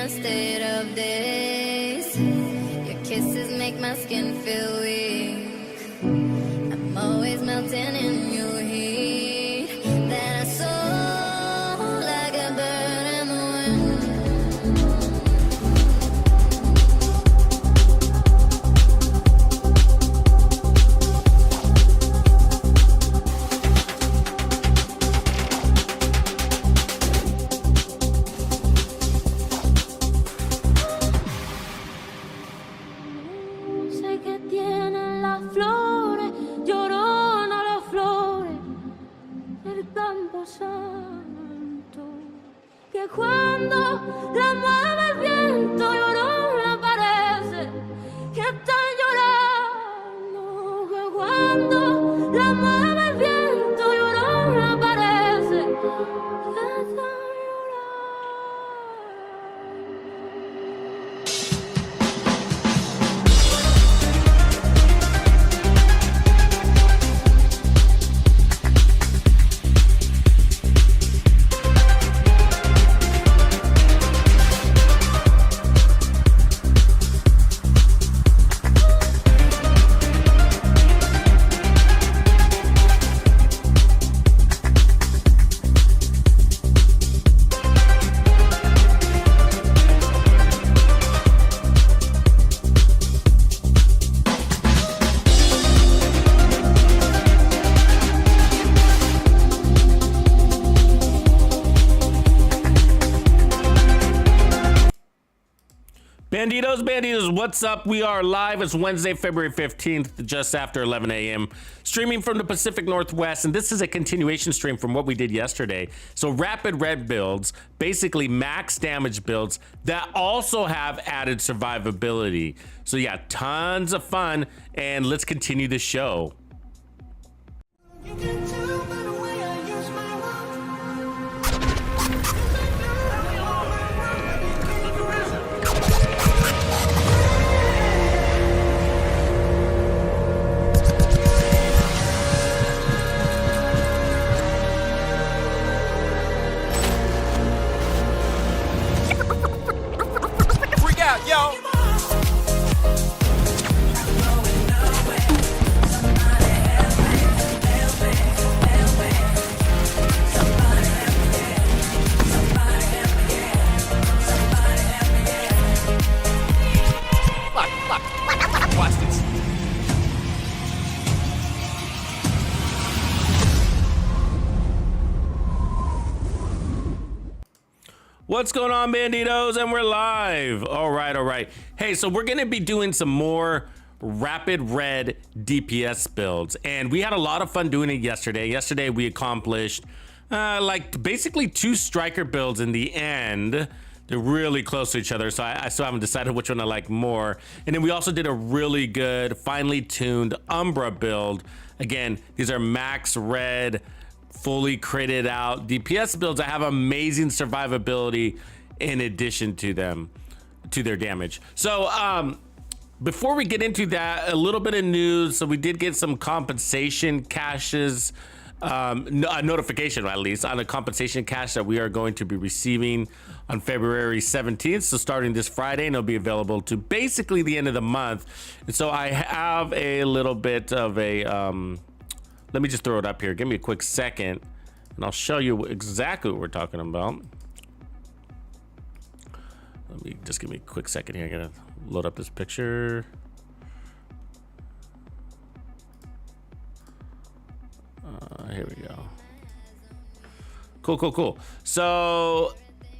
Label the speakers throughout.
Speaker 1: my state of daze. Your kisses make my skin feel weak. I'm always melting in your heat. Then I soar like a bird in the wind.
Speaker 2: Sé que tienen las flores, llorona las flores del campo santo, que cuando la mueve el viento llorona parece que está llorando, que cuando la mueve el viento llorona parece que está llorando.
Speaker 3: Bandidos, what's up? We are live. It's Wednesday, February 15th, just after 11 a.m. Streaming from the Pacific Northwest, and this is a continuation stream from what we did yesterday. So rapid red builds, basically max damage builds that also have added survivability. So yeah, tons of fun, and let's continue the show.
Speaker 4: You can tell by the way I use my
Speaker 5: Freak out, yo! Look, watch this.
Speaker 3: What's going on, Bandidos? And we're live. All right. Hey, so we're gonna be doing some more rapid red DPS builds, and we had a lot of fun doing it yesterday. Yesterday we accomplished like basically 2 striker builds in the end. They're really close to each other, so I still haven't decided which one I like more. And then we also did a really good, finely tuned Umbra build. Again, these are max red, fully critted out DPS builds that have amazing survivability in addition to them, to their damage. So before we get into that, a little bit of news. So we did get some compensation caches, a notification at least on a compensation cache that we are going to be receiving on February 17th. So starting this Friday, and it'll be available to basically the end of the month. And so I have a little bit of a, let me just throw it up here. Give me a quick second and I'll show you exactly what we're talking about. Let me just give me a quick second here. I gotta load up this picture. Here we go. Cool. So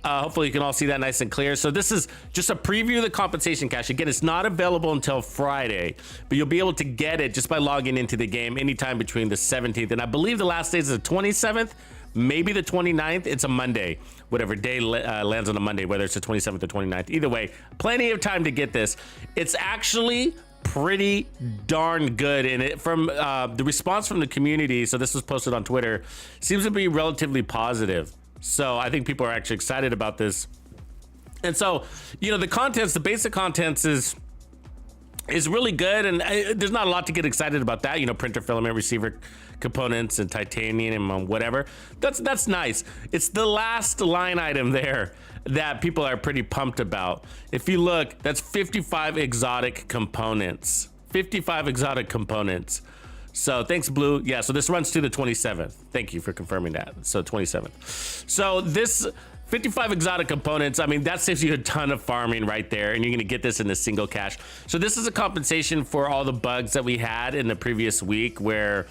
Speaker 3: hopefully you can all see that nice and clear. So this is just a preview of the compensation cache. Again, it's not available until Friday, but you'll be able to get it just by logging into the game anytime between the 17th. And I believe the last day is the 27th, maybe the 29th. It's a Monday, whatever day lands on a Monday, whether it's the 27th or 29th. Either way, plenty of time to get this. It's actually pretty darn good, and it from the response from the community, so this was posted on Twitter, seems to be relatively positive. So I think people are actually excited about this. And so, you know, the contents, the basic contents is really good, and there's not a lot to get excited about that. You know, printer filament, receiver components, and titanium and whatever. That's nice. It's the last line item there that people are pretty pumped about. If you look, that's 55 exotic components. 55 exotic components. So thanks, Blue. Yeah, so this runs to the 27th. Thank you for confirming that. So 27th. So this 55 exotic components, I mean, that saves you a ton of farming right there, and you're gonna get this in a single cache. So this is a compensation for all the bugs that we had in the previous week where,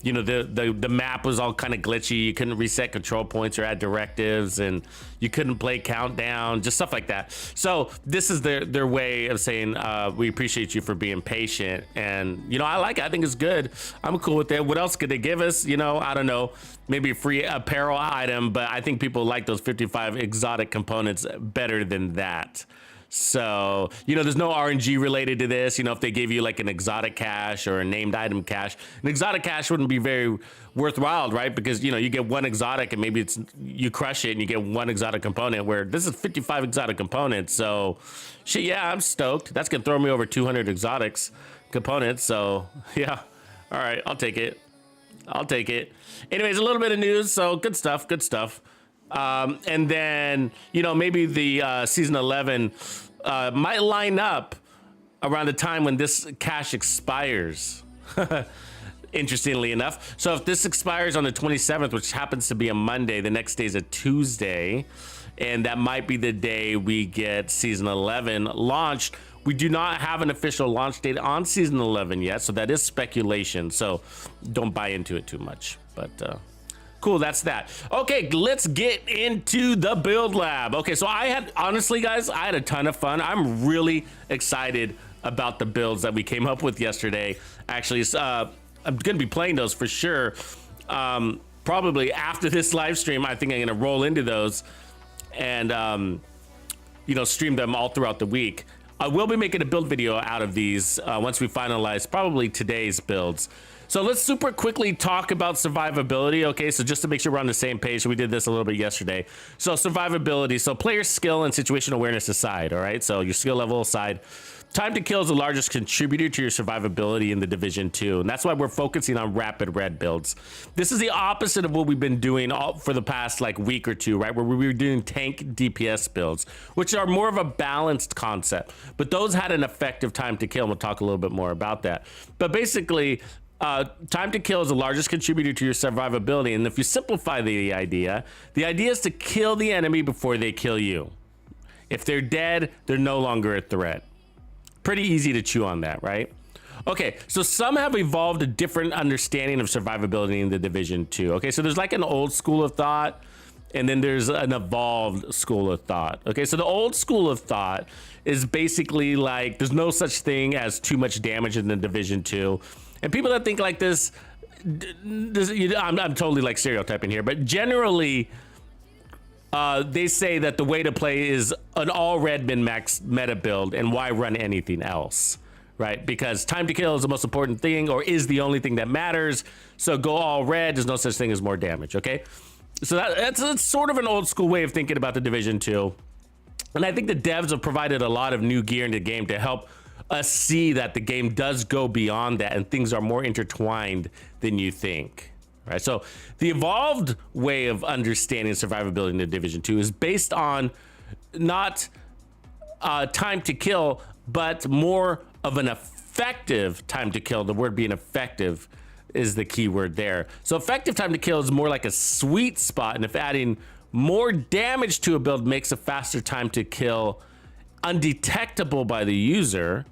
Speaker 3: you know, the map was all kind of glitchy. You couldn't reset control points or add directives, and you couldn't play countdown, just stuff like that. So this is their way of saying, we appreciate you for being patient. And, you know, I like it. I think it's good. I'm cool with it. What else could they give us? You know, I don't know, maybe a free apparel item, but I think people like those 55 exotic components better than that. So, you know, there's no RNG related to this. You know, if they gave you like an exotic cache or a named item cache, an exotic cache wouldn't be very worthwhile, right? Because, you know, you get one exotic and maybe it's, you crush it and you get one exotic component, where this is 55 exotic components. So shit, yeah, I'm stoked. That's gonna throw me over 200 exotics components. So yeah, all right, I'll take it. I'll take it. Anyways, a little bit of news. So good stuff, good stuff. And then, you know, maybe the season 11 might line up around the time when this cache expires. Interestingly enough. So if this expires on the 27th, which happens to be a Monday, the next day is a Tuesday, and that might be the day we get season 11 launched. We do not have an official launch date on season 11 yet, so that is speculation. So don't buy into it too much, but cool, that's that. Okay, let's get into the build lab. Okay, so honestly, guys, I had a ton of fun. I'm really excited about the builds that we came up with yesterday. Actually, I'm gonna be playing those for sure. Probably after this live stream, I think I'm gonna roll into those and you know, stream them all throughout the week. I will be making a build video out of these once we finalize probably today's builds. So let's super quickly talk about survivability. Okay, so just to make sure we're on the same page, we did this a little bit yesterday. So survivability, so player skill and situational awareness aside, all right? So your skill level aside, time to kill is the largest contributor to your survivability in the Division 2, and that's why we're focusing on rapid red builds. This is the opposite of what we've been doing for the past like week or two, right? Where we were doing tank DPS builds, which are more of a balanced concept, but those had an effective time to kill, and we'll talk a little bit more about that. But basically, time to kill is the largest contributor to your survivability, and if you simplify the idea is to kill the enemy before they kill you. If they're dead, they're no longer a threat. Pretty easy to chew on that, right? Okay, so some have evolved a different understanding of survivability in the Division 2. Okay, so there's like an old school of thought, and then there's an evolved school of thought. Okay, so the old school of thought is basically like there's no such thing as too much damage in the Division 2. And people that think like this, I'm totally like stereotyping here, but generally, they say that the way to play is an all red min max meta build, and why run anything else, right? Because time to kill is the most important thing, or is the only thing that matters. So go all red. There's no such thing as more damage. Okay, so that's sort of an old school way of thinking about the Division 2, and I think the devs have provided a lot of new gear in the game to help us see that the game does go beyond that and things are more intertwined than you think, right? So the evolved way of understanding survivability in the Division 2 is based on not time to kill, but more of an effective time to kill. The word being effective is the key word there. So effective time to kill is more like a sweet spot, and if adding more damage to a build makes a faster time to kill undetectable by the user,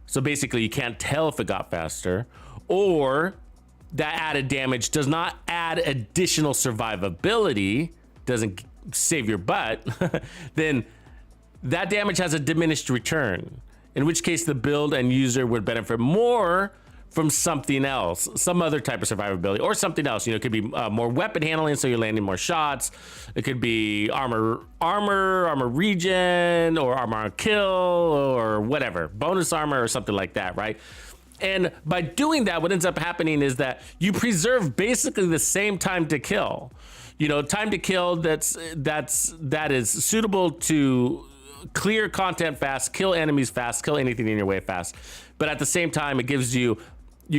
Speaker 3: so basically you can't tell if it got faster, or that added damage does not add additional survivability, doesn't save your butt, then that damage has a diminished return, in which case the build and user would benefit more from something else, some other type of survivability, or something else. You know, it could be more weapon handling, so you're landing more shots. It could be armor regen, or armor kill, or whatever, bonus armor or something like that, right? And by doing that, what ends up happening is that you preserve basically the same time to kill. You know, time to kill that is suitable to clear content fast, kill enemies fast, kill anything in your way fast. But at the same time, it gives you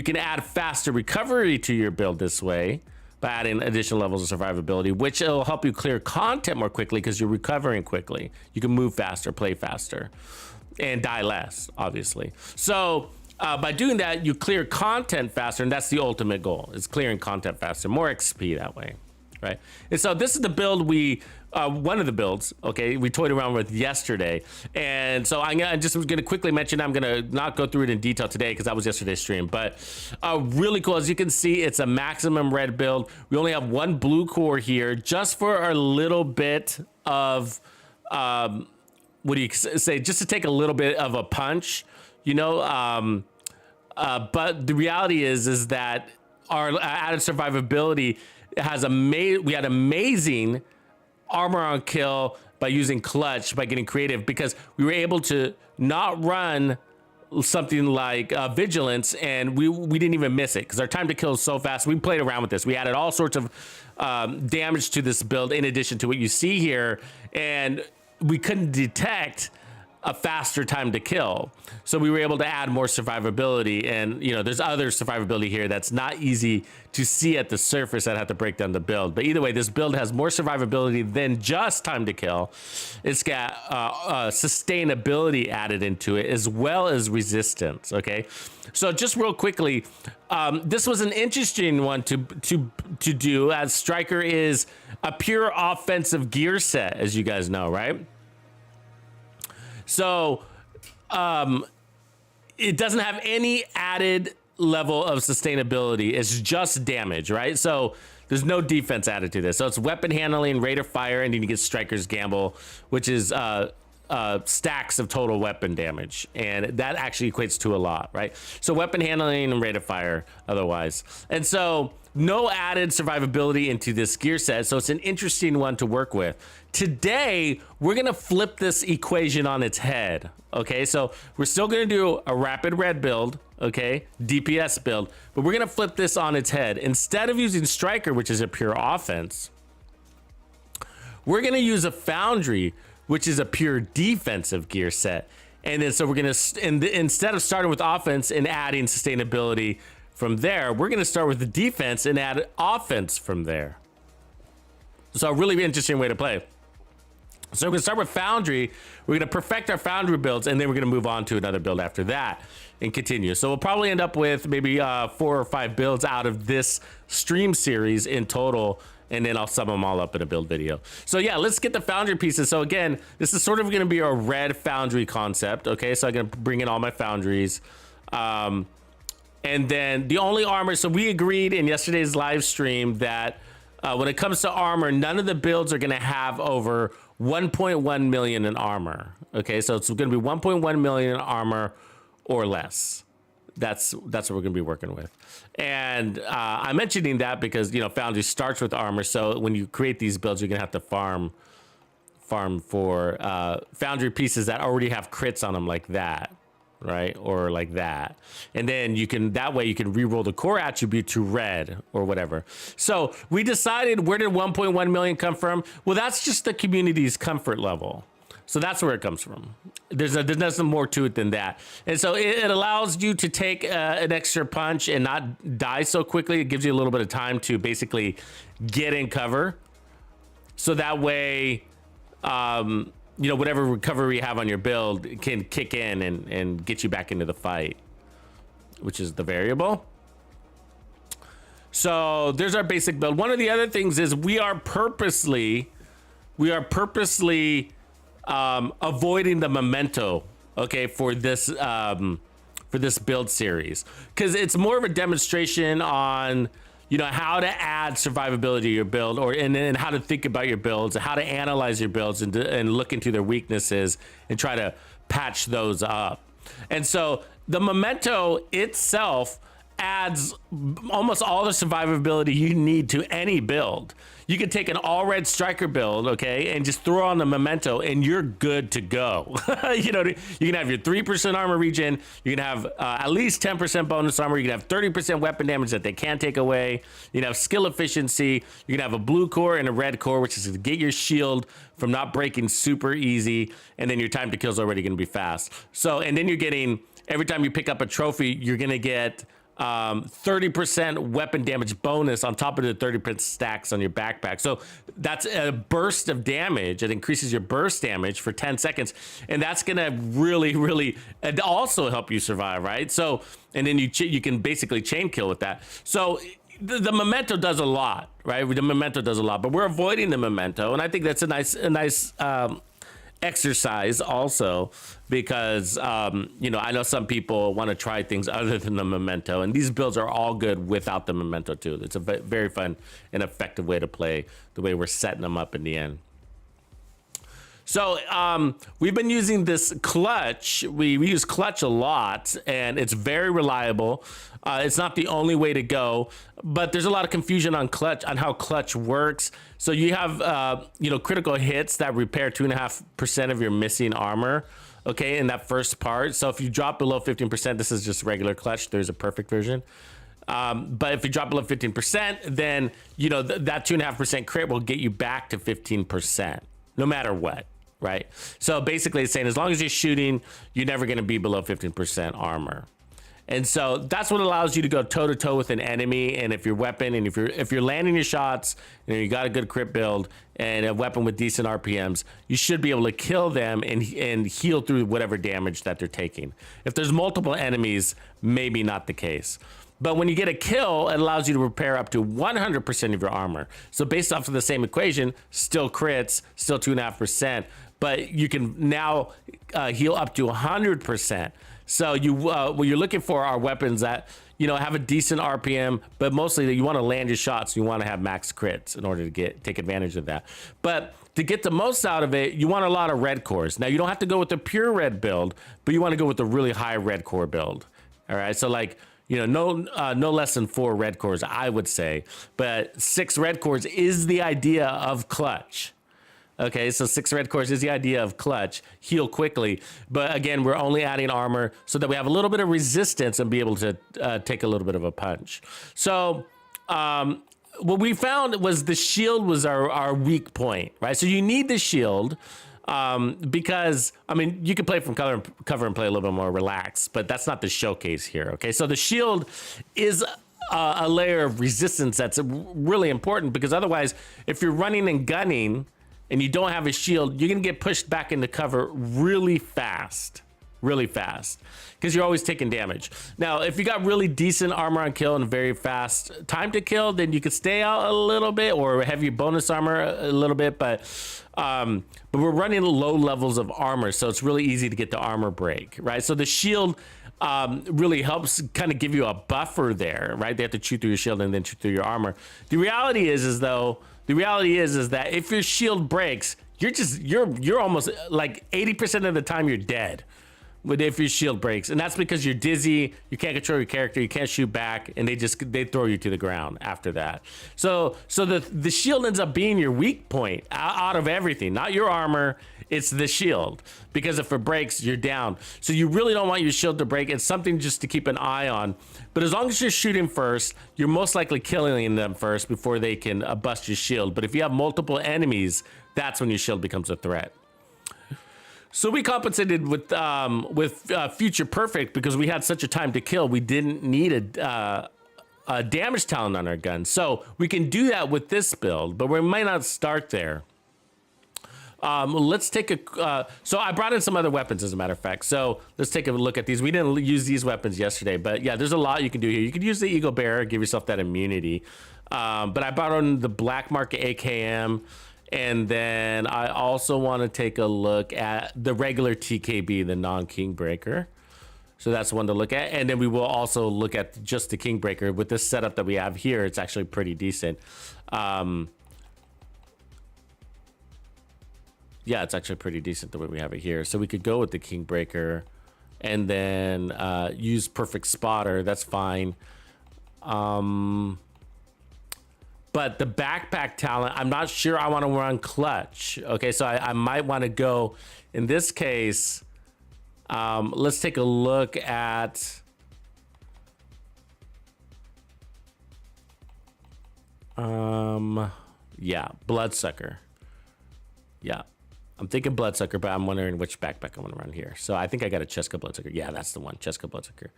Speaker 3: can add faster recovery to your build this way, by adding additional levels of survivability, which will help you clear content more quickly because you're recovering quickly. You can move faster, play faster, and die less, obviously. So by doing that, you clear content faster, and that's the ultimate goal, is clearing content faster, more XP that way, right? And so this is the build one of the builds, okay, we toyed around with yesterday. And so I'm just gonna quickly mention, I'm gonna not go through it in detail today because that was yesterday's stream, but really cool. As you can see, it's a maximum red build. We only have one blue core here just for a little bit of, what do you say, just to take a little bit of a punch, you know, but the reality is that our added survivability has we had amazing armor on kill by using clutch, by getting creative, because we were able to not run something like vigilance, and we didn't even miss it because our time to kill is so fast. We played around with this. We added all sorts of damage to this build in addition to what you see here, and we couldn't detect a faster time to kill. So we were able to add more survivability, and you know, there's other survivability here that's not easy to see at the surface. I'd have to break down the build, but either way, this build has more survivability than just time to kill. It's got sustainability added into it, as well as resistance. Okay, so just real quickly, this was an interesting one to do, as Striker is a pure offensive gear set, as you guys know, right? So it doesn't have any added level of sustainability. It's just damage, right? So there's no defense added to this. So it's weapon handling, rate of fire, and then you get Striker's Gamble, which is stacks of total weapon damage. And that actually equates to a lot, right? So weapon handling and rate of fire otherwise. And so no added survivability into this gear set. So it's an interesting one to work with. Today, we're gonna flip this equation on its head. Okay, so we're still gonna do a rapid red build, okay, DPS build, but we're gonna flip this on its head. Instead of using Striker, which is a pure offense, we're gonna use a Foundry, which is a pure defensive gear set. And then so we're gonna, instead of starting with offense and adding sustainability from there, we're gonna start with the defense and add offense from there. So a really interesting way to play. So we're gonna start with Foundry. We're gonna perfect our Foundry builds, and then we're gonna move on to another build after that and continue. So we'll probably end up with maybe 4 or 5 builds out of this stream series in total, and then I'll sum them all up in a build video. So yeah, let's get the Foundry pieces. So again, this is sort of gonna be a red Foundry concept, okay? So I'm gonna bring in all my Foundries. And then the only armor, so we agreed in yesterday's live stream that when it comes to armor, none of the builds are gonna have over 1.1 million in armor. Okay, so it's gonna be 1.1 million in armor or less. That's what we're gonna be working with. And I'm mentioning that because, you know, Foundry starts with armor, so when you create these builds, you're gonna have to farm for Foundry pieces that already have crits on them, like that, right? Or like that. And then you can, that way you can re-roll the core attribute to red or whatever. So we decided, where did 1.1 million come from? Well, that's just the community's comfort level. So that's where it comes from. There's nothing more to it than that. And so it allows you to take an extra punch and not die so quickly. It gives you a little bit of time to basically get in cover. So that way, you know, whatever recovery you have on your build can kick in and get you back into the fight, which is the variable. So there's our basic build. One of the other things is we are purposely avoiding the memento, okay, for this build series, because it's more of a demonstration on, you know, how to add survivability to your build, and how to think about your builds, how to analyze your builds, and look into their weaknesses and try to patch those up. And so the memento itself adds almost all the survivability you need to any build. You can take an all red Striker build, okay, and just throw on the memento and you're good to go. You know, you can have your 3% armor regen, you can have at least 10% bonus armor, you can have 30% weapon damage that they can't take away, you can have skill efficiency, you can have a blue core and a red core, which is to get your shield from not breaking super easy, and then your time to kill is already going to be fast. So, and then you're getting, every time you pick up a trophy, you're going to get 30% weapon damage bonus on top of the 30% stacks on your backpack. So that's a burst of damage. It increases your burst damage for 10 seconds. And that's going to really and also help you survive, right? So, and then you can basically chain kill with that. So the memento does a lot, right? The memento does a lot, but we're avoiding the memento. And I think that's a nice exercise also, because you know, I know some people want to try things other than the memento, and these builds are all good without the memento too. It's a very fun and effective way to play the way we're setting them up in the end. So we've been using this clutch. We use clutch a lot, and it's very reliable. It's not the only way to go, but there's a lot of confusion on clutch, on how clutch works. So you have you know, critical hits that repair 2.5% of your missing armor, okay, in that first part. So if you drop below 15%, this is just regular clutch. There's a perfect version. But if you drop below 15%, then you know that 2.5% crit will get you back to 15%, no matter what. Right. So basically it's saying as long as you're shooting, you're never going to be below 15% armor. And so that's what allows you to go toe to toe with an enemy. And if your weapon, and if you're landing your shots, and you got a good crit build and a weapon with decent RPMs, you should be able to kill them and heal through whatever damage that they're taking. If there's multiple enemies, maybe not the case. But when you get a kill, it allows you to repair up to 100% of your armor. So based off of the same equation, still crits, still 2.5%, but you can now heal up to 100%. So you what you're looking for are weapons that, you know, have a decent RPM, but mostly you want to land your shots. You want to have max crits in order to take advantage of that. But to get the most out of it, you want a lot of red cores. Now you don't have to go with the pure red build, but you want to go with the really high red core build. All right, so like, you know, no less than 4 red cores, I would say, but 6 red cores is the idea of clutch. Okay, so 6 red cores is the idea of clutch. Heal quickly, but again, we're only adding armor so that we have a little bit of resistance and be able to take a little bit of a punch. So what we found was the shield was our weak point, right? So you need the shield because, I mean, you can play from cover and play a little bit more relaxed, but that's not the showcase here, okay? So the shield is a layer of resistance that's really important, because otherwise, if you're running and gunning and you don't have a shield, you're gonna get pushed back into cover really fast, because you're always taking damage. Now, if you got really decent armor on kill and very fast time to kill, then you could stay out a little bit or have your bonus armor a little bit, but we're running low levels of armor, so it's really easy to get the armor break, right? So the shield really helps kind of give you a buffer there, right? They have to chew through your shield and then chew through your armor. The reality is that if your shield breaks, you're almost like 80% of the time you're dead if your shield breaks, and that's because you're dizzy, you can't control your character, you can't shoot back, and they throw you to the ground after that. So the shield ends up being your weak point out of everything, not your armor. It's the shield, because if it breaks, you're down. So you really don't want your shield to break. It's something just to keep an eye on. But as long as you're shooting first, you're most likely killing them first before they can bust your shield. But if you have multiple enemies, that's when your shield becomes a threat. So we compensated with Future Perfect because we had such a time to kill. We didn't need a damage talent on our gun. So we can do that with this build, but we might not start there. Let's take so I brought in some other weapons, as a matter of fact. So let's take a look at these. We didn't use these weapons yesterday, but yeah, there's a lot you can do here. You could use the Eagle Bearer, give yourself that immunity. But I brought on the Black Market AKM. And then I also want to take a look at the regular TKB, the non-King Breaker. So that's one to look at. And then we will also look at just the King Breaker. With this setup that we have here, it's actually pretty decent. Yeah, it's actually pretty decent the way we have it here. So we could go with the King Breaker and then use Perfect Spotter. That's fine. But the backpack talent, I'm not sure I want to run clutch. Okay, so I might want to go, in this case, let's take a look at, yeah, Bloodsucker. Yeah, I'm thinking Bloodsucker, but I'm wondering which backpack I want to run here. So I think I got a Cheska Bloodsucker. Yeah, that's the one, Cheska Bloodsucker.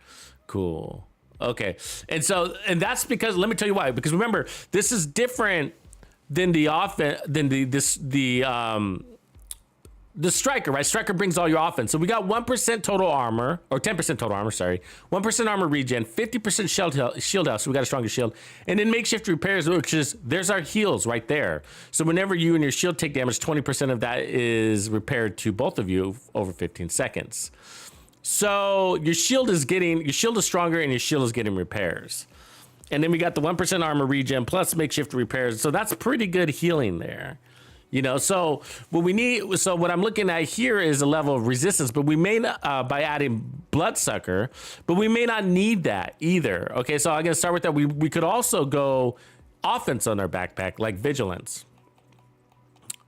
Speaker 3: Cool. Okay. And that's because, let me tell you why. Because remember, this is different than the striker, right? Striker brings all your offense. So we got 1% total armor, or 10% total armor, sorry. 1% armor regen, 50% shield health, so we got a stronger shield. And then makeshift repairs, which is, there's our heals right there. So whenever you and your shield take damage, 20% of that is repaired to both of you over 15 seconds. So your shield is stronger and your shield is getting repairs. And then we got the 1% armor regen plus makeshift repairs. So that's pretty good healing there. You know, so what I'm looking at here is a level of resistance, but we may not, by adding Bloodsucker, but we may not need that either. Okay, so I'm gonna start with that. We could also go offense on our backpack, like Vigilance.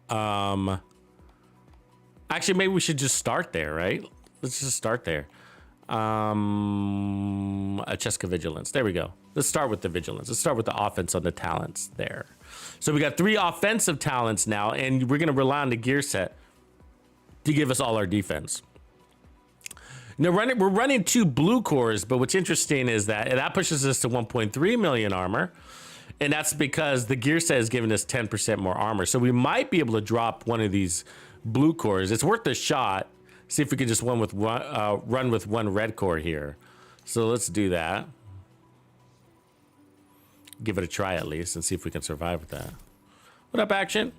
Speaker 3: Actually, maybe we should just start there, right? Let's just start there. A Cheska Vigilance, there we go. Let's start with the Vigilance. Let's start with the offense on the talents there. So we got 3 offensive talents now, and we're going to rely on the gear set to give us all our defense. Now we're running 2 blue cores, but what's interesting is that pushes us to 1.3 million armor, and that's because the gear set is giving us 10% more armor. So we might be able to drop one of these blue cores. It's worth a shot. See if we can just run with one red core here. So let's do that. Give it a try at least and see if we can survive with that. What up, Action?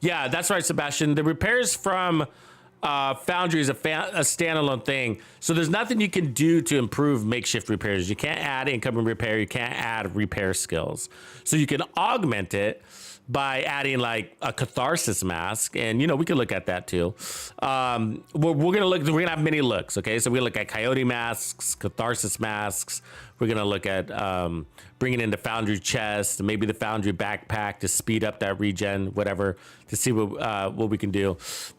Speaker 3: Yeah, that's right, Sebastian. The repairs from Foundry is a standalone thing. So there's nothing you can do to improve makeshift repairs. You can't add incoming repair. You can't add repair skills. So you can augment it by adding like a Catharsis mask, and you know we can look at that too. We're gonna have many looks. Okay, so we look at Coyote masks, Catharsis masks. We're gonna look at bringing in the Foundry chest, maybe the Foundry backpack to speed up that regen, whatever, to see what we can do.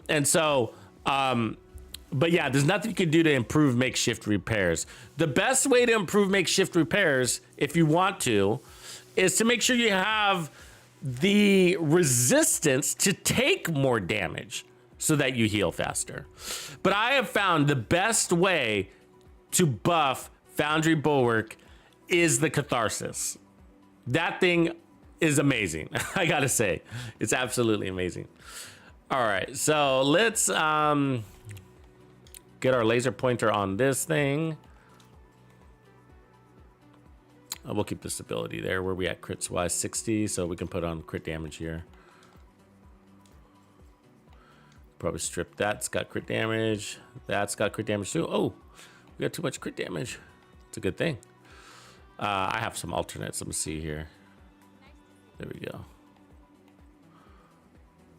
Speaker 3: And so, but yeah, there's nothing you can do to improve makeshift repairs. The best way to improve makeshift repairs, if you want to, is to make sure you have the resistance to take more damage so that you heal faster. But I have found the best way to buff Foundry Bulwark is the Catharsis. That thing is amazing. I gotta say, it's absolutely amazing. All right, so let's get our laser pointer on this thing. We'll keep the stability there. Where we at crits wise? 60, so we can put on crit damage here. Probably strip that. It's got crit damage. That's got crit damage too. Oh, we got too much crit damage. It's a good thing. I have some alternates. Let me see here. There we go.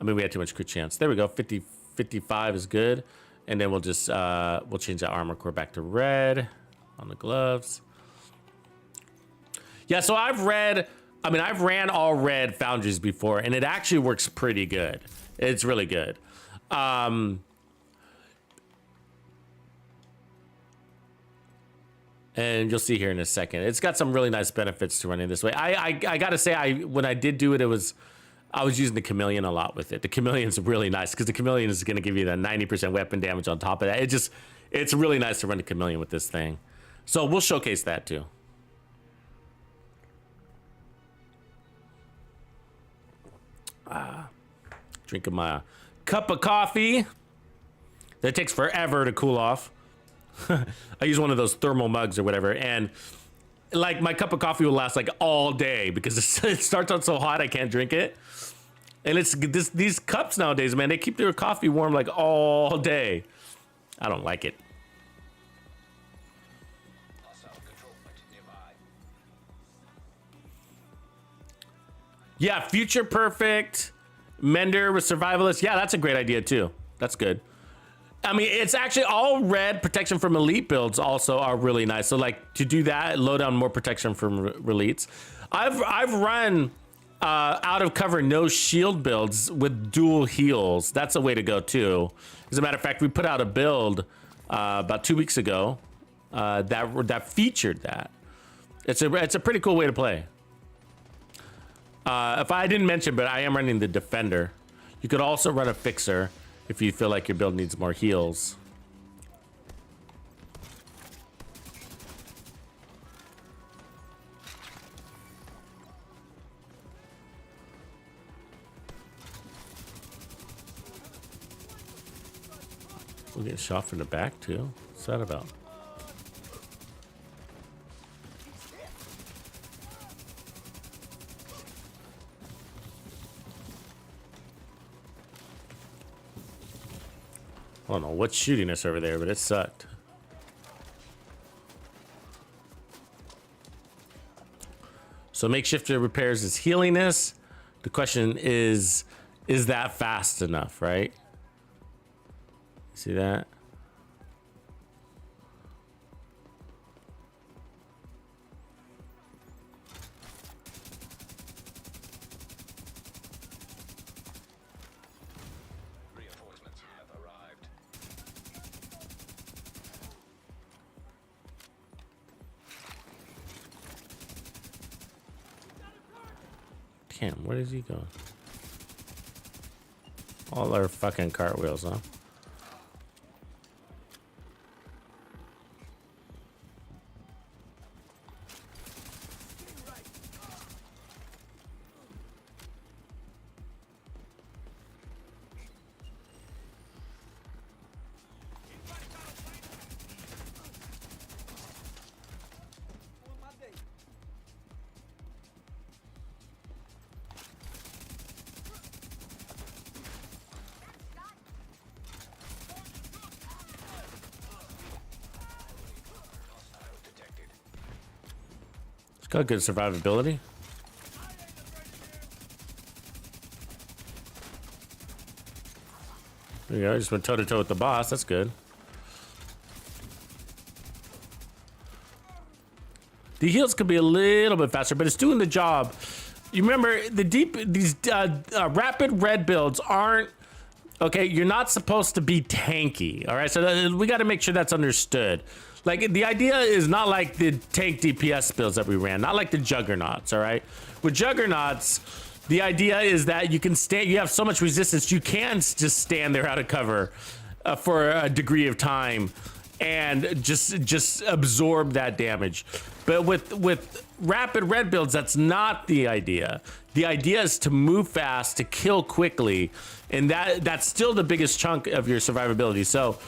Speaker 3: I mean, we had too much crit chance. There we go. 50, 55 is good. And then we'll just, we'll change that armor core back to red on the gloves. Yeah, so I've ran all red Foundries before, and it actually works pretty good. It's really good. And you'll see here in a second. It's got some really nice benefits to running this way. I gotta say, when I did do it, I was using the Chameleon a lot with it. The Chameleon's really nice because the Chameleon is gonna give you that 90% weapon damage on top of that. It's really nice to run the Chameleon with this thing. So we'll showcase that too. Drinking my cup of coffee. That takes forever to cool off. I use one of those thermal mugs or whatever, and like my cup of coffee will last like all day because it starts out so hot I can't drink it. And it's these cups nowadays, man, they keep their coffee warm like all day. I don't like it. Yeah, future perfect Mender with survivalist. Yeah, that's a great idea too. That's good. I mean, it's actually all red protection from elite builds also are really nice. So like to do that, load on more protection from elites. I've run out of cover no shield builds with dual heals. That's a way to go too. As a matter of fact, we put out a build about 2 weeks ago that featured that. It's a pretty cool way to play. If I didn't mention, but I am running the Defender. You could also run a Fixer if you feel like your build needs more heals. We're getting shot from the back too. What's that about? I don't know what's shooting us over there, but it sucked. So makeshift repairs is healing us. The question is that fast enough, right? See that?
Speaker 5: Reinforcements have arrived.
Speaker 3: Damn, where is he going? All our fucking cartwheels, huh? It's got good survivability. There you go. Just went toe to toe with the boss. That's good. The heals could be a little bit faster, but it's doing the job. You remember these rapid red builds aren't okay. You're not supposed to be tanky. All right, so we got to make sure that's understood. Like, the idea is not like the tank DPS builds that we ran, not like the juggernauts. All right, with juggernauts, the idea is that you can stand. You have so much resistance, you can just stand there out of cover for a degree of time and just absorb that damage. But with rapid red builds, that's not the idea. The idea is to move fast, to kill quickly, and that's still the biggest chunk of your survivability. So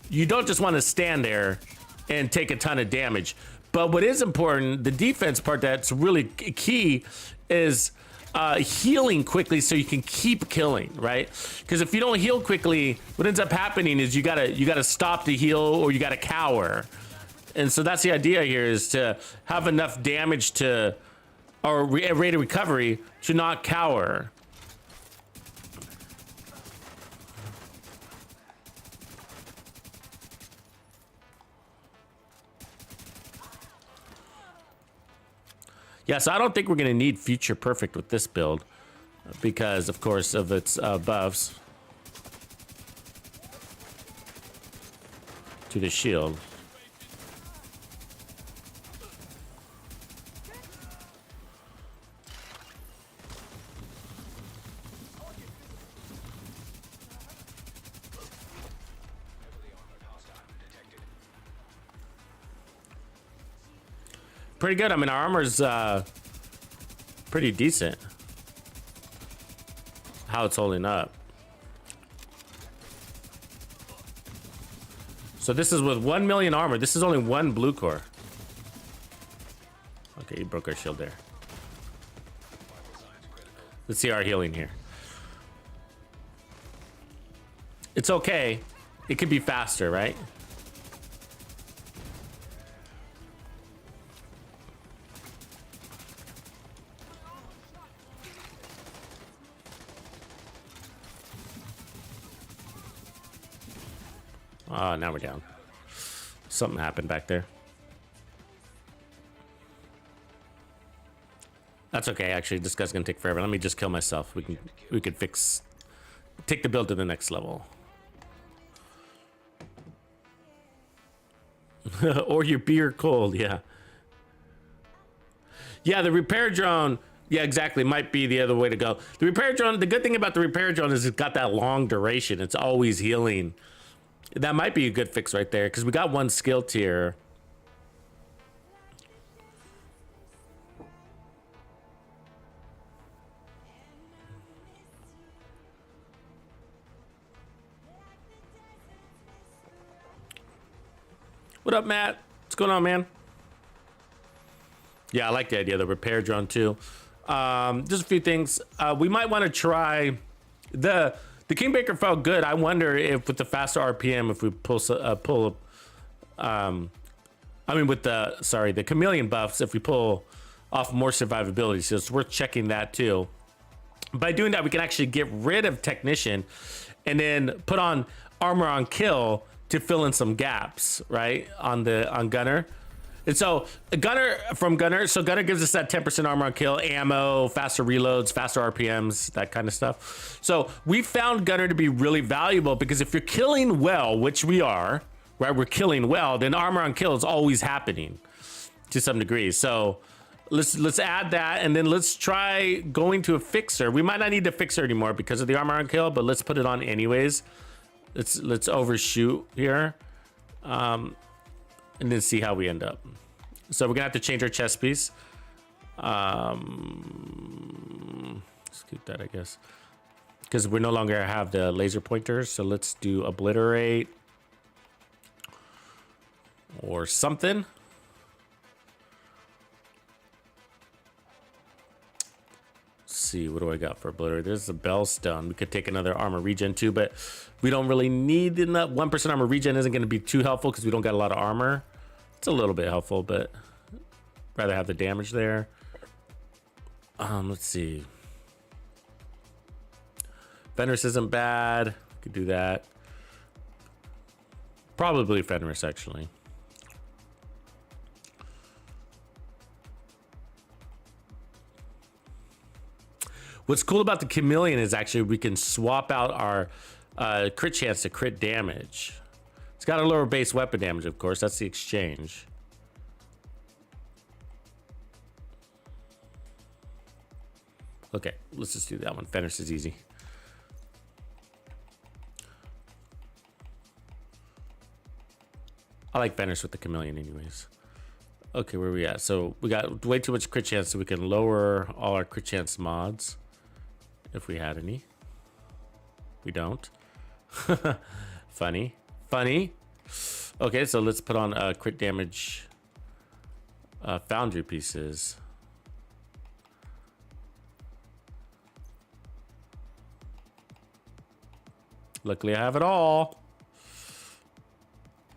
Speaker 3: you don't just want to stand there and take a ton of damage. But what is important, the defense part that's really key, is healing quickly so you can keep killing, right? Because if you don't heal quickly, what ends up happening is you gotta stop to heal, or you gotta cower. And so that's the idea here, is to have enough damage to, or rate of recovery to not cower. Yeah, so I don't think we're going to need Future Perfect with this build because, of course, of its buffs to the shield. Pretty good. I mean, our armor's pretty decent. How it's holding up. So this is with 1 million armor. This is only one blue core. Okay, he broke our shield there. Let's see our healing here. It's okay. It could be faster, right? Oh, now we're down. Something happened back there. That's okay, actually. This guy's gonna take forever. Let me just kill myself. We could take the build to the next level. Or your beer cold, yeah. Yeah, the repair drone, yeah, exactly, might be the other way to go. The repair drone, the good thing about the repair drone is it's got that long duration. It's always healing. That might be a good fix right there, because we got one skill tier. What up, Matt? What's going on, man? Yeah, I like the idea of the repair drone too. Just a few things. We might want to try the Kingmaker felt good. I wonder if with the faster RPM, if we with the chameleon buffs, if we pull off more survivability. So it's worth checking that too. By doing that, we can actually get rid of technician and then put on armor on kill to fill in some gaps, right? On gunner. And so gunner gives us that 10% armor on kill, ammo, faster reloads, faster RPMs, that kind of stuff. So we found gunner to be really valuable because if you're killing well, which we are, right? We're killing well, then armor on kill is always happening to some degree. So let's add that, and then let's try going to a fixer. We might not need to fixer anymore because of the armor on kill, but let's put it on anyways. Let's overshoot here. And then see how we end up. So we're gonna have to change our chest piece. Let's keep that, I guess, because we no longer have the laser pointers. So let's do obliterate or something. Let's see, what do I got for obliterate? There's a bell stone. We could take another armor regen too, but we don't really need enough. 1% armor regen isn't going to be too helpful because we don't got a lot of armor. It's a little bit helpful, but rather have the damage there. Let's see. Fenris isn't bad. Could do that. Probably Fenris, actually. What's cool about the chameleon is actually we can swap out our crit chance to crit damage. It's got a lower base weapon damage, of course. That's the exchange. Okay, let's just do that one. Fenris is easy. I like Fenris with the chameleon anyways. Okay, where are we at? So we got way too much crit chance, so we can lower all our crit chance mods. If we had any. We don't. Funny. Okay, so let's put on crit damage Foundry pieces. Luckily I have it all.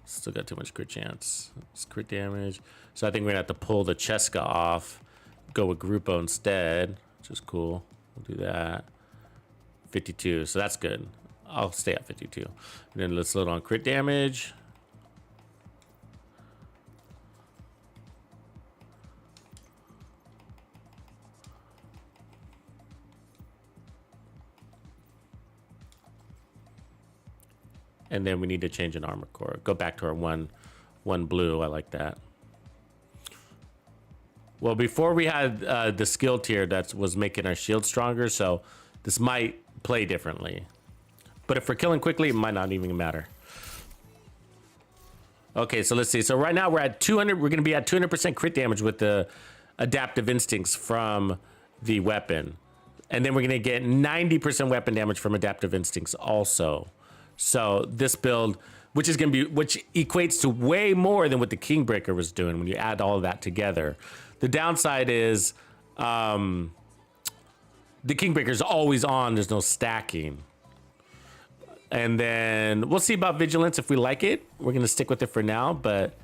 Speaker 3: Still got too much crit chance. It's crit damage. So I think we're gonna have to pull the Cheska off. Go with Grupo instead, which is cool. We'll do that. 52, so that's good. I'll stay at 52. And then let's load on crit damage. And then we need to change an armor core. Go back to our one blue. I like that. Well, before we had the skill tier that was making our shield stronger, so this might play differently. But if we're killing quickly, it might not even matter. Okay, so let's see. So right now we're at 200. We're going to be at 200% crit damage with the adaptive instincts from the weapon. And then we're going to get 90% weapon damage from adaptive instincts also. So this build, which equates to way more than what the Kingbreaker was doing when you add all of that together. The downside is the Kingbreaker is always on. There's no stacking. And then we'll see about Vigilance if we like it. We're going to stick with it for now, but...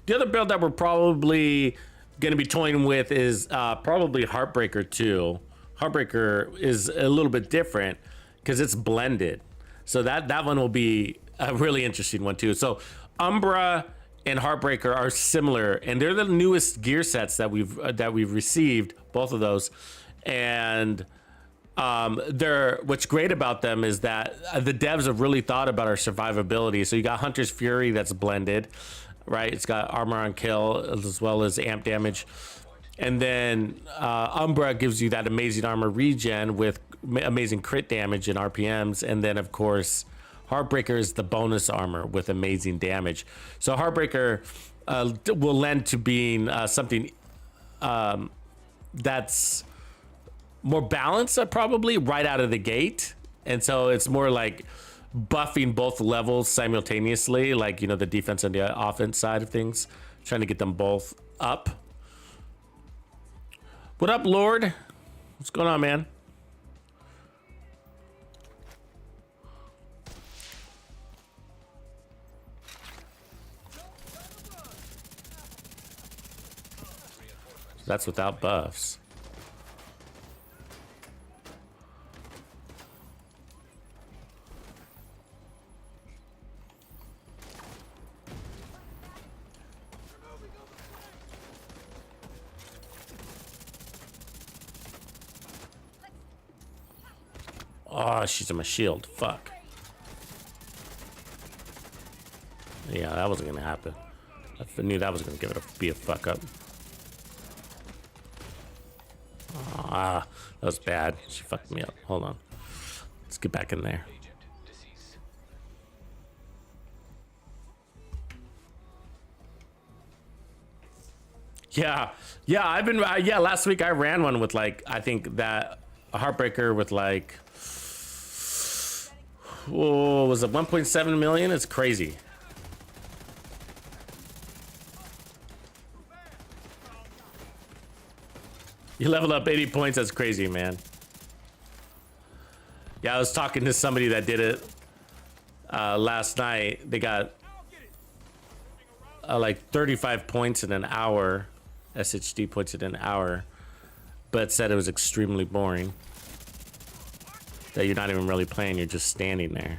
Speaker 3: The other build that we're probably going to be toying with is probably Heartbreaker 2. Heartbreaker is a little bit different because it's blended. So that one will be a really interesting one too. So Umbra and Heartbreaker are similar, and they're the newest gear sets that we've received, both of those. And what's great about them is that the devs have really thought about our survivability. So you got Hunter's Fury that's blended. Right, it's got armor on kill as well as amp damage, And then Umbra gives you that amazing armor regen with amazing crit damage and RPMs. And then, of course, Heartbreaker is the bonus armor with amazing damage. So Heartbreaker will lend to being something that's more balanced, probably right out of the gate. And so it's more like buffing both levels simultaneously, like, you know, the defense and the offense side of things, trying to get them both up. What up, Lord? What's going on, man? That's without buffs. Oh, she's in my shield. Fuck. Yeah, that wasn't gonna happen. I knew that was gonna be a fuck up. Ah, that was bad. She fucked me up. Hold on. Let's get back in there.
Speaker 5: Agent deceased.
Speaker 3: Yeah, I've been, yeah, last week I ran one with like, I think that a Heartbreaker with like, oh, was it 1.7 million? It's crazy. You leveled up 80 points, that's crazy, man. Yeah, I was talking to somebody that did it last night. They got like 35 points in an hour, SHD points in an hour, but said it was extremely boring. That you're not even really playing, you're just standing there.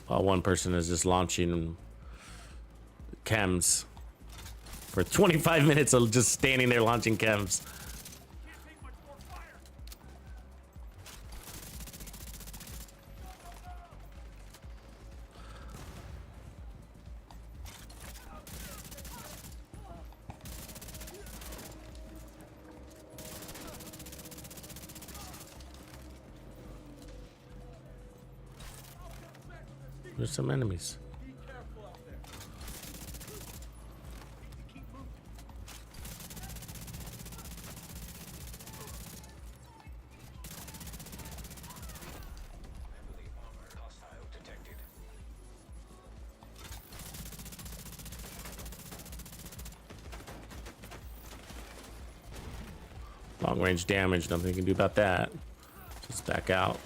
Speaker 3: While one person is just launching chems for 25 minutes of just standing there launching chems. There's some enemies.
Speaker 5: Hostile detected.
Speaker 3: Long range damage, nothing you can do about that. Just back out.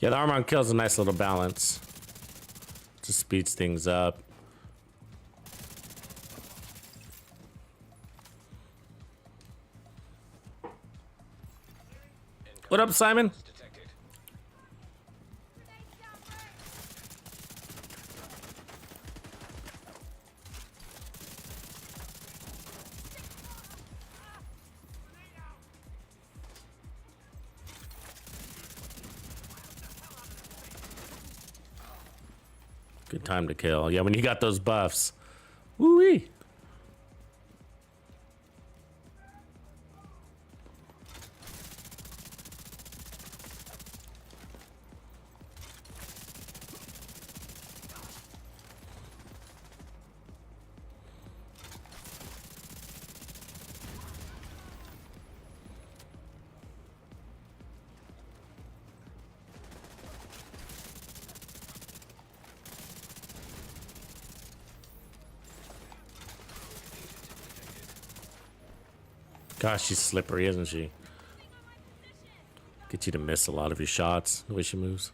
Speaker 3: Yeah, the armor on kill is a nice little balance. Just speeds things up. What up, Simon?
Speaker 5: Detected.
Speaker 3: Good time to kill. Yeah, when you got those buffs. Woo-wee. Gosh, she's slippery, isn't she? Get you to miss a lot of your shots, the way she moves.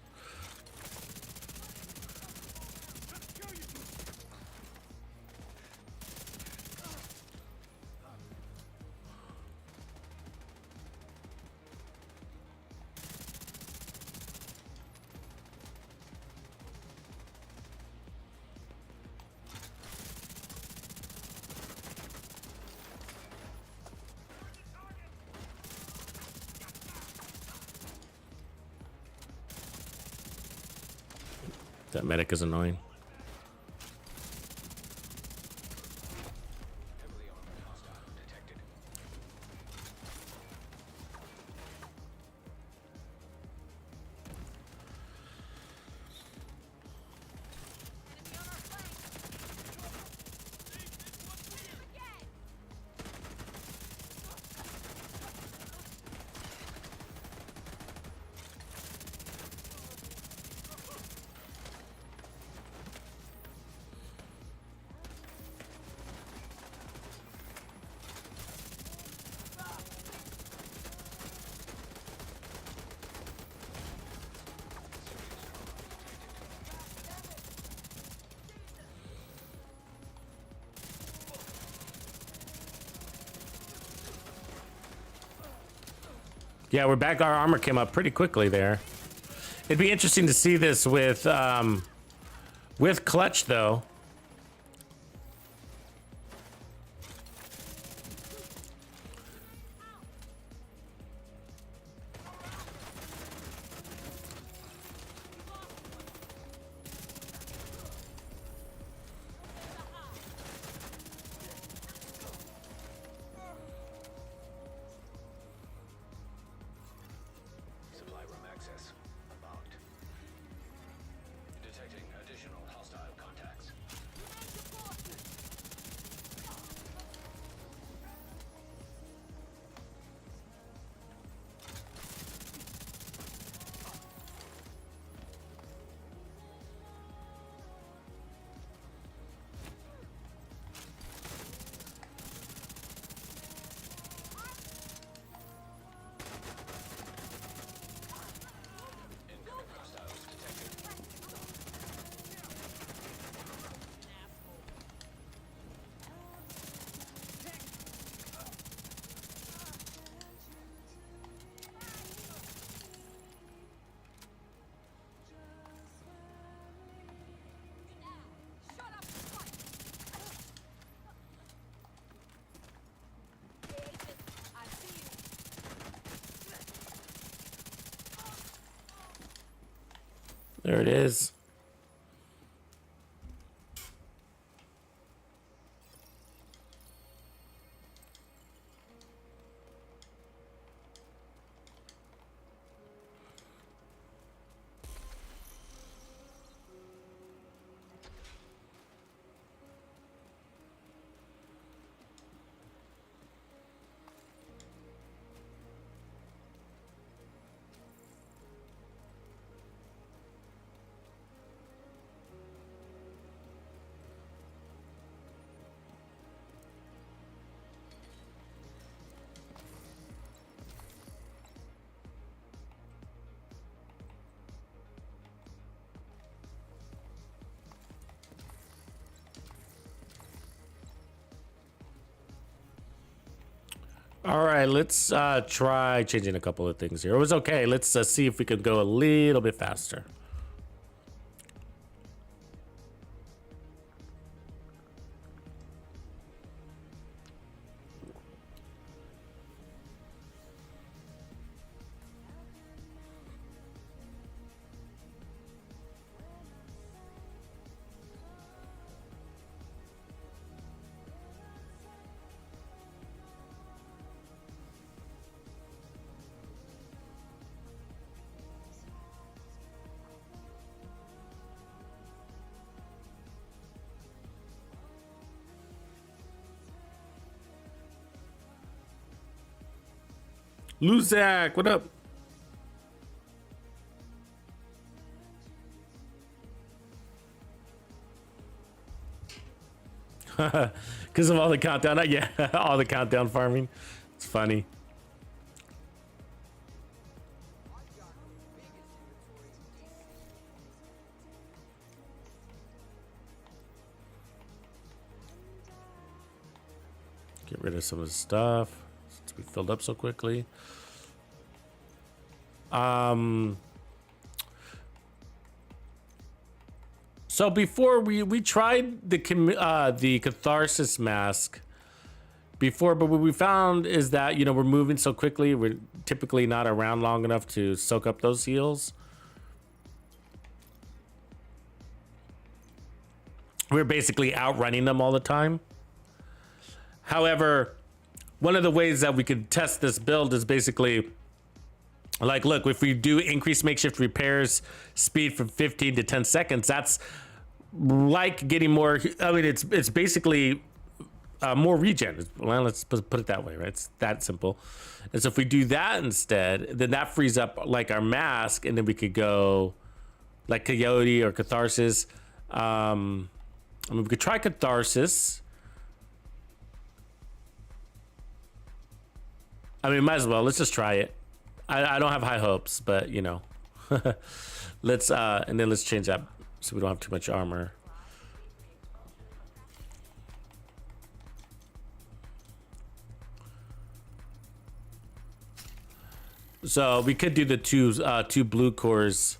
Speaker 3: That medic is annoying.
Speaker 5: Heavily armored hostile detected.
Speaker 3: Yeah, we're back. Our armor came up pretty quickly there. It'd be interesting to see this with clutch though.
Speaker 5: Supply room access unlocked. Detecting additional hostile contacts. Incoming hostiles detected.
Speaker 3: There it is. All right, let's try changing a couple of things here. It was okay. Let's see if we could go a little bit faster. Luzak, what up? Because of all the countdown, yeah, all the countdown farming. It's funny. Get rid of some of the stuff since we filled up so quickly. So before we tried the Catharsis mask before, but what we found is that, you know, we're moving so quickly, we're typically not around long enough to soak up those heals. We're basically outrunning them all the time. However, one of the ways that we could test this build is basically like, look, if we do increase makeshift repairs speed from 15 to 10 seconds, that's like getting more. I mean, it's basically more regen. Well, let's put it that way, right? It's that simple. And so if we do that instead, then that frees up like our mask, and then we could go like Coyote or Catharsis. I mean, we could try Catharsis. I mean, might as well. Let's just try it. I don't have high hopes, but you know, let's and then let's change that so we don't have too much armor. So we could do the two blue cores,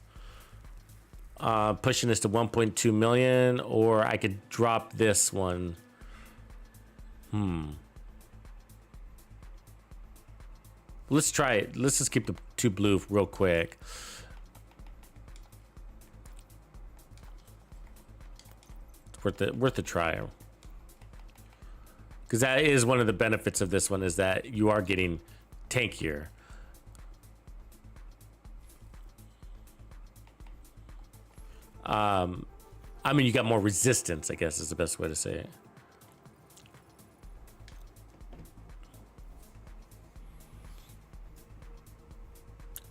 Speaker 3: pushing this to 1.2 million, or I could drop this one. Let's try it. Let's just keep the two blue real quick. It's worth a try. Because that is one of the benefits of this one, is that you are getting tankier. I mean, you got more resistance, I guess is the best way to say it.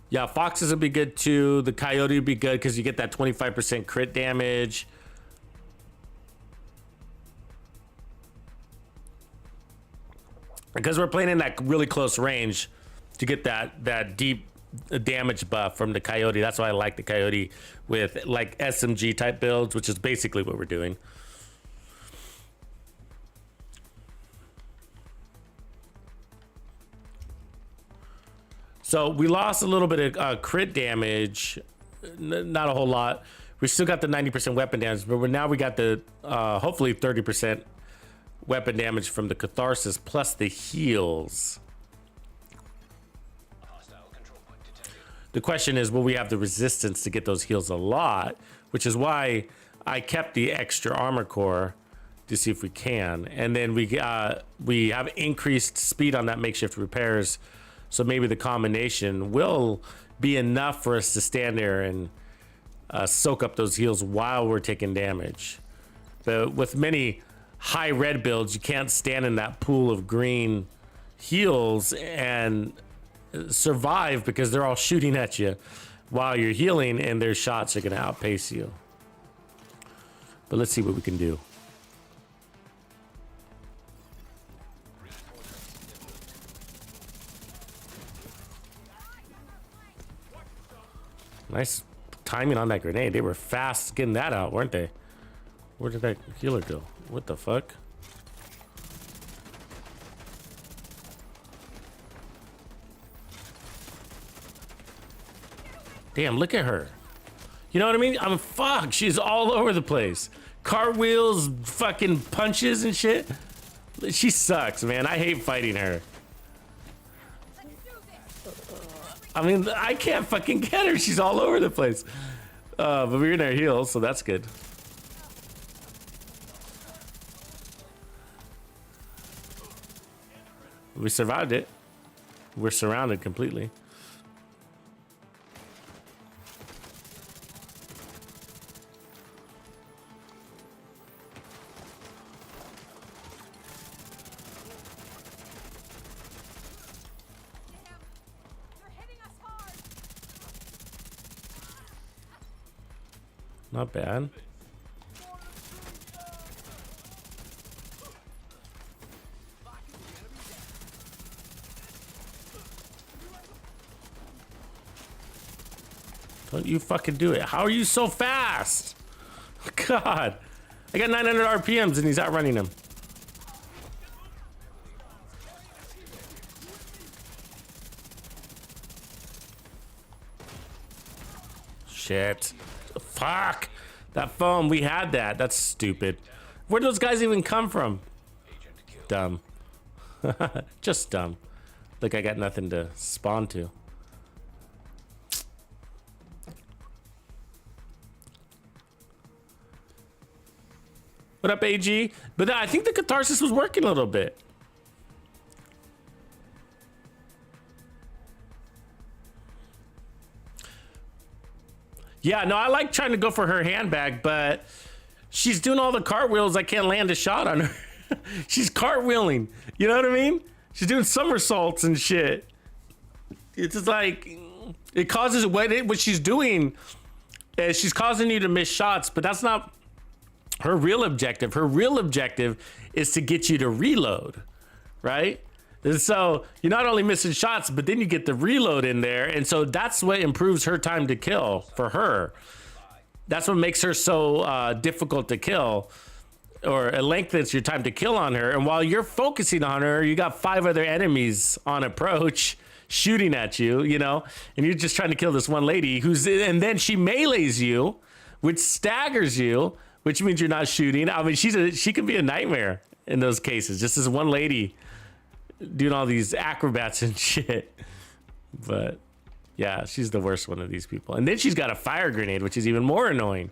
Speaker 3: Yeah, foxes would be good too. The coyote would be good because you get that 25% crit damage. Because we're playing in that really close range to get that deep damage buff from the coyote. That's why I like the coyote with like SMG type builds, which is basically what we're doing. So we lost a little bit of crit damage, not a whole lot. We still got the 90% weapon damage, but now we got the hopefully 30% weapon damage from the Catharsis plus the heals.
Speaker 5: Hostile control point detected.
Speaker 3: The question is, will we have the resistance to get those heals a lot? Which is why I kept the extra armor core to see if we can. And then we have increased speed on that makeshift repairs. So maybe the combination will be enough for us to stand there and soak up those heals while we're taking damage. But with many high red builds, you can't stand in that pool of green heals and survive because they're all shooting at you while you're healing, and their shots are going to outpace you. But let's see what we can do. Nice timing on that grenade. They were fast getting that out, weren't they? Where did that healer go? What the fuck? Damn, look at her. You know what I mean? I'm fuck. She's all over the place. Cartwheels, fucking punches and shit. She sucks, man. I hate fighting her. I mean, I can't fucking get her. She's all over the place. But we're in our heels, so that's good. We survived it. We're surrounded completely. Not bad. Don't you fucking do it. How are you so fast? God. I got 900 RPMs and he's outrunning him. Shit. Fuck. That foam, we had that. That's stupid. Where'd those guys even come from? Dumb. Just dumb. Look, I got nothing to spawn to. What up, AG? But I think the Catharsis was working a little bit. Yeah, no, I like trying to go for her handbag, but she's doing all the cartwheels. I can't land a shot on her. She's cartwheeling. You know what I mean? She's doing somersaults and shit. It's just like, it causes, what she's doing is she's causing you to miss shots, but that's not her real objective. Her real objective is to get you to reload, right? And so you're not only missing shots, but then you get the reload in there. And so that's what improves her time to kill for her. That's what makes her so difficult to kill, or it lengthens your time to kill on her. And while you're focusing on her, you got 5 other enemies on approach shooting at you, you know, and you're just trying to kill this one lady and then she melees you, which staggers you, which means you're not shooting. I mean, she could be a nightmare in those cases. Just this one lady doing all these acrobats and shit. But yeah, she's the worst one of these people. And then she's got a fire grenade, which is even more annoying.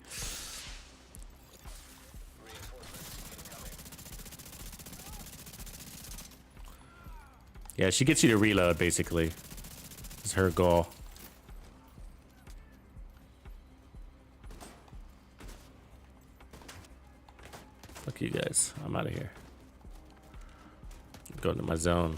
Speaker 3: Yeah, she gets you to reload, basically. It's her goal. Fuck you guys. I'm out of here. I'm going to my zone.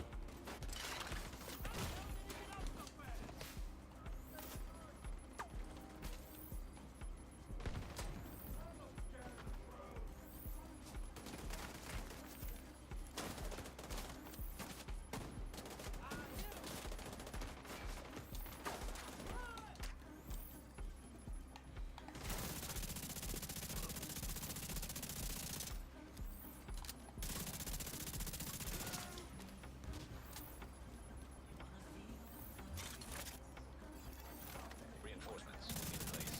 Speaker 5: Reinforcements in place.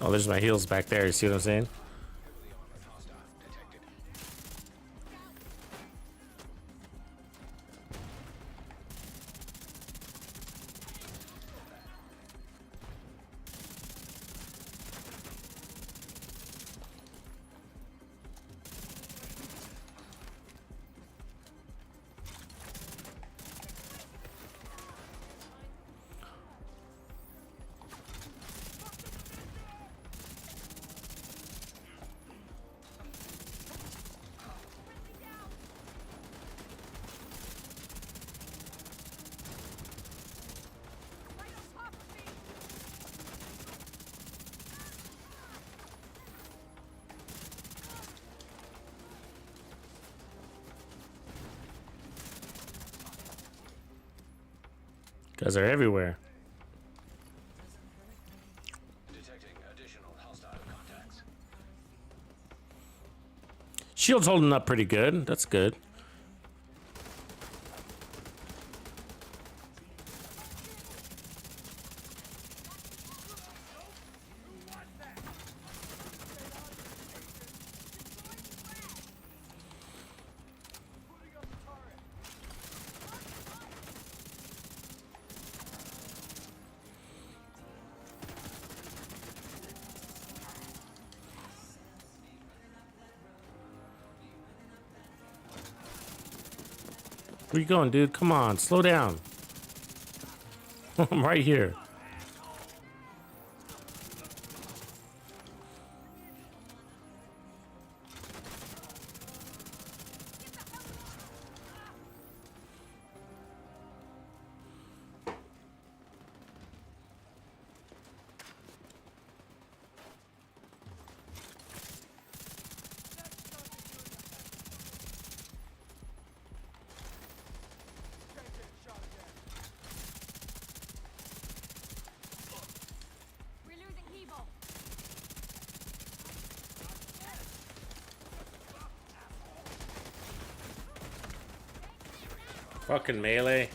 Speaker 3: Oh, there's my heals back there. You see what I'm saying?
Speaker 5: Heavily armored hostile detected.
Speaker 3: Guys are everywhere.
Speaker 5: Detecting additional hostile contacts.
Speaker 3: Shield's holding up pretty good. That's good. Where you going, dude? Come on, slow down. I'm right here.
Speaker 2: We're losing Hebo.
Speaker 3: Fucking melee.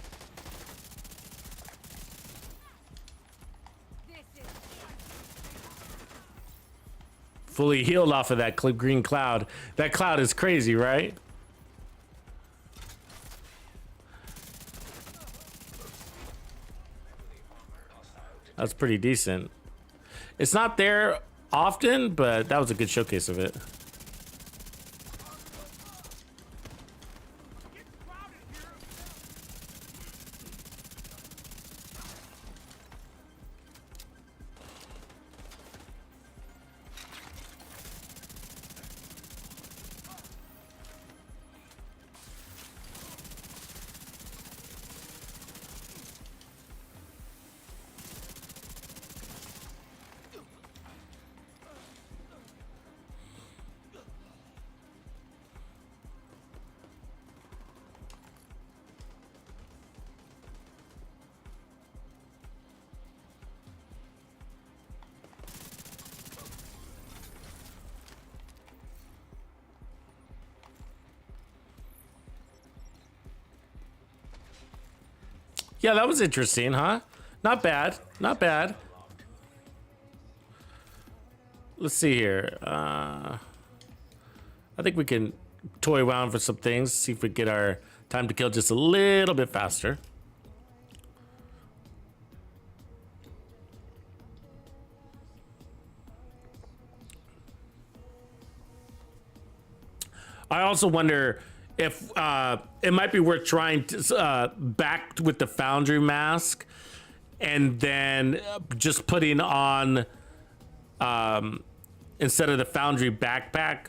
Speaker 3: Fully healed off of that green cloud. That cloud is crazy, right? That's pretty decent. It's not there often, but that was a good showcase of it. Yeah, that was interesting, huh? Not bad. Not bad. Let's see here. I think we can toy around for some things, see if we get our time to kill just a little bit faster. I also wonder if it might be worth trying to back with the Foundry mask and then just putting on instead of the Foundry backpack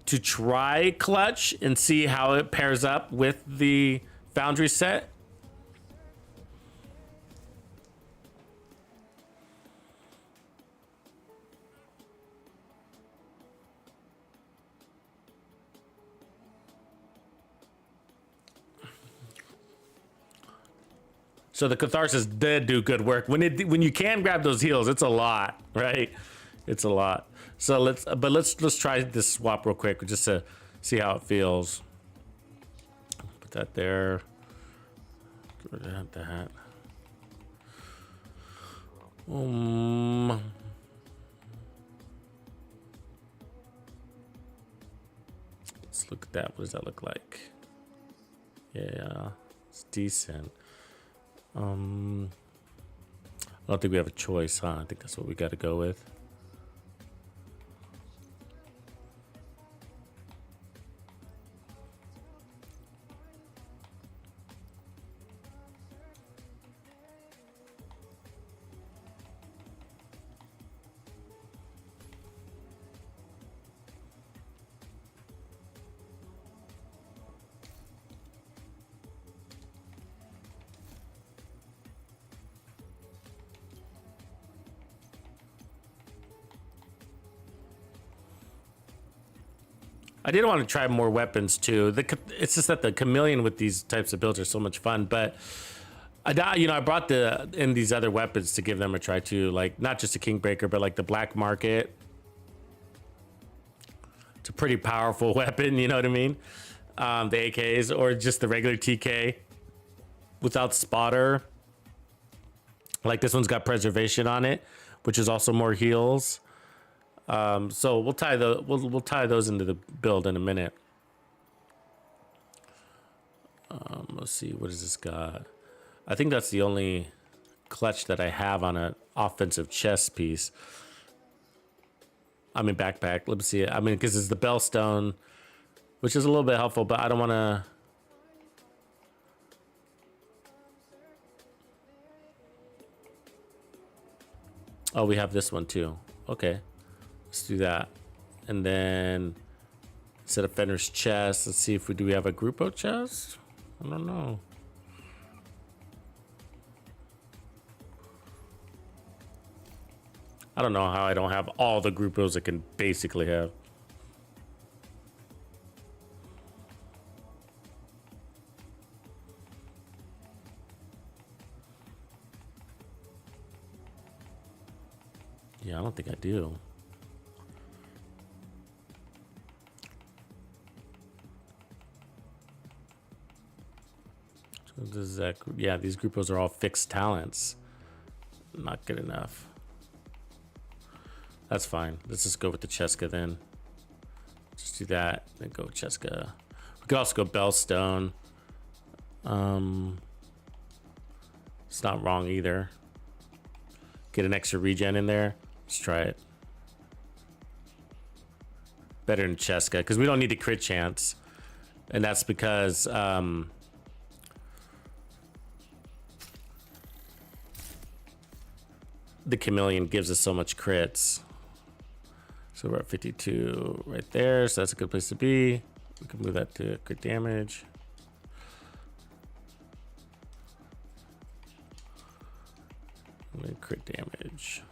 Speaker 3: to try clutch and see how it pairs up with the Foundry set. So the Catharsis did do good work. When you can grab those heals, it's a lot, right? It's a lot. So let's try this swap real quick just to see how it feels. Put that there. Get rid of that. Let's look at that. What does that look like? Yeah, it's decent. I don't think we have a choice, huh? I think that's what we got to go with. I did want to try more weapons too. It's just that the chameleon with these types of builds are so much fun. But I brought in these other weapons to give them a try too. Like not just a Kingbreaker, but like the Black Market. It's a pretty powerful weapon. You know what I mean? The AKs or just the regular TK without spotter. Like this one's got preservation on it, which is also more heals. So we'll tie those into the build in a minute. Let's see, what does this got? I think that's the only clutch that I have on an offensive chest piece. I mean backpack. Let me see it. I mean, because it's the Bellstone, which is a little bit helpful, but I don't want to. Oh, we have this one too. Okay, let's do that. And then set up Fenrir's chest. Let's see if we have a Grupo chest. I don't know. I don't know how I don't have all the Grupos I can basically have. Yeah, I don't think I do. So does that, yeah, these Grupos are all fixed talents. Not good enough. That's fine. Let's just go with the Cheska then. Just do that. Then go with Cheska. We could also go Bellstone. It's not wrong either. Get an extra regen in there. Let's try it. Better than Cheska, because we don't need the crit chance. And that's because the chameleon gives us so much crits. So we're at 52 right there, so that's a good place to be. We can move that to crit damage. And then crit damage.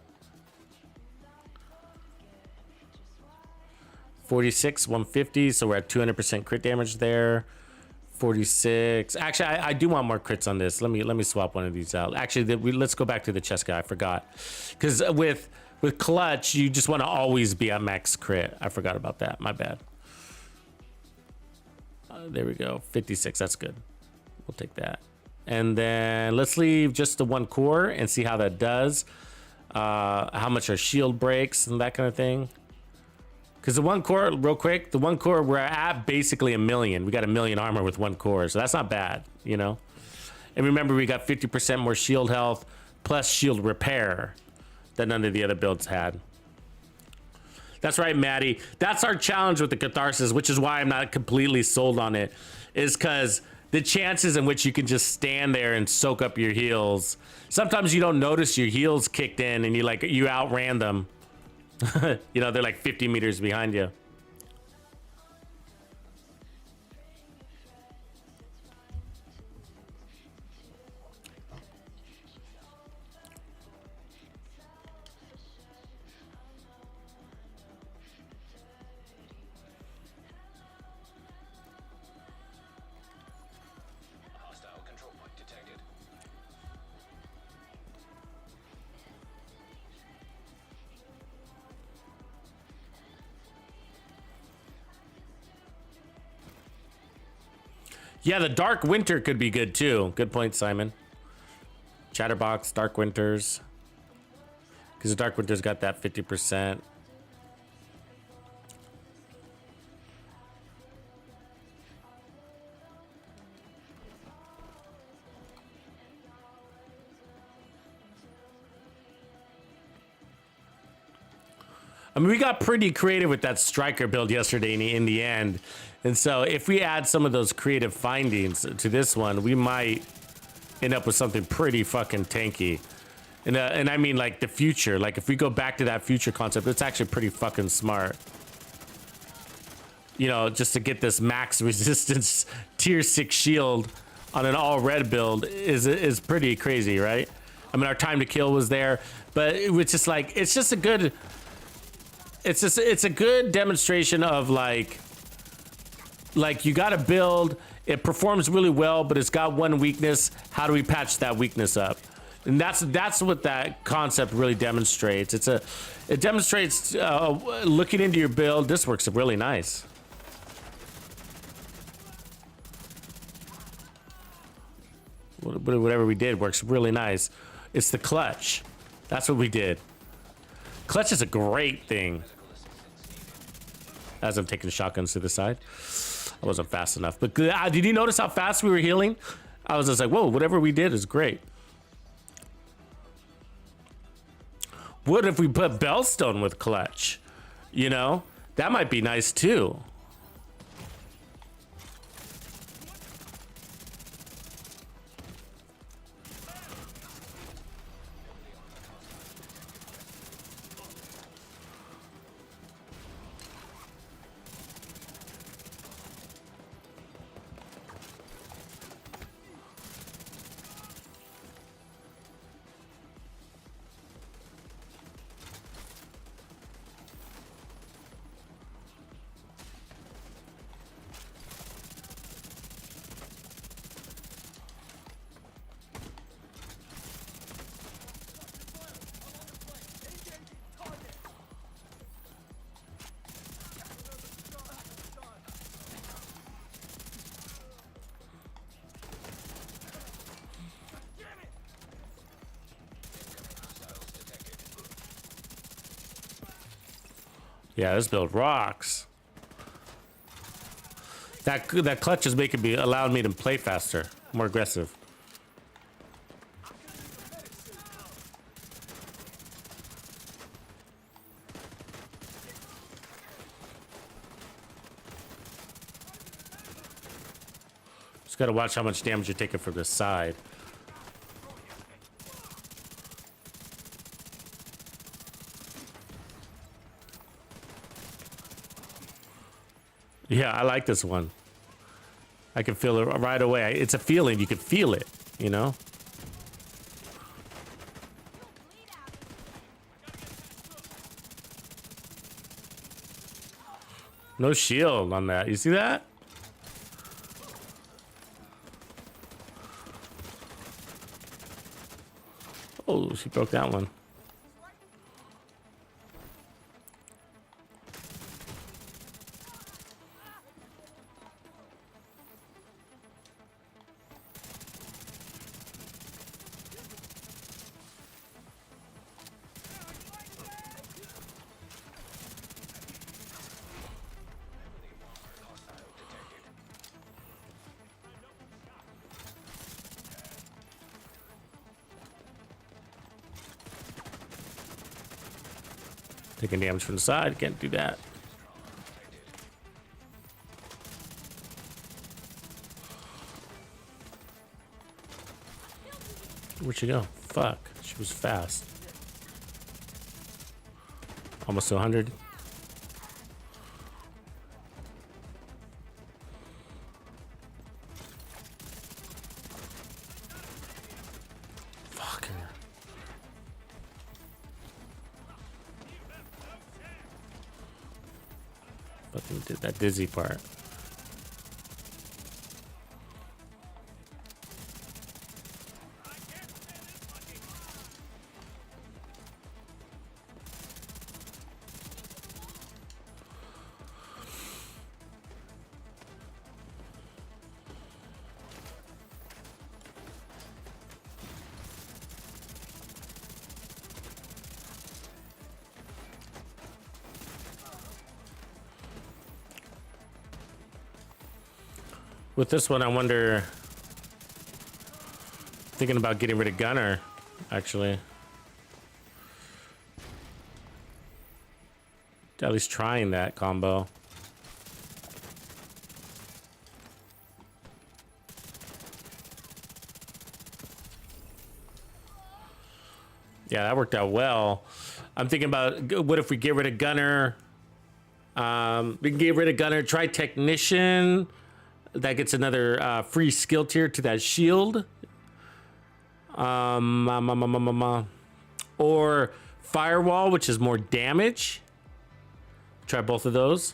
Speaker 3: 46, 150, so we're at 200% crit damage there. 46. Actually, I do want more crits on this. Let me swap one of these out. Actually, let's go back to the chest guy. I forgot, because with clutch, you just want to always be at max crit. I forgot about that. My bad. There we go. 56. That's good. We'll take that. And then let's leave just the one core and see how that does. How much our shield breaks and that kind of thing. Because the one core, real quick, the one core, we're at basically 1,000,000. We got 1,000,000 armor with one core, so that's not bad, you know? And remember, we got 50% more shield health plus shield repair that none of the other builds had. That's right, Maddie. That's our challenge with the Catharsis, which is why I'm not completely sold on it, is because the chances in which you can just stand there and soak up your heals. Sometimes you don't notice your heals kicked in and you outran them. You know, they're like 50 meters behind you.
Speaker 5: Hostile control point detected.
Speaker 3: Yeah, the Dark Winter could be good too. Good point, Simon. Chatterbox, Dark Winters. Because the Dark Winter's got that 50%. I mean, we got pretty creative with that striker build yesterday in the end. And so if we add some of those creative findings to this one, we might end up with something pretty fucking tanky. And I mean like the future. Like if we go back to that future concept, it's actually pretty fucking smart. You know, just to get this max resistance tier 6 shield on an all red build is pretty crazy, right? I mean, our time to kill was there, but it was just like, it's just a good... It's a good demonstration of like you got to build. It performs really well, but it's got one weakness. How do we patch that weakness up? And that's what that concept really demonstrates. It demonstrates looking into your build. This works really nice. Whatever we did works really nice. It's the clutch. That's what we did. Clutch is a great thing. As I'm taking shotguns to the side. I wasn't fast enough. But did you notice how fast we were healing? I was just like, whoa, whatever we did is great. What if we put Bellstone with clutch? You know? That might be nice too. Yeah, this build rocks. That clutch is making me, allowing me to play faster, more aggressive. Just gotta watch how much damage you're taking from this side. Yeah, I like this one. I can feel it right away. It's a feeling. You can feel it, you know? No shield on that. You see that? Oh, she broke that one. Taking damage from the side, can't do that. Where'd she go? Fuck, she was fast. Almost to 100. Fuck her. Fucking did that dizzy part. With this one, I wonder, thinking about getting rid of Gunner, actually. At least trying that combo. Yeah, that worked out well. I'm thinking about, what if we get rid of Gunner? We can get rid of Gunner, try Technician. That gets another free skill tier to that shield. Or Firewall, which is more damage. Try both of those.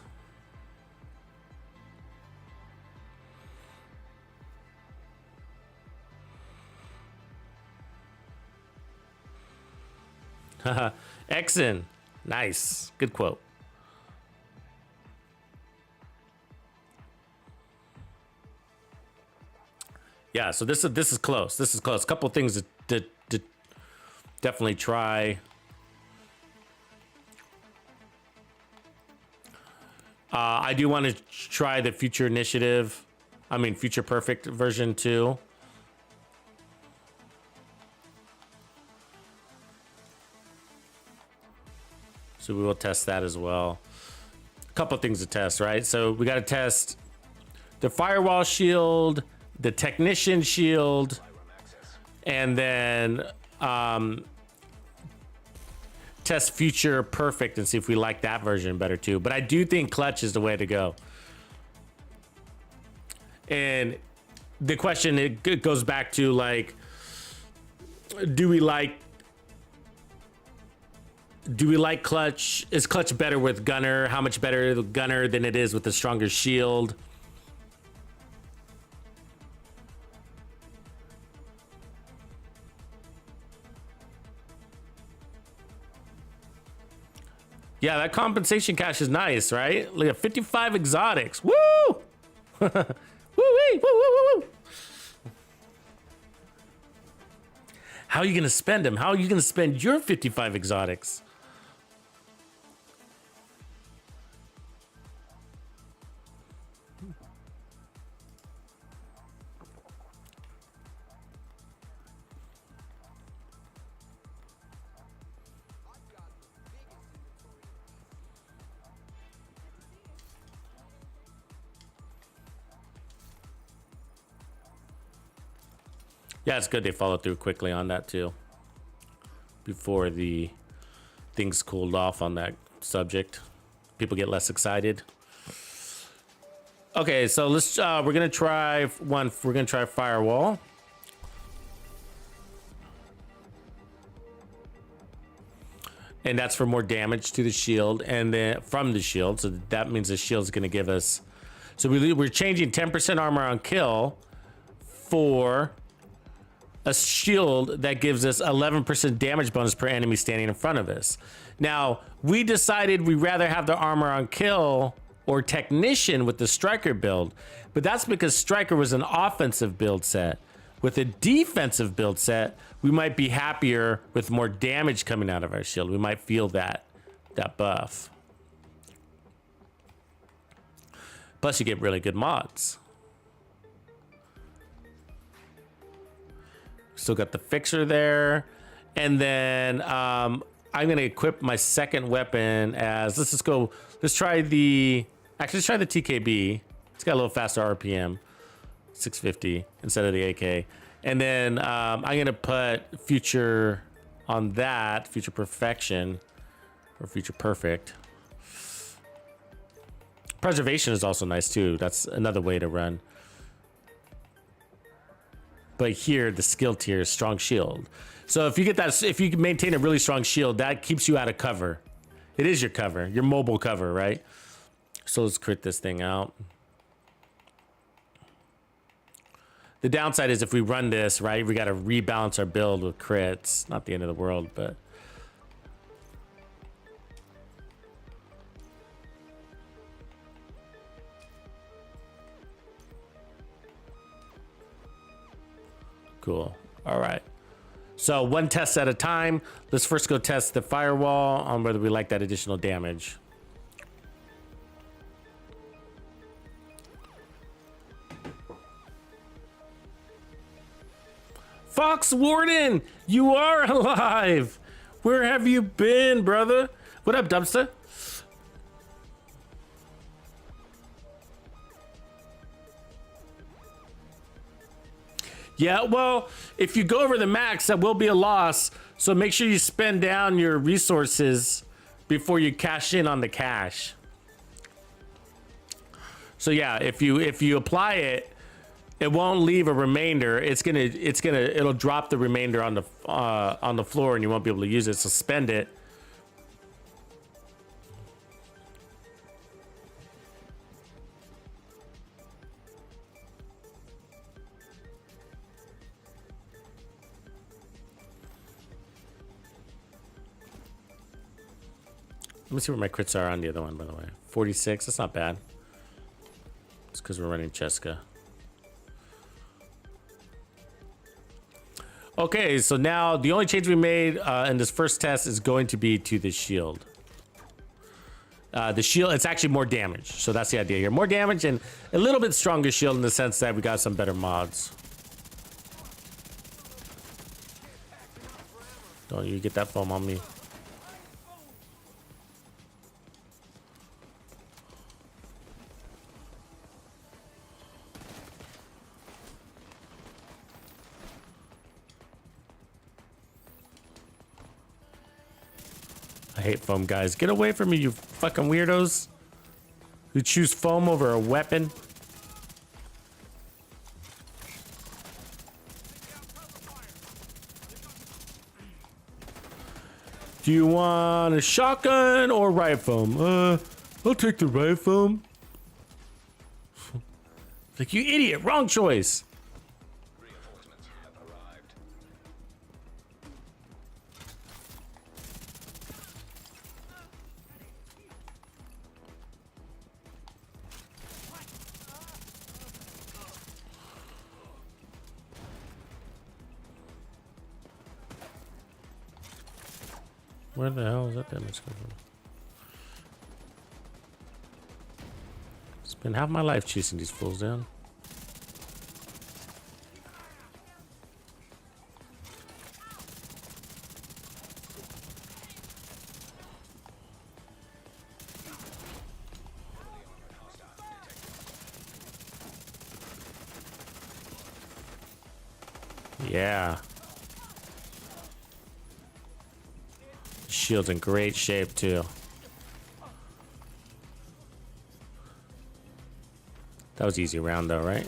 Speaker 3: Haha, Exen. Nice. Good quote. Yeah, so this is close. This is close. A couple of things to definitely try. I do want to try the Future Initiative. I mean, Future Perfect version 2. So we will test that as well. A couple of things to test, right? So we got to test the Firewall shield, the Technician shield, and then test Future Perfect and see if we like that version better too. But I do think Clutch is the way to go. And the question, it goes back to, like, do we like Clutch? Is Clutch better with Gunner? How much better with Gunner than it is with the stronger shield? Yeah, that compensation cache is nice, right? Look at 55 exotics. Woo! Woo-wee! Woo-woo-woo-woo! How are you going to spend them? How are you going to spend your 55 exotics? Yeah, it's good they followed through quickly on that too. Before the things cooled off on that subject. People get less excited. Okay, so let's we're gonna try firewall. And that's for more damage to the shield and then from the shield. So that means the shield's gonna give us. So we're changing 10% armor on kill for a shield that gives us 11% damage bonus per enemy standing in front of us. Now, we decided we'd rather have the armor on kill or technician with the striker build, but that's because striker was an offensive build set. With a defensive build set, we might be happier with more damage coming out of our shield. We might feel that buff. Plus you get really good mods. Still got the fixer there. And then I'm gonna equip my second weapon as, let's try the TKB. It's got a little faster RPM, 650 instead of the AK. And then I'm gonna put future on that, future perfection or future perfect. Preservation is also nice too. That's another way to run. But here the skill tier is strong shield. So if you get that, if you can maintain a really strong shield, that keeps you out of cover. It is your cover, your mobile cover, right? So let's crit this thing out. The downside is if we run this, right, we got to rebalance our build with crits. Not the end of the world, but. Cool. All right. So one test at a time. Let's first go test the firewall on whether we like that additional damage. Fox Warden, you are alive. Where have you been, brother? What up, Dubster? Yeah, well, if you go over the max, that will be a loss. So make sure you spend down your resources before you cash in on the cash. So yeah, if you apply it, it won't leave a remainder. It'll drop the remainder on the floor, and you won't be able to use it. So spend it. Let me see where my crits are on the other one, by the way. 46, that's not bad. It's because we're running Cheska. Okay, so now the only change we made in this first test is going to be to the shield. The shield, it's actually more damage. So that's the idea here. More damage and a little bit stronger shield in the sense that we got some better mods. Don't you get that foam on me. I hate foam guys. Get away from me, you fucking weirdos who choose foam over a weapon. Do you want a shotgun or riot foam? I'll take the riot foam. Like, you idiot, wrong choice.
Speaker 5: Reinforcements have arrived.
Speaker 3: Where the hell is that damage coming from? Spend half my life chasing these fools down. Yeah. Shield's in great shape too. That was easy round though, right?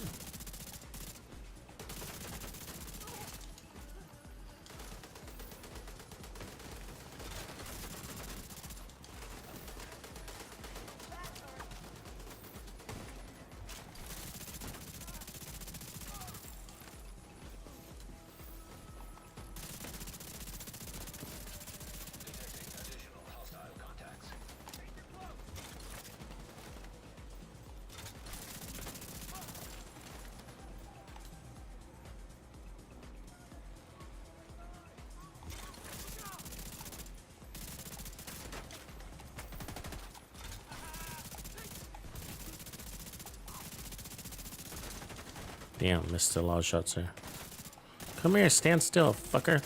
Speaker 5: Additional hostile contacts.
Speaker 3: Damn, missed a lot of shots there. Come here, stand still, fucker.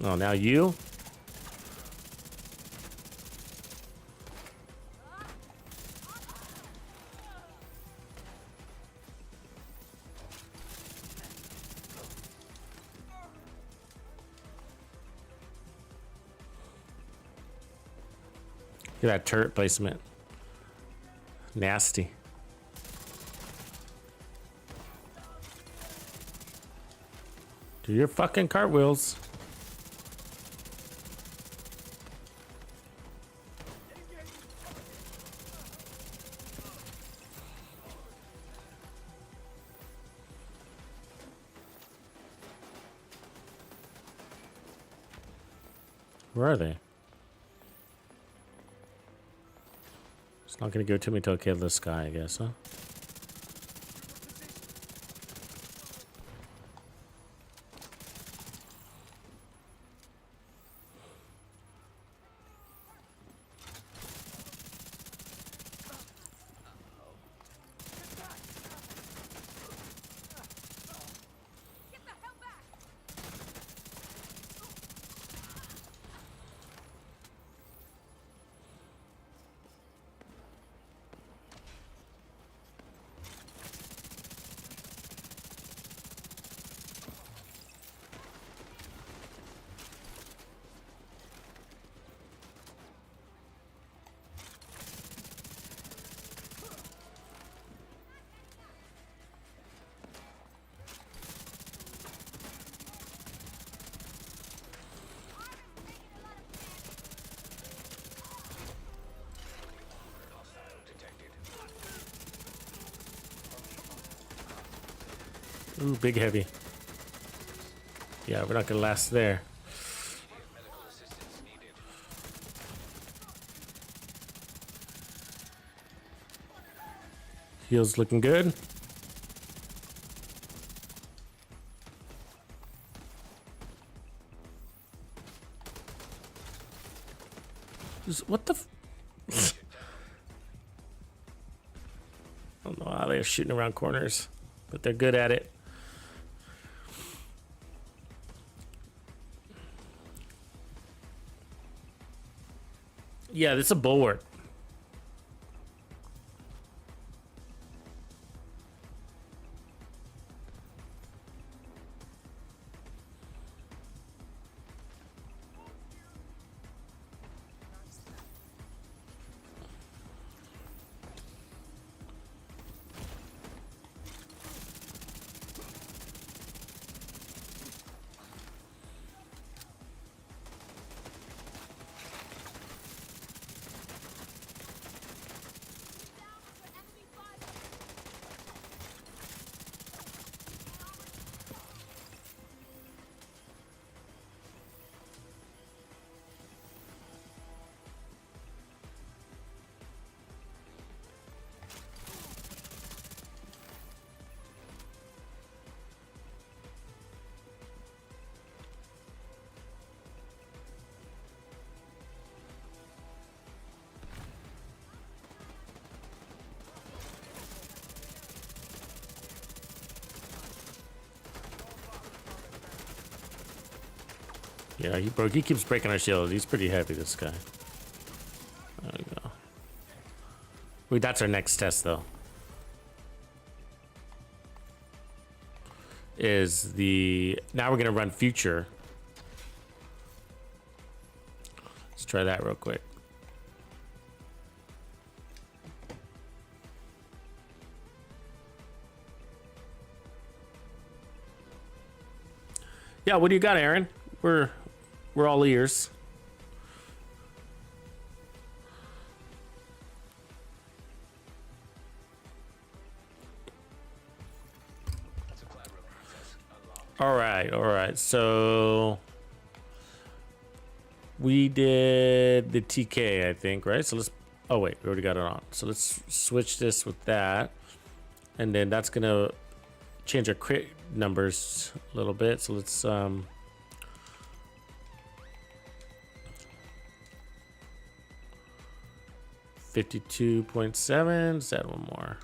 Speaker 3: Oh, now you? Look at that turret placement. Nasty. Do your fucking cartwheels. Where are they? It's not gonna go to me till I kill this guy, I guess, huh? Ooh, big heavy. Yeah, we're not gonna last there.
Speaker 5: Medical assistance needed.
Speaker 3: Heals looking good. What the I don't know how they're shooting around corners, but they're good at it. Yeah, this is a bulwark. Yeah, he keeps breaking our shield. He's pretty heavy, this guy. There we go. Wait, that's our next test, though. is the, now we're gonna run future. Let's try that real quick. Yeah, what do you got, Aaron? We're all ears. All right. So we did the TK, I think, right? So let's, oh wait, we already got it on. So let's switch this with that. And then that's gonna change our crit numbers a little bit. So let's 52.7. Let's add one more.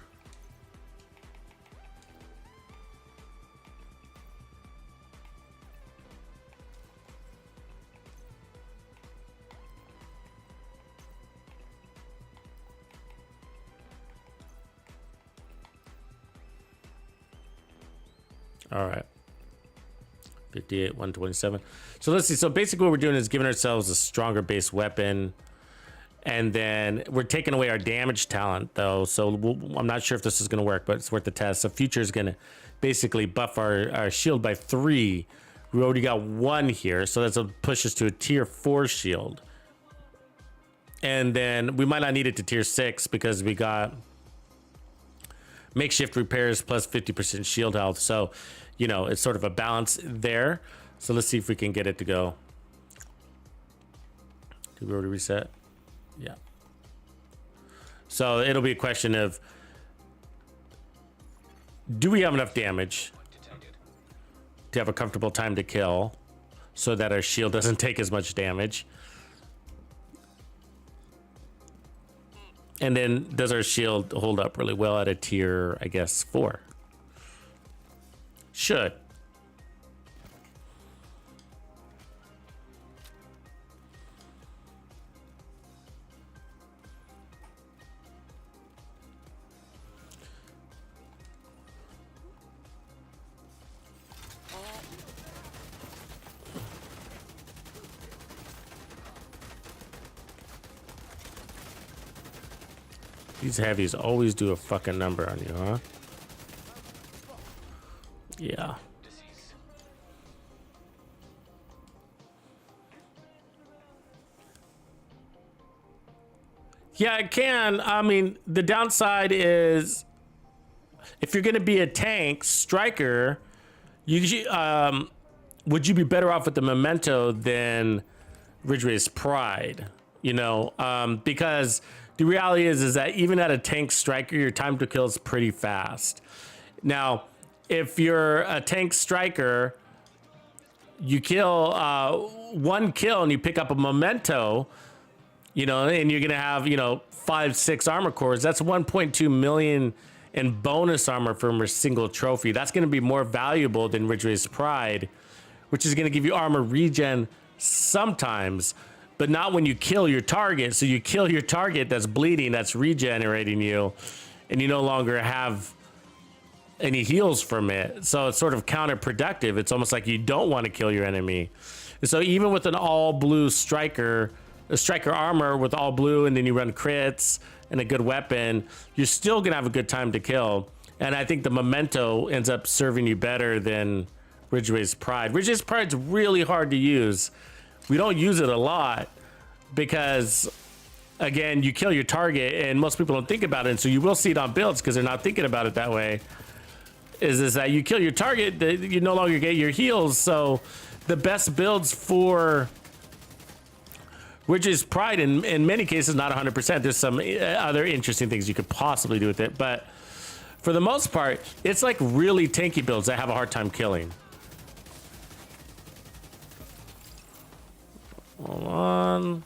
Speaker 3: All right. 58, 127. So let's see. So basically what we're doing is giving ourselves a stronger base weapon. And then we're taking away our damage talent, though. So I'm not sure if this is going to work, but it's worth the test. So future is going to basically buff our shield by 3. We already got 1 here. So that's a push us to a tier 4 shield. And then we might not need it to tier 6 because we got makeshift repairs plus 50% shield health. So, you know, it's sort of a balance there. So let's see if we can get it to go. Did we already reset? Yeah. So it'll be a question of, do we have enough damage to have a comfortable time to kill so that our shield doesn't take as much damage? And then does our shield hold up really well at a tier, I guess, 4? Should. These heavies always do a fucking number on you, huh? Yeah. Yeah, it can. I mean, the downside is if you're going to be a tank striker, would you be better off with the memento than Ridgeway's Pride? You know, because the reality is that even at a tank striker, your time to kill is pretty fast. Now, if you're a tank striker, you kill 1 kill and you pick up a memento, you know, and you're gonna have, you know, 5-6 armor cores. That's 1.2 million in bonus armor from a single trophy. That's gonna be more valuable than Ridgeway's Pride, which is gonna give you armor regen sometimes, but not when you kill your target. So you kill your target that's bleeding, that's regenerating you, and you no longer have any heals from it. So it's sort of counterproductive. It's almost like you don't want to kill your enemy. And so even with an all blue striker, a striker armor with all blue, and then you run crits and a good weapon, you're still gonna have a good time to kill. And I think the memento ends up serving you better than Ridgeway's Pride. Ridgeway's Pride's really hard to use. We don't use it a lot because, again, you kill your target and most people don't think about it. And so you will see it on builds because they're not thinking about it that way. Is that you kill your target, you no longer get your heals. So the best builds for Ridgeway's Pride, in many cases, not 100%. There's some other interesting things you could possibly do with it. But for the most part, it's like really tanky builds that have a hard time killing. Hold on.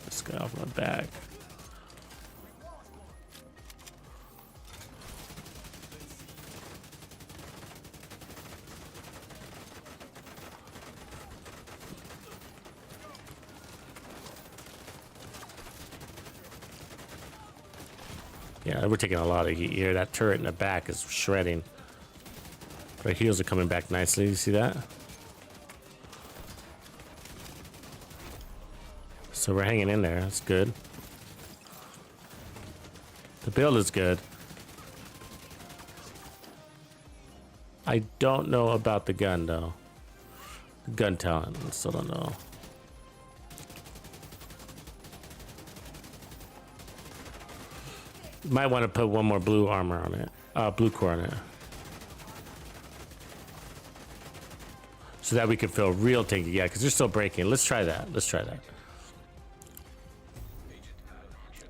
Speaker 3: This guy off my back. Yeah, we're taking a lot of heat here. That turret in the back is shredding. Our heals are coming back nicely. You see that? So we're hanging in there. That's good. The build is good. I don't know about the gun, though. Gun talent. I still don't know. Might want to put one more blue armor on it. Blue core on it. So that we can feel real tanky. Yeah, because they're still breaking. Let's try that. Let's try that.
Speaker 5: Agent malfunction.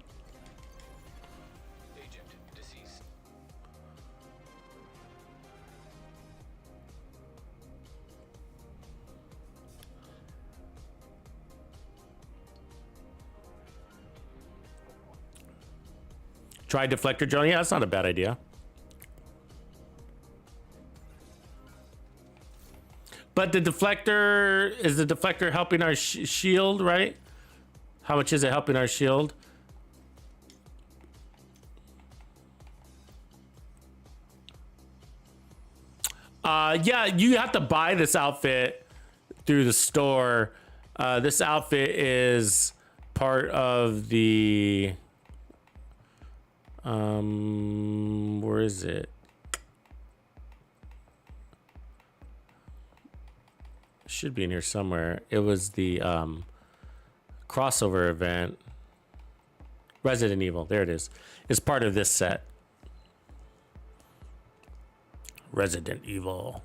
Speaker 5: Agent deceased.
Speaker 3: Try deflector drone. Yeah, that's not a bad idea. But the deflector, is the deflector helping our shield, right? How much is it helping our shield? Yeah, you have to buy this outfit through the store. This outfit is part of the... where is it? Should be in here somewhere. It was the crossover event. Resident Evil. There it is. It's part of this set. Resident Evil.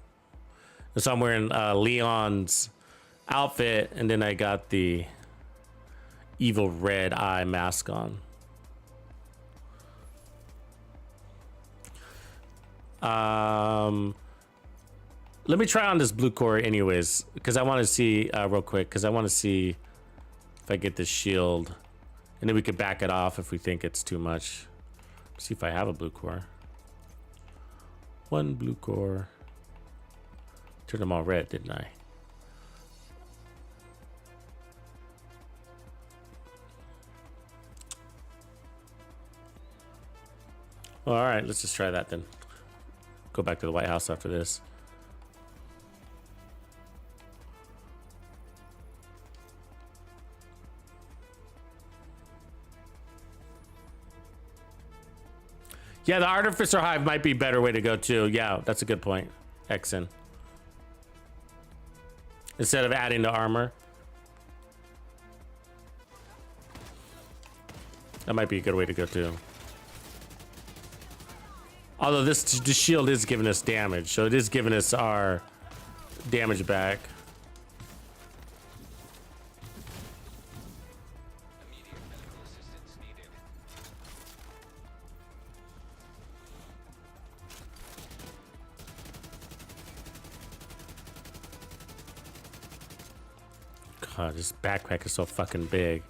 Speaker 3: So I'm wearing Leon's outfit, and then I got the evil red eye mask on. Let me try on this blue core anyways, because I want to see real quick, because I want to see if I get this shield, and then we could back it off if we think it's too much. See if I have a blue core. One blue core. Turned them all red, didn't I? Well, all right, let's just try that then. Go back to the White House after this. Yeah, the Artificer Hive might be a better way to go too. Yeah, that's a good point. Exen. Instead of adding the armor. That might be a good way to go too. Although this shield is giving us damage, so it is giving us our damage back.
Speaker 5: Immediate medical assistance needed.
Speaker 3: God, this backpack is so fucking big.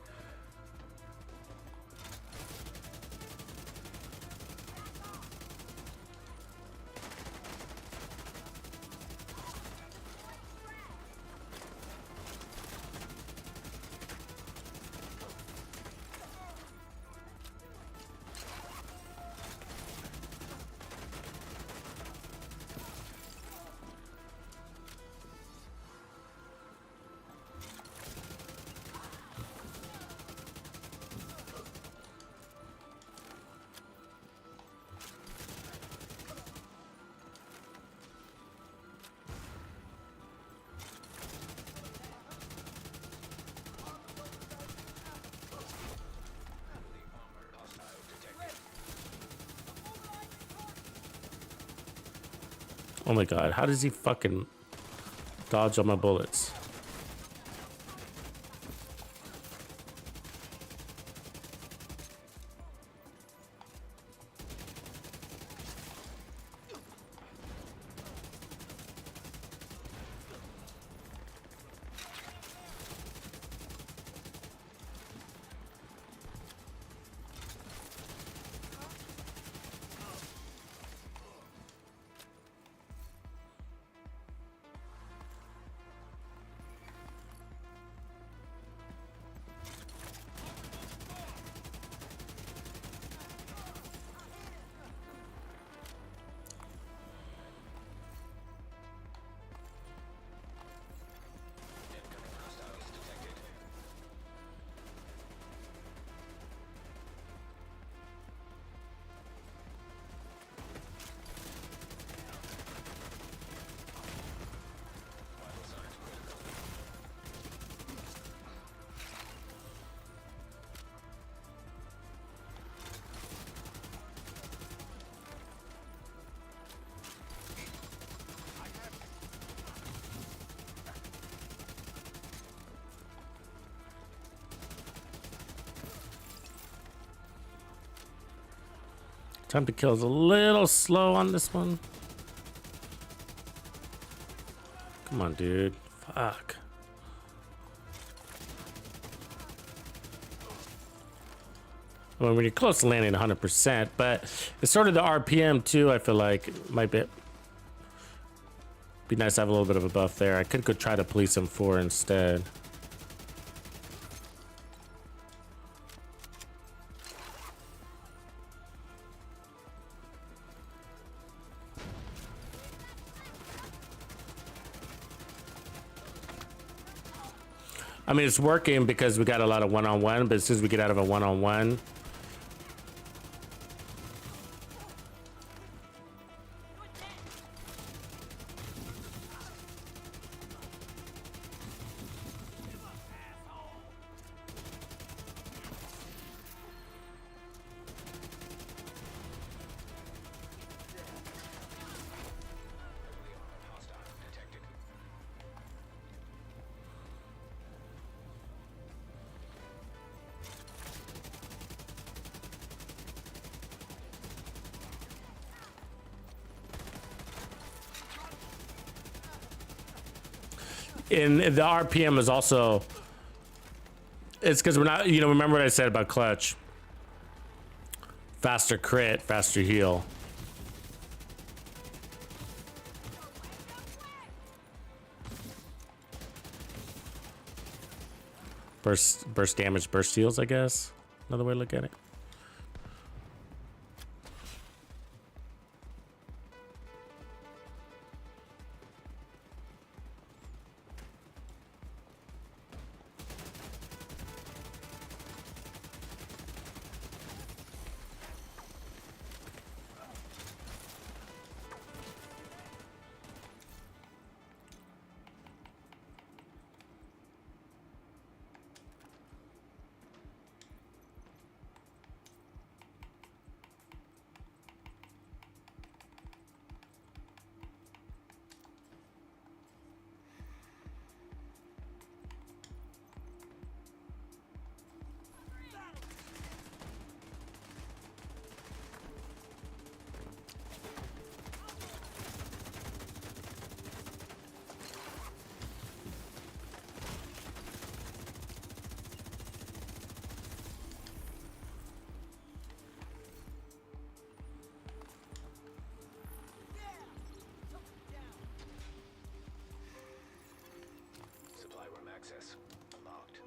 Speaker 3: Oh my god, how does he fucking dodge all my bullets? Time to kill is a little slow on this one. Come on, dude. Fuck. Well, when you're close to landing 100%, but it's sort of the RPM too. I feel like it might be nice to have a little bit of a buff there. I could go try to police him 4 instead. I mean, it's working because we got a lot of one-on-one, but as soon as we get out of a one-on-one,
Speaker 5: Hostile detected.
Speaker 3: and the RPM is also, it's because we're not, you know, remember what I said about clutch? Faster crit, faster heal. Burst damage, burst heals, I guess. Another way to look at it.
Speaker 5: Supply room access unlocked.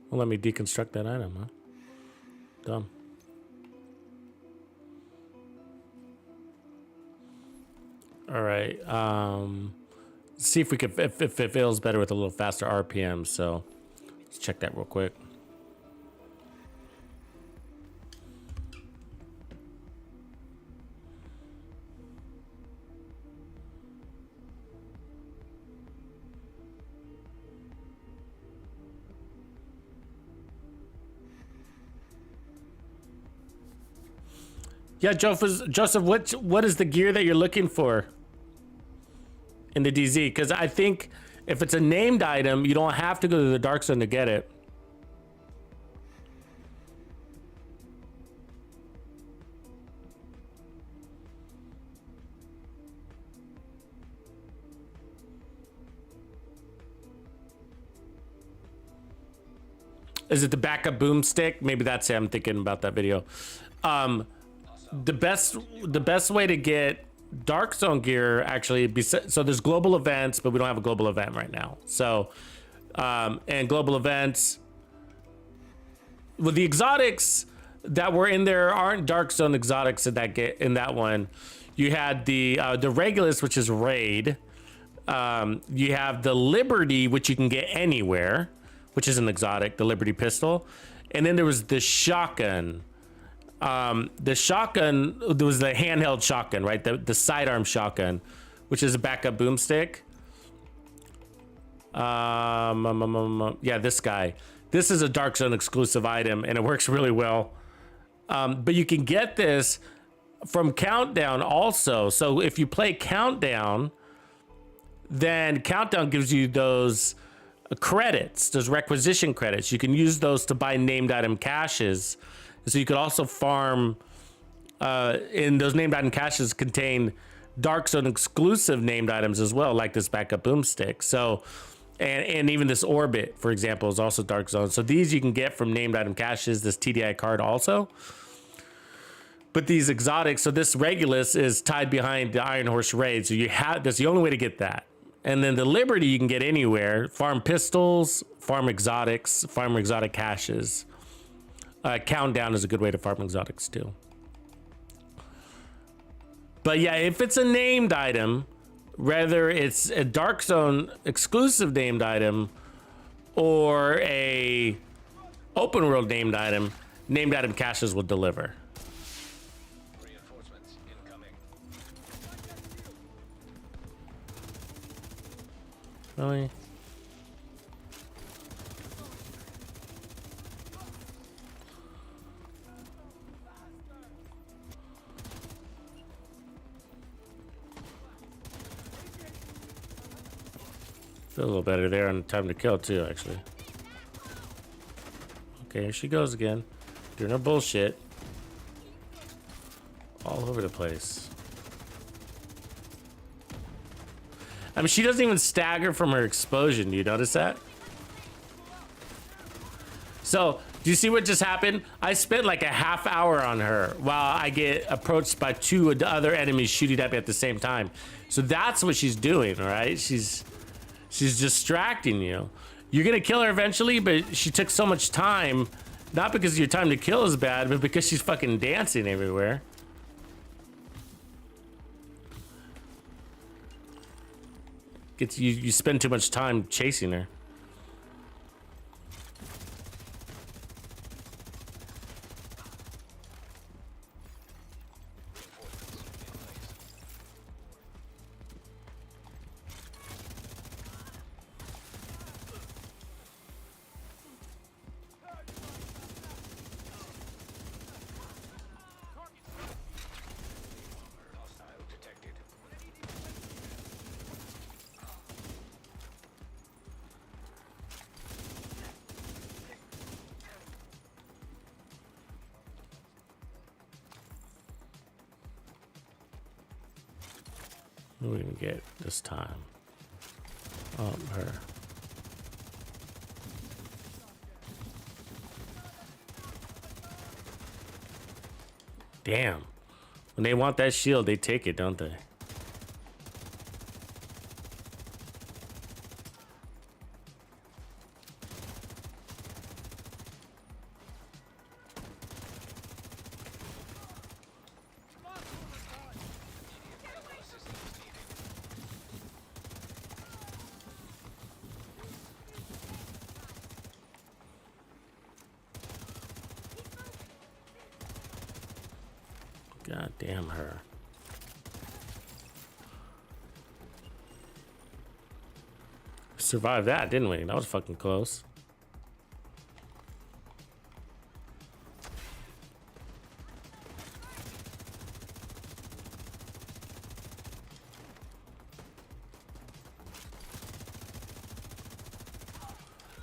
Speaker 3: Well, let me deconstruct that item, huh? Dumb. All right. See if we could, if it feels better with a little faster RPM. So let's check that real quick. Yeah, Joseph, what is the gear that you're looking for in the DZ? Because I think if it's a named item, you don't have to go to the Dark Zone to get it. Is it the backup boomstick? Maybe that's it. I'm thinking about that video. The best way to get Dark Zone gear actually, so there's global events, but we don't have a global event right now. So, and global events, with the exotics that were in there aren't Dark Zone exotics in that one. You had the Regulus, which is raid. You have the Liberty, which you can get anywhere, which is an exotic, the Liberty pistol, and then there was the shotgun. The shotgun, there was the handheld shotgun, right? The sidearm shotgun, which is a backup boomstick. Yeah, this guy. This is a Dark Zone exclusive item, and it works really well. But you can get this from Countdown also. So if you play Countdown, then Countdown gives you those credits, those requisition credits. You can use those to buy named item caches. So you could also farm, and those named item caches contain Dark Zone exclusive named items as well, like this backup boomstick. So, and even this orbit, for example, is also Dark Zone. So these you can get from named item caches, this TDI card also. But these exotics, so this Regulus is tied behind the Iron Horse Raid. So you have, that's the only way to get that. And then the Liberty you can get anywhere. Farm pistols, farm exotics, farm exotic caches. Countdown is a good way to farm exotics too. But yeah, if it's a named item, whether it's a Dark Zone exclusive named item or a open world named item caches will deliver.
Speaker 5: Reinforcements incoming.
Speaker 3: Really? Feel a little better there on time to kill too, actually. Okay, here she goes again. Doing her bullshit. All over the place. I mean, she doesn't even stagger from her explosion. Do you notice that? So, do you see what just happened? I spent like a half hour on her while I get approached by two other enemies shooting at me at the same time. So that's what she's doing, all right? She's distracting you. You're gonna kill her eventually, but she took so much time, not because your time to kill is bad, but because she's fucking dancing everywhere. Gets you spend too much time chasing her.
Speaker 5: Hostile detected.
Speaker 3: What are we gonna get this time? Her. Damn. When they want that shield, they take it, don't they? God damn her. Survived that, didn't we? That was fucking close.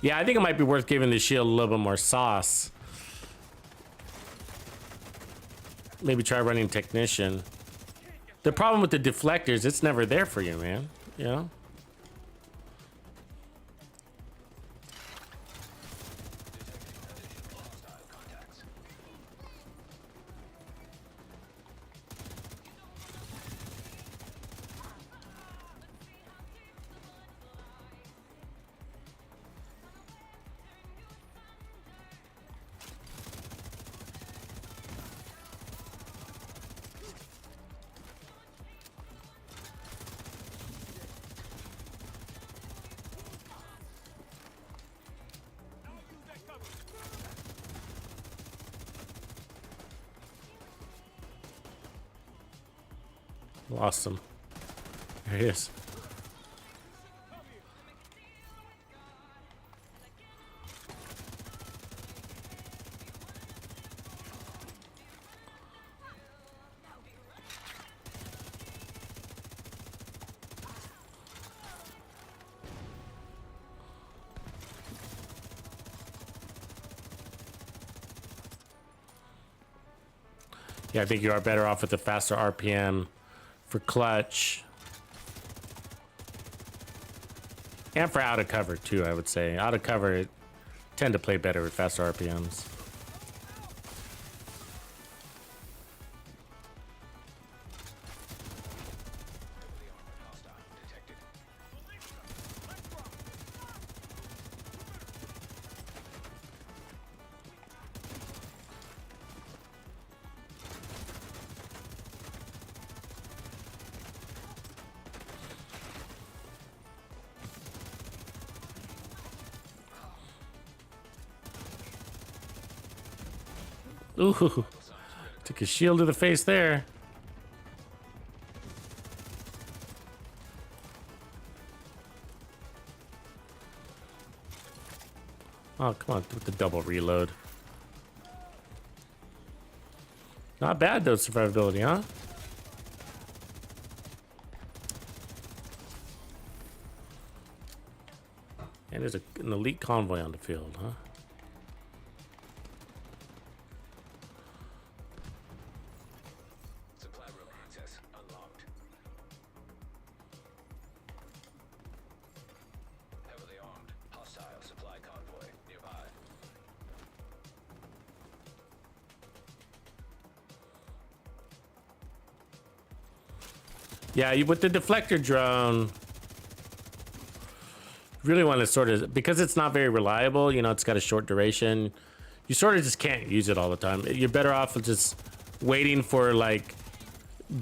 Speaker 3: Yeah, I think it might be worth giving the shield a little bit more sauce. Maybe try running technician. The problem with the deflectors, it's never there for you, man. You know? Lost him. There he is. Yeah, I think you are better off with the faster RPM for clutch. And for out of cover too, I would say. Out of cover tend to play better with faster RPMs. Ooh, took a shield to the face there. Oh, come on, with the double reload. Not bad though, survivability, huh? And there's an elite convoy on the field, huh?
Speaker 5: Supply room access unlocked. Heavily armed. Hostile supply convoy nearby.
Speaker 3: Yeah, with the deflector drone, really want to sort of, because it's not very reliable, you know, it's got a short duration, you sort of just can't use it all the time. You're better off with just waiting for like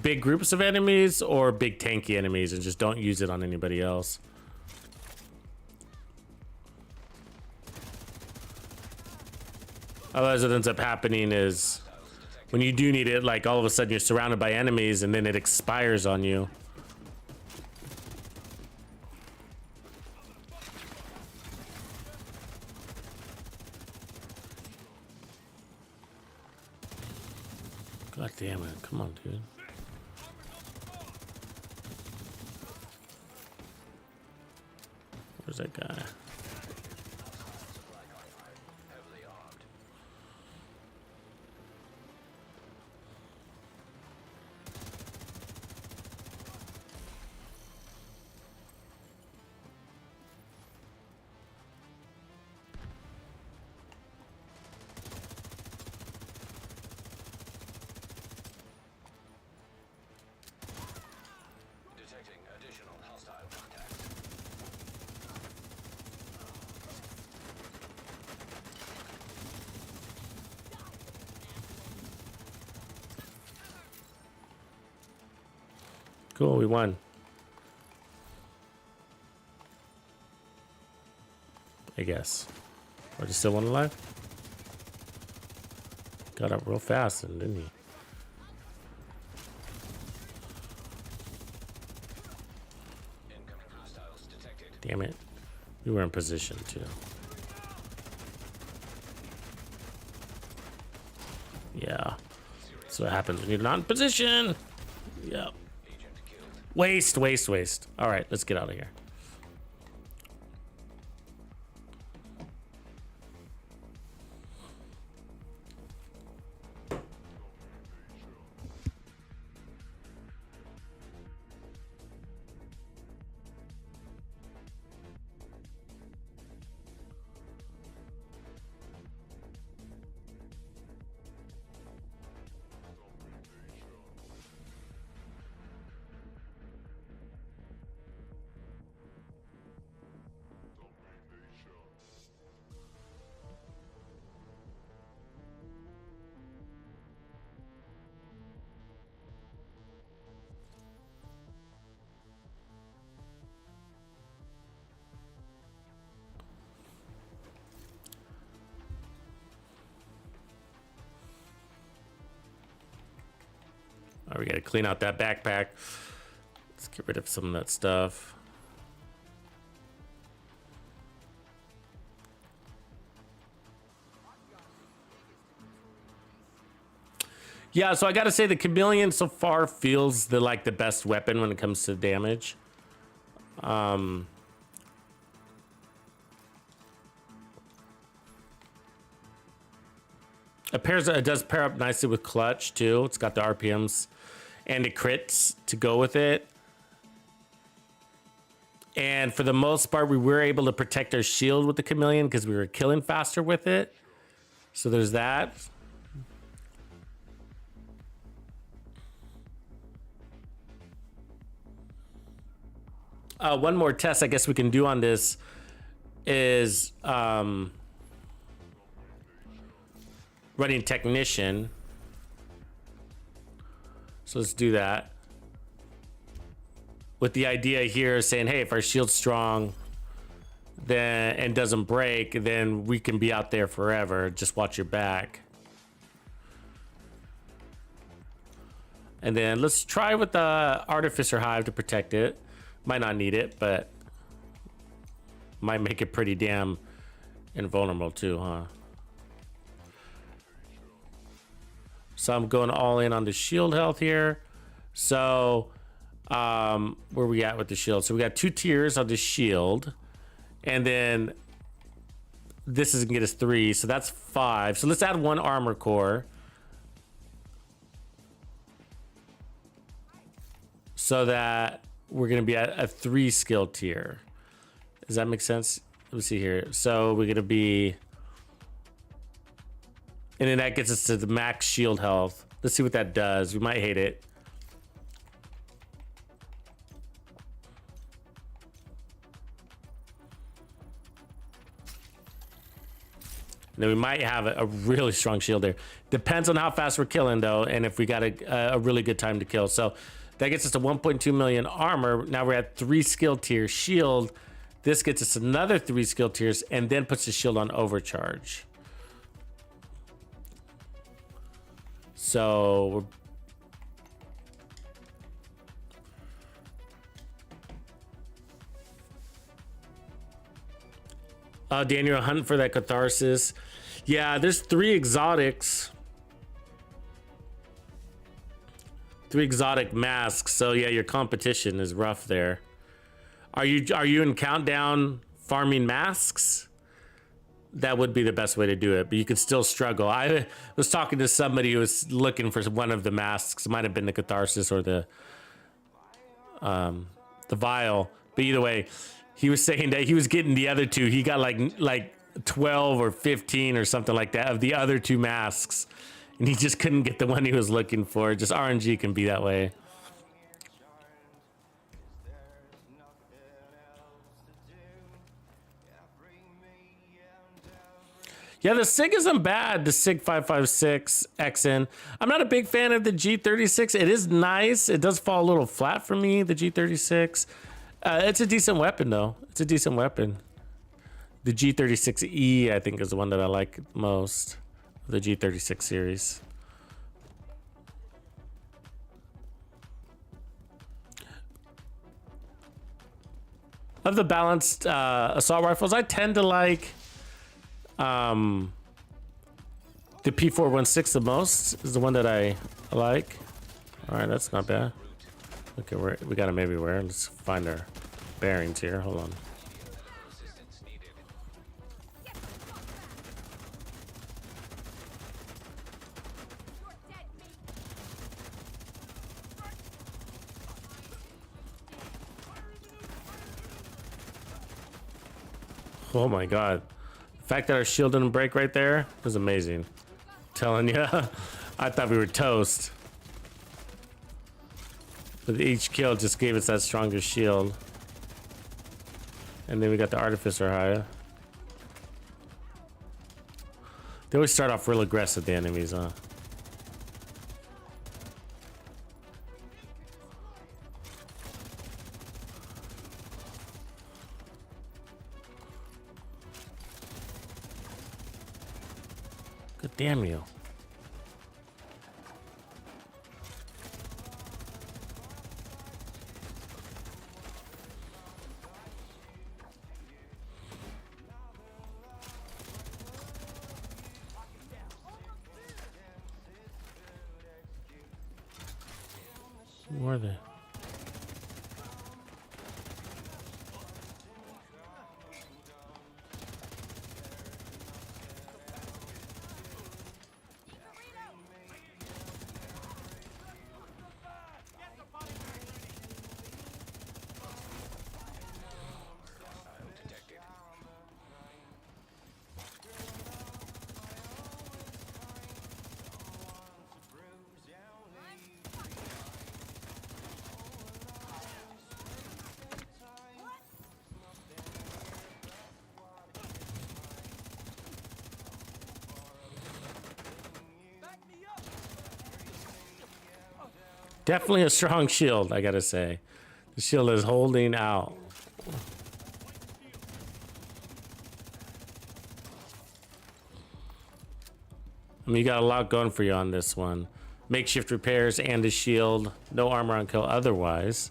Speaker 3: big groups of enemies or big tanky enemies and just don't use it on anybody else. Otherwise what ends up happening is when you do need it, like all of a sudden you're surrounded by enemies and then it expires on you. God damn it. Come on, dude. Where's that guy?
Speaker 5: Heavily armed. Detecting additional hostile contacts.
Speaker 3: Cool, we won. I guess. Or just still one alive? Got up real fast, didn't he?
Speaker 5: Incoming hostiles detected.
Speaker 3: Damn it. We were in position too. Yeah. That's what happens when you're not in position. Yep.
Speaker 5: Agent killed.
Speaker 3: Waste, waste, waste. All right, let's get out of here. All right, we gotta clean out that backpack. Let's get rid of some of that stuff. Yeah, so I gotta say the chameleon so far feels like the best weapon when it comes to damage. It does pair up nicely with clutch too. It's got the RPMs and the crits to go with it. And for the most part, we were able to protect our shield with the chameleon because we were killing faster with it. So there's that. One more test I guess we can do on this is running technician. So let's do that. With the idea here saying, hey, if our shield's strong then and doesn't break, then we can be out there forever. Just watch your back. And then let's try with the artificer hive to protect it. Might not need it, but might make it pretty damn invulnerable too, huh? So I'm going all in on the shield health here. So where we at with the shield? So we got 2 tiers on the shield, and then this is gonna get us 3, so that's 5. So let's add 1 armor core so that we're gonna be at a 3 skill tier. Does that make sense? Let me see here. So we're gonna be, and then that gets us to the max shield health. Let's see what that does. We might hate it. And then we might have a really strong shield there. Depends on how fast we're killing though, and if we got a really good time to kill. So that gets us to 1.2 million armor. Now we're at 3 skill tier shield. This gets us another 3 skill tiers and then puts the shield on overcharge. So Daniel, hunting for that Catharsis. Yeah, there's 3 exotics. 3 exotic masks. So yeah, your competition is rough there. Are you in countdown farming masks? That would be the best way to do it, but you could still struggle. I was talking to somebody who was looking for one of the masks. It might have been the Catharsis or the vial, but either way, he was saying that he was getting the other 2. He got like 12 or 15 or something like that of the other 2 masks, and he just couldn't get the one he was looking for. Just RNG can be that way. Yeah, the SIG isn't bad, the SIG 556 XN. I'm not a big fan of the G36. It is nice. It does fall a little flat for me, the G36. It's a decent weapon, though. It's a decent weapon. The G36E, I think, is the one that I like most. The G36 series. Of the balanced assault rifles, I tend to like the P416 the most. Is the one that I like. All right, that's not bad. Okay, we got him everywhere. Let's find our bearings here. Hold on. Oh my god. The fact that our shield didn't break right there was amazing. I'm telling you, I thought we were toast. But each kill just gave us that stronger shield. And then we got the artificer higher. They always start off real aggressive, the enemies, huh? Good damn you. Who are they? Definitely a strong shield, I gotta say. The shield is holding out. I mean, you got a lot going for you on this one. Makeshift repairs and a shield. No armor on kill otherwise.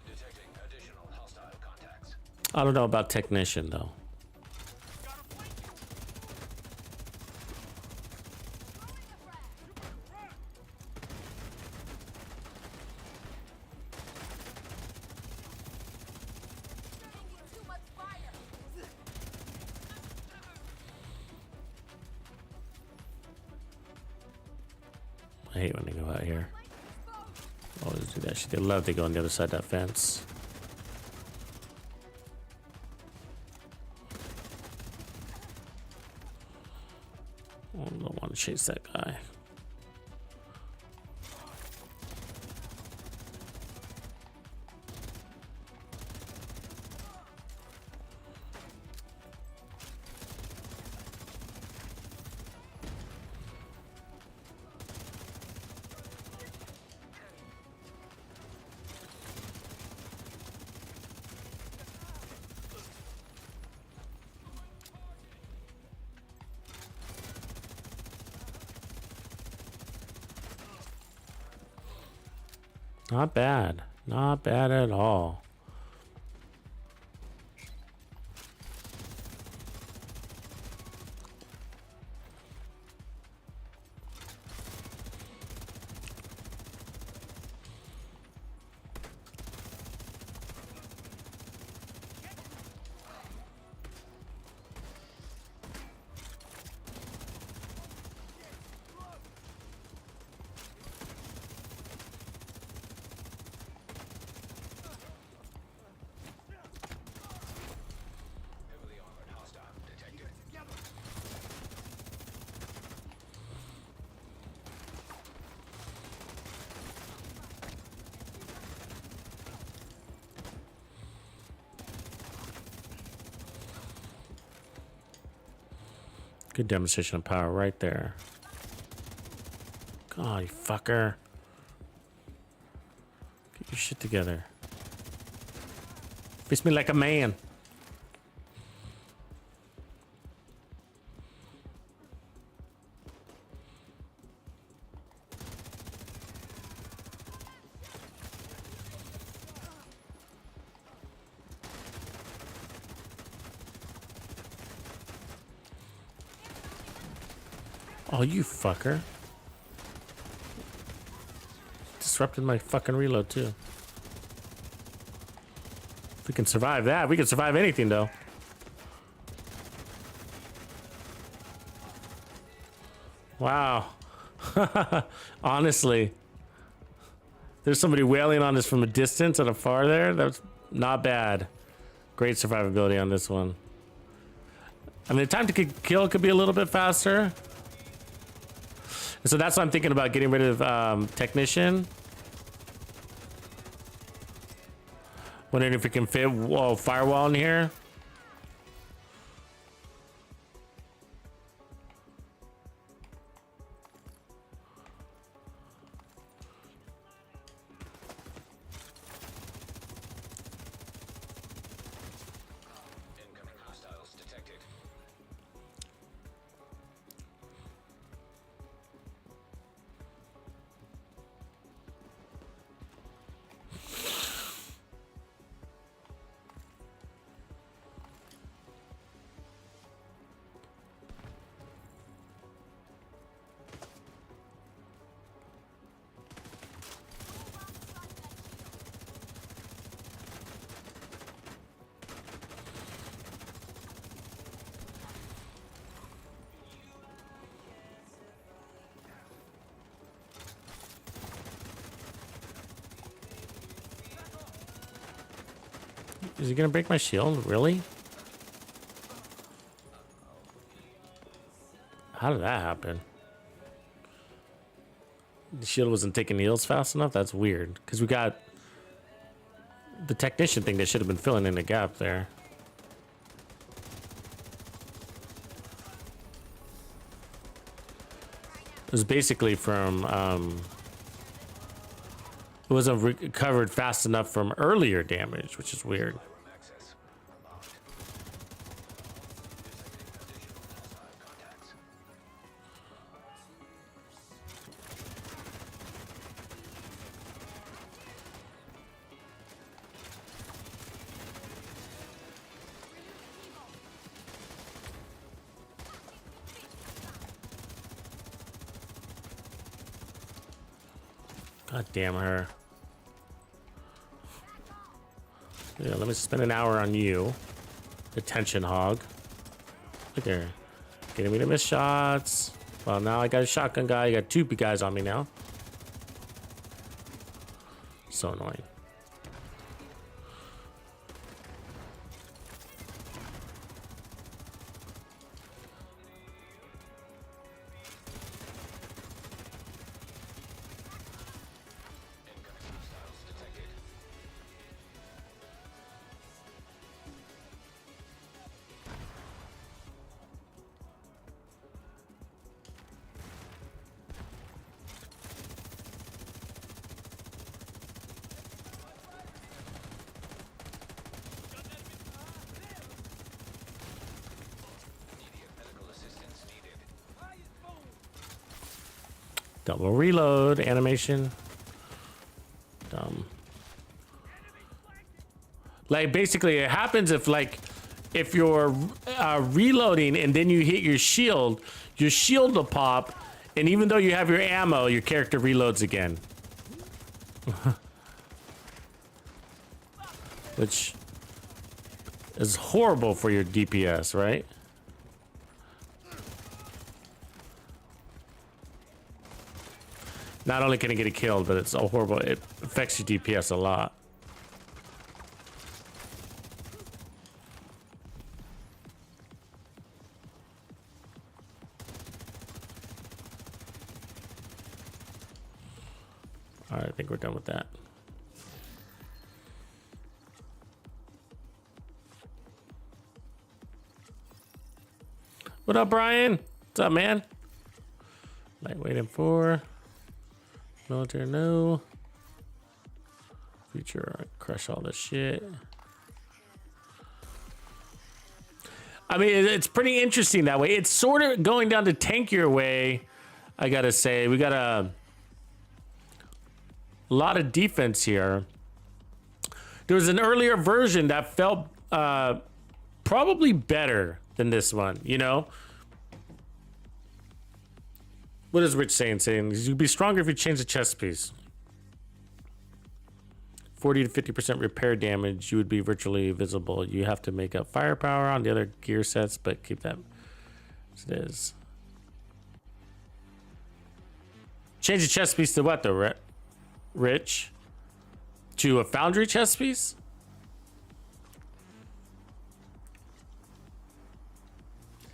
Speaker 5: Detecting additional hostile contacts.
Speaker 3: I don't know about technician though. I hate when they go out here. Always do that shit. They love to go on the other side of that fence. I don't want to chase that guy. Not bad. Not bad at all.
Speaker 5: Heavily armored hostile detected.
Speaker 3: Good demonstration of power right there. God, you fucker. Get your shit together. Face me like a man. Oh, you fucker. Disrupted my fucking reload, too. If we can survive that, we can survive anything, though. Wow. Honestly. There's somebody wailing on us from a distance at a far there. That's not bad. Great survivability on this one. I mean, the time to kill could be a little bit faster. So that's what I'm thinking about, getting rid of technician. Wondering if we can fit firewall in here.
Speaker 5: Incoming hostiles detected.
Speaker 3: Is he gonna break my shield? Really? How did that happen? The shield wasn't taking heals fast enough. That's weird because we got the technician thing that should have been filling in the gap there. It was basically from it wasn't recovered fast enough from earlier damage, which is weird.
Speaker 5: Access unlocked. Contacts.
Speaker 3: God damn her. Yeah, let me spend an hour on you. Attention hog. Look there. Getting me to miss shots. Well, now I got a shotgun guy. You got two guys on me now. So annoying. Double reload animation. Dumb. Like basically it happens if if you're reloading and then you hit your shield will pop, and even though you have your ammo, your character reloads again. Which is horrible for your DPS, right? Not only can it get it killed, but it's so horrible. It affects your DPS a lot. All right, I think we're done with that. What up, Brian? What's up, man? Lightweight M4. Military, no. Future, crush all this shit. I mean, it's pretty interesting that way. It's sort of going down the tankier way, I gotta say. We got a lot of defense here. There was an earlier version that felt probably better than this one, you know? What is Rich saying? You'd be stronger if you change the chest piece. 40 to 50% repair damage. You would be virtually visible. You have to make up firepower on the other gear sets, but keep that as it is. Change the chest piece to what though, Rich? To a Foundry chest piece?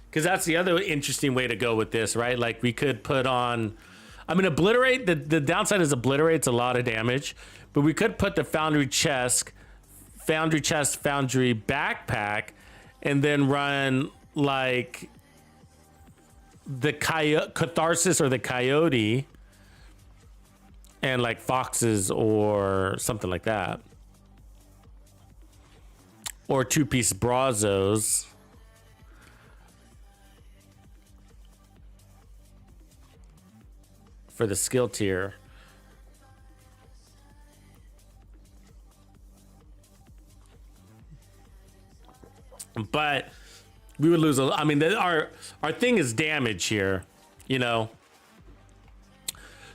Speaker 3: Because that's the other interesting way to go with this, right? Like we could put on, I mean, obliterate, the downside is obliterates a lot of damage, but we could put the Foundry chest, Foundry backpack, and then run like the Catharsis or the Coyote and like Foxes or something like that. Or two-piece Brazos. For the skill tier. But we would lose I mean, our thing is damage here, you know.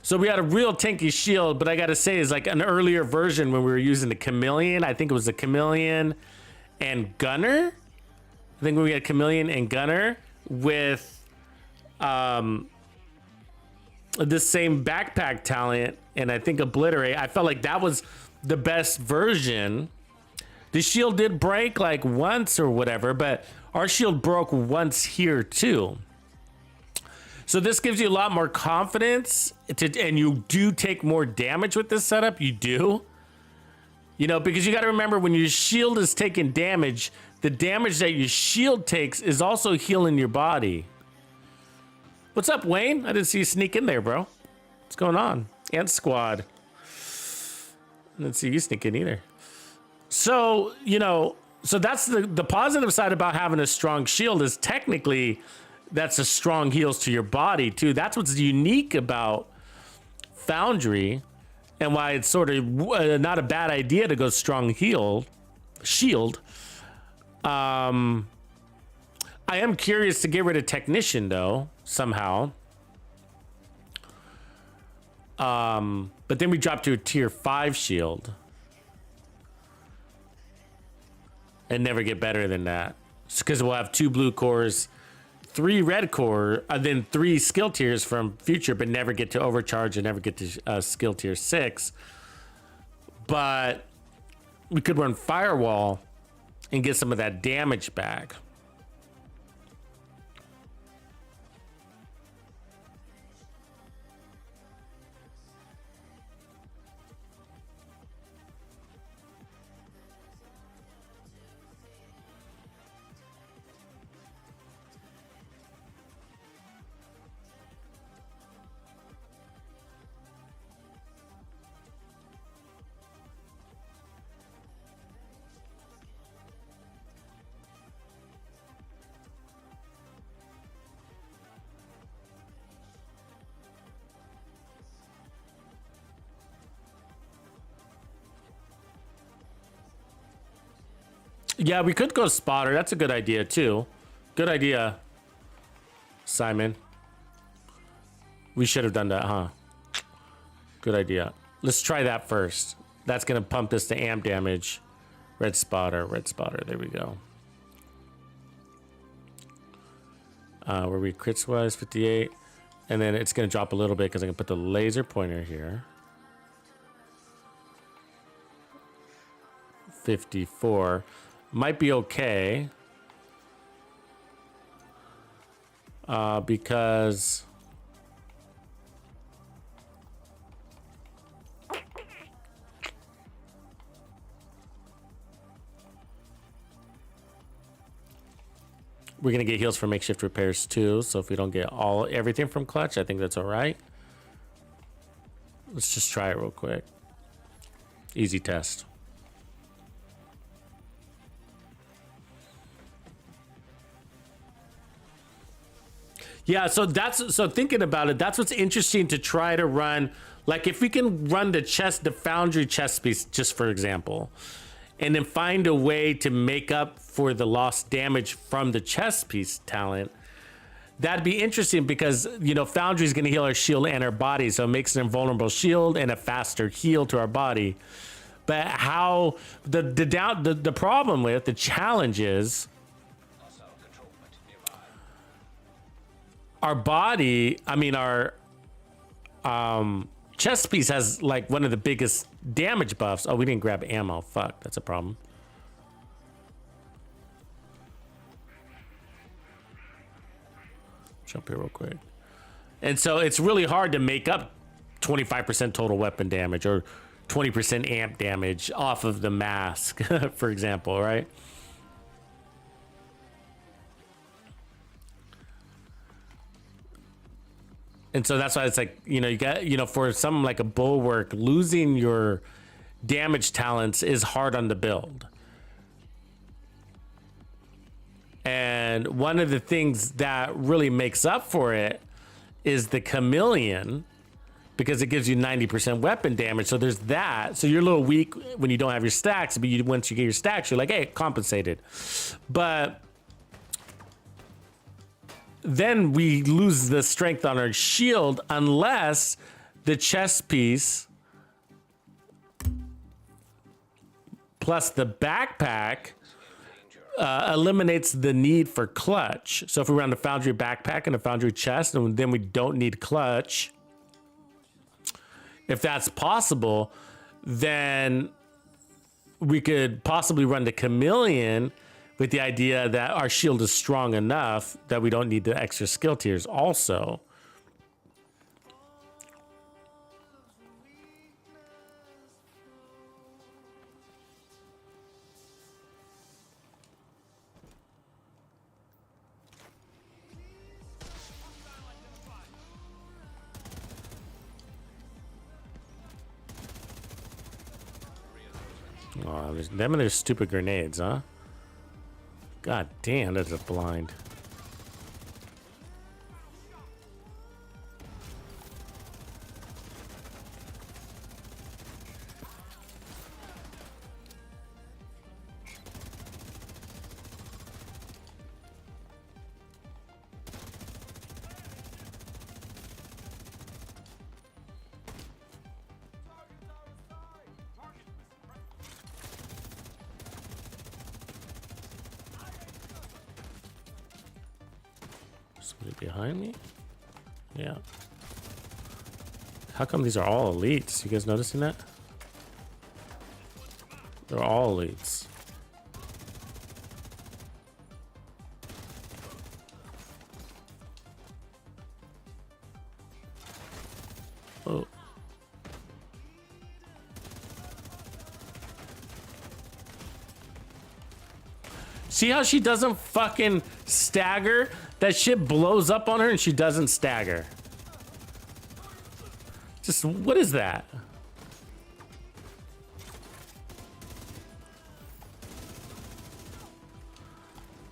Speaker 3: So we had a real tanky shield, but I gotta say, is like an earlier version when we were using the Chameleon. I think it was the Chameleon and Gunner. I think we had Chameleon and Gunner with this same backpack talent, and I think obliterate. I felt like that was the best version. The shield did break like once or whatever, but our shield broke once here too. So this gives you a lot more confidence and you do take more damage with this setup. You do. You know, because you got to remember when your shield is taking damage, the damage that your shield takes is also healing your body. What's up, Wayne? I didn't see you sneak in there, bro. What's going on? Ant Squad. I didn't see you sneak in either. So, you know, so that's the positive side about having a strong shield is technically that's a strong heals to your body too. That's what's unique about Foundry and why it's sort of not a bad idea to go strong shield. I am curious to get rid of Technician though, somehow. But then we drop to a tier 5 shield. And never get better than that. Because we'll have 2 blue cores, 3 red core, and then 3 skill tiers from future, but never get to overcharge and never get to skill tier 6. But we could run firewall and get some of that damage back. Yeah, we could go spotter. That's a good idea too. Good idea, Simon. We should have done that, huh? Good idea. Let's try that first. That's gonna pump this to amp damage. Red spotter, there we go. Where we crits wise 58. And then it's gonna drop a little bit because I can put the laser pointer here. 54. Might be okay. Because we're gonna get heals for makeshift repairs too. So if we don't get everything from clutch, I think that's all right. Let's just try it real quick. Easy test. Yeah, so thinking about it, that's what's interesting to try to run. Like if we can run the Foundry chest piece, just for example, and then find a way to make up for the lost damage from the chest piece talent, that'd be interesting because, you know, Foundry is going to heal our shield and our body, so it makes an invulnerable shield and a faster heal to our body. But how the problem with the challenge is our body, I mean, our chest piece has like one of the biggest damage buffs. Oh, we didn't grab ammo. Fuck, that's a problem. Jump here real quick. And so it's really hard to make up 25% total weapon damage or 20% amp damage off of the mask, for example, right? And so that's why it's like, you know, you got, you know, for something like a bulwark, losing your damage talents is hard on the build. And one of the things that really makes up for it is the chameleon, because it gives you 90% weapon damage. So there's that. So you're a little weak when you don't have your stacks, but once you get your stacks, you're like, hey, compensated. But then we lose the strength on our shield unless the chest piece plus the backpack eliminates the need for clutch. So if we run a Foundry backpack and a Foundry chest, and then we don't need clutch, if that's possible, then we could possibly run the chameleon with the idea that our shield is strong enough that we don't need the extra skill tiers also. Oh, there's them and their stupid grenades, huh? God damn, that's a blind. Somebody behind me? Yeah. How come these are all elites? You guys noticing that? They're all elites. Oh. See how she doesn't fucking stagger? That shit blows up on her and she doesn't stagger. Just, what is that?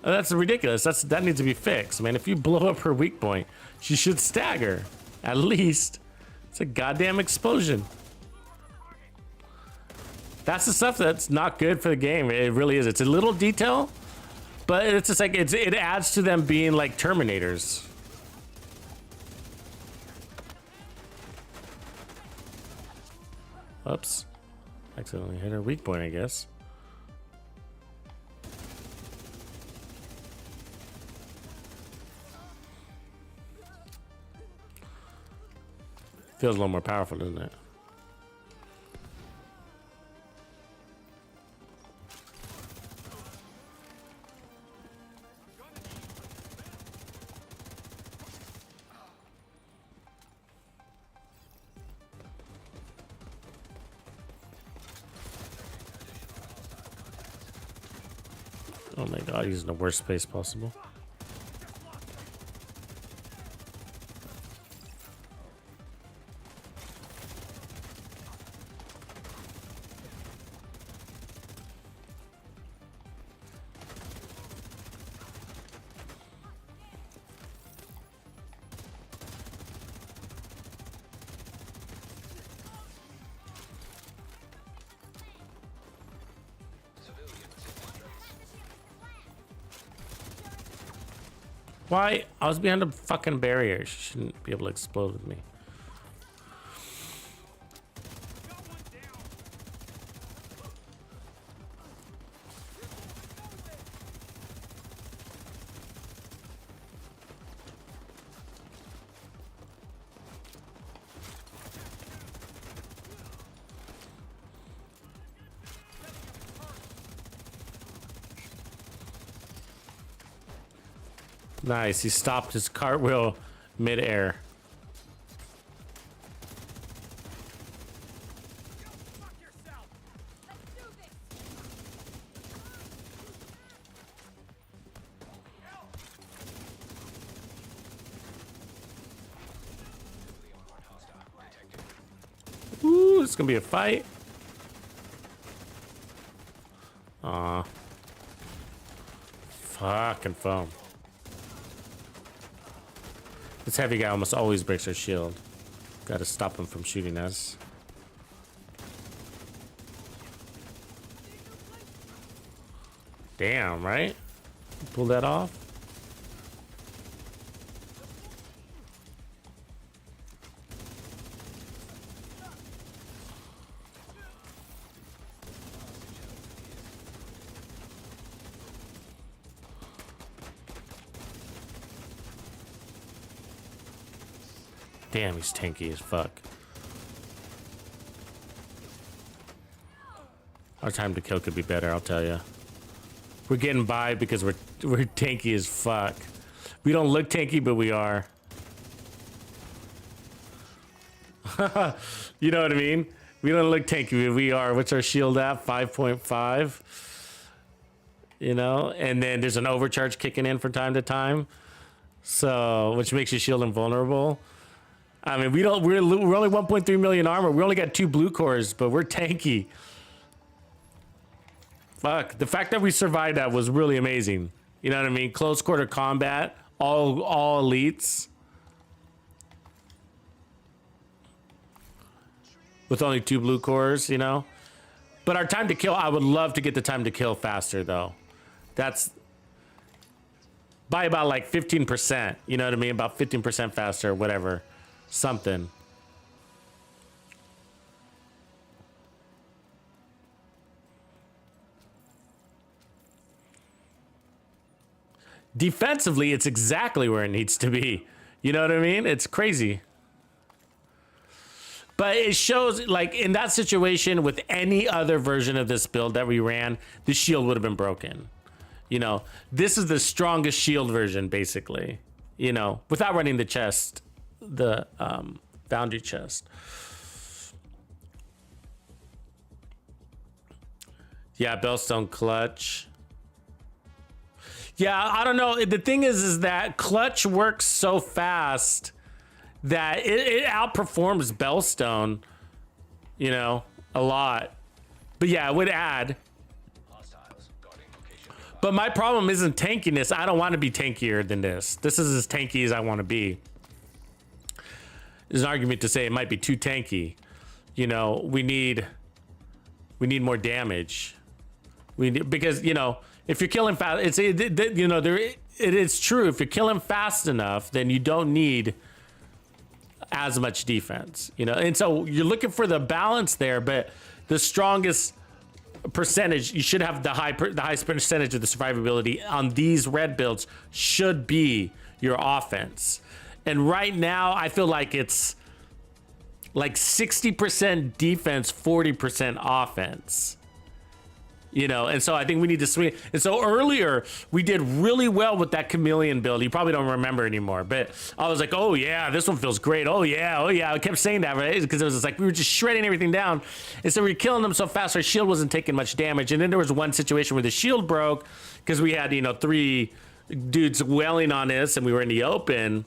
Speaker 3: Oh, that's ridiculous. That needs to be fixed, man. If you blow up her weak point, she should stagger. At least. It's a goddamn explosion. That's the stuff that's not good for the game. It really is. It's a little detail, but it's just like it adds to them being like Terminators. Oops. Accidentally hit her weak point, I guess. Feels a little more powerful, doesn't it? Oh my god, he's in the worst space possible. Why? I was behind a fucking barrier. She shouldn't be able to explode with me. Nice, he stopped his cartwheel mid-air. Ooh, it's gonna be a fight. Aw. Fucking foam. This heavy guy almost always breaks our shield. Gotta stop him from shooting us. Damn, right? Pull that off. Damn, he's tanky as fuck. Our time to kill could be better, I'll tell you. We're getting by because we're tanky as fuck. We don't look tanky, but we are. You know what I mean? We don't look tanky, but we are. What's our shield at? 5.5. You know, and then there's an overcharge kicking in from time to time, so which makes you shield invulnerable. I mean, we're only 1.3 million armor. We only got 2 blue cores, but we're tanky. Fuck, the fact that we survived that was really amazing. You know what I mean? Close quarter combat, all elites. With only 2 blue cores, you know? But our time to kill, I would love to get the time to kill faster though. That's by about like 15%, you know what I mean? About 15% faster, whatever, something. Defensively, it's exactly where it needs to be. You know what I mean? It's crazy. But it shows, like, in that situation with any other version of this build that we ran, the shield would have been broken. You know, this is the strongest shield version, basically. You know, without running the chest, the Foundry chest. Yeah, Bellstone clutch. Yeah, I don't know. The thing is that clutch works so fast that it outperforms Bellstone, you know, a lot. But yeah, it would add.
Speaker 5: Hostiles guarding location.
Speaker 3: But my problem isn't tankiness. I don't want to be tankier than this. This is as tanky as I want to be. There's an argument to say it might be too tanky. You know, we need more damage. Because, you know, if you're killing fast, you know, it is true. If you're killing fast enough, then you don't need as much defense, you know. And so you're looking for the balance there, but the strongest percentage, you should have the highest percentage of the survivability on these red builds should be your offense. And right now, I feel like it's like 60% defense, 40% offense. You know, and so I think we need to swing. And so earlier we did really well with that chameleon build. You probably don't remember anymore, but I was like, oh yeah, this one feels great. Oh yeah. I kept saying that, right? Because it was just like we were just shredding everything down. And so we were killing them so fast, our shield wasn't taking much damage. And then there was one situation where the shield broke because we had, you know, 3 dudes wailing on us and we were in the open.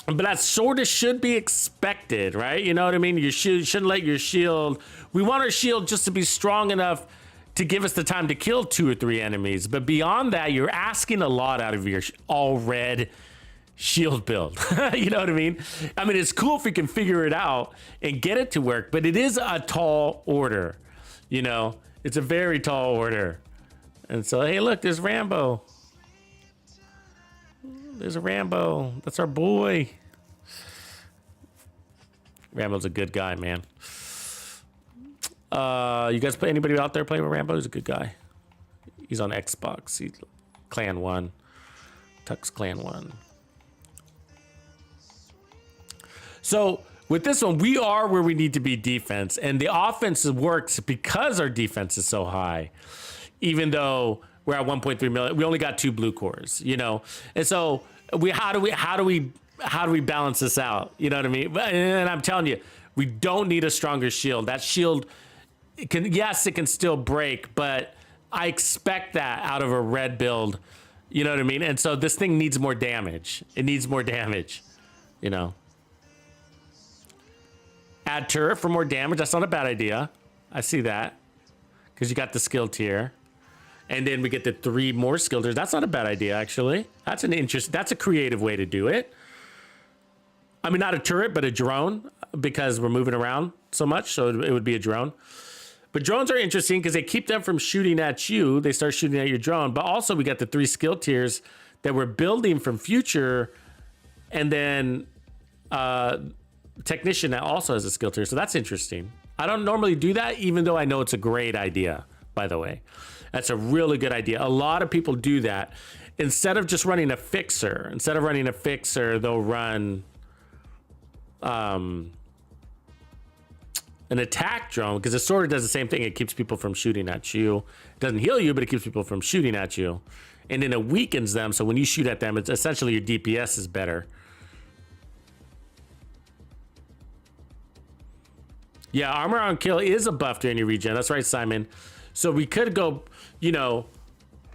Speaker 3: But that sort of should be expected, right? You know what I mean? You shouldn't let your shield... We want our shield just to be strong enough to give us the time to kill 2 or 3 enemies. But beyond that, you're asking a lot out of your all-red shield build. You know what I mean? I mean, it's cool if we can figure it out and get it to work, but it is a tall order. You know? It's a very tall order. And so, hey, look, there's Rambo. There's a Rambo. That's our boy. Rambo's a good guy, man. You guys play anybody out there playing with Rambo? He's a good guy. He's on Xbox. He's Clan 1. Tux Clan 1. So with this one, we are where we need to be defense. And the offense works because our defense is so high. Even though we're at 1.3 million, we only got 2 blue cores, you know? And so how do we balance this out? You know what I mean? And I'm telling you, we don't need a stronger shield. That shield, it can still break, but I expect that out of a red build. You know what I mean? And so this thing needs more damage. It needs more damage, you know? Add turret for more damage. That's not a bad idea. I see that. Because you got the skill tier. And then we get the 3 more skill tiers. That's not a bad idea, actually. That's a creative way to do it. I mean, not a turret, but a drone, because we're moving around so much, so it would be a drone. But drones are interesting because they keep them from shooting at you. They start shooting at your drone. But also, we got the 3 skill tiers that we're building from future, and then technician that also has a skill tier. So that's interesting. I don't normally do that, even though I know it's a great idea, by the way. That's a really good idea. A lot of people do that. Instead of just running a fixer, they'll run an attack drone, because it sort of does the same thing. It keeps people from shooting at you. It doesn't heal you, but it keeps people from shooting at you. And then it weakens them, so when you shoot at them, it's essentially your DPS is better. Yeah, armor on kill is a buff during your regen. That's right, Simon. So we could go, you know,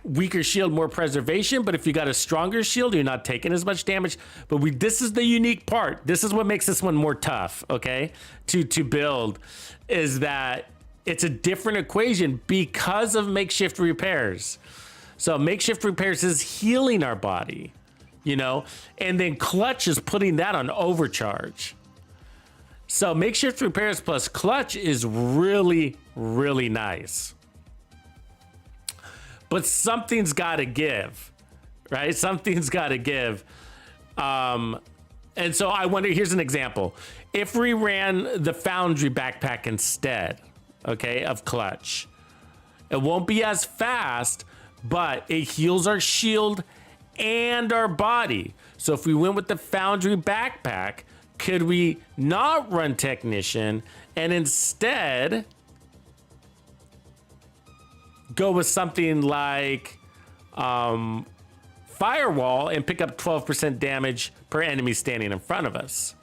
Speaker 3: weaker shield, more preservation, but if you got a stronger shield, you're not taking as much damage. But this is the unique part. This is what makes this one more tough, okay? To build, is that It's a different equation because of makeshift repairs. So makeshift repairs is healing our body, you know, and then clutch is putting that on overcharge. So makeshift repairs plus clutch is really, really nice. But something's got to give, right? Something's got to give. And so I wonder, here's an example. If we ran the Foundry backpack instead, okay, of clutch, it won't be as fast, but it heals our shield and our body. So if we went with the Foundry backpack, could we not run technician and instead go with something like firewall and pick up 12% damage per enemy standing in front of us?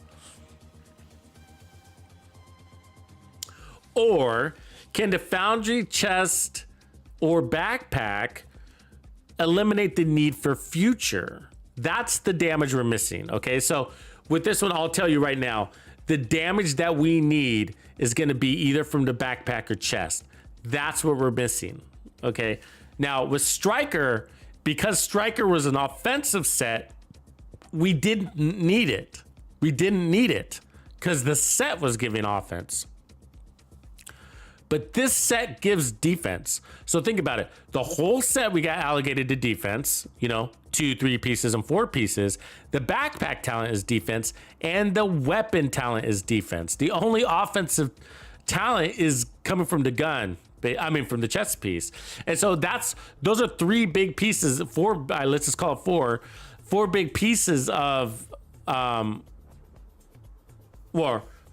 Speaker 3: Or can the Foundry chest or backpack eliminate the need for future? That's the damage we're missing. Okay, so with this one, I'll tell you right now, the damage that we need is going to be either from the backpack or chest. That's what we're missing. Okay, now with Striker, because Striker was an offensive set, we didn't need it. We didn't need it because the set was giving offense. But this set gives defense. So think about it. The whole set we got allocated to defense, you know, 2, 3 pieces and 4 pieces. The backpack talent is defense and the weapon talent is defense. The only offensive talent is coming from the gun. I mean, from the chest piece. And so those are 3 big pieces, 4, let's just call it 4 big pieces of, or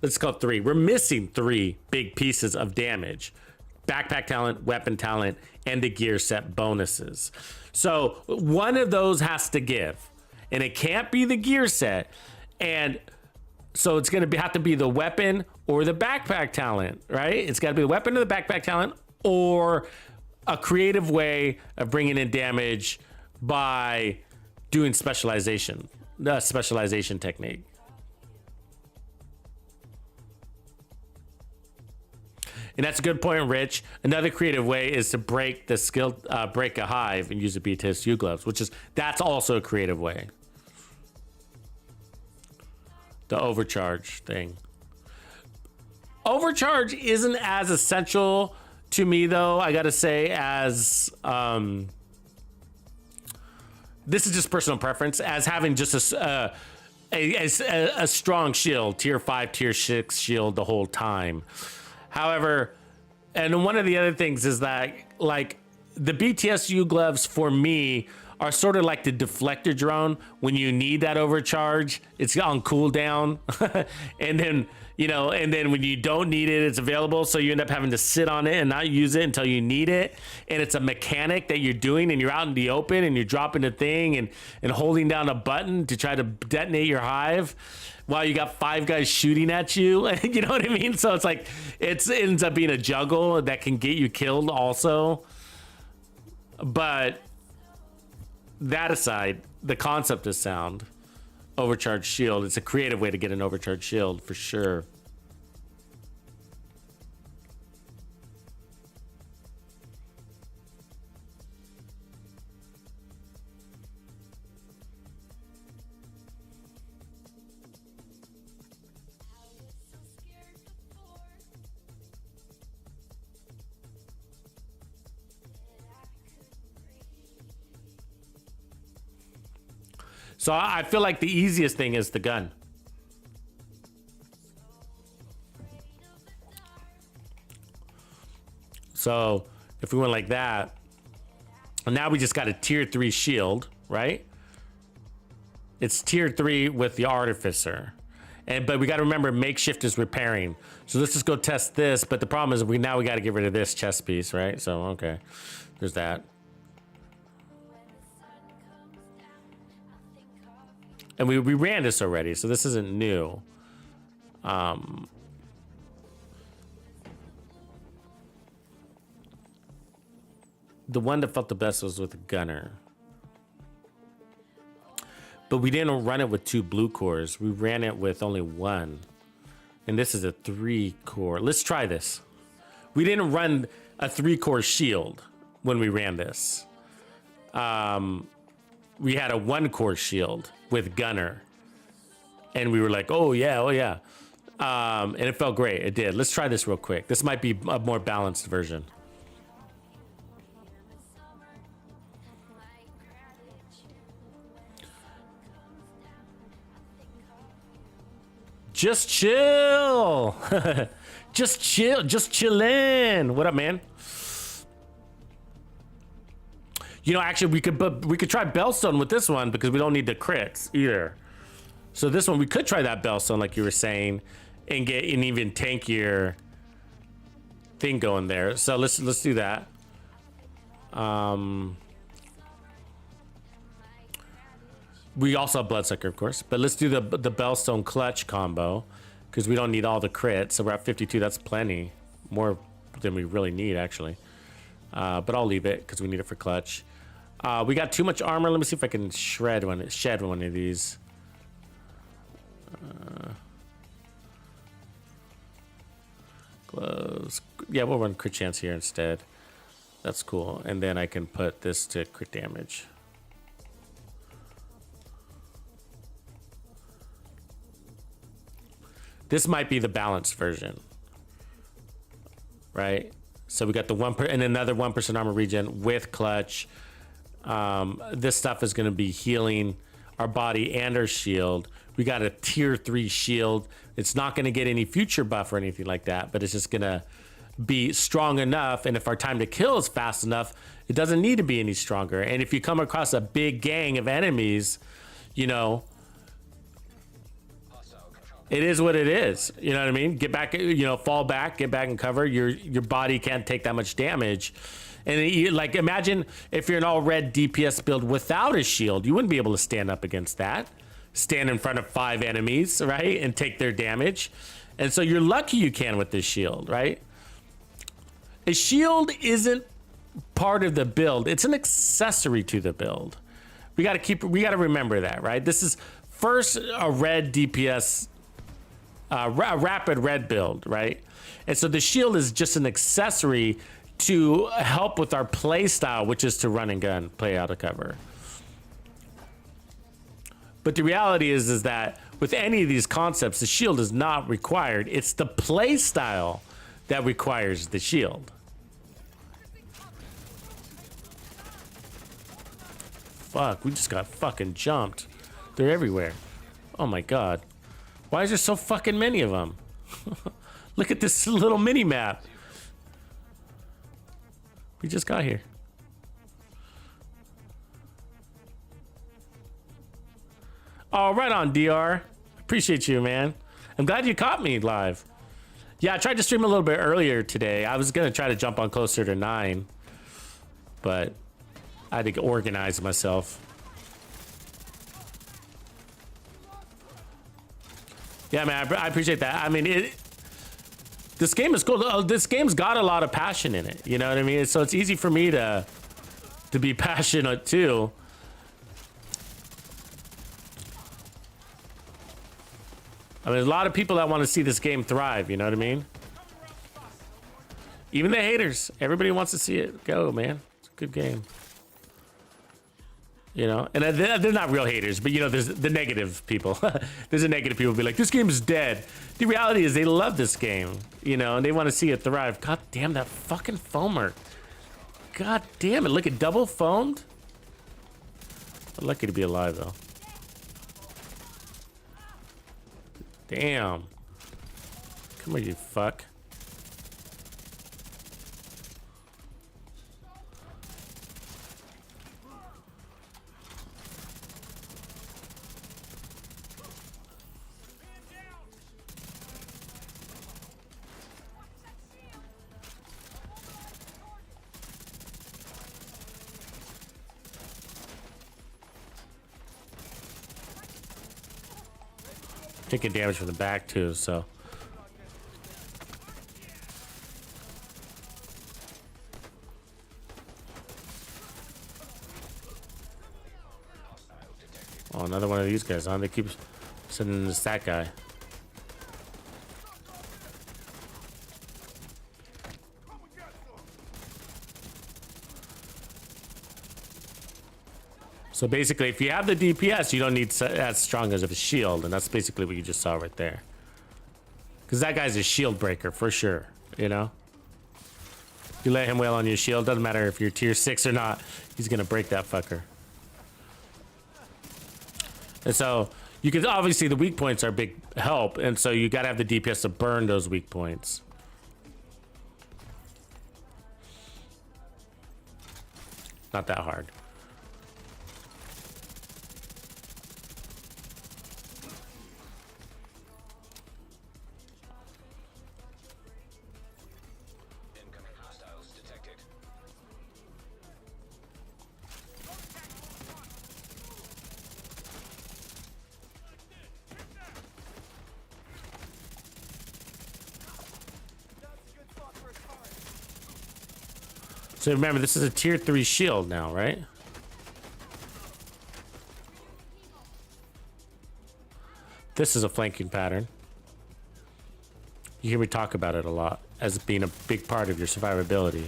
Speaker 3: let's call it 3. We're missing 3 big pieces of damage: backpack talent, weapon talent, and the gear set bonuses. So one of those has to give, and it can't be the gear set. And so it's going to have to be the weapon or the backpack talent, right? It's got to be the weapon or the backpack talent, or a creative way of bringing in damage by doing specialization, the specialization technique. And that's a good point, Rich. Another creative way is to break the skill, break a hive and use the BTSU gloves, that's also a creative way. The overcharge thing. Overcharge isn't as essential to me, though, I gotta say, as this is just personal preference, as having just a strong shield, tier 5, tier 6 shield the whole time. However, and one of the other things is that, like, the BTSU gloves for me are sort of like the deflector drone. When you need that overcharge, it's on cooldown. And then, you know, and then when you don't need it, it's available. So you end up having to sit on it and not use it until you need it. And it's a mechanic that you're doing, and you're out in the open and you're dropping a thing and holding down a button to try to detonate your hive while you got 5 guys shooting at you. You know what I mean? So it's like, it ends up being a juggle that can get you killed also. But that aside, the concept is sound. Overcharged shield. It's a creative way to get an overcharged shield for sure. So I feel like the easiest thing is the gun. So if we went like that, and now we just got a tier 3 shield, right? It's tier 3 with the artificer. But we got to remember, makeshift is repairing. So let's just go test this. But the problem is we got to get rid of this chest piece, right? So, okay, there's that. And we ran this already, so this isn't new. The one that felt the best was with the gunner. But we didn't run it with 2 blue cores. We ran it with only 1. And this is a 3 core. Let's try this. We didn't run a 3-core shield when we ran this. We had a 1-core shield with gunner, and we were like, oh yeah. And it felt great. It did. Let's try this real quick. This might be a more balanced version. Just chill. Just chill. Just chillin'. What up, man? You know, actually, we could try Bellstone with this one because we don't need the crits either. So this one, we could try that Bellstone, like you were saying, and get an even tankier thing going there. So let's do that. We also have Bloodsucker, of course, but let's do the Bellstone Clutch combo because we don't need all the crits. So we're at 52. That's plenty, more than we really need, actually. But I'll leave it because we need it for Clutch. We got too much armor. Let me see if I can shed one of these. Gloves. Yeah, we'll run crit chance here instead. That's cool. And then I can put this to crit damage. This might be the balanced version, right? So we got the and another 1% armor regen with Clutch. This stuff is going to be healing our body and our shield. We got a tier 3 shield. It's not going to get any future buff or anything like that, but it's just going to be strong enough. And if our time to kill is fast enough, it doesn't need to be any stronger. And if you come across a big gang of enemies, you know, it is what it is. You know what I mean? Get back, you know, fall back, get back and cover. Your body can't take that much damage. And like, imagine if you're an all red DPS build without a shield, you wouldn't be able to stand up against that. Stand in front of 5 enemies, right? And take their damage. And so you're lucky you can with this shield, right? A shield isn't part of the build. It's an accessory to the build. We got to remember that, right? This is first a red DPS, a rapid red build, right? And so the shield is just an accessory to help with our play style, which is to run and gun, play out of cover. But the reality is that with any of these concepts, the shield is not required. It's the play style that requires the shield. Fuck, we just got fucking jumped. They're everywhere. Oh my god. Why is there so fucking many of them? Look at this little mini map. We just got here. Oh, right on, DR. Appreciate you, man. I'm glad you caught me live. Yeah, I tried to stream a little bit earlier today. I was gonna try to jump on closer to 9, but I had to organize myself. Yeah, man, I appreciate that. I mean, this game is cool. This game's got a lot of passion in it. You know what I mean? So it's easy for me to be passionate too. I mean, there's a lot of people that want to see this game thrive. You know what I mean? Even the haters. Everybody wants to see it go, man. It's a good game. You know, and they're not real haters, but you know, there's the negative people. There's a negative people be like, this game is dead. The reality is they love this game, you know, and they want to see it thrive. God damn, that fucking foamer. God damn it. Look at double foamed. I'm lucky to be alive though. Damn. Come here, you fuck. Taking damage from the back too, so. Oh, another one of these guys, huh? They keep sending this that guy. So basically, if you have the DPS, you don't need as strong as a shield, and that's basically what you just saw right there. Because that guy's a shield breaker for sure, you know? You let him wail on your shield, doesn't matter if you're tier 6 or not, he's gonna break that fucker. And so, you can obviously the weak points are big help, and so you gotta have the DPS to burn those weak points. Not that hard.
Speaker 5: Incoming hostiles detected.
Speaker 3: So remember, this is a tier 3 shield now, right? This is a flanking pattern. You hear me talk about it a lot as being a big part of your survivability.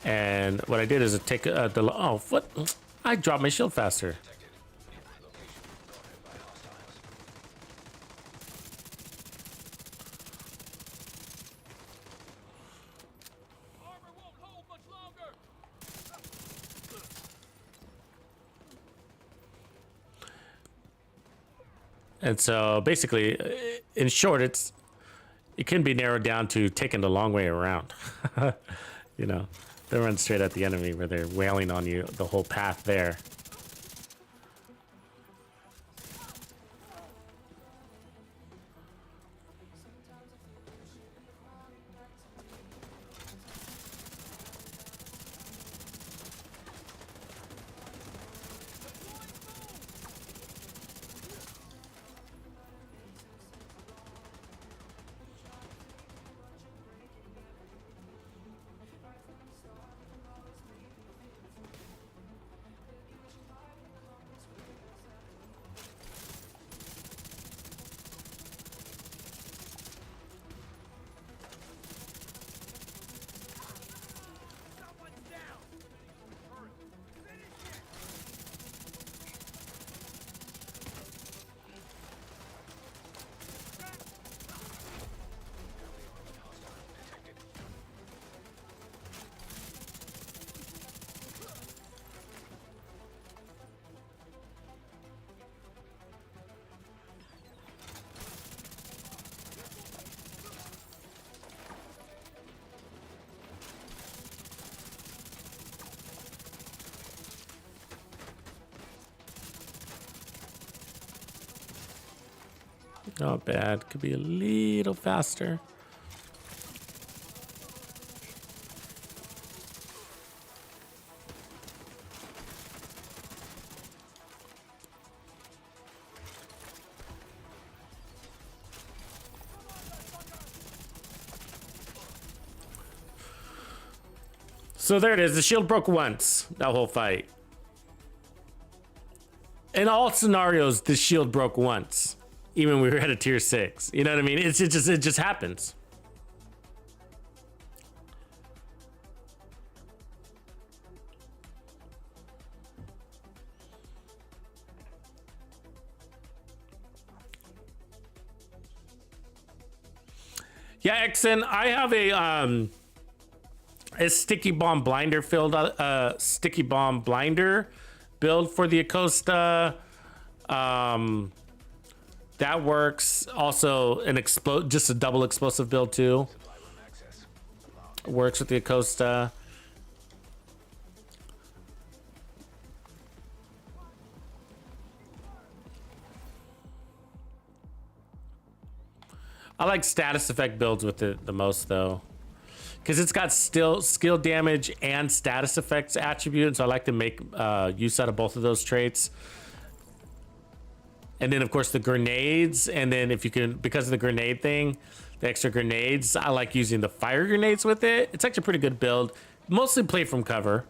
Speaker 3: And what I did is take oh, what? I dropped my shield faster. And so basically, in short, it can be narrowed down to taking the long way around. You know, they run straight at the enemy where they're wailing on you the whole path there. Not bad. Could be a little faster. So there it is. The shield broke once. That whole fight. In all scenarios, the shield broke once. Even when we were at a tier 6. You know what I mean? It just happens. Yeah, Exen, I have a sticky bomb blinder sticky bomb blinder build for the Acosta. That works. Also, just a double explosive build too. Works with the Acosta. I like status effect builds with it the most though, because it's got skill damage and status effects attributes. So I like to make use out of both of those traits. And then, of course, the grenades. And then if you can, because of the grenade thing, the extra grenades, I like using the fire grenades with it. It's actually a pretty good build. Mostly play from cover.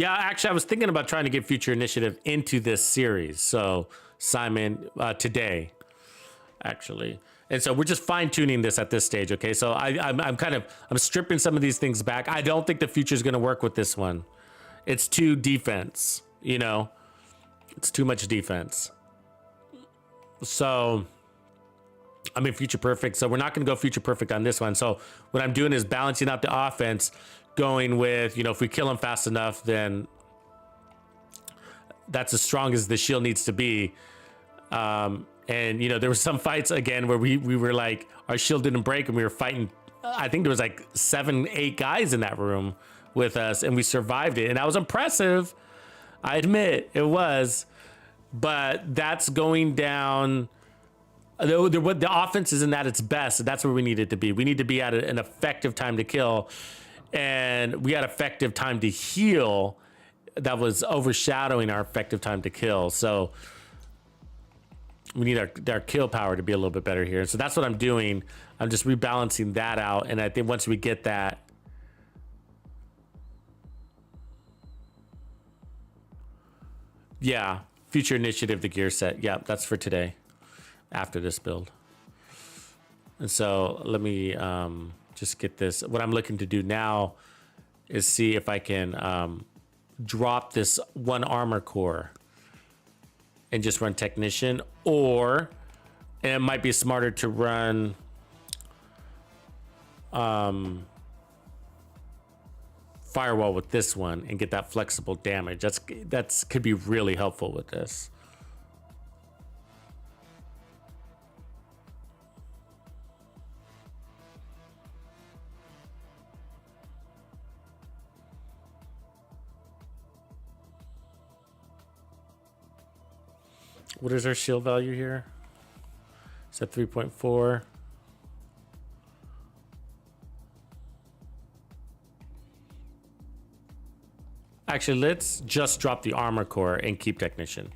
Speaker 3: Yeah, actually, I was thinking about trying to get Future Initiative into this series. So, Simon, today, actually. And so we're just fine tuning this at this stage. Okay. So I'm stripping some of these things back. I don't think the future is going to work with this one. It's too defense, you know, it's too much defense. So, I mean, future perfect. So we're not going to go future perfect on this one. So what I'm doing is balancing out the offense, going with, you know, if we kill him fast enough, then that's as strong as the shield needs to be. And, you know, there were some fights again where we were like, our shield didn't break and we were fighting. I think there was like 7, 8 guys in that room with us and we survived it. And that was impressive. I admit it was, but that's going down. The offense isn't at its best. That's where we need it to be. We need to be at an effective time to kill. And we had effective time to heal that was overshadowing our effective time to kill. So we need our kill power to be a little bit better here. So that's what I'm doing. I'm just rebalancing that out. And I think once we get that, yeah, future initiative, the gear set. Yeah, that's for today after this build. And so let me just get this. What I'm looking to do now is see if I can drop this 1 armor core and just run technician, or and it might be smarter to run firewall with this one and get that flexible damage. That's could be really helpful with this. What is our shield value here? It's at 3.4. Actually, let's just drop the armor core and keep technician.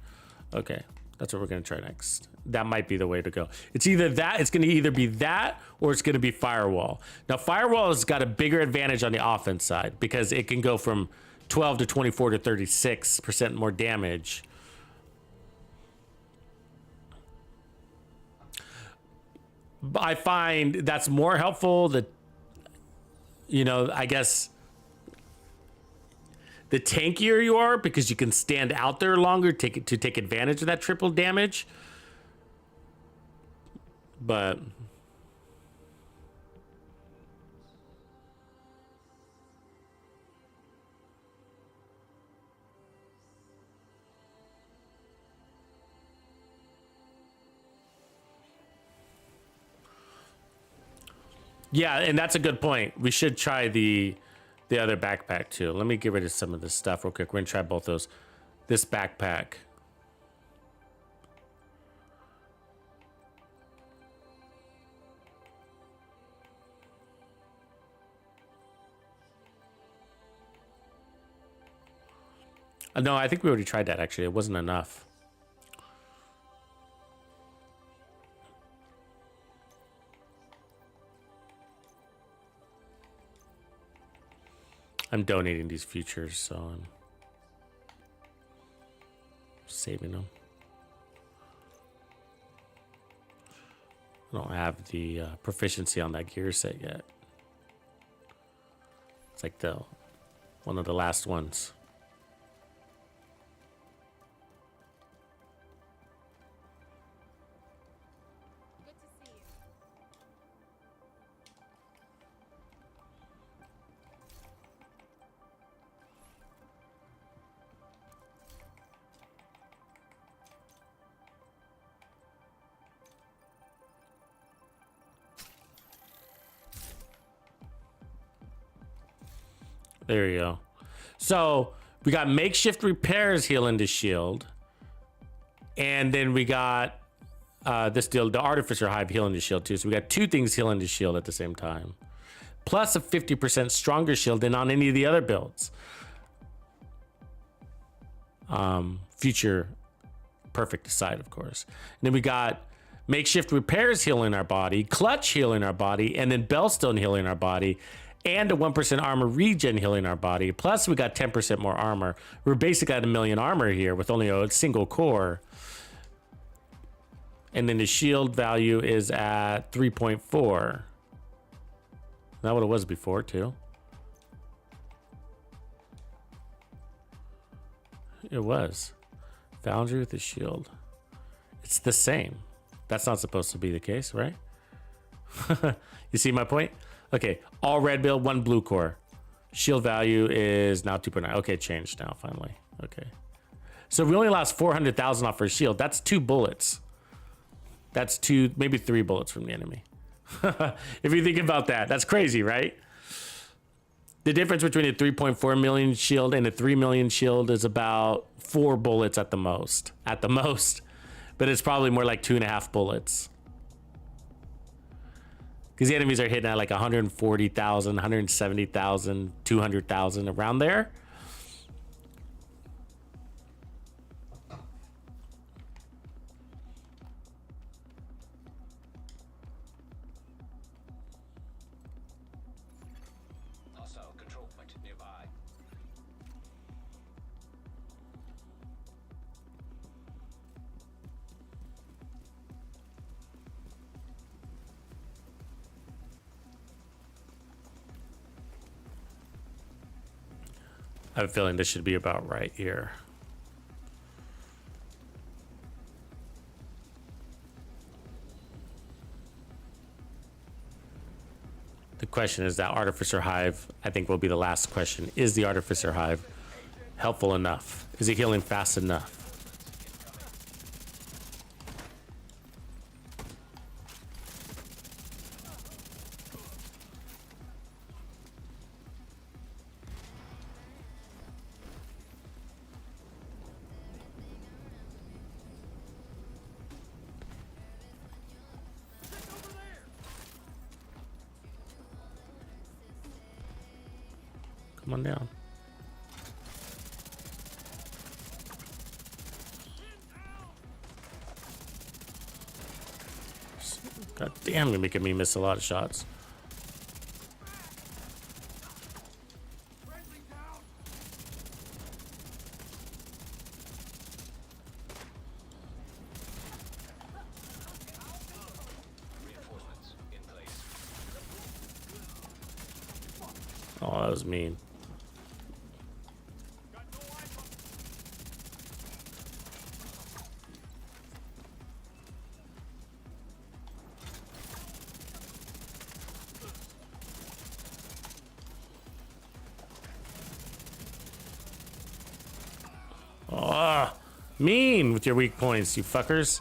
Speaker 3: Okay, that's what we're gonna try next. That might be the way to go. It's either that, it's gonna either be that or it's gonna be firewall. Now, firewall has got a bigger advantage on the offense side because it can go from 12 to 24 to 36% more damage. I find that's more helpful. That, you know, I guess the tankier you are because you can stand out there longer to take advantage of that triple damage. But yeah, and that's a good point. We should try the other backpack too. Let me get rid of some of this stuff real quick. We're gonna try both those. This backpack. No, I think we already tried that actually. It wasn't enough. I'm donating these futures, so I'm saving them. I don't have the proficiency on that gear set yet. It's like one of the last ones. There you go. So we got makeshift repairs heal into shield. And then we got this deal, the artificer hive heal into shield too. So we got 2 things heal into shield at the same time. Plus a 50% stronger shield than on any of the other builds. Future perfect aside, of course. And then we got makeshift repairs heal in our body, clutch heal in our body, and then bellstone heal in our body. and a 1% armor regen healing our body. Plus, we got 10% more armor. We're basically at 1,000,000 armor here with only a single core. And then the shield value is at 3.4. Is that what it was before, too? It was. Foundry with the shield. It's the same. That's not supposed to be the case, right? You see my point? Okay, all red build, 1 blue core. Shield value is now 2.9. Okay, changed now, finally. Okay. So we only lost 400,000 off our shield. That's 2 bullets. That's 2, maybe 3 bullets from the enemy. If you think about that, that's crazy, right? The difference between a 3.4 million shield and a 3 million shield is about 4 bullets at the most. At the most. But it's probably more like 2.5 bullets. Because the enemies are hitting at like 140,000, 170,000, 200,000, around there.
Speaker 5: Hostile control point nearby.
Speaker 3: I have a feeling this should be about right here. The question is that Artificer Hive, I think, will be the last question. Is the Artificer Hive helpful enough? Is it healing fast enough? Come on down. God damn, you're making me miss a lot of shots.
Speaker 5: Reinforcements in place.
Speaker 3: Oh, that was mean. Oh, mean with your weak points, you fuckers.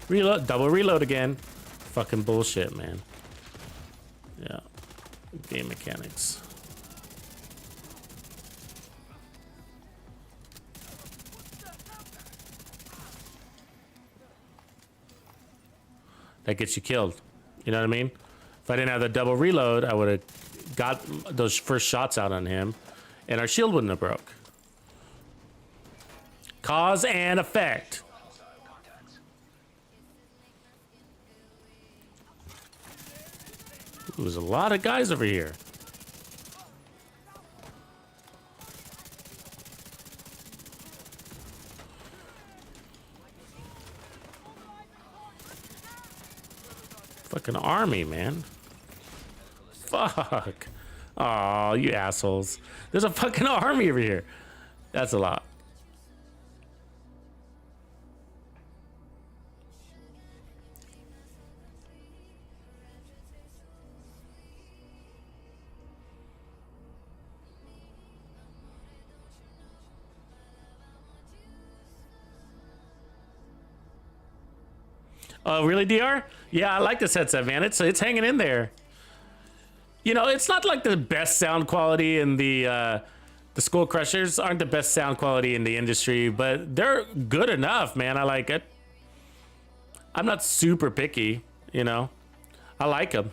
Speaker 3: Reload, double reload again. Fucking bullshit, man. Yeah. Game mechanics. That gets you killed. You know what I mean? If I didn't have the double reload, I would have got those first shots out on him, and our shield wouldn't have broke. Cause and effect.
Speaker 5: Hostile contacts.
Speaker 3: Ooh, there's a lot of guys over here. Fucking army, man. Fuck. Aw, you assholes. There's a fucking army over here. That's a lot. Oh, really, DR? Yeah, I like this headset, man. It's hanging in there. You know, it's not like the best sound quality in the Skull Crushers aren't the best sound quality in the industry, but they're good enough, man. I like it. I'm not super picky, you know. I like them.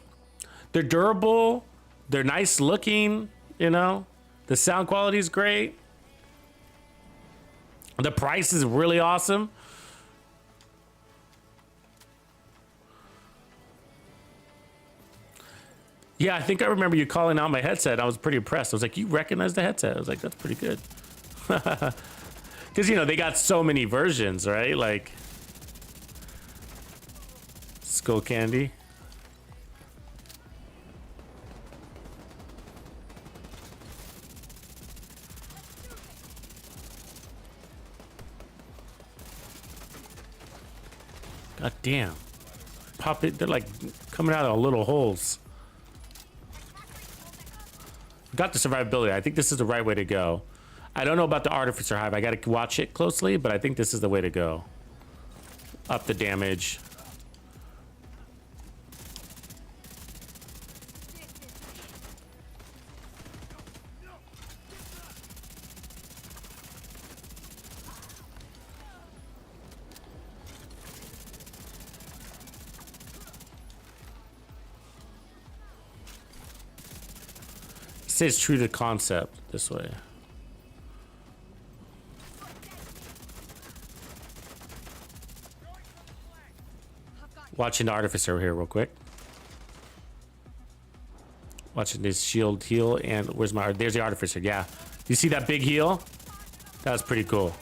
Speaker 3: They're durable. They're nice looking, you know. The sound quality is great. The price is really awesome. Yeah, I think I remember you calling out my headset. I was pretty impressed. I was like, you recognize the headset? I was like, that's pretty good. Because, you know, they got so many versions, right? Like, Skull Candy. God damn. Pop it. They're like coming out of little holes. Got the survivability. I think this is the right way to go. I don't know about the Artificer Hive. I got to watch it closely, but I think this is the way to go. Up the damage. Stays true to concept this way. Watching the Artificer here real quick. Watching this shield heal, and where's my, there's the Artificer. Yeah, you see that big heal? That was pretty cool.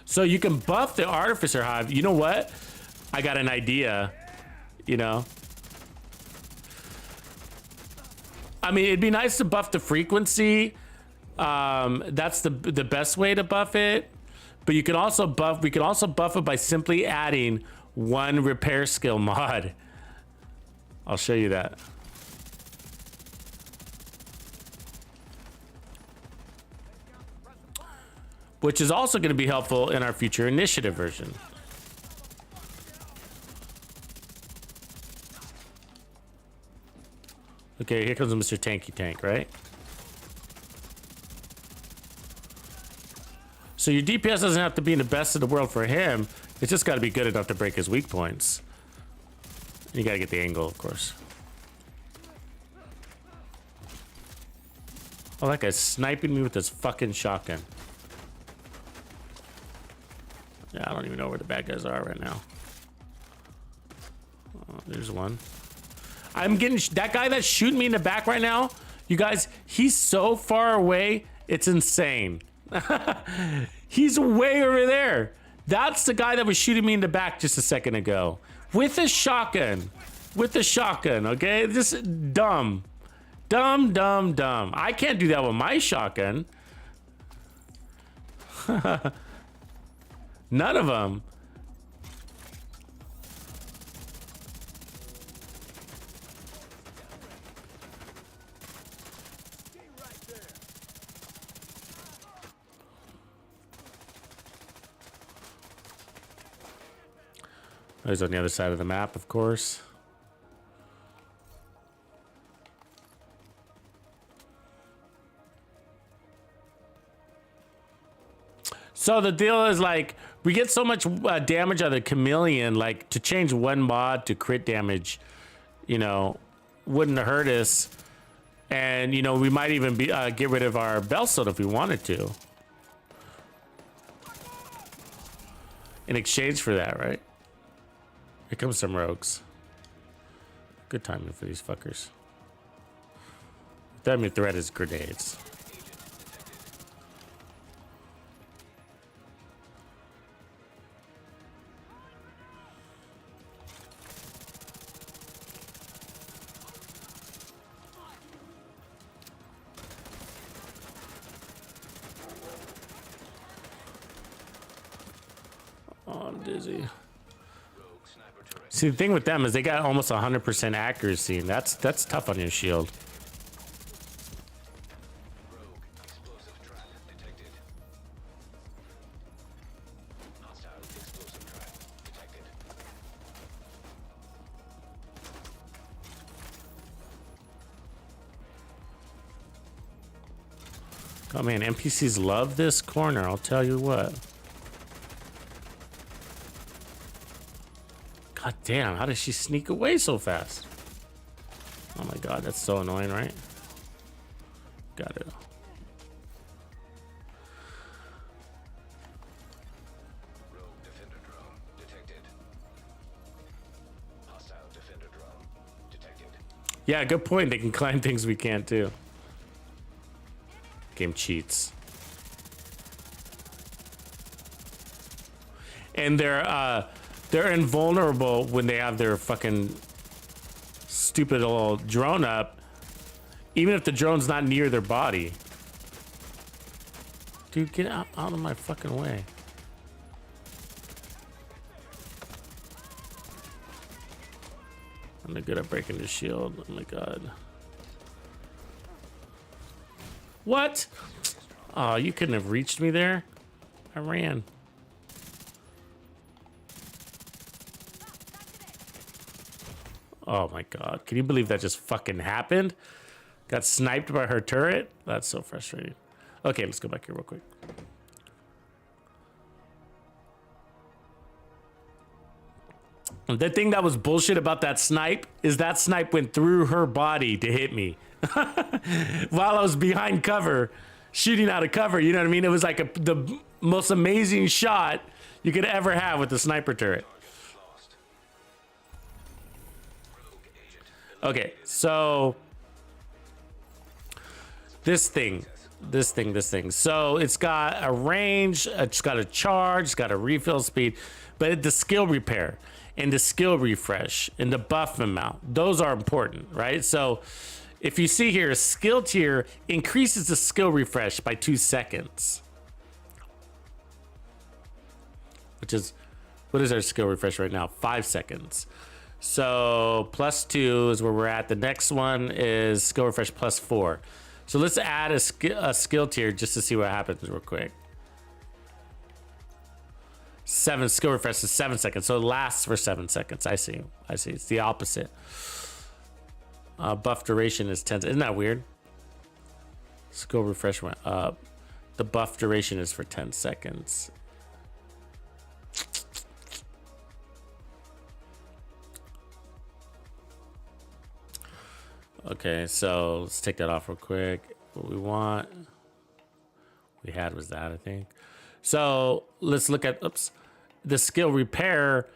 Speaker 3: So you can buff the Artificer Hive. You know what? I got an idea, you know. I mean, it'd be nice to buff the frequency. That's the best way to buff it. But you can also buff, we can also buff it by simply adding one repair skill mod. I'll show you that. Which is also going to be helpful in our future initiative version. Okay, here comes Mr. Tanky Tank, right? So your DPS doesn't have to be in the best of the world for him. It's just got to be good enough to break his weak points. And you got to get the angle, of course. Oh, that guy's sniping me with his fucking shotgun. Yeah, I don't even know where the bad guys are right now. Oh, there's one. I'm getting that guy that's shooting me in the back right now. You guys, he's so far away. It's insane. He's way over there. That's the guy that was shooting me in the back just a second ago. With a shotgun. With a shotgun, okay? Just dumb. Dumb, dumb, dumb. I can't do that with my shotgun. None of them. He's on the other side of the map, of course. So the deal is like, we get so much damage out of the chameleon, like to change one mod to crit damage, you know, wouldn't hurt us. And, you know, we might even be, get rid of our Bellsword if we wanted to. In exchange for that, right? Here comes some rogues. Good timing for these fuckers. That means threat is grenades. Oh, I'm dizzy. See, the thing with them is they got almost 100% accuracy, and that's tough on your shield. Oh man, NPCs love this corner, I'll tell you what. God damn, how does she sneak away so fast? Oh my god, that's so annoying, right? Got it.
Speaker 5: Rogue defender drone detected. Hostile defender drone detected.
Speaker 3: Yeah, good point. They can climb things we can't do. Game cheats. And they're invulnerable when they have their fucking stupid little drone up, even if the drone's not near their body. Dude, get out of my fucking way. I'm not good at breaking the shield. Oh my god. What? Oh, you couldn't have reached me there. I ran. Oh my god. Can you believe that just fucking happened? Got sniped by her turret? That's so frustrating. Okay, let's go back here real quick. The thing that was bullshit about that snipe is that snipe went through her body to hit me. While I was behind cover, shooting out of cover, you know what I mean? It was like the most amazing shot you could ever have with the sniper turret. Okay, so this thing. So it's got a range, it's got a charge, it's got a refill speed, but the skill repair and the skill refresh and the buff amount, those are important, right? So if you see here, a skill tier increases the skill refresh by 2 seconds. Which is, what is our skill refresh right now? 5 seconds. So +2 is where we're at. The next one is skill refresh +4. So let's add a skill tier just to see what happens real quick. 7 skill refresh is 7 seconds. So it lasts for 7 seconds. I see. It's the opposite. Buff duration is 10. Isn't that weird? Skill refresh went up. The buff duration is for 10 seconds. Okay, so let's take that off real quick. What we want, we had was that, I think. So let's look at, oops, the skill repair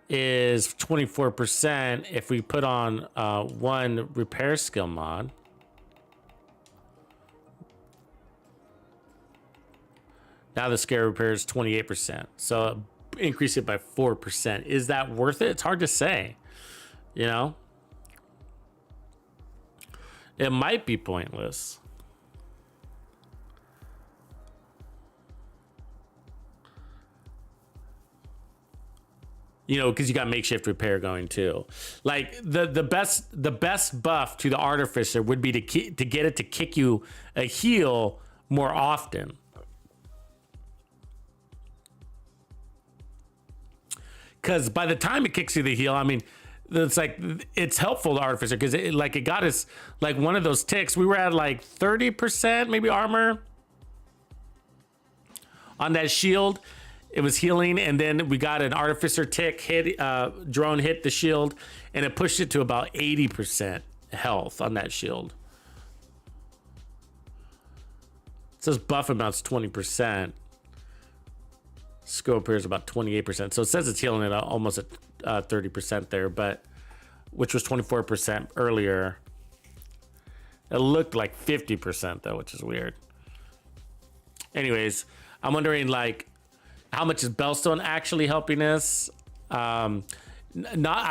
Speaker 3: is 24% if we put on one repair skill mod. Now the skill repair is 28%. So increase it by 4%. Is that worth it? It's hard to say, you know? It might be pointless. You know, because you got makeshift repair going too. Like the best buff to the artificer would be to get it to kick you a heal more often. Because by the time it kicks you the heal, I mean, it's like, it's helpful to artificer because it got us like one of those ticks. We were at like 30% maybe armor on that shield. It was healing, and then we got an artificer tick hit, drone hit the shield, and it pushed it to about 80% health on that shield. It says buff amounts 20%. Scope here is about 28%. So it says it's healing it almost at 30% there, but which was 24% earlier. It looked like 50% though, which is weird. Anyways, I'm wondering like how much is Bellstone actually helping us? I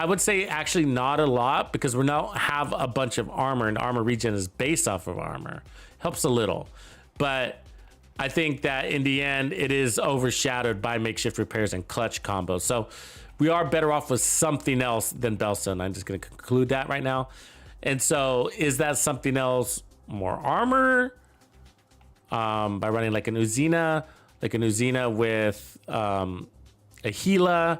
Speaker 3: would say actually not a lot because we now have a bunch of armor and armor regen is based off of armor. Helps a little, but I think that in the end it is overshadowed by makeshift repairs and clutch combos. So we are better off with something else than Bellstone. I'm just going to conclude that right now. And so is that something else more armor by running like an Uzina with a Gila,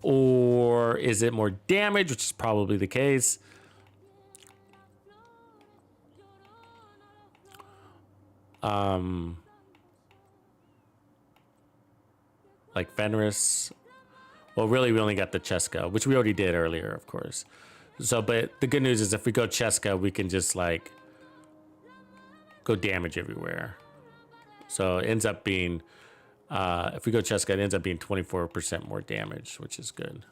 Speaker 3: or is it more damage, which is probably the case? Like Fenris. Well, really, we only got the Cheska, which we already did earlier, of course. So, but the good news is if we go Cheska, we can just like go damage everywhere. So it ends up being, if we go Cheska, it ends up being 24% more damage, which is good.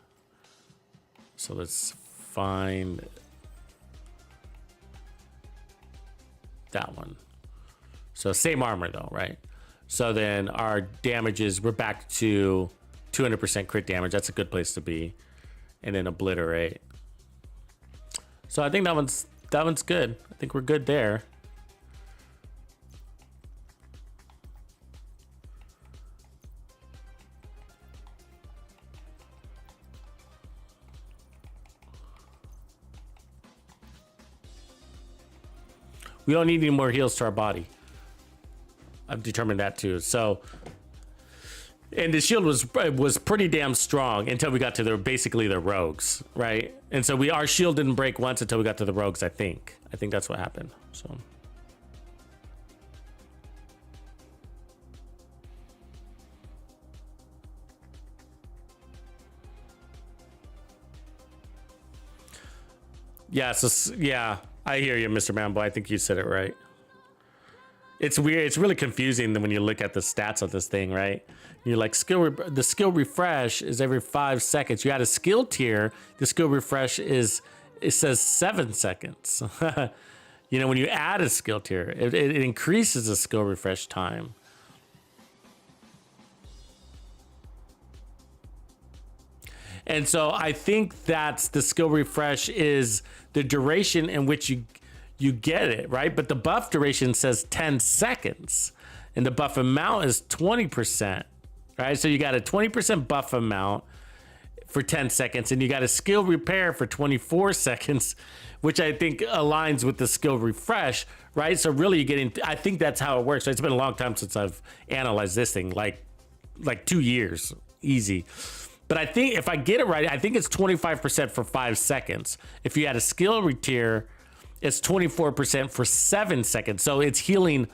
Speaker 3: So let's find that one. So same armor though, right? So then our damages, we're back to 200% crit damage. That's a good place to be. And then obliterate. So I think that one's good. I think we're good there. We don't need any more heals to our body. I've determined that too. So, and the shield was pretty damn strong until we got to basically the rogues, right? And so our shield didn't break once until we got to the rogues. I think that's what happened. So. Yeah. So yeah, I hear you, Mr. Mambo. I think you said it right. It's weird. It's really confusing when you look at the stats of this thing, right? You're like, the skill refresh is every 5 seconds. You add a skill tier, the skill refresh it says 7 seconds. You know, when you add a skill tier, it increases the skill refresh time. And so I think that's the skill refresh is the duration in which you get it, right? But the buff duration says 10 seconds and the buff amount is 20%, right? So you got a 20% buff amount for 10 seconds and you got a skill repair for 24 seconds, which I think aligns with the skill refresh, right? So really you're getting, I think that's how it works. It's been a long time since I've analyzed this thing, like 2 years, easy. But I think if I get it right, I think it's 25% for 5 seconds. If you add a skill tier, it's 24% for 7 seconds. So it's healing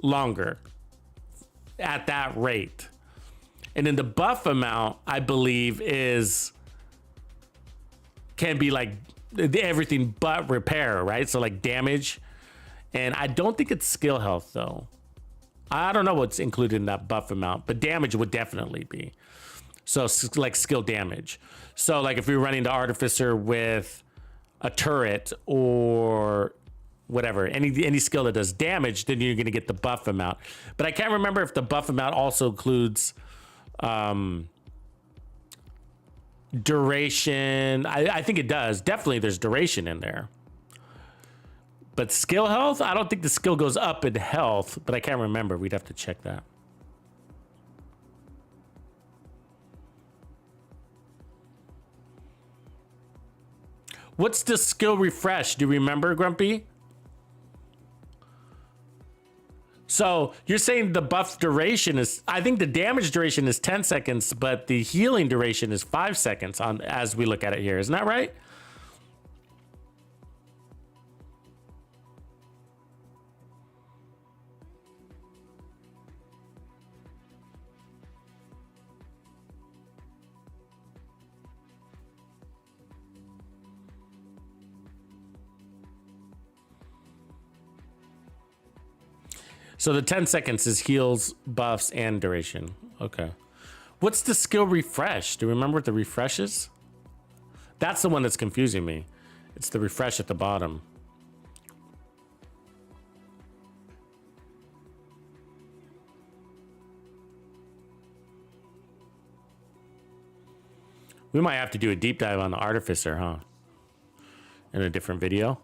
Speaker 3: longer at that rate. And then the buff amount, I believe, can be like everything but repair, right? So like damage. And I don't think it's skill health though. I don't know what's included in that buff amount, but damage would definitely be. So like skill damage. So like if we were running the Artificer with a turret or whatever, any skill that does damage, then you're going to get the buff amount. But I can't remember if the buff amount also includes duration. I think it does. Definitely there's duration in there. But skill health, I don't think the skill goes up in health, but I can't remember. We'd have to check that. What's the skill refresh? Do you remember, Grumpy? So you're saying the buff duration is, I think the damage duration is 10 seconds, but the healing duration is 5 seconds as we look at it here. Isn't that right? So the 10 seconds is heals, buffs, and duration. Okay. What's the skill refresh? Do you remember what the refresh is? That's the one that's confusing me. It's the refresh at the bottom. We might have to do a deep dive on the Artificer, huh? In a different video.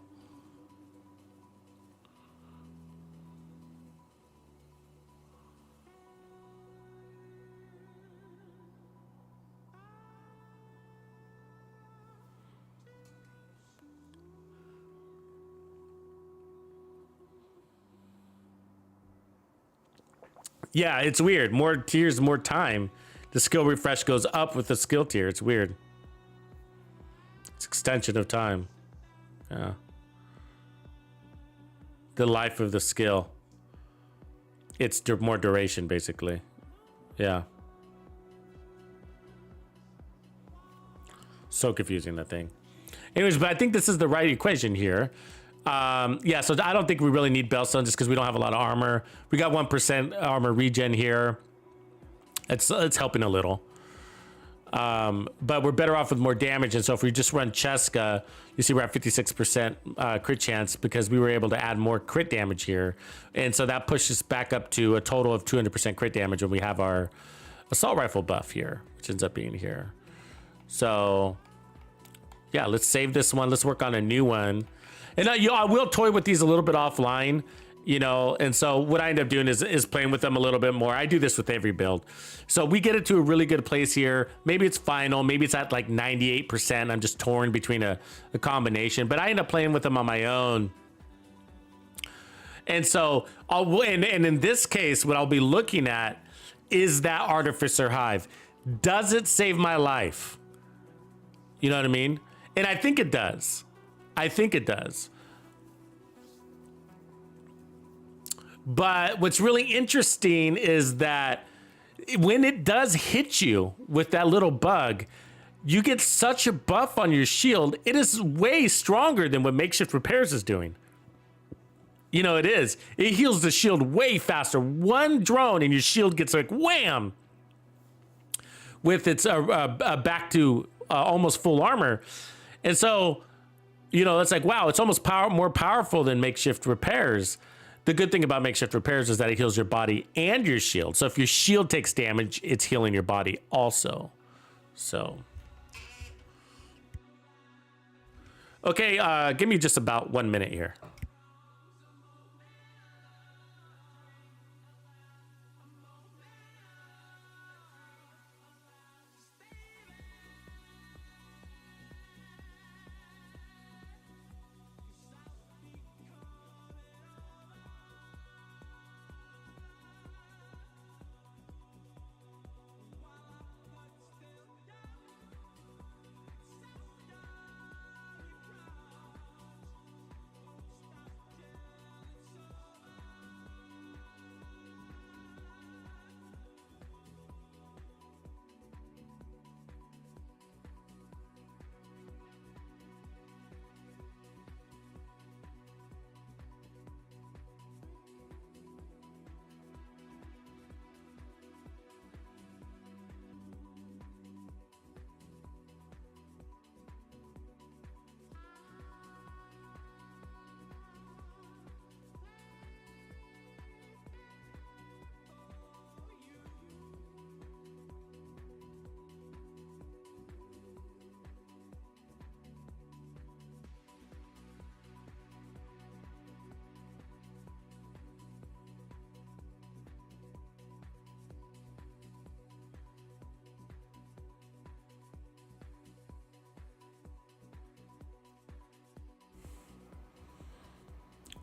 Speaker 3: Yeah, it's weird. More tiers, more time. The skill refresh goes up with the skill tier. It's weird. It's extension of time. Yeah. The life of the skill. It's more duration, basically. Yeah. So confusing, that thing. Anyways, but I think this is the right equation here. Yeah, so I don't think we really need Bellstone just because we don't have a lot of armor. We got 1% armor regen here. It's helping a little. But we're better off with more damage. And so if we just run Cheska, you see we're at 56% crit chance because we were able to add more crit damage here. And so that pushes back up to a total of 200% crit damage when we have our assault rifle buff here, which ends up being here. So yeah, let's save this one. Let's work on a new one. And I will toy with these a little bit offline, you know, and so what I end up doing is playing with them a little bit more. I do this with every build. So we get it to a really good place here. Maybe it's final, maybe it's at like 98%. I'm just torn between a combination, but I end up playing with them on my own. And so and in this case, what I'll be looking at is that Artificer Hive. Does it save my life? You know what I mean? And I think it does. I think it does. But what's really interesting is that when it does hit you with that little bug, you get such a buff on your shield. It is way stronger than what Makeshift Repairs is doing. You know, it is. It heals the shield way faster. One drone and your shield gets like wham! With its back to almost full armor. And so, you know, it's like, wow, it's almost more powerful than Makeshift Repairs. The good thing about Makeshift Repairs is that it heals your body and your shield. So if your shield takes damage, it's healing your body also. So. Okay, give me just about 1 minute here.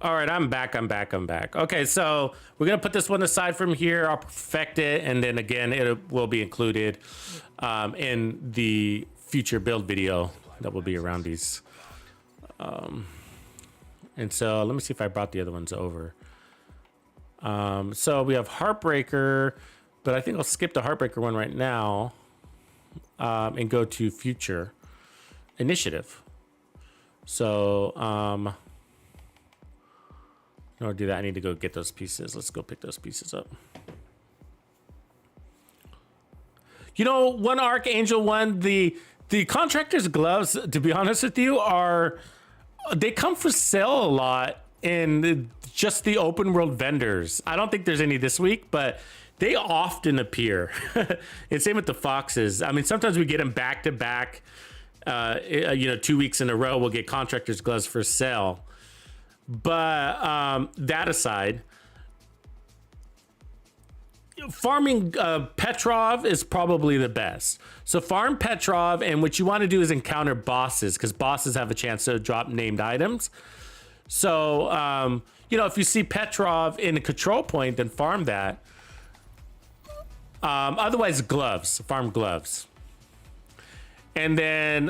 Speaker 3: All right, I'm back. Okay, so we're gonna put this one aside from here. I'll perfect it, and then again, it will be included in the future build video that will be around these. And so let me see if I brought the other ones over. So we have Heartbreaker, but I think I'll skip the Heartbreaker one right now and go to future initiative. So, in order to do that, I need to go get those pieces. Let's go pick those pieces up. You know, one Archangel one, the contractor's gloves, to be honest with you, they come for sale a lot in just the open world vendors. I don't think there's any this week, but they often appear. And same with the Foxes. I mean, sometimes we get them back to back. You know, 2 weeks in a row, we'll get contractor's gloves for sale. But that aside, farming Petrov is probably the best. So farm Petrov, and what you want to do is encounter bosses, because bosses have a chance to drop named items. So, you know, if you see Petrov in a control point, then farm that. Otherwise, gloves, farm gloves. And then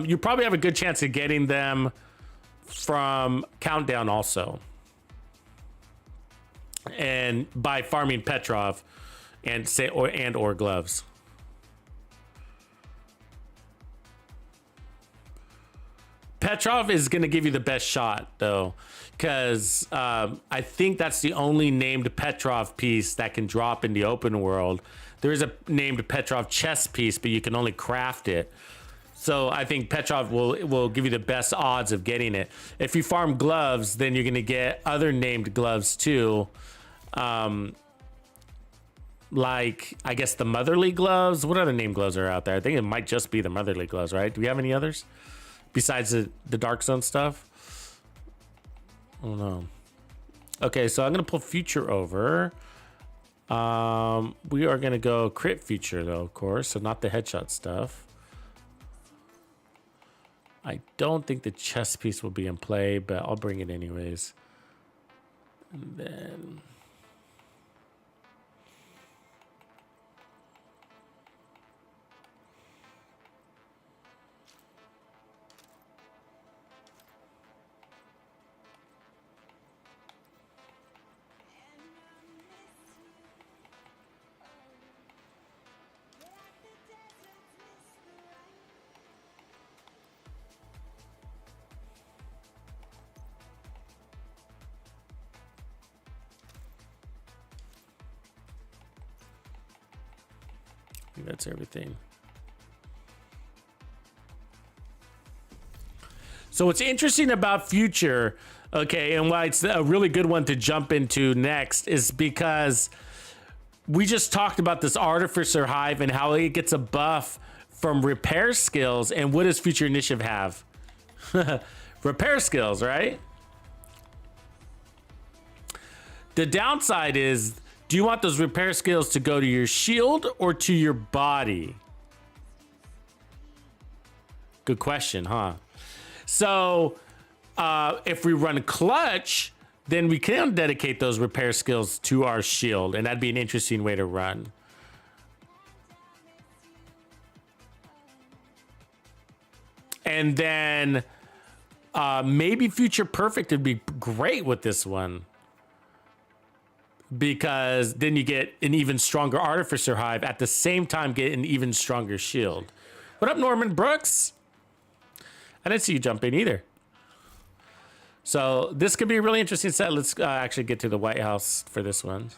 Speaker 3: you probably have a good chance of getting them from Countdown also, and by farming Petrov and or gloves. Petrov is going to give you the best shot, though, because I think that's the only named Petrov piece that can drop in the open world. There is a named Petrov chest piece, but you can only craft it. So I think Petrov will give you the best odds of getting it. If you farm gloves, then you're going to get other named gloves, too. Like, I guess the motherly gloves. What other named gloves are out there? I think it might just be the motherly gloves, right? Do we have any others? Besides the Dark Zone stuff? I don't know. Okay, so I'm going to pull Future over. We are going to go crit Future, though, of course. So not the headshot stuff. I don't think the chest piece will be in play, but I'll bring it anyways. And then... I think that's everything. So what's interesting about Future, okay, and why it's a really good one to jump into next is because we just talked about this Artificer Hive and how it gets a buff from repair skills. And what does Future Initiative have? Repair skills, right? The downside is, do you want those repair skills to go to your shield or to your body? Good question, huh? So if we run clutch, then we can dedicate those repair skills to our shield, and that'd be an interesting way to run. And then maybe Future Perfect would be great with this one, because then you get an even stronger Artificer Hive at the same time get an even stronger shield. What up, Norman Brooks? I didn't see you jump in either. So this could be a really interesting set. Let's actually get to the White House for this one.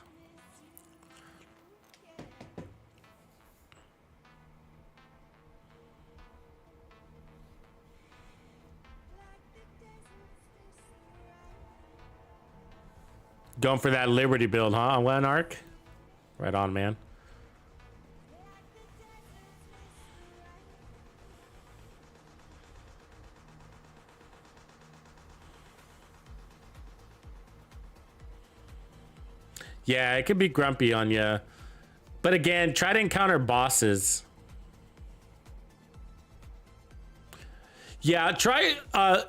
Speaker 3: Going for that Liberty build, huh? On one arc? Right on, man. Yeah, it could be grumpy on you. But again, try to encounter bosses. Yeah, try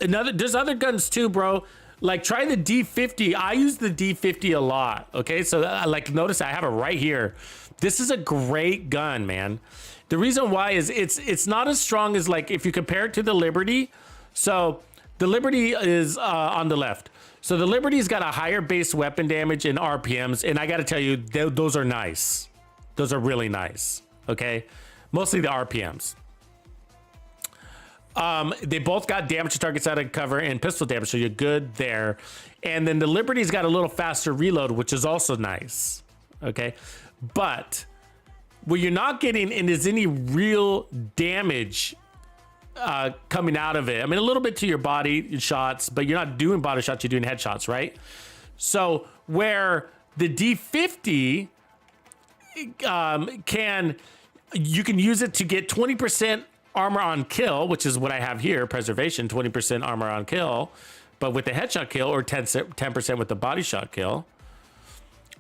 Speaker 3: there's other guns too, bro. Like, try the D50. I use the D50 a lot, okay? So, like, notice I have it right here. This is a great gun, man. The reason why is it's not as strong as, like, if you compare it to the Liberty. So, the Liberty is on the left. So, the Liberty's got a higher base weapon damage and RPMs, and I got to tell you, those are nice. Those are really nice, okay? Mostly the RPMs. They both got damage to targets out of cover and pistol damage, so you're good there. And then the Liberty's got a little faster reload, which is also nice. Okay, but what you're not getting in is any real damage coming out of it. I mean, a little bit to your body shots, but you're not doing body shots, you're doing headshots, right? So where the D50 you can use it to get 20% armor on kill, which is what I have here, preservation, 20% armor on kill, but with the headshot kill, or 10% with the body shot kill.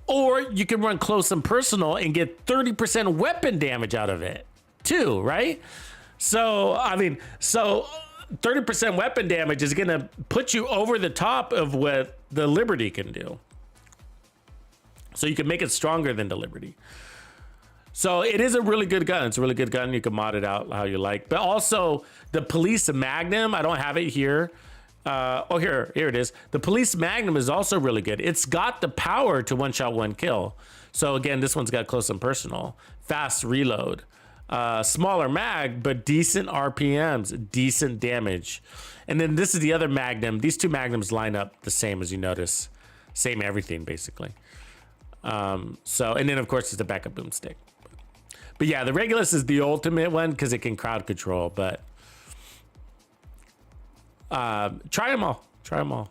Speaker 3: Or you can run close and personal and get 30% weapon damage out of it too, right? So, I mean, 30% weapon damage is gonna put you over the top of what the Liberty can do. So you can make it stronger than the Liberty. So it is a really good gun. It's a really good gun. You can mod it out how you like. But also the Police Magnum, I don't have it here. Oh, here it is. The Police Magnum is also really good. It's got the power to one shot, one kill. So again, this one's got close and personal, fast reload. Smaller mag, but decent RPMs, decent damage. And then this is the other Magnum. These two Magnums line up the same, as you notice. Same everything, basically. So, and then of course it's the backup boomstick. But yeah, the Regulus is the ultimate one because it can crowd control, but try them all. Try them all.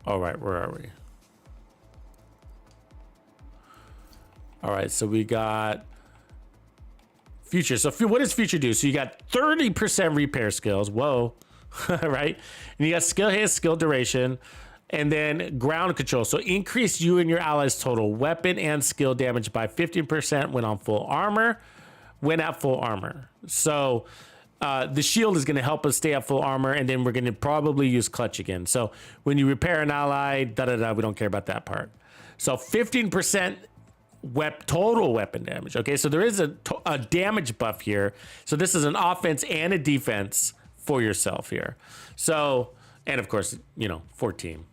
Speaker 3: All right, where are we? All right, so we got future. So what does future do? So you got 30% repair skills. Whoa, right? And you got skill hit, skill duration, and then ground control. So increase you and your allies' total weapon and skill damage by 15% when on full armor, when at full armor. So the shield is going to help us stay at full armor, and then we're going to probably use clutch again. So when you repair an ally, we don't care about that part. So 15% total weapon damage. Okay, so there is a damage buff here. So this is an offense and a defense for yourself here. So, and of course, you know, for team.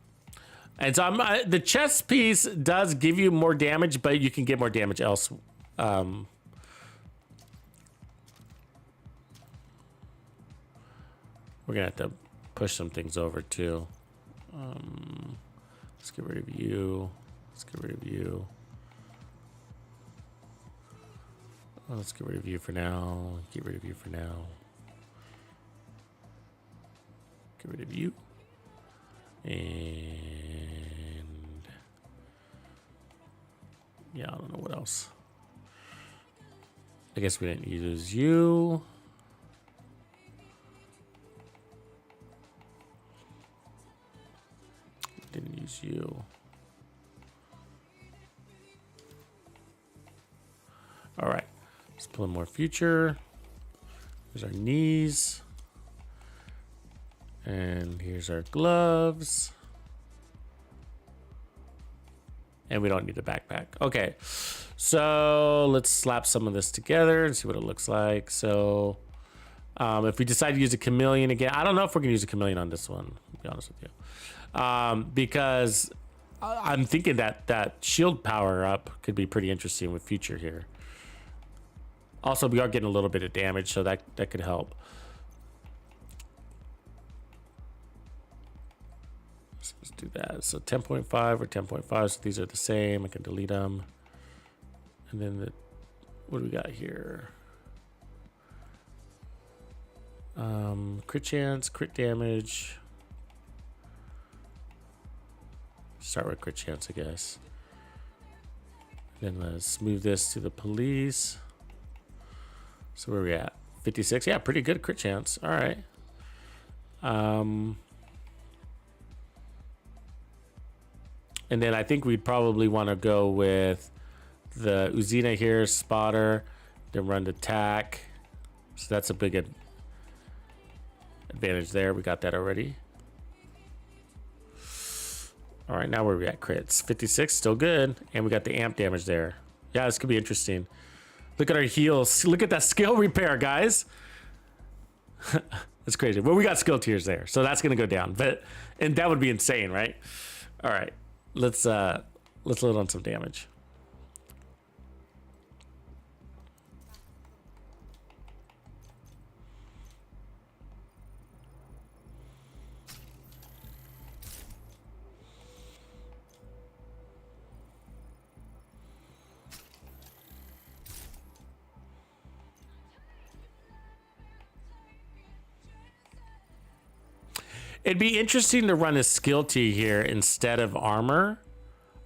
Speaker 3: And so the chest piece does give you more damage, but you can get more damage else. We're gonna have to push some things over too. Let's get rid of you. Let's get rid of you. Let's get rid of you for now. Get rid of you for now. Get rid of you. And yeah, I don't know what else. I guess we didn't use you. Didn't use you. All right, let's pull in more future. Here's our knees. And here's our gloves. And we don't need a backpack. Okay, so let's slap some of this together and see what it looks like. So if we decide to use a chameleon again, I don't know if we're gonna use a chameleon on this one, to be honest with you. Because I'm thinking that shield power up could be pretty interesting with future here. Also, we are getting a little bit of damage, so that could help. So let's do that. So 10.5 or 10.5. So these are the same. I can delete them. And then what do we got here? Crit chance, crit damage. Start with crit chance, I guess. Then let's move this to the police. So where are we at? 56. Yeah, pretty good crit chance. All right. And then I think we'd probably want to go with the Uzina here, spotter, then run to attack. So that's a big advantage there. We got that already. All right, now where are we at? Crits. 56, still good. And we got the amp damage there. Yeah, this could be interesting. Look at our heals. Look at that skill repair, guys. That's crazy. Well, we got skill tiers there, so that's gonna go down. And that would be insane, right? All right, let's load on some damage. It'd be interesting to run a skill T here instead of armor.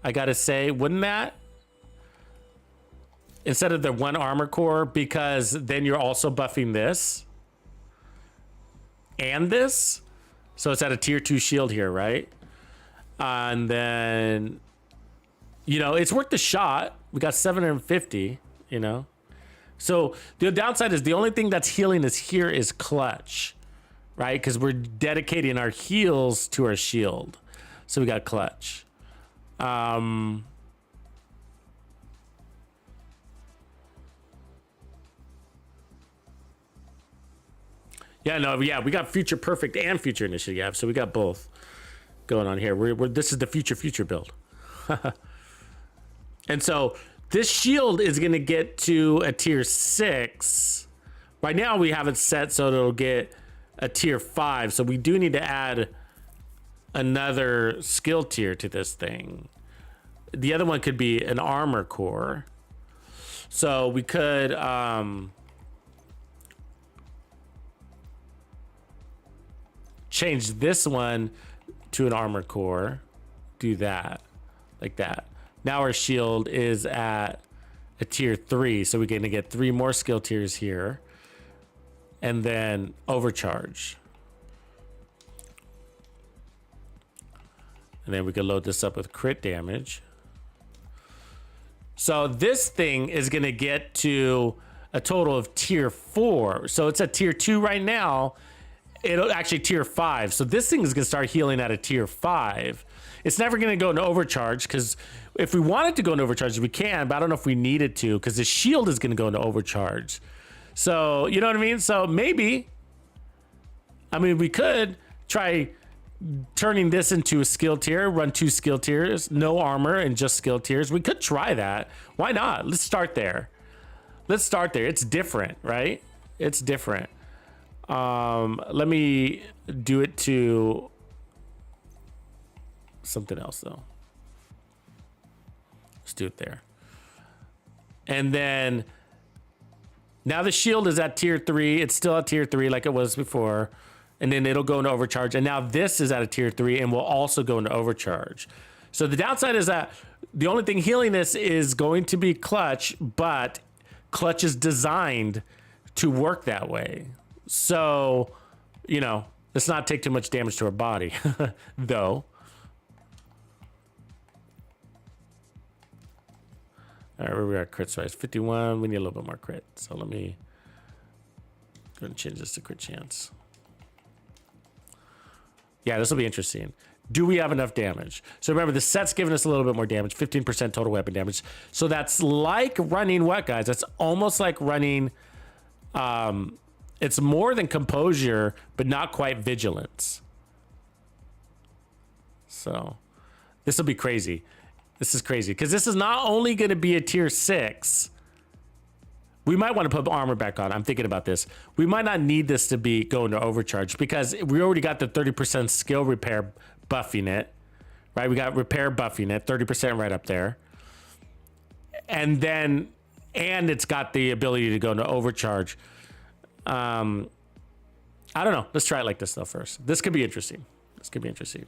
Speaker 3: I gotta say, wouldn't that? Instead of the one armor core, because then you're also buffing this. And this. So it's at a tier 2 shield here, right? And then, you know, it's worth the shot. We got 750, you know. So the downside is the only thing that's healing us here is clutch. Right, because we're dedicating our heals to our shield. So we got clutch. Yeah, no, yeah, we got future perfect and future initiative. Yeah, so we got both this is the future build. And so This shield is going to get to a tier 6. Right now we have it set so it'll get a tier 5. So we do need to add another skill tier to this thing. The other one could be an armor core. So we could change this one to an armor core. Do that like that. Now our shield is at a tier 3, so we're gonna get 3 more skill tiers here, and then overcharge. And then we can load this up with crit damage. So this thing is gonna get to a total of tier 4. So it's at tier 2 right now. It'll actually tier 5. So this thing is gonna start healing at a tier 5. It's never gonna go into overcharge, because if we wanted to go into overcharge, we can, but I don't know if we needed to, because the shield is gonna go into overcharge. So, you know what I mean? So maybe, I mean, we could try turning this into a skill tier, run 2 skill tiers, no armor and just skill tiers. We could try that. Why not? Let's start there. Let's start there. It's different, right? It's different. Let me do it to something else though. Let's do it there. And then now the shield is at tier 3. It's still at tier 3 like it was before. And then it'll go into overcharge. And now this is at a tier 3 and will also go into overcharge. So the downside is that the only thing healing this is going to be clutch, but clutch is designed to work that way. So, you know, let's not take too much damage to our body, though. All right, where we are, crit size 51. We need a little bit more crit. So let me go and change this to crit chance. Yeah, this will be interesting. Do we have enough damage? So remember, the set's giving us a little bit more damage, 15% total weapon damage. So that's like running what, guys? That's almost like running, it's more than composure, but not quite vigilance. So this will be crazy. This is crazy, because this is not only going to be a tier 6. We might want to put armor back on. I'm thinking about this. We might not need this to be going to overcharge, because we already got the 30% skill repair buffing it, right? We got repair buffing it, 30% right up there. And then, and it's got the ability to go into overcharge. I don't know. Let's try it like this though first. This could be interesting. This could be interesting.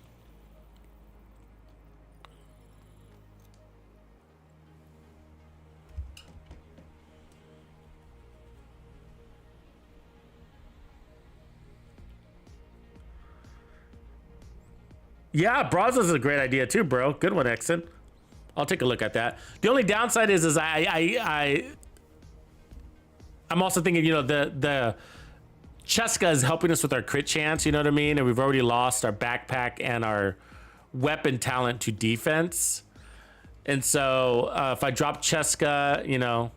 Speaker 3: Yeah, Brazos is a great idea too, bro. Good one, Exon. I'll take a look at that. The only downside is I'm also thinking, you know, the Cheska is helping us with our crit chance, you know what I mean? And we've already lost our backpack and our weapon talent to defense. And so if I drop Cheska, you know,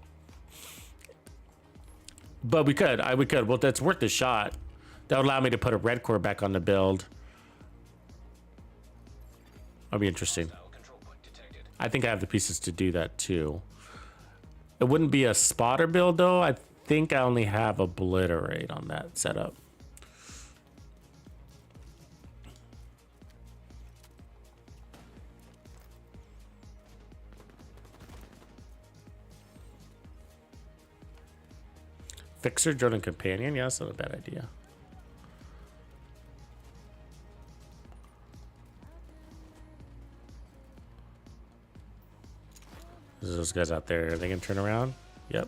Speaker 3: but we could. Well, that's worth a shot. That would allow me to put a red core back on the build. That'll be interesting. I think I have the pieces to do that too. It wouldn't be a spotter build though. I think I only have obliterate on that setup. Fixer, drone, and companion. Yeah, that's not a bad idea. There's those guys out there. Are they gonna turn around? Yep.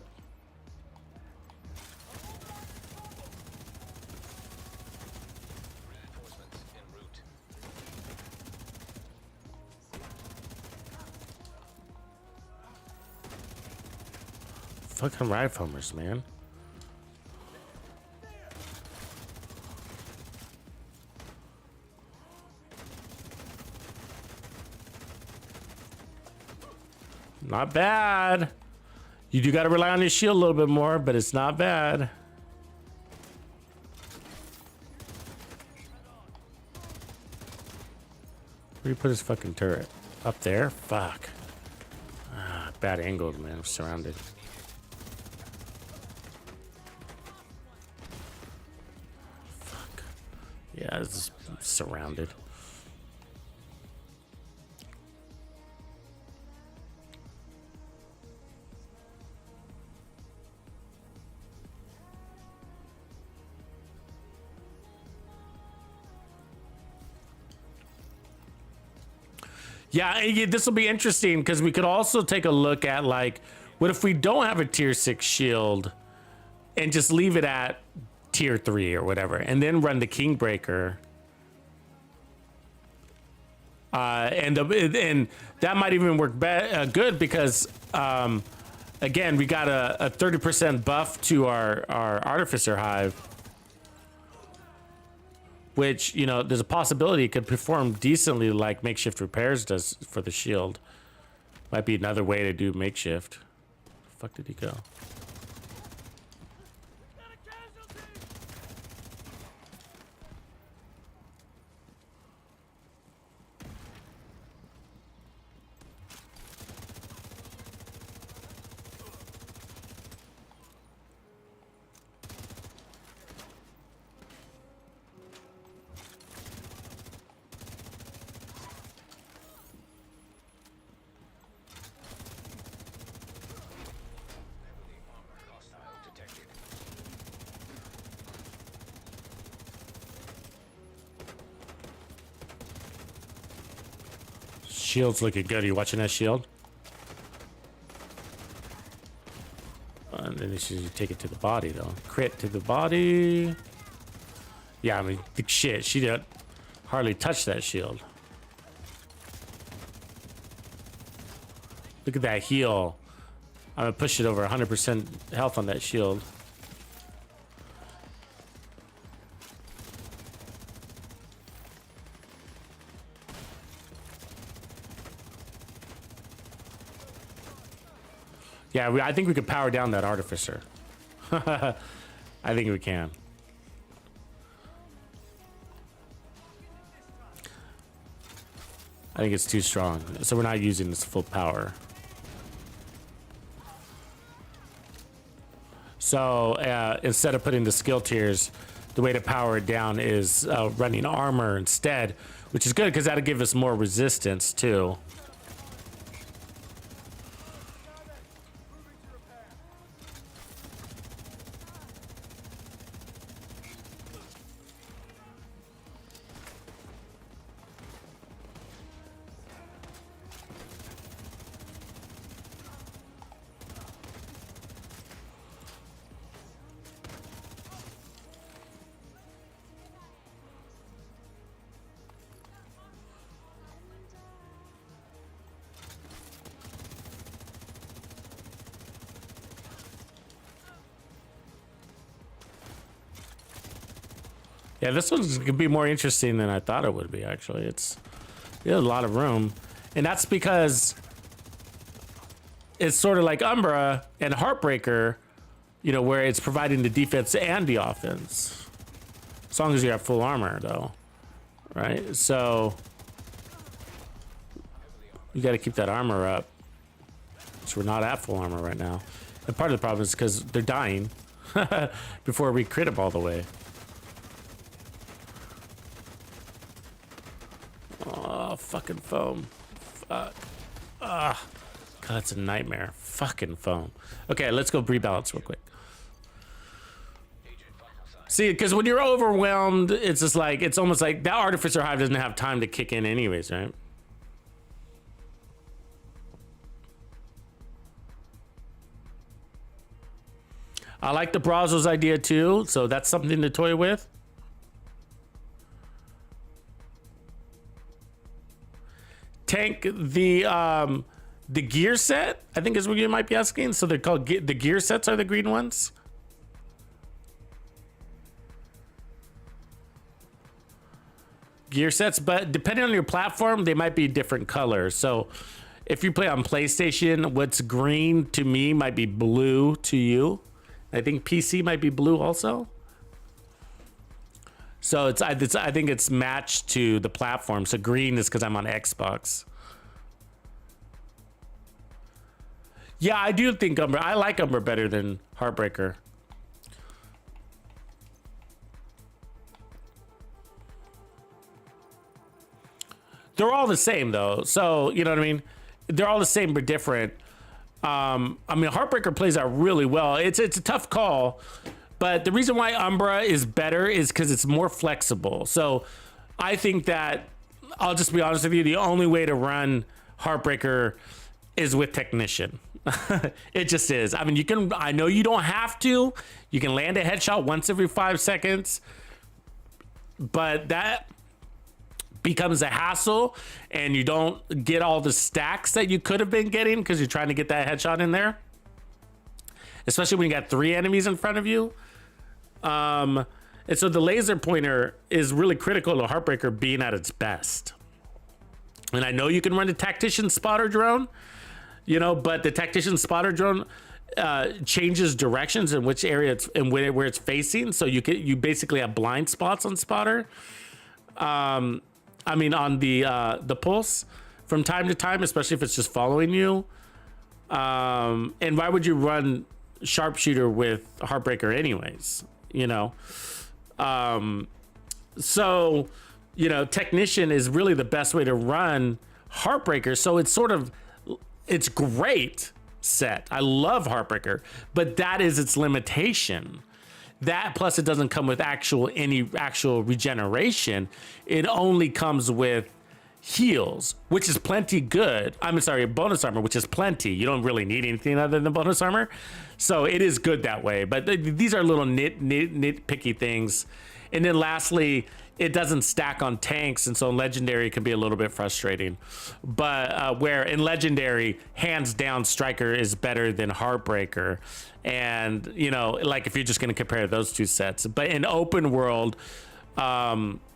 Speaker 5: Reinforcements en route.
Speaker 3: Fucking rifleers, man. Not bad. You do got to rely on your shield a little bit more, but it's not bad. Where do you put his fucking turret? Up there? Fuck. Ah, bad angle, man. I'm surrounded. Fuck. Yeah, it's surrounded. Yeah, this will be interesting because we could also take a look at, like, what if we don't have a tier 6 shield and just leave it at tier 3 or whatever, and then run the Kingbreaker. And that might even work good because, again, we got a 30% buff to our Artificer Hive, which, you know, there's a possibility it could perform decently like Makeshift Repairs does for the shield. Might be another way to do Makeshift. Where the fuck did he go? Shield's looking good. Are you watching that shield? And then you take it to the body, though. Crit to the body. Yeah, I mean, shit. She didn't hardly touch that shield. Look at that heal. I'm gonna push it over 100% health on that shield. Yeah, I think we could power down that Artificer. I think we can. I think it's too strong, so we're not using this full power. So instead of putting the skill tiers, the way to power it down is running armor instead, which is good because that'll give us more resistance too. Yeah, this one's gonna be more interesting than I thought it would be, actually. It's a lot of room. And that's because it's sort of like Umbra and Heartbreaker, you know, where it's providing the defense and the offense. As long as you have full armor, though. Right? So you gotta keep that armor up. So we're not at full armor right now. And part of the problem is because they're dying before we crit them all the way. Oh, fucking foam. Fuck. God, that's a nightmare. Fucking foam. Okay, let's go rebalance real quick. See, because when you're overwhelmed, it's just like, it's almost like that Artificer Hive doesn't have time to kick in anyways, right? I like the Brazos idea too, so that's something to toy with. Tank the gear set, I think is what you might be asking. So they're called the gear sets are the green ones. Gear sets, but depending on your platform, they might be different colors. So if you play on PlayStation, what's green to me might be blue to you. I think PC might be blue also. So I think it's matched to the platform. So green is because I'm on Xbox. Yeah, I do think Umbra. I like Umbra better than Heartbreaker. They're all the same though, so you know what I mean. They're all the same but different. I mean, Heartbreaker plays out really well. It's a tough call, but the reason why Umbra is better is because it's more flexible. So I think that, I'll just be honest with you, the only way to run Heartbreaker is with Technician. It just is. I mean, you can, I know you don't have to. You can land a headshot once every 5 seconds, but that becomes a hassle and you don't get all the stacks that you could have been getting because you're trying to get that headshot in there, especially when you got 3 enemies in front of you. And so the laser pointer is really critical to Heartbreaker being at its best. And I know you can run the tactician spotter drone, you know, but the tactician spotter drone changes directions in which area it's and where it's facing. So you basically have blind spots on spotter. I mean, on the pulse from time to time, especially if it's just following you. And why would you run sharpshooter with Heartbreaker anyways? You know, so, you know, Technician is really the best way to run Heartbreaker. So it's sort of, it's great set. I love Heartbreaker, but that is its limitation. That plus it doesn't come with any actual regeneration. It only comes with heals, which is plenty good. I'm sorry, bonus armor, which is plenty. You don't really need anything other than bonus armor. So it is good that way. But these are little nitpicky things. And then lastly, it doesn't stack on tanks, and so in Legendary it can be a little bit frustrating. But where in Legendary, hands down, Striker is better than Heartbreaker. And, you know, like if you're just going to compare those two sets. But in open world,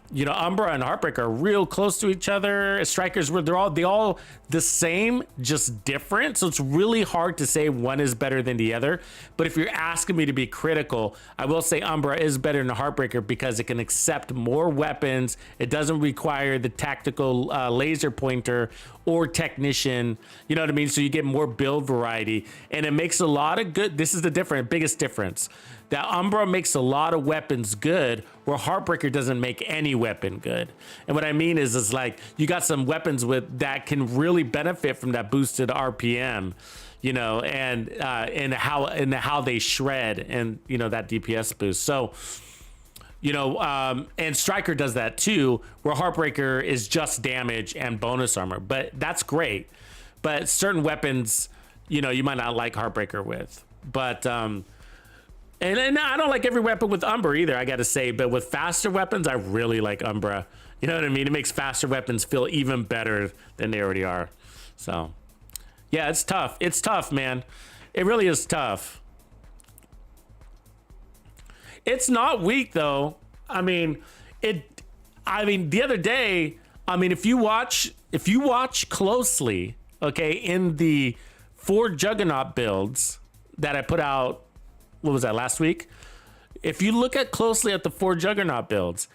Speaker 3: you know, Umbra and Heartbreaker are real close to each other. Strikers, they're all the same, just different. So it's really hard to say one is better than the other. But if you're asking me to be critical, I will say Umbra is better than Heartbreaker because it can accept more weapons. It doesn't require the tactical laser pointer or Technician. You know what I mean? So you get more build variety, and it makes a lot of good. This is the biggest difference. That Umbra makes a lot of weapons good, where Heartbreaker doesn't make any weapon good. And what I mean is like you got some weapons with that can really benefit from that boosted RPM, you know, and how they shred and, you know, that DPS boost. So, you know, and Striker does that too, where Heartbreaker is just damage and bonus armor, but that's great. But certain weapons, you know, you might not like Heartbreaker with, but and I don't like every weapon with Umbra either, I gotta say, but with faster weapons, I really like Umbra. You know what I mean? It makes faster weapons feel even better than they already are. So, yeah, it's tough. It's tough, man. It really is tough. It's not weak, though. I mean, the other day, I mean, if you watch closely, okay, in the 4 Juggernaut builds that I put out, what was that, last week? If you look closely at the 4 Juggernaut builds,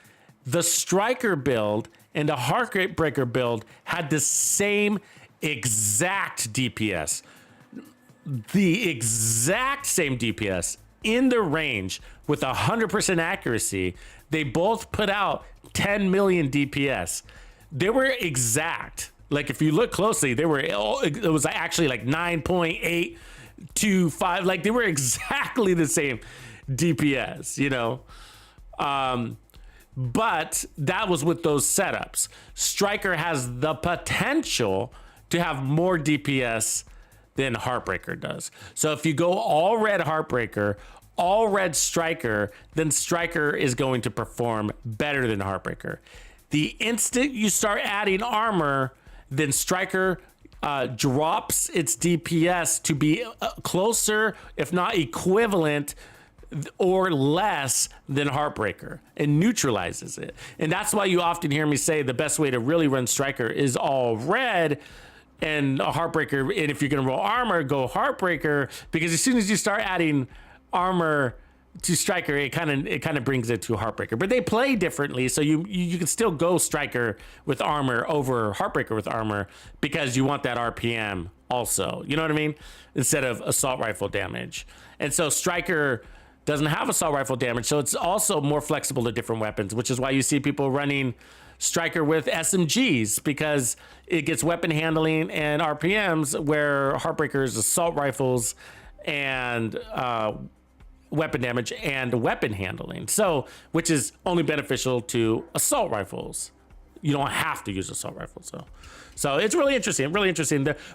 Speaker 3: the Striker build and the Heartbreaker build had the same exact DPS. The exact same DPS in the range with 100% accuracy. They both put out 10 million DPS. They were exact. Like if you look closely, it was actually like 9.825, like they were exactly the same DPS, you know. But that was with those setups. Striker has the potential to have more DPS than Heartbreaker does. So if you go all red Heartbreaker, all red Striker, then Striker is going to perform better than Heartbreaker. The instant you start adding armor, then Striker drops its DPS to be closer, if not equivalent or less than Heartbreaker, and neutralizes it. And that's why you often hear me say the best way to really run Striker is all red and a Heartbreaker. And if you're going to roll armor, go Heartbreaker, because as soon as you start adding armor to striker, it kind of brings it to heartbreaker, but they play differently. So you can still go striker with armor over heartbreaker with armor because you want that RPM also. You know what I mean? Instead of assault rifle damage. And so striker doesn't have assault rifle damage, so it's also more flexible to different weapons, which is why you see people running striker with SMGs because it gets weapon handling and RPMs, where heartbreakers, assault rifles, and weapon damage and weapon handling. So, which is only beneficial to assault rifles. You don't have to use assault rifles, so it's really interesting,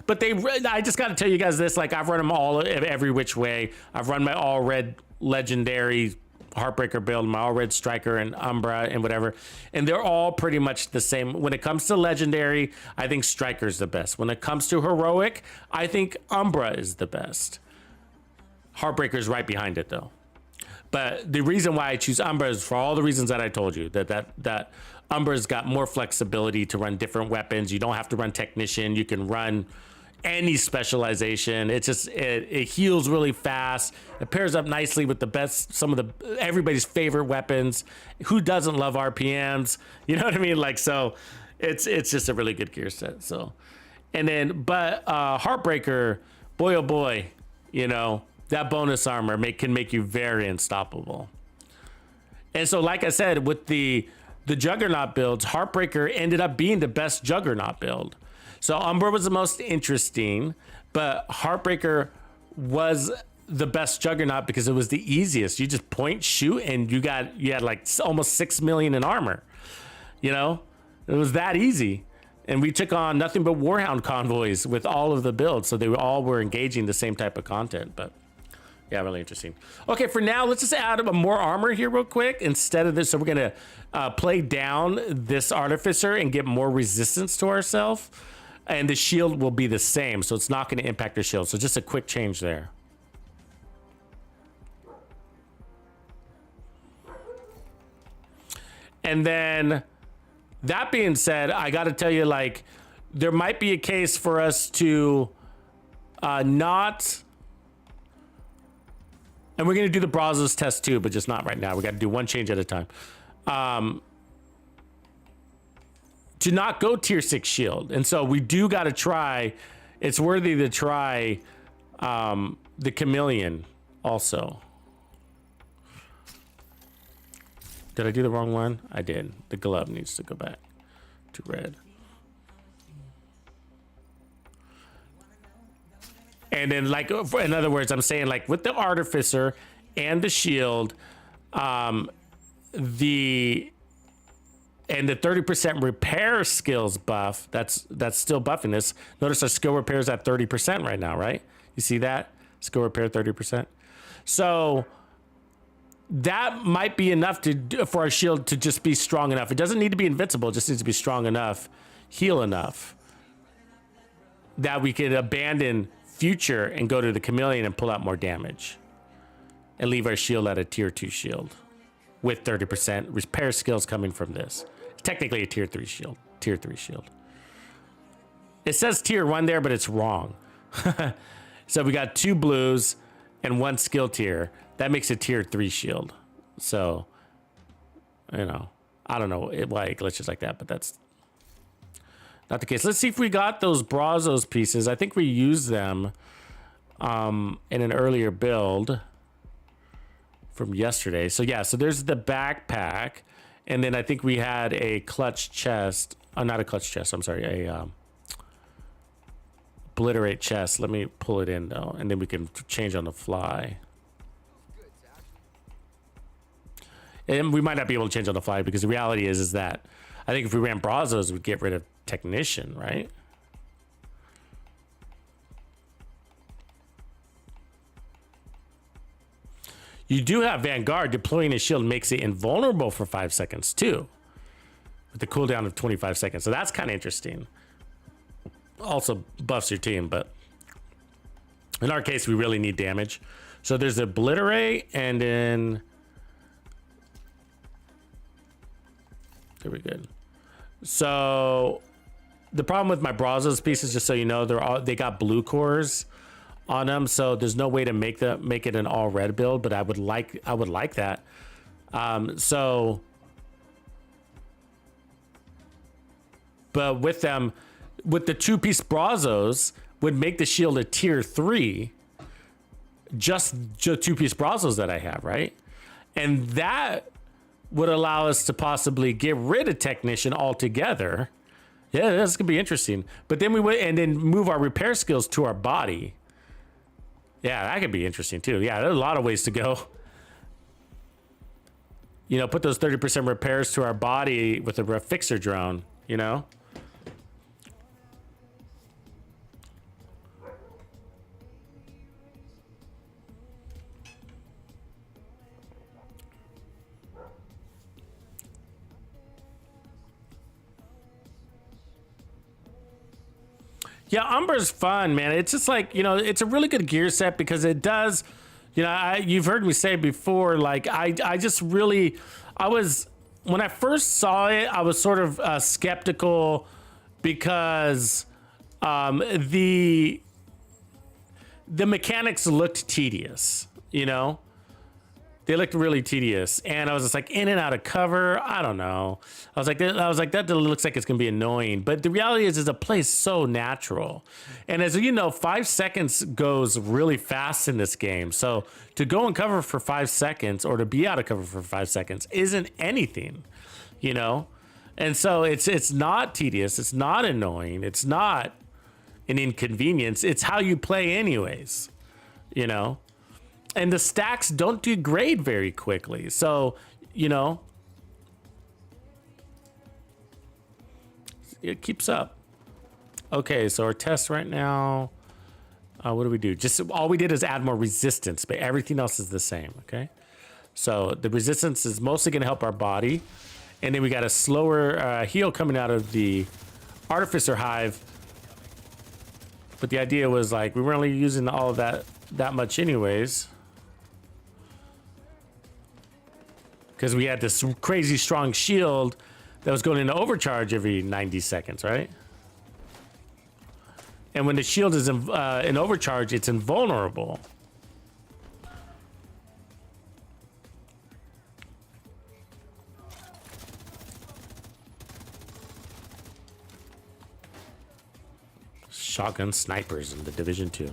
Speaker 3: But I just got to tell you guys this: like, I've run them all every which way. I've run my all red legendary heartbreaker build, my all red striker and Umbra and whatever, and they're all pretty much the same. When it comes to legendary, I think striker's the best. When it comes to heroic, I think Umbra is the best. Heartbreaker's right behind it though. But the reason why I choose Umbra is for all the reasons that I told you, that Umbra's got more flexibility to run different weapons. You don't have to run technician. You can run any specialization. It heals really fast. It pairs up nicely with the best, everybody's favorite weapons. Who doesn't love RPMs? You know what I mean? Like, so it's just a really good gear set. So, and then, but Heartbreaker, boy, oh boy, you know, that bonus armor can make you very unstoppable. And so, like I said, with the Juggernaut builds, Heartbreaker ended up being the best Juggernaut build. So Umbra was the most interesting, but Heartbreaker was the best Juggernaut because it was the easiest. You just point, shoot, and you had like almost 6 million in armor. You know, it was that easy. And we took on nothing but Warhound convoys with all of the builds, so they all were engaging the same type of content. But yeah, really interesting. Okay, for now, let's just add more armor here real quick instead of this. So we're gonna play down this Artificer and get more resistance to ourselves. And the shield will be the same, so it's not gonna impact the shield. So just a quick change there. And then, that being said, I gotta tell you, like, there might be a case for us to not... And we're gonna do the Brazos test too, but just not right now. We gotta do one change at a time. To not go tier 6 shield. And so we do gotta try, it's worthy to try the Chameleon also. Did I do the wrong one? I did. The glove needs to go back to red. And then, like, in other words, I'm saying, like, with the Artificer and the shield, the 30% repair skills buff, that's still buffing this. Notice our skill repair is at 30% right now, right? You see that? Skill repair 30%. So that might be enough for our shield to just be strong enough. It doesn't need to be invincible. It just needs to be strong enough, heal enough, that we could abandon Future and go to the Chameleon and pull out more damage and leave our shield at a tier 2 shield with 30% repair skills coming from this. It's technically a tier 3 shield. It says tier 1 there, but it's wrong. So we got 2 blues and 1 skill tier. That makes a tier 3 shield. So, you know, I don't know why it glitches like that, but that's not the case. Let's see if we got those Brazos pieces. I think we used them in an earlier build from yesterday. So yeah, so there's the backpack. And then I think we had a clutch chest. Not a clutch chest, I'm sorry. A obliterate chest. Let me pull it in though. And then we can change on the fly. And we might not be able to change on the fly because the reality is that I think if we ran Brazos, we'd get rid of Technician, right? You do have Vanguard. Deploying a shield makes it invulnerable for 5 seconds too, with the cooldown of 25 seconds. So that's kind of interesting. Also buffs your team, but in our case, we really need damage. So there's Obliterate, and then there we go. So the problem with my Brazos pieces, just so you know, they got blue cores on them, so there's no way to make it an all red build, but I would like that. So but with them, with the 2-piece Brazos would make the shield a tier 3, just 2-piece Brazos that I have, right? And that would allow us to possibly get rid of Technician altogether. Yeah, that's gonna be interesting. But then we would, and then move our repair skills to our body. Yeah, that could be interesting too. Yeah, there's a lot of ways to go. You know, put those 30% repairs to our body with a fixer drone, you know? Yeah, Umbra's fun, man. It's just like, you know, it's a really good gear set because it does, you know, you've heard me say before, like, I just really, when I first saw it, I was sort of skeptical because the mechanics looked tedious, you know? They looked really tedious, and I was just like in and out of cover. I don't know. I was like, that looks like it's gonna be annoying. But the reality is it plays so natural, and as you know, 5 seconds goes really fast in this game. So to go in cover for 5 seconds, or to be out of cover for 5 seconds, isn't anything, you know. And so it's not tedious. It's not annoying. It's not an inconvenience. It's how you play, anyways, you know. And the stacks don't degrade very quickly. So, you know, it keeps up. Okay, so our test right now, what do we do? Just all we did is add more resistance, but everything else is the same, okay? So the resistance is mostly going to help our body. And then we got a slower heal coming out of the Artificer Hive. But the idea was like, we weren't really using all of that much anyways. Because we had this crazy strong shield that was going into overcharge every 90 seconds, right? And when the shield is in overcharge, it's invulnerable. Shotgun snipers in the Division 2.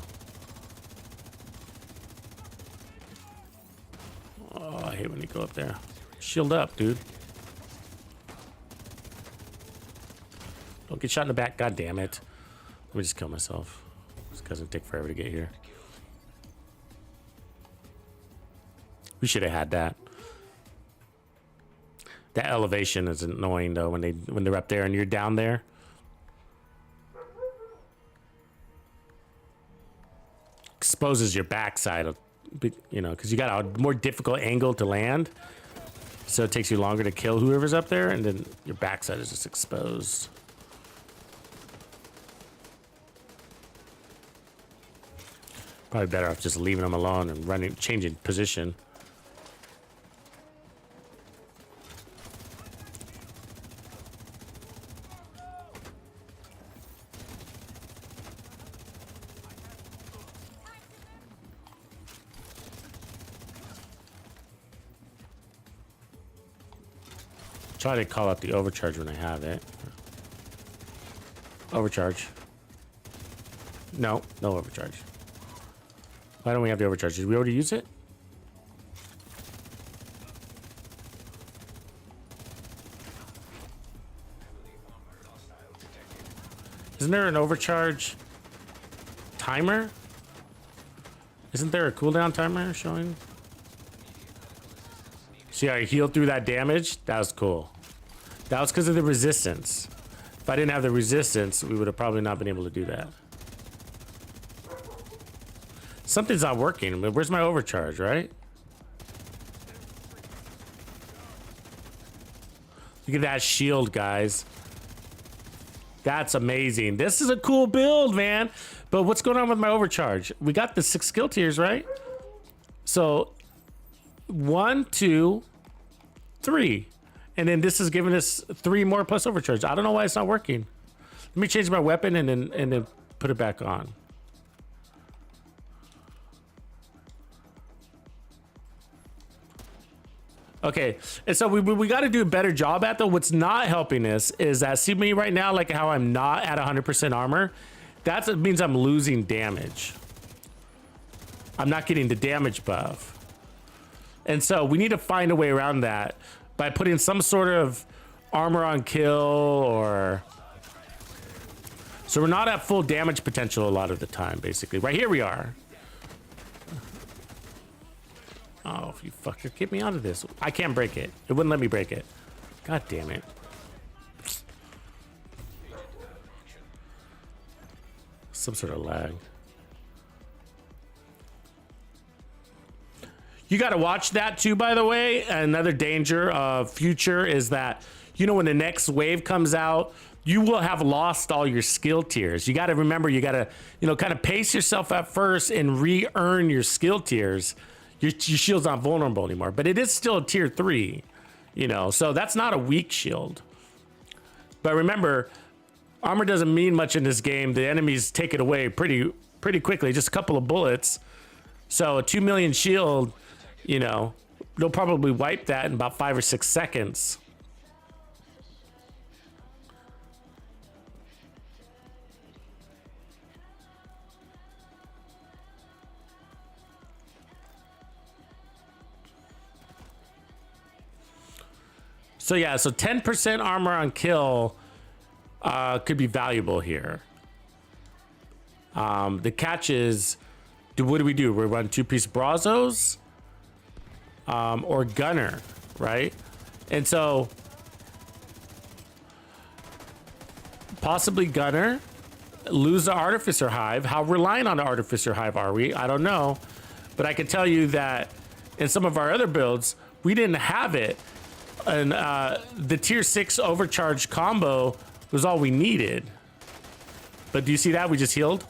Speaker 3: Oh, I hate when you go up there. Shield up, dude. Don't get shot in the back. God damn it. Let me just kill myself. This doesn't take forever to get here. We should have had that. That elevation is annoying though when they're up there and you're down there. Exposes your backside, you know, because you got a more difficult angle to land. So it takes you longer to kill whoever's up there, and then your backside is just exposed. Probably better off just leaving them alone and changing position. Try to call out the overcharge when I have it. Overcharge. No overcharge. Why don't we have the overcharge? Did we already use it? Isn't there an overcharge timer? Isn't there a cooldown timer showing? See how I healed through that damage? That was cool. That was because of the resistance. If I didn't have the resistance, we would have probably not been able to do that. Something's not working. Where's my overcharge, right? Look at that shield, guys. That's amazing. This is a cool build, man. But what's going on with my overcharge? We got the 6 skill tiers, right? So 1, 2, 3. And then this is giving us 3 more plus overcharge. I don't know why it's not working. Let me change my weapon and then put it back on. Okay, and so we got to do a better job at though. What's not helping us is that, see me right now, like how I'm not at 100% armor. That means I'm losing damage. I'm not getting the damage buff. And so we need to find a way around that by putting some sort of armor on kill, or... So we're not at full damage potential a lot of the time, basically. Right here we are. Oh, you fucker, get me out of this. I can't break it. It wouldn't let me break it. God damn it. Some sort of lag. You got to watch that too, by the way. Another danger of future is that, you know, when the next wave comes out, you will have lost all your skill tiers. You got to remember, you got to, you know, kind of pace yourself at first and re-earn your skill tiers. Your shield's not vulnerable anymore, but it is still a tier 3, you know, so that's not a weak shield. But remember, armor doesn't mean much in this game. The enemies take it away pretty quickly, just a couple of bullets. So a 2 million shield, you know, they'll probably wipe that in about 5 or 6 seconds. So yeah, so 10% armor on kill could be valuable here. The catch is, what do? We run 2-piece Brazos or Gunner, right? And so possibly Gunner, lose the Artificer Hive. How reliant on the Artificer Hive are we? I don't know. But I can tell you that in some of our other builds, we didn't have it. And the tier 6 overcharge combo was all we needed. But do you see that? We just healed.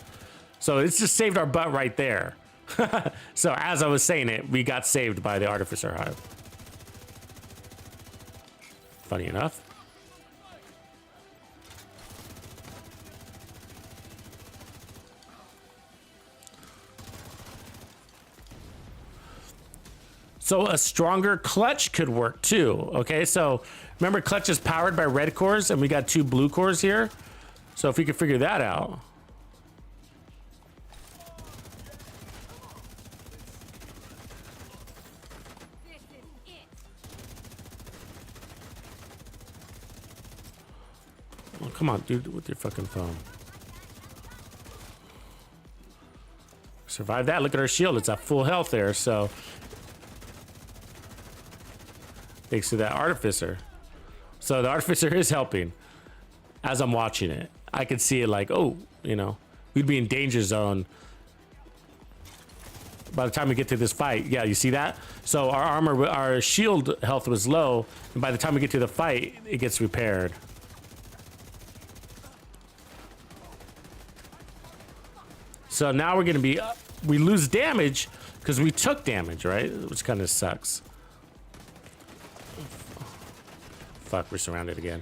Speaker 3: So it's just saved our butt right there. So as I was saying it, we got saved by the Artificer Hive. Funny enough. So a stronger clutch could work too. Okay, so remember, clutch is powered by red cores, and we got 2 blue cores here. So if we could figure that out. Oh, come on, dude, with your fucking phone. Survive that. Look at our shield. It's at full health there, so... Thanks to that Artificer. So the Artificer is helping as I'm watching it. I can see it like, oh, you know, we'd be in danger zone by the time we get to this fight. Yeah, you see that? So our armor, our shield health was low, and by the time we get to the fight, it gets repaired. So now we're gonna be, we lose damage because we took damage, right? Which kind of sucks. Fuck, we're surrounded again.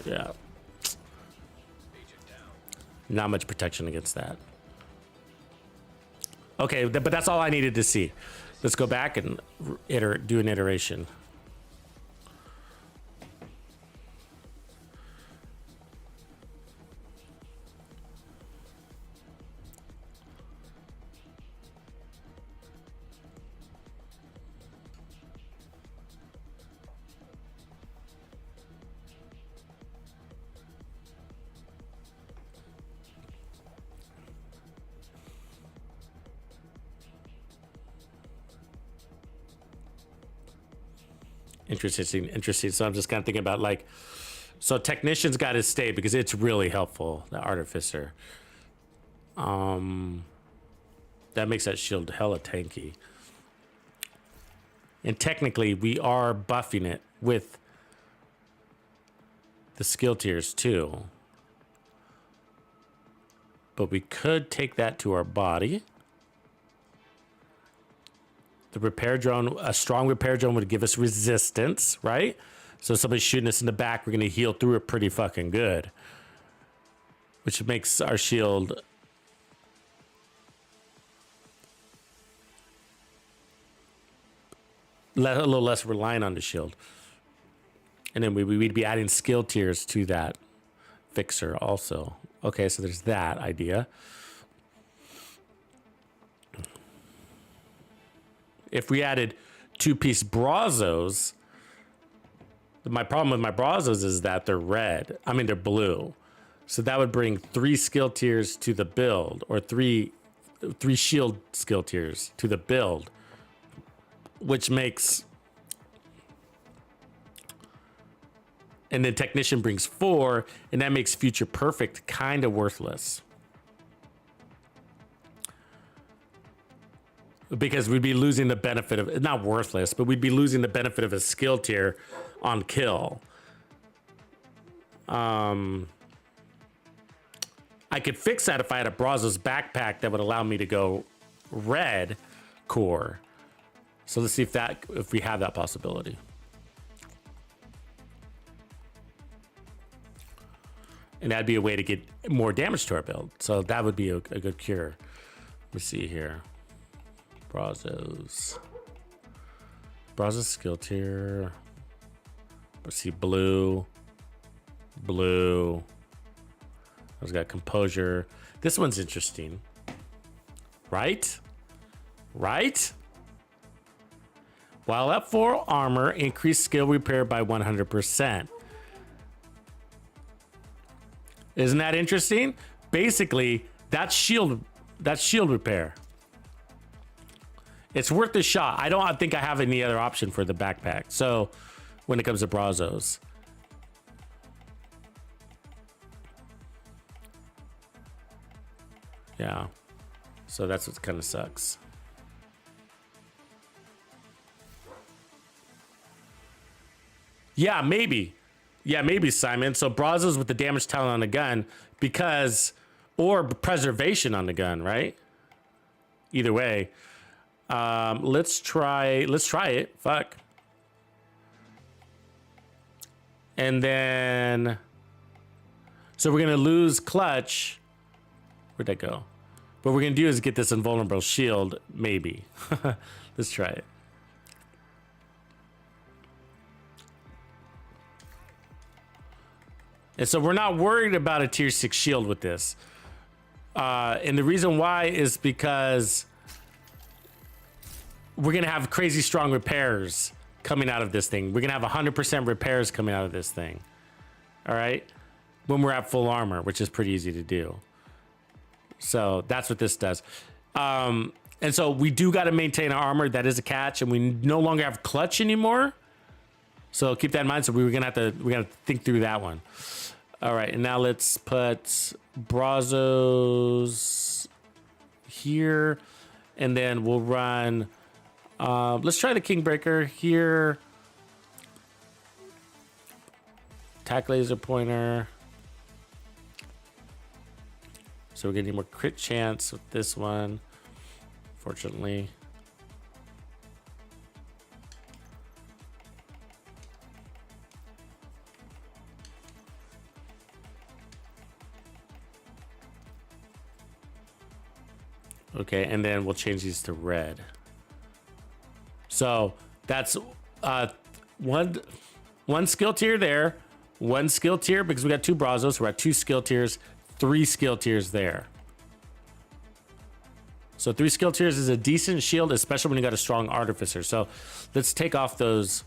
Speaker 3: Yeah. Not much protection against that. Okay, but that's all I needed to see. Let's go back and do an iteration. Interesting. So I'm just kind of thinking about like, so technician's got to stay because it's really helpful. The Artificer, that makes that shield hella tanky. And technically, we are buffing it with the skill tiers too. But we could take that to our body. The repair drone, a strong repair drone would give us resistance, right? So somebody's shooting us in the back, we're going to heal through it pretty fucking good. Which makes our shield a little less reliant on the shield. And then we'd be adding skill tiers to that fixer also. Okay, so there's that idea. If we added 2-piece Brazos, my problem with my Brazos is that they're red. I mean, they're blue. So that would bring 3 skill tiers to the build, or three shield skill tiers to the build, which makes, and then Technician brings 4, and that makes Future Perfect kind of worthless. Because we'd be losing the benefit of, not worthless, but we'd be losing the benefit of a skill tier on kill. I could fix that if I had a Brazos backpack that would allow me to go red core. So let's see if we have that possibility. And that'd be a way to get more damage to our build. So that would be a good cure. Let me see here. Brazos skill tier. Let's see, blue. I've got composure. This one's interesting. Right? While at 4 armor, increase skill repair by 100%. Isn't that interesting? Basically, that's shield repair. It's worth a shot. I don't think I have any other option for the backpack. So when it comes to Brazos. Yeah. So that's what kind of sucks. Yeah, maybe. Yeah, maybe, Simon. So Brazos with the damage talent on the gun because, or preservation on the gun, right? Either way. Let's try it. Fuck. And then, so we're going to lose clutch. Where'd that go? What we're going to do is get this invulnerable shield, maybe. Let's try it. And so we're not worried about a tier 6 shield with this. And the reason why is because we're going to have crazy strong repairs coming out of this thing. We're going to have 100% repairs coming out of this thing. All right? When we're at full armor, which is pretty easy to do. So that's what this does. And so we do got to maintain our armor. That is a catch. And we no longer have clutch anymore. So keep that in mind. So we're going to think through that one. All right. And now let's put Brazos here. And then we'll run... let's try the Kingbreaker here. Attack laser pointer. So we're getting more crit chance with this one, fortunately. Okay, and then we'll change these to red. So that's one skill tier there, one skill tier because we got 2 Brazos. We're at 2 skill tiers, 3 skill tiers there. So 3 skill tiers is a decent shield, especially when you got a strong artificer. So let's take off those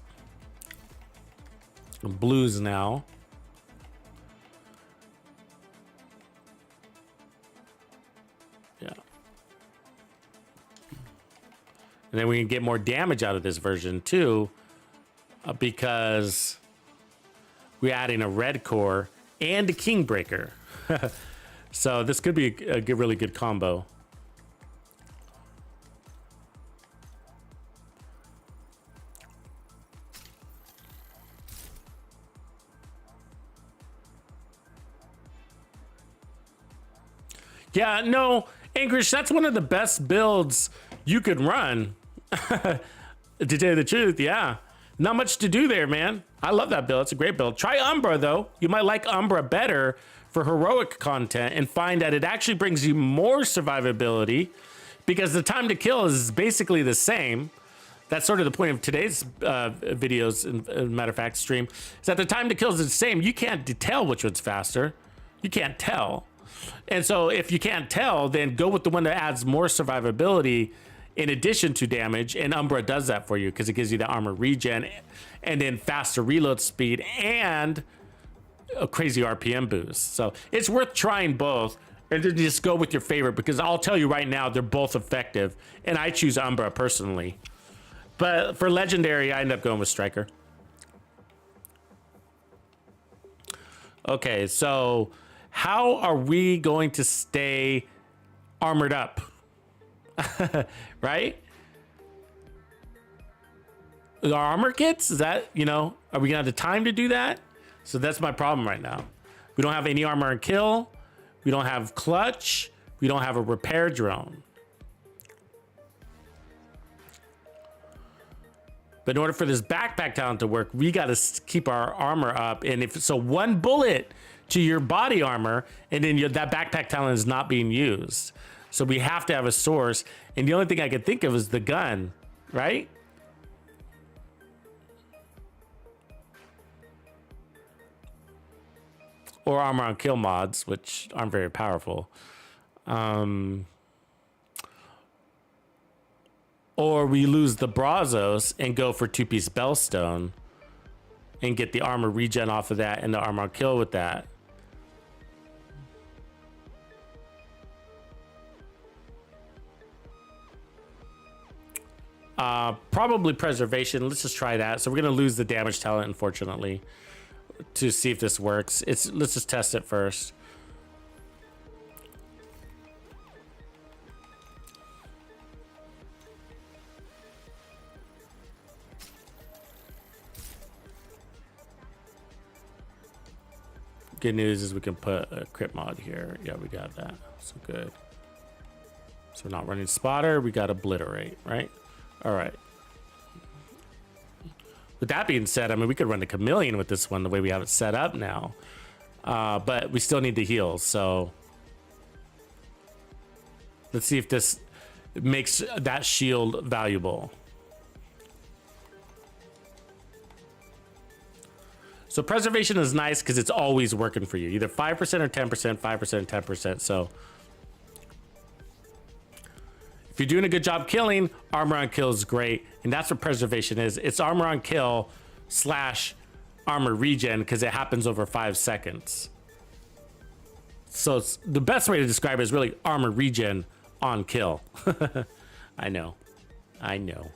Speaker 3: blues now. Yeah. And then we can get more damage out of this version too, because we're adding a red core and a Kingbreaker. So this could be a really good combo. Yeah, no, Anchorage, that's one of the best builds you could run. To tell you the truth, yeah. Not much to do there, man. I love that build. It's a great build. Try Umbra, though. You might like Umbra better for heroic content and find that it actually brings you more survivability because the time to kill is basically the same. That's sort of the point of today's videos, in matter of fact, stream, is that the time to kill is the same. You can't tell which one's faster. You can't tell. And so if you can't tell, then go with the one that adds more survivability in addition to damage. And Umbra does that for you because it gives you the armor regen and then faster reload speed and a crazy RPM boost. So it's worth trying both. And then just go with your favorite, because I'll tell you right now, they're both effective. And I choose Umbra personally. But for legendary, I end up going with Striker. Okay, so how are we going to stay armored up? Right? Our armor kits? Is that, you know, are we gonna have the time to do that? So that's my problem right now. We don't have any armor and kill. We don't have clutch. We don't have a repair drone. But in order for this backpack talent to work, we got to keep our armor up. And if so, one bullet to your body armor, and then that backpack talent is not being used. So we have to have a source. And the only thing I could think of is the gun, right? Or armor on kill mods, which aren't very powerful. Or we lose the Brazos and go for 2-piece Bellstone and get the armor regen off of that and the armor on kill with that. Probably preservation. Let's just try that. So we're gonna lose the damage talent, unfortunately, to see if this works. Let's just test it first. Good news is we can put a crit mod here. Yeah, we got that. So good. So we're not running spotter. We got obliterate, right? All right. With that being said, I mean, we could run a chameleon with this one the way we have it set up now. But we still need the heals. So let's see if this makes that shield valuable. So preservation is nice because it's always working for you. Either 5% or 10%, 5% and 10%. So if you're doing a good job killing, armor on kill is great. And that's what preservation is. It's armor on kill / armor regen because it happens over 5 seconds. So it's, the best way to describe it is really armor regen on kill. I know. I know.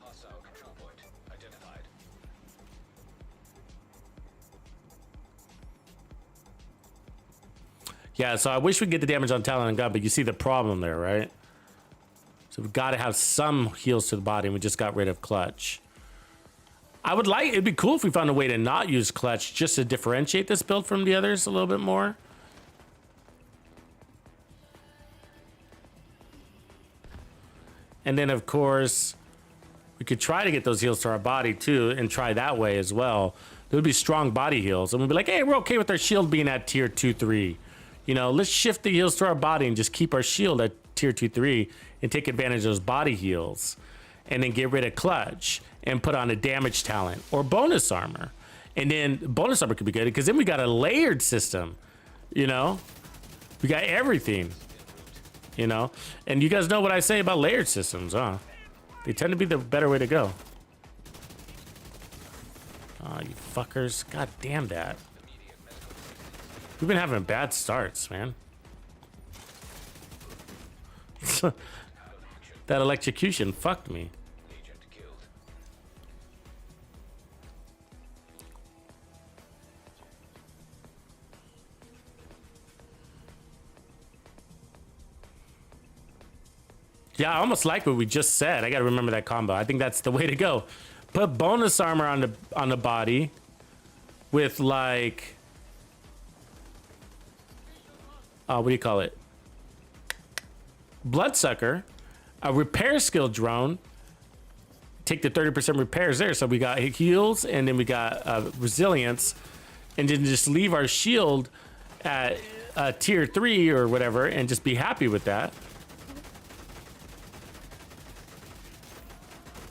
Speaker 5: Hostile control point identified.
Speaker 3: Yeah, so I wish we could get the damage on talent and gun, but you see the problem there, right? So we've got to have some heals to the body, and we just got rid of clutch. It'd be cool if we found a way to not use clutch just to differentiate this build from the others a little bit more. And then, of course, we could try to get those heals to our body, too, and try that way as well. There would be strong body heals. And we'd be like, hey, we're okay with our shield being at tier 2-3. You know, let's shift the heals to our body and just keep our shield at tier 2-3 and take advantage of those body heals. And then get rid of clutch and put on a damage talent or bonus armor. And then bonus armor could be good because then we got a layered system, you know? We got everything, you know? And you guys know what I say about layered systems, huh? They tend to be the better way to go. Oh, you fuckers. God damn that. We've been having bad starts, man. That electrocution fucked me.
Speaker 5: Agent killed.
Speaker 3: Yeah, I almost like what we just said. I gotta remember that combo. I think that's the way to go. Put bonus armor on the body with like what do you call it? Bloodsucker, a repair skill drone. Take the 30% repairs there. So we got heals and then we got resilience. and then just leave our shield at tier 3 or whatever and just be happy with that.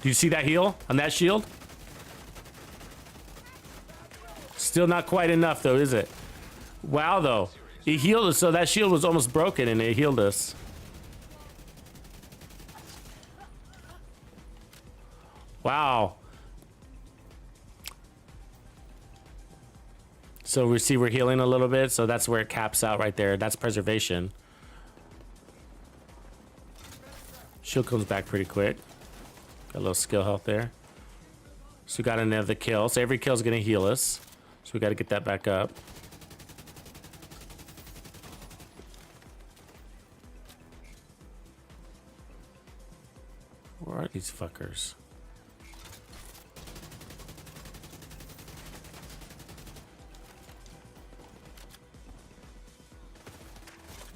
Speaker 3: Do you see that heal on that shield? Still not quite enough though, is it? Wow though. It healed us, so that shield was almost broken and it healed us. Wow. So we see we're healing a little bit, so that's where it caps out right there. That's preservation. Shield comes back pretty quick. Got a little skill health there. So we got another kill. So every kill is gonna heal us. So we got to get that back up. Where are these fuckers?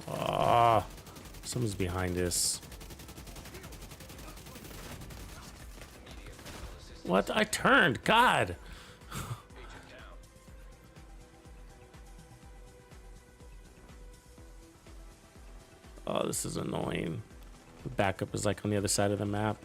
Speaker 3: Oh, someone's behind us. What? I turned. God. Oh, this is annoying. The backup is like on the other side of the map.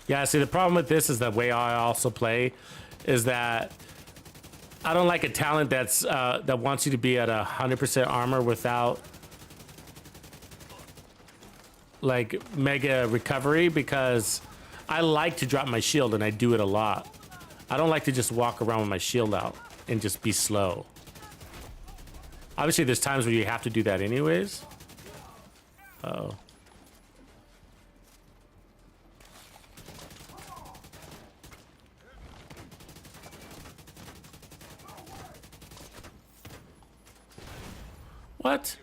Speaker 3: Yeah, see, the problem with this is the way I also play is that I don't like a talent that's that wants you to be at 100% armor without like mega recovery, because I like to drop my shield and I do it a lot. I don't like to just walk around with my shield out and just be slow. Obviously there's times where you have to do that anyways. Uh-oh. What?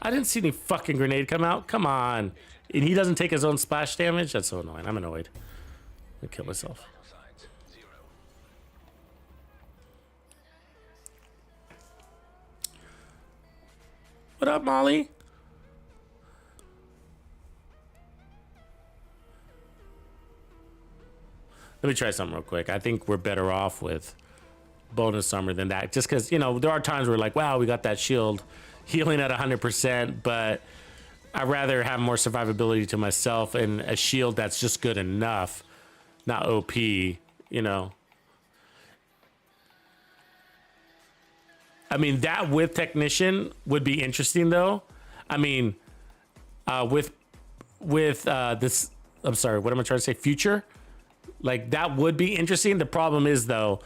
Speaker 3: I didn't see any fucking grenade come out. Come on. And he doesn't take his own splash damage? That's so annoying. I'm annoyed. I'm gonna kill myself.
Speaker 5: Signs 0.
Speaker 3: What up, Molly? Let me try something real quick. I think we're better off with bonus armor than that. Just because, you know, there are times where we're like, wow, we got that shield healing at 100%, but I'd rather have more survivability to myself and a shield that's just good enough, not OP, you know. I mean, that with technician would be interesting though. I mean, with this, I'm sorry, what am I trying to say? Future? Like that would be interesting. The problem is though,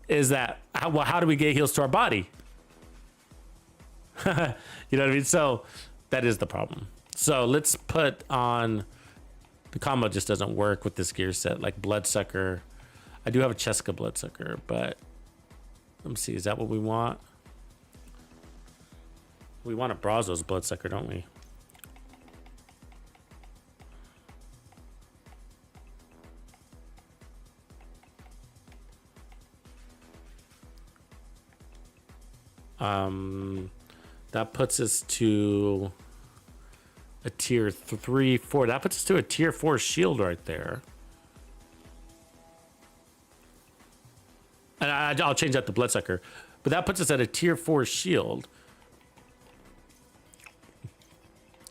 Speaker 3: is that how do we get heals to our body? You know what I mean? So that is the problem. So let's put on, the combo just doesn't work with this gear set, like Bloodsucker. I do have a Cheska Bloodsucker, but let me see, is that what we want? We want a Brazos Bloodsucker, don't we? That puts us to a tier 3, 4. That puts us to a tier 4 shield right there. And I'll change that to Bloodsucker. But that puts us at a tier 4 shield.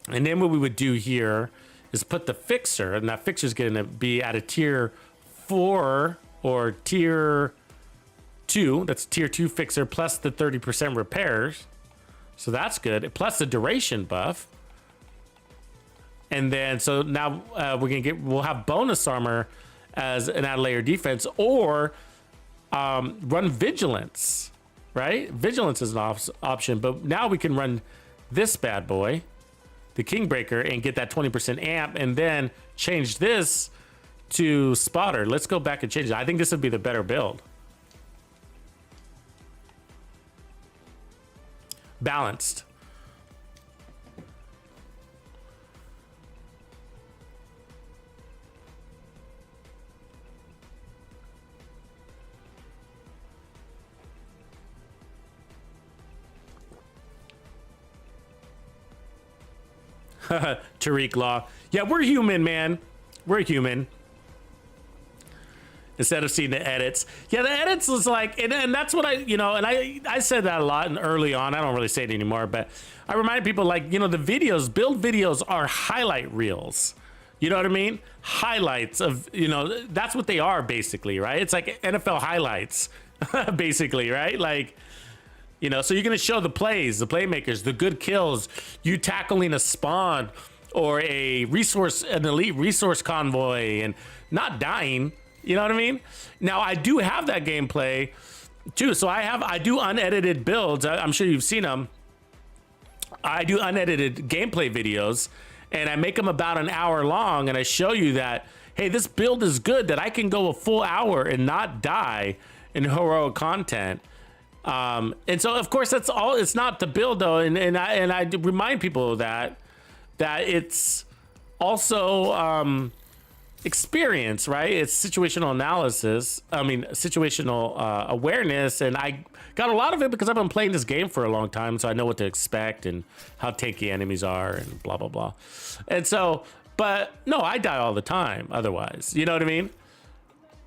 Speaker 3: And then what we would do here is put the Fixer, and that Fixer is going to be at a tier 4 or tier 2. That's tier 2 Fixer plus the 30% repairs. So that's good. Plus the duration buff. And then, so now we'll have bonus armor as an add layer defense, or run vigilance, right? Vigilance is an option, but now we can run this bad boy, the Kingbreaker, and get that 20% amp, and then change this to spotter. Let's go back and change it. I think this would be the better build. Balanced. Tariq Law. Yeah, we're human, man. We're human. Instead of seeing the edits. Yeah, the edits was like, and that's what I said that a lot and early on. I don't really say it anymore, but I remind people like, the videos, build videos are highlight reels. You know what I mean? Highlights of, that's what they are basically, right? It's like NFL highlights, basically, right? Like, so you're going to show the plays, the playmakers, the good kills, you tackling a spawn or an elite resource convoy and not dying. You know what I mean? Now I do have that gameplay too. So I do unedited builds. I'm sure you've seen them. I do unedited gameplay videos and I make them about an hour long. And I show you that, hey, this build is good, that I can go a full hour and not die in heroic content. And so of course that's all, it's not the build though. And I remind people of that it's also, experience, right? It's situational analysis. I mean, situational awareness. And I got a lot of it because I've been playing this game for a long time. So I know what to expect and how tanky enemies are and blah, blah, blah. And so, but no, I die all the time otherwise. You know what I mean?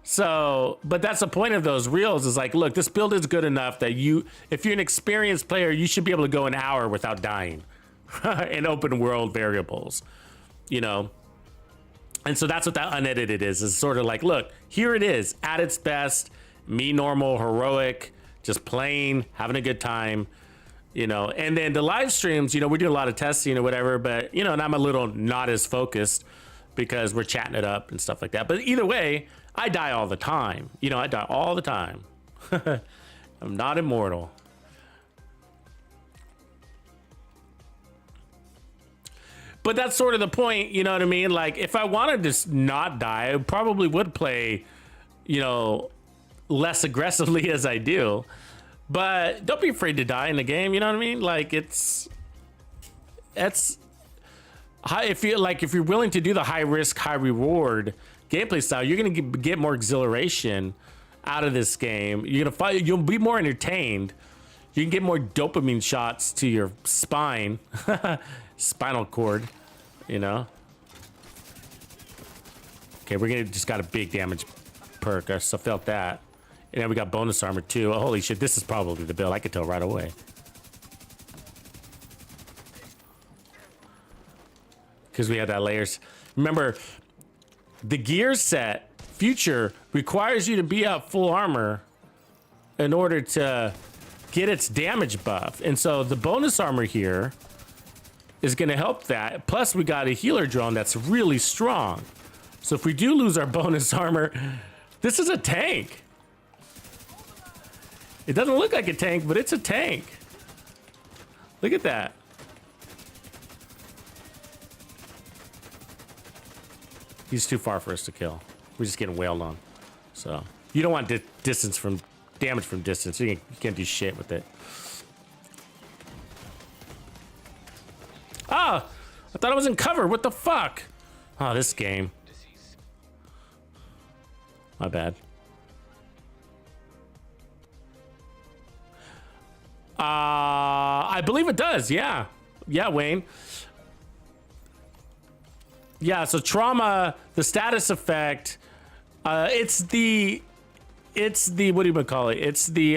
Speaker 3: So, but that's the point of those reels is like, look, this build is good enough that if you're an experienced player, you should be able to go an hour without dying in open world variables, And so that's what that unedited is sort of like, look, here it is at its best, me normal, heroic, just playing, having a good time, and then the live streams, we do a lot of testing or whatever, but, and I'm a little not as focused because we're chatting it up and stuff like that. But either way, I die all the time. I die all the time. I'm not immortal. But that's sort of the point, you know what I mean? Like, if I wanted to not die, I probably would play, less aggressively as I do. But don't be afraid to die in the game, you know what I mean? Like, if you're willing to do the high risk, high reward gameplay style, you're gonna get more exhilaration out of this game. You'll be more entertained. You can get more dopamine shots to your spine. Spinal cord, Okay, we're just got a big damage perk. I felt that. And then we got bonus armor too. Oh, holy shit, this is probably the build. I could tell right away. Because we had that layers. Remember, the gear set future requires you to be at full armor in order to get its damage buff. And so the bonus armor here is going to help that. Plus, we got a healer drone that's really strong. So if we do lose our bonus armor, this is a tank. It doesn't look like a tank, but it's a tank. Look at that. He's too far for us to kill. We're just getting wailed on. So you don't want damage from distance. You can't do shit with it. Ah, I thought I was in cover. What the fuck? Oh, this game. My bad. I believe it does. Yeah. Yeah, Wayne. Yeah, so trauma, the status effect, it's the what do you call it? It's the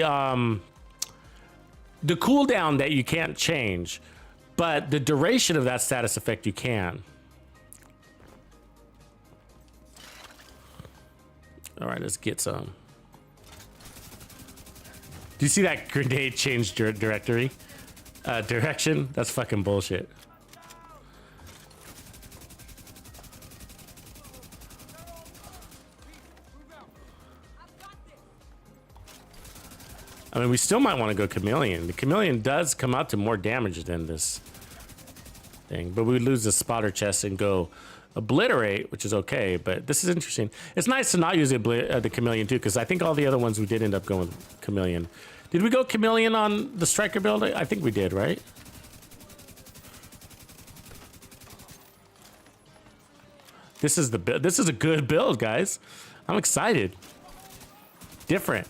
Speaker 3: cooldown that you can't change. But the duration of that status effect you can. All right, let's get some. Do you see that grenade change direction? That's fucking bullshit. I mean, we still might want to go Chameleon. The Chameleon does come out to more damage than this thing, but we would lose the spotter chest and go Obliterate, which is okay, but this is interesting. It's nice to not use the Chameleon too, because I think all the other ones we did end up going Chameleon. Did we go Chameleon on the Striker build? I think we did, right? This is a good build, guys. I'm excited. Different.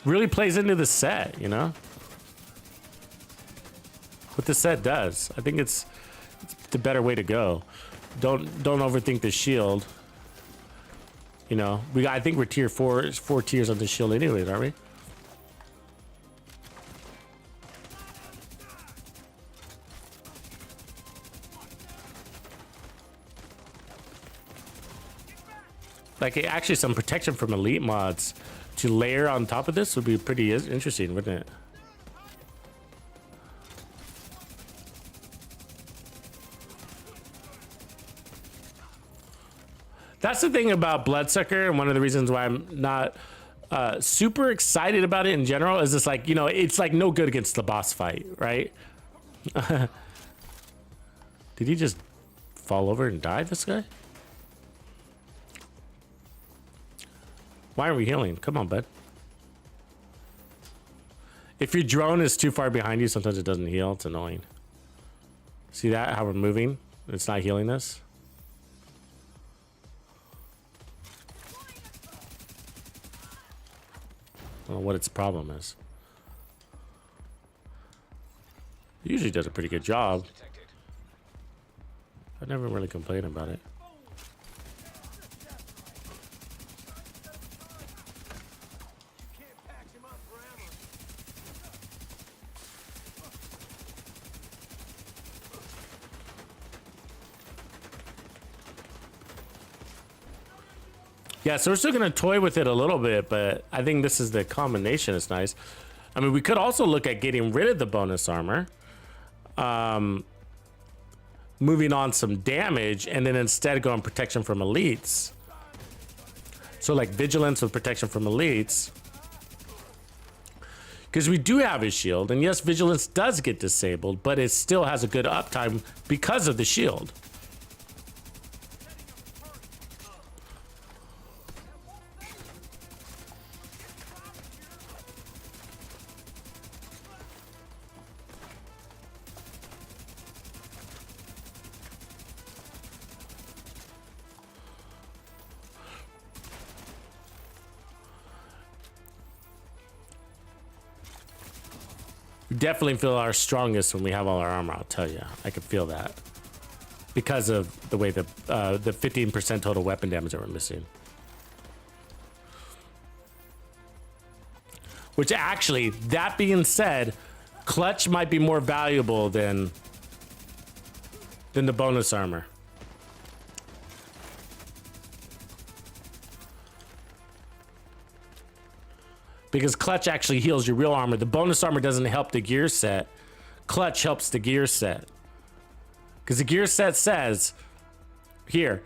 Speaker 3: Really plays into the set, What what this set does. I think it's the better way to go. Don't overthink the shield. You know, I think we're tier 4 tiers on the shield anyways, aren't we? Like, actually, some protection from elite mods to layer on top of this would be pretty interesting, wouldn't it? That's the thing about Bloodsucker, and one of the reasons why I'm not super excited about it in general is it's like, you know, it's like no good against the boss fight, right? Did he just fall over and die, this guy? Why are we healing? Come on, bud. If your drone is too far behind you, sometimes it doesn't heal. It's annoying. See that? How we're moving? It's not healing us. I don't know what its problem is. It usually does a pretty good job. I never really complain about it. Yeah, so we're still gonna toy with it a little bit, but I think this is the combination is nice. I mean, we could also look at getting rid of the bonus armor, moving on some damage, and then instead going protection from elites. So like vigilance with protection from elites, because we do have his shield, and yes, vigilance does get disabled, but it still has a good uptime because of the shield. We definitely feel our strongest when we have all our armor, I'll tell you. I can feel that. Because of the way the 15% total weapon damage that we're missing. Which actually, that being said, clutch might be more valuable than the bonus armor. Because clutch actually heals your real armor. The bonus armor doesn't help the gear set. Clutch helps the gear set. Because the gear set says, here,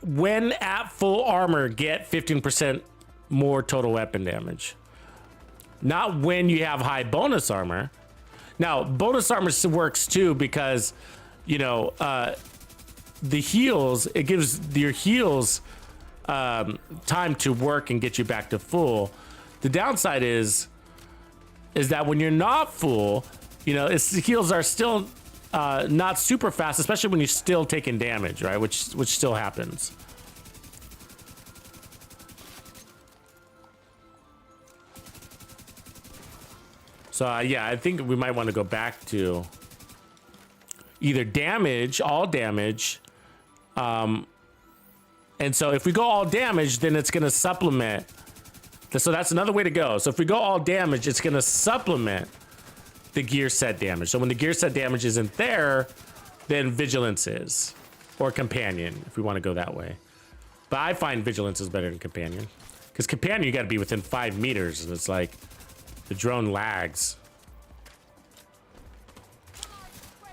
Speaker 3: when at full armor, get 15% more total weapon damage. Not when you have high bonus armor. Now, bonus armor works too because, you know, the heals, it gives your heals time to work and get you back to full. The downside is that when you're not full, you know, the heals are still not super fast, especially when you're still taking damage, right? Which still happens. So yeah, I think we might want to go back to either damage, all damage, and so if we go all damage, then it's going to supplement. So that's another way to go. So if we go all damage, it's going to supplement the gear set damage. So when the gear set damage isn't there, then vigilance is, or companion, if we want to go that way. But I find vigilance is better than companion, because companion you got to be within 5 meters, and it's like the drone lags.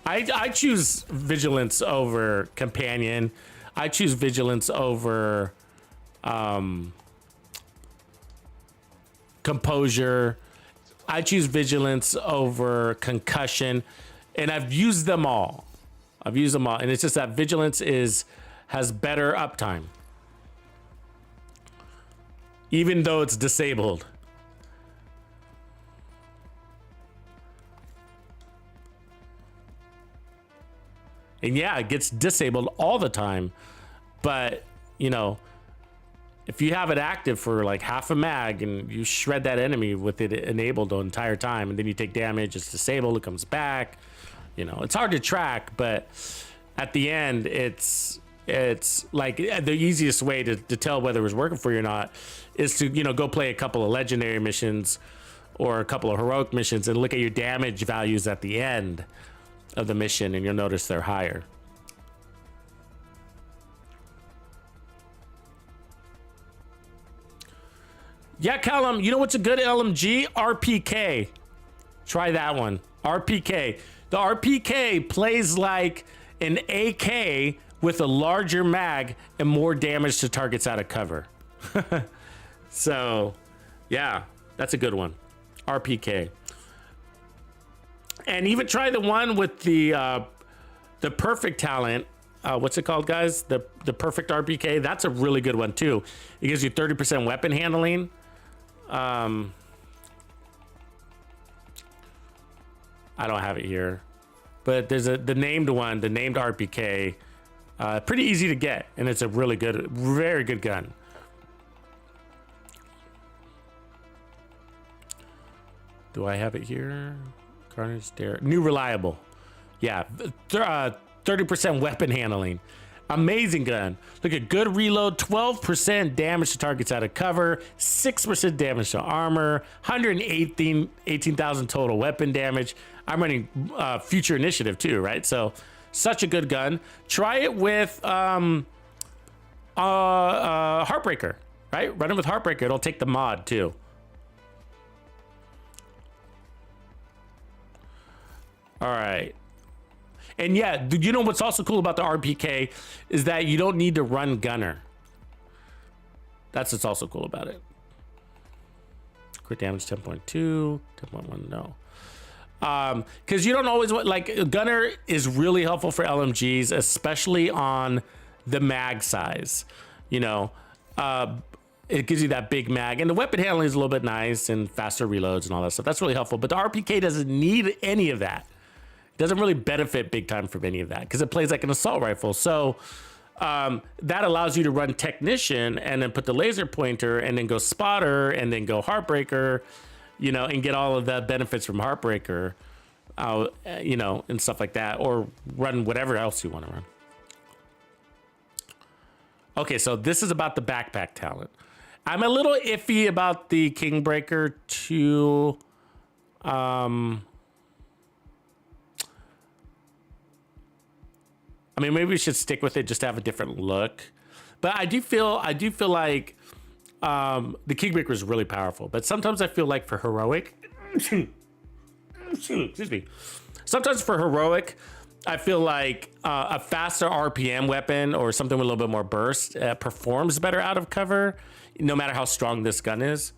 Speaker 3: I choose vigilance over companion. I choose vigilance over composure. I choose vigilance over concussion, and I've used them all. And it's just that vigilance has better uptime, even though it's disabled. And yeah, it gets disabled all the time, but you know, if you have it active for like half a mag and you shred that enemy with it enabled the entire time, and then you take damage, it's disabled, it comes back, You know, it's hard to track, but at the end, it's like the easiest way to tell whether it was working for you or not is to, you know, go play a couple of legendary missions or a couple of heroic missions and look at your damage values at the end of the mission, and you'll notice they're higher. Yeah, Callum, you know what's a good LMG? RPK. Try that one. RPK. The RPK plays like an AK with a larger mag and more damage to targets out of cover. So, yeah, that's a good one. RPK. And even try the one with the perfect talent. What's it called, guys? The perfect RPK. That's a really good one too. It gives you 30% weapon handling. I don't have it here, but there's the named one, the named RPK. Pretty easy to get, and it's a really good, very good gun. Do I have it here? Carnage Dare. New reliable. Yeah, 30% weapon handling. Amazing gun. Look at good reload, 12% damage to targets out of cover, 6% damage to armor, 118,000 total weapon damage. I'm running Future Initiative too, right? So such a good gun. Try it with Heartbreaker, right? Run it with Heartbreaker. It'll take the mod too. All right. And yeah, you know what's also cool about the RPK is that you don't need to run gunner. That's what's also cool about it. Crit damage 10.2, 10.1, no. Because you don't always want, like, gunner is really helpful for LMGs, especially on the mag size. You know, it gives you that big mag, and the weapon handling is a little bit nice and faster reloads and all that stuff. That's really helpful. But the RPK doesn't need any of that. Doesn't really benefit big time from any of that because it plays like an assault rifle. So that allows you to run technician and then put the laser pointer and then go spotter and then go heartbreaker, you know, and get all of the benefits from heartbreaker, you know, and stuff like that, or run whatever else you want to run. Okay, so this is about the backpack talent. I'm a little iffy about the Kingbreaker 2. I mean, maybe we should stick with it just to have a different look. But I do feel like the Kingbreaker is really powerful. But sometimes I feel like for heroic, excuse me. Sometimes for heroic, I feel like a faster RPM weapon or something with a little bit more burst performs better out of cover, no matter how strong this gun is.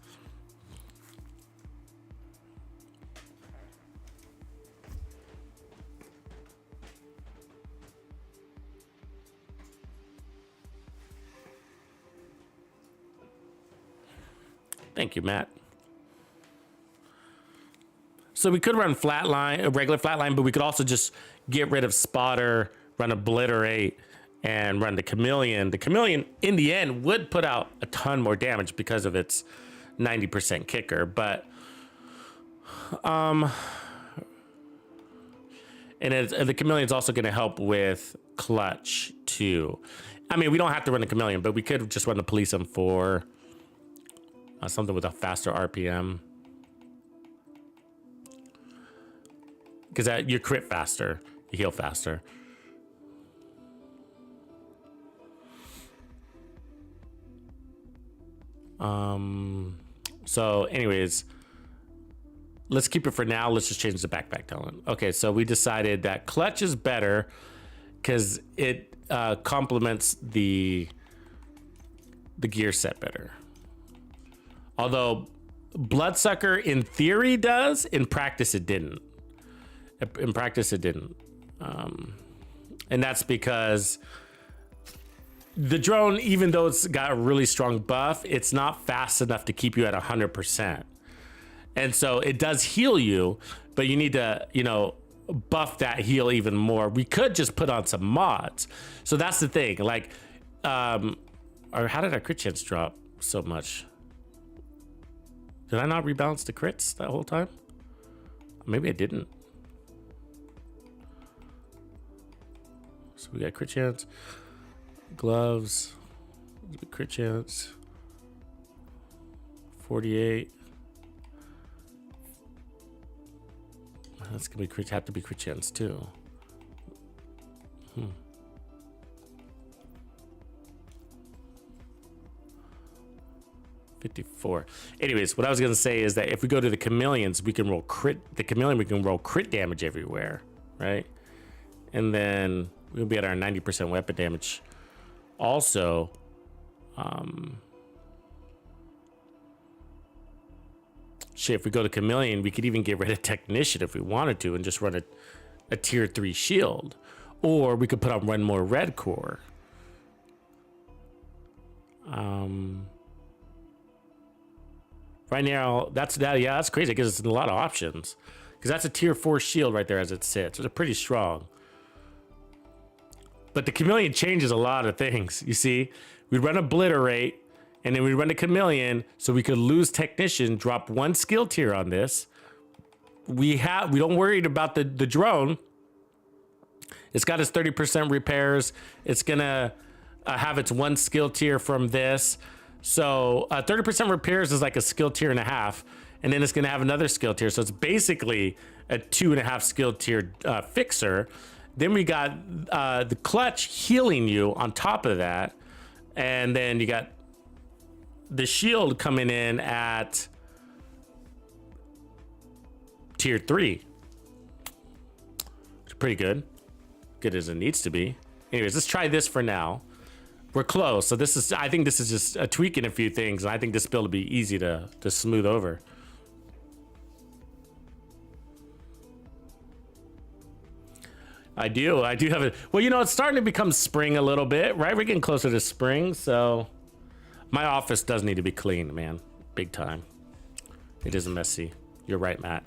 Speaker 3: Thank you, Matt. So we could run flatline, a regular flatline, but we could also just get rid of spotter, run obliterate, and run the chameleon. The chameleon, in the end, would put out a ton more damage because of its 90% kicker, but and the chameleon's also going to help with clutch too. I mean, we don't have to run the chameleon, but we could just run the police M4. Something with a faster RPM. Because you crit faster, you heal faster. So anyways, let's keep it for now. Let's just change the backpack talent. Okay, so we decided that clutch is better because it complements the gear set better. Although Bloodsucker in theory does, in practice it didn't. In practice it didn't. And that's because the drone, even though it's got a really strong buff, it's not fast enough to keep you at 100%. And so it does heal you, but you need to, you know, buff that heal even more. We could just put on some mods. So that's the thing. Like, or how did our crit chance drop so much? Did I not rebalance the crits that whole time? Maybe I didn't. So we got crit chance, gloves, crit chance, 48. That's gonna be crit, have to be crit chance too. 54. Anyways, what I was gonna say is that if we go to the chameleons, we can roll crit. The chameleon, we can roll crit damage everywhere, right? And then we'll be at our 90% weapon damage. Also, shit, if we go to chameleon, we could even get rid of technician if we wanted to and just run a tier 3 shield, or we could put on one more red core. Right now, that's crazy because it's a lot of options. Because that's a tier 4 shield right there as it sits. It's pretty strong. But the chameleon changes a lot of things. You see, we run obliterate, and then we run a chameleon, so we could lose technician, drop 1 skill tier on this. We don't worry about the drone. It's got its 30% repairs. It's gonna have its 1 skill tier from this. So 30% repairs is like a skill tier and a half, and then it's gonna have another skill tier. So it's basically a 2.5 skill tier fixer. Then we got the clutch healing you on top of that, and then you got the shield coming in at tier 3. It's pretty good. Good as it needs to be. Anyways, let's try this for now. We're close. So this is, I think this is just tweaking a few things. And I think this build will be easy to smooth over. I do have it. Well, you know, it's starting to become spring a little bit, right? We're getting closer to spring. So my office does need to be cleaned, man. Big time. It is messy. You're right, Matt.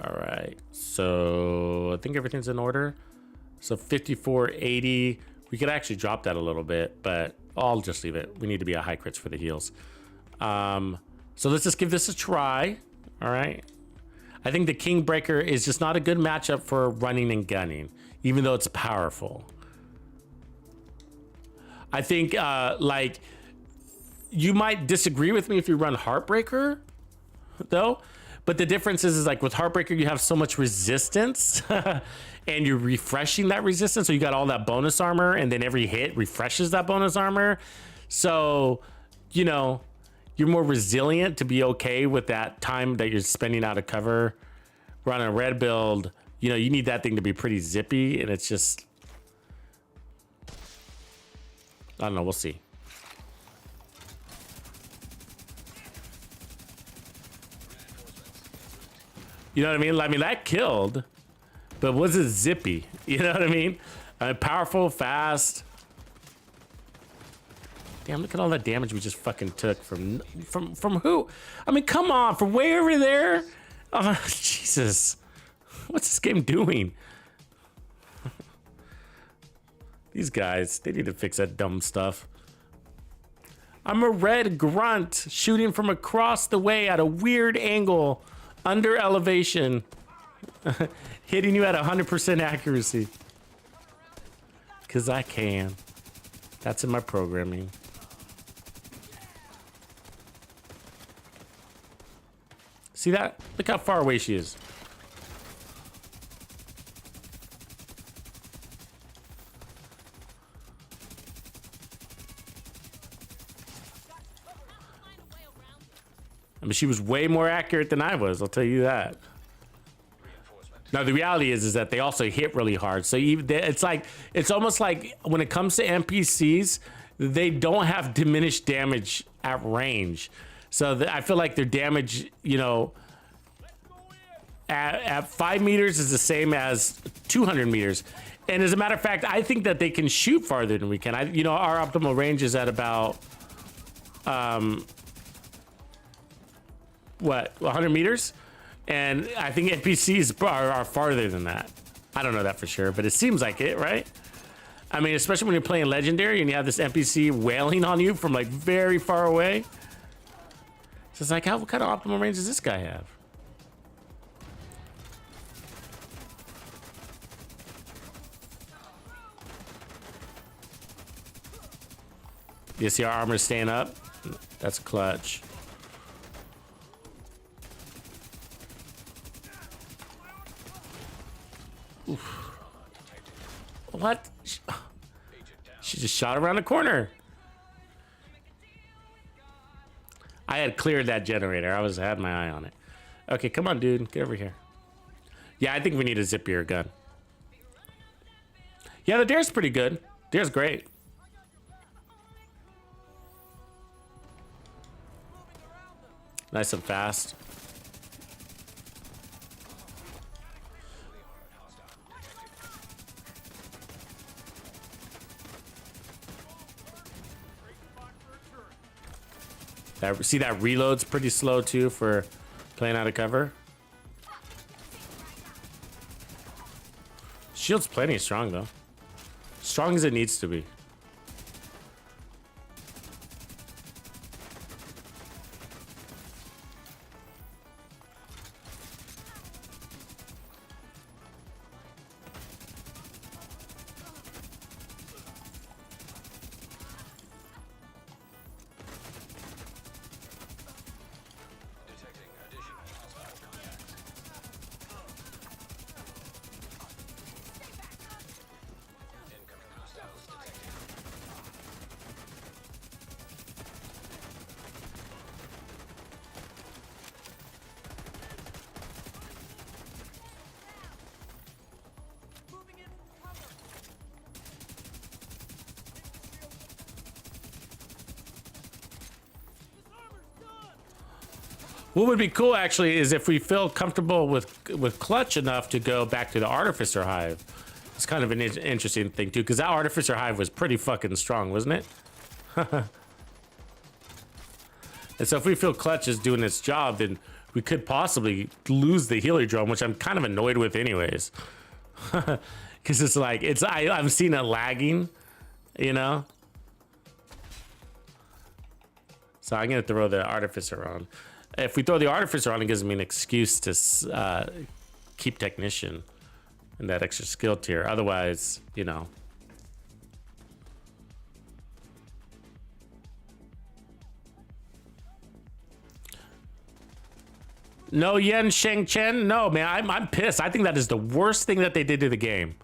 Speaker 3: All right, so I think everything's in order. So 5480, we could actually drop that a little bit, but I'll just leave it. We need to be at high crits for the heals. So let's just give this a try. All right. I think the Kingbreaker is just not a good matchup for running and gunning, even though it's powerful. I think like you might disagree with me if you run Heartbreaker though. But the difference is like with Heartbreaker, you have so much resistance and you're refreshing that resistance. So you got all that bonus armor, and then every hit refreshes that bonus armor. So, you know, you're more resilient to be okay with that time that you're spending out of cover. We're on a red build, you know, you need that thing to be pretty zippy, and it's just, I don't know, we'll see. You know what I mean? I mean, that killed, but was it zippy? You know what I mean? Powerful, fast. Damn, look at all that damage we just fucking took from who? I mean, come on, from way over there? Oh, Jesus. What's this game doing? These guys, they need to fix that dumb stuff. I'm a red grunt shooting from across the way at a weird angle. Under elevation, hitting you at 100% accuracy. Because I can. That's in my programming. See that? Look how far away she is. I mean, she was way more accurate than I was, I'll tell you that. Now, the reality is that they also hit really hard. So it's almost like when it comes to NPCs, they don't have diminished damage at range. So I feel like their damage, you know, at 5 meters is the same as 200 meters. And as a matter of fact, I think that they can shoot farther than we can. You know, our optimal range is at about, what, 100 meters? And I think NPCs are farther than that. I don't know that for sure, but it seems like it, right? I mean, especially when you're playing Legendary and you have this NPC wailing on you from like very far away. So it's like, what kind of optimal range does this guy have? You see our armor staying up? That's clutch. Oof. What? She just shot around the corner. I had cleared that generator. I had my eye on it. Okay, come on, dude. Get over here. Yeah, I think we need a zippier gun. Yeah, the dare's pretty good. Dare's great. Nice and fast. See, that reload's pretty slow too for playing out of cover. Shield's plenty strong though. Strong as it needs to be. What would be cool actually is if we feel comfortable with clutch enough to go back to the artificer hive. It's kind of an interesting thing too, because that artificer hive was pretty fucking strong, wasn't it? And so if we feel clutch is doing its job, then we could possibly lose the helidrome, which I'm kind of annoyed with anyways. Because it's like I'm seeing it lagging, you know. So I'm gonna throw the artificer on. If we throw the artificer on, it gives me an excuse to keep technician and that extra skill tier. Otherwise, you know. No Yen Sheng Chen? No, man, I'm pissed. I think that is the worst thing that they did to the game.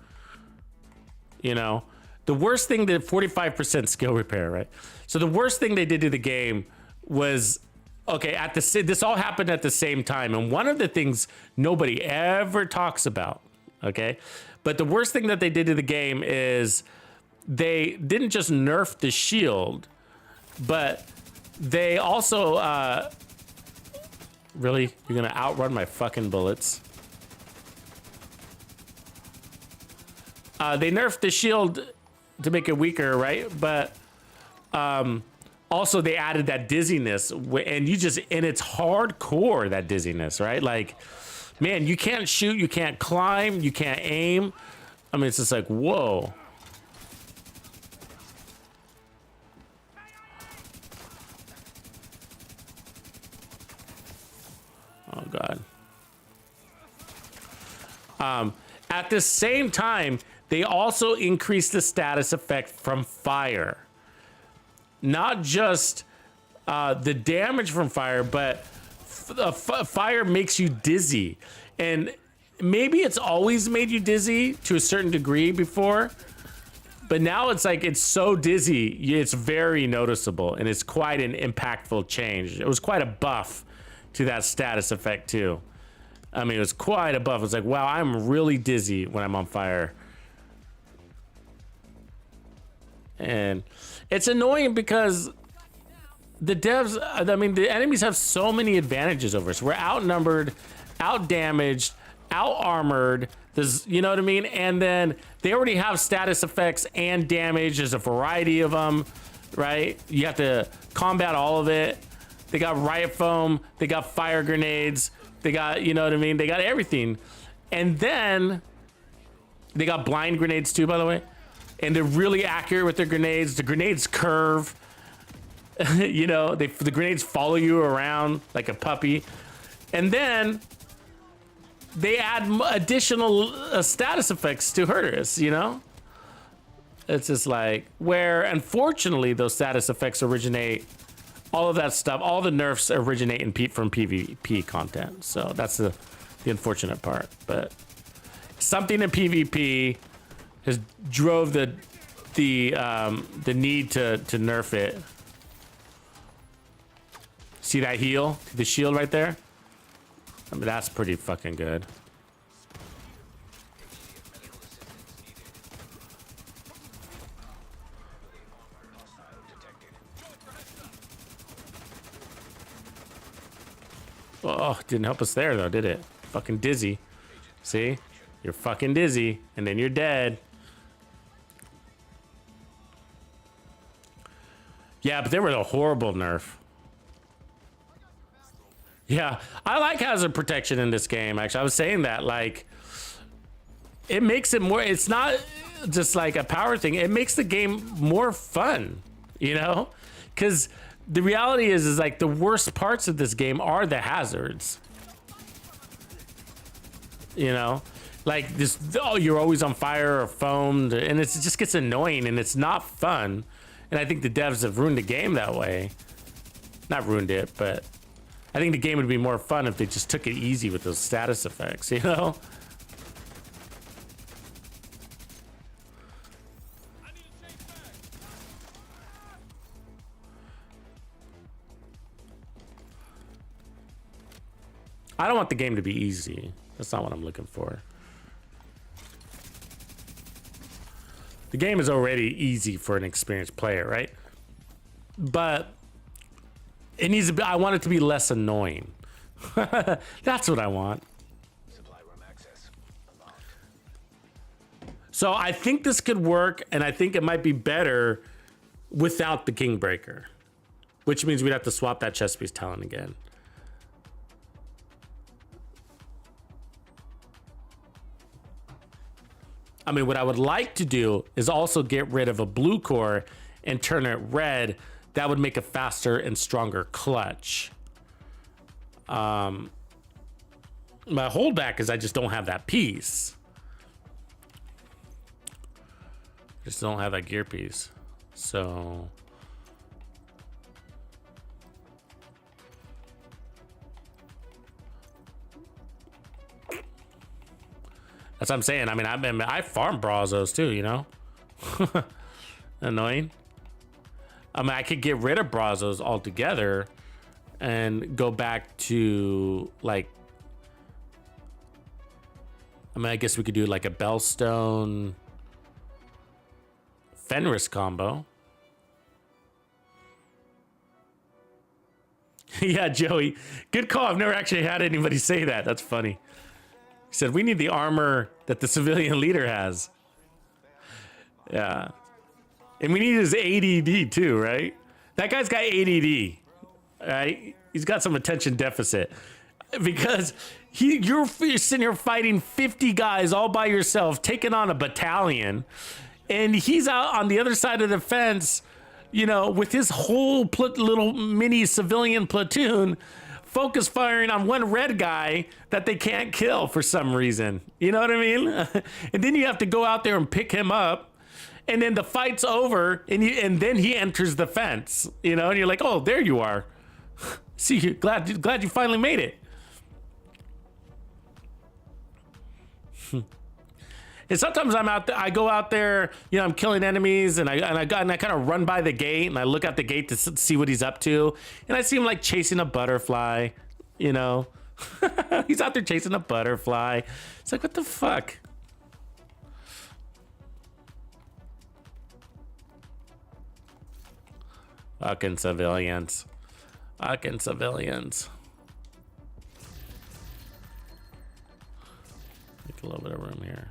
Speaker 3: You know, the worst thing, the 45% skill repair, right? So the worst thing they did to the game was, okay, this all happened at the same time. And one of the things nobody ever talks about, okay? But the worst thing that they did to the game is they didn't just nerf the shield, but they also, really? You're gonna outrun my fucking bullets? They nerfed the shield to make it weaker, right? But also they added that dizziness, and it's hardcore, that dizziness, right? Like, man, you can't shoot, you can't climb, you can't aim. I mean, it's just like, whoa. Oh God. At the same time, they also increased the status effect from fire. Not just the damage from fire, but fire makes you dizzy. And maybe it's always made you dizzy to a certain degree before, but now it's like, it's so dizzy, it's very noticeable, and it's quite an impactful change. It was quite a buff to that status effect too. I mean, it was quite a buff. It's like, wow, I'm really dizzy when I'm on fire. And it's annoying because the devs, I mean, the enemies have so many advantages over us. We're outnumbered, outdamaged, out-armored, you know what I mean? And then they already have status effects and damage. There's a variety of them, right? You have to combat all of it. They got riot foam, they got fire grenades, they got, you know what I mean? They got everything. And then they got blind grenades too, by the way. And they're really accurate with their grenades. The grenades curve. You know, the grenades follow you around like a puppy. And then they add additional status effects to hurt us, you know? It's just like, where unfortunately those status effects originate, all of that stuff, all the nerfs originate from PvP content. So that's the unfortunate part. But something in PvP has drove the need to nerf it. See that heal? The shield right there? I mean, that's pretty fucking good. Oh, didn't help us there though, did it? Fucking dizzy. See? You're fucking dizzy, and then you're dead. Yeah, but they were a horrible nerf. Yeah, I like hazard protection in this game, actually. I was saying that, like, it makes it more, it's not just like a power thing. It makes the game more fun, you know? Because the reality is like the worst parts of this game are the hazards. You know? Like this, oh, you're always on fire or foamed, and it just gets annoying and it's not fun. And I think the devs have ruined the game that way. Not ruined it, but I think the game would be more fun if they just took it easy with those status effects, you know? I don't want the game to be easy. That's not what I'm looking for. The game is already easy for an experienced player, right? But it needs to be, I want it to be less annoying. That's what I want.
Speaker 5: Supply room access unlocked.
Speaker 3: So I think this could work, and I think it might be better without the Kingbreaker, which means we'd have to swap that chest piece talent again. I mean, what I would like to do is also get rid of a blue core and turn it red. That would make a faster and stronger clutch. My holdback is I just don't have that piece. Just don't have that gear piece. So that's what I'm saying. I mean, I farm Brazos too, you know? Annoying. I mean, I could get rid of Brazos altogether and go back to, like, I mean, I guess we could do like a Bellstone Fenris combo. Yeah, Joey. Good call. I've never actually had anybody say that. That's funny. He said, we need the armor that the civilian leader has. Yeah. And we need his ADD too, right? That guy's got ADD, right? He's got some attention deficit. Because you're sitting here fighting 50 guys all by yourself, taking on a battalion. And he's out on the other side of the fence, you know, with his whole little mini civilian platoon, focus firing on one red guy that they can't kill for some reason. You know what I mean? And then you have to go out there and pick him up. And then the fight's over, and then he enters the fence, you know, and you're like, oh, there you are. See, glad you finally made it. And sometimes I go out there, you know, I'm killing enemies, and I kind of run by the gate, and I look out the gate to see what he's up to, and I see him like chasing a butterfly, you know. He's out there chasing a butterfly. It's like, what the fuck? Fucking civilians. Fucking civilians. Make a little bit of room here.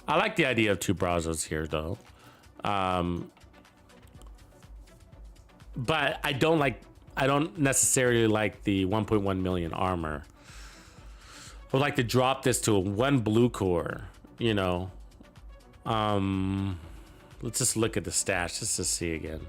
Speaker 3: I like the idea of two Brazos here, though. But I don't necessarily like the 1.1 million armor. I would like to drop this to a 1 blue core, you know. Let's just look at the stats just to see again.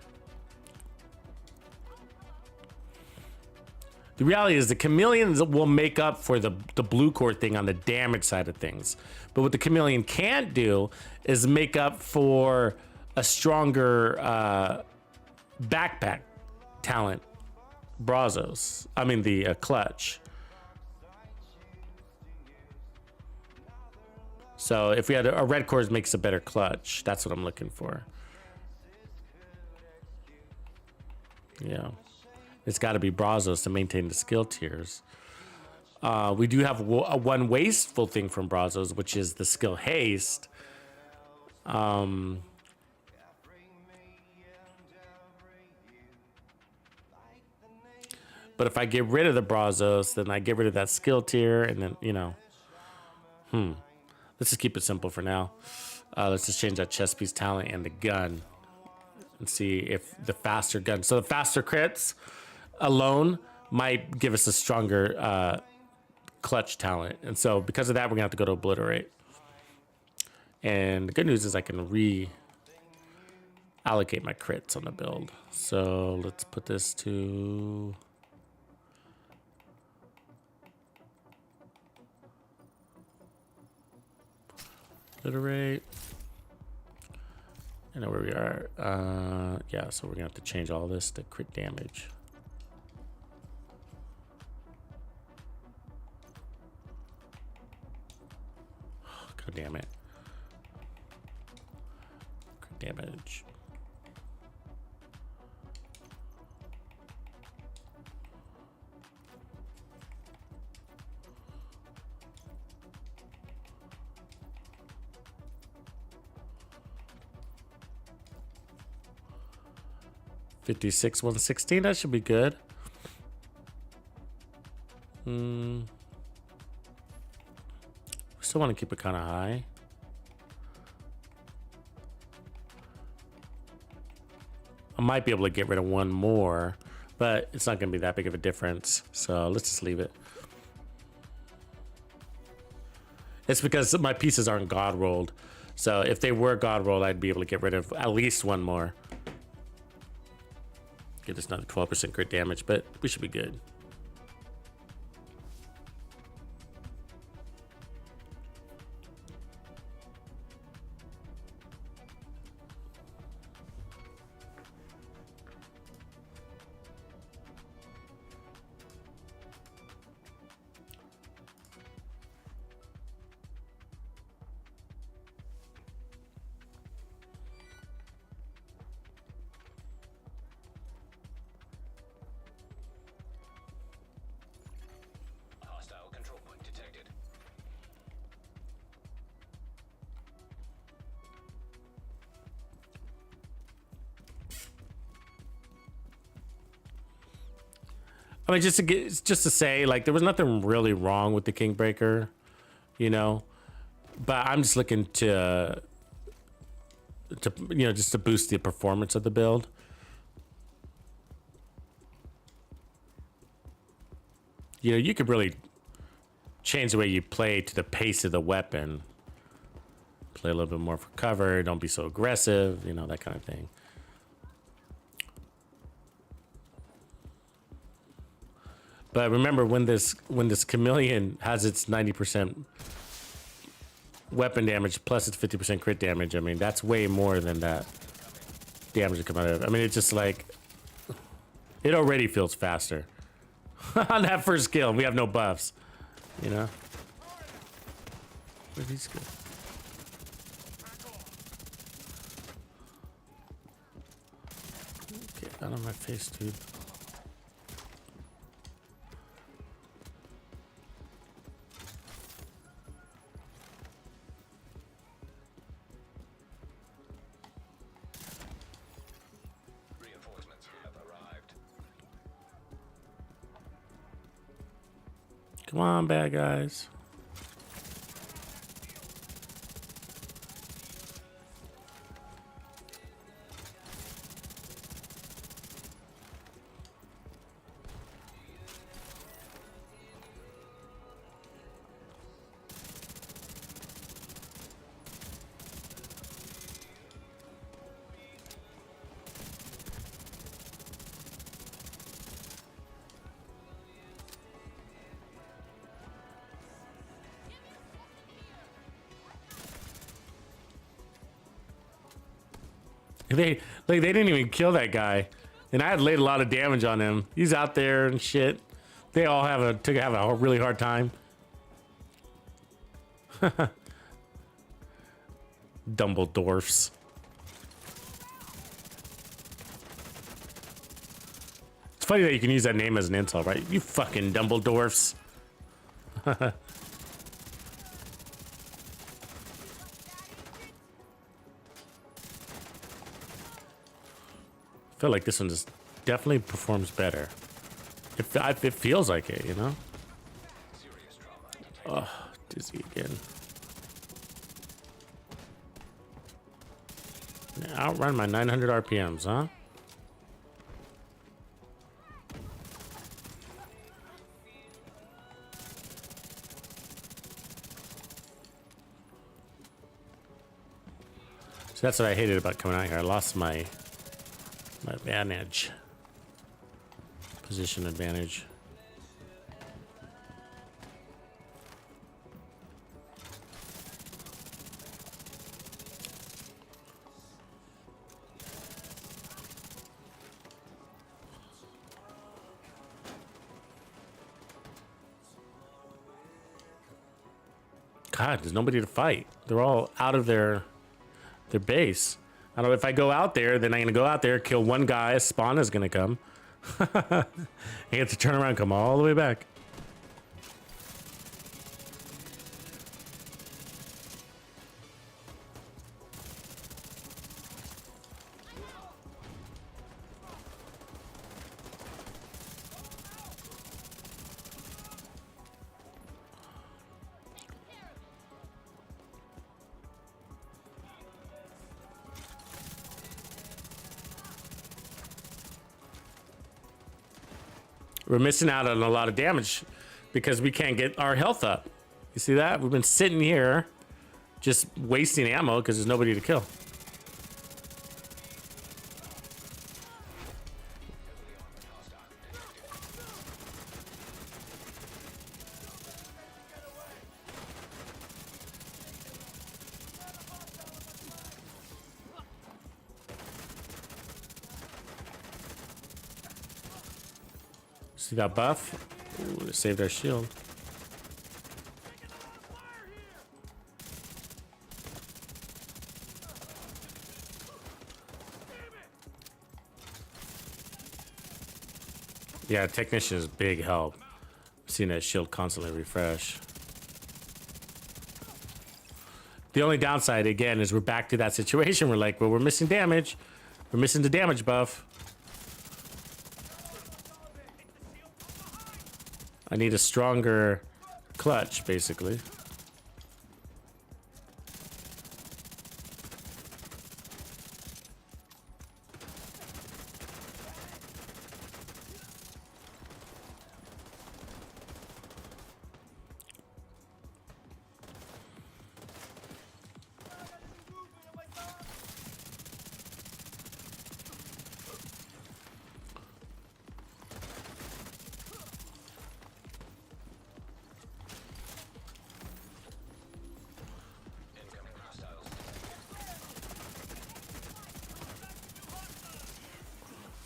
Speaker 3: The reality is the chameleons will make up for the blue core thing on the damage side of things. But what the chameleon can't do is make up for a stronger backpack talent. Brazos. I mean the clutch. So if we had a red cores makes a better clutch. That's what I'm looking for. Yeah. It's got to be Brazos to maintain the skill tiers. We do have one wasteful thing from Brazos, which is the skill haste. But if I get rid of the Brazos, then I get rid of that skill tier, and then, you know. Let's just keep it simple for now. Let's just change that chest piece talent and the gun. And see if the faster gun. So the faster crits alone might give us a stronger clutch talent. And so because of that, we're gonna have to go to obliterate. And the good news is I can allocate my crits on the build. So let's put this to obliterate. I know where we are. Yeah, so we're gonna have to change all this to crit damage. God damn it. Crit damage. $56, $116, that should be good. We still want to keep it kind of high. I might be able to get rid of one more, but it's not going to be that big of a difference. So let's just leave it. It's because my pieces aren't god rolled. So if they were god rolled, I'd be able to get rid of at least one more. Get us another 12% crit damage, but we should be good.
Speaker 5: Hostile control point detected.
Speaker 3: I mean, just to say, like, there was nothing really wrong with the Kingbreaker, you know, but I'm just looking to you know, just to boost the performance of the build. You know, you could really change the way you play to the pace of the weapon. Play a little bit more for cover. Don't be so aggressive. You know, that kind of thing. But remember, when this chameleon has its 90% weapon damage plus its 50% crit damage, I mean, that's way more than that damage to come out of. I mean, it's just like, it already feels faster. On that first kill, we have no buffs, you know? Where'd these go? Get out of my face, dude.
Speaker 5: Reinforcements have arrived.
Speaker 3: Come on, bad guys. They didn't even kill that guy, and I had laid a lot of damage on him. He's out there and shit. They all have a really hard time. Dumbledorfs. It's funny that you can use that name as an insult, right? You fucking Dumbledorfs. I feel like this one just definitely performs better. It feels like it, you know? Oh, dizzy again. Outrun my 900 RPMs, huh? So that's what I hated about coming out here. I lost my advantage. Position advantage. God, there's nobody to fight. They're all out of their base. I don't know if I go out there, then I'm gonna go out there, kill one guy, a spawn is gonna come. I have to turn around and come all the way back. We're missing out on a lot of damage because we can't get our health up. You see that? We've been sitting here just wasting ammo because there's nobody to kill. See that buff? Ooh, it saved our shield. Yeah, technician is big help. Seeing that shield constantly refresh. The only downside, again, is we're back to that situation. We're like, well, we're missing damage. We're missing the damage buff. I need a stronger clutch, basically.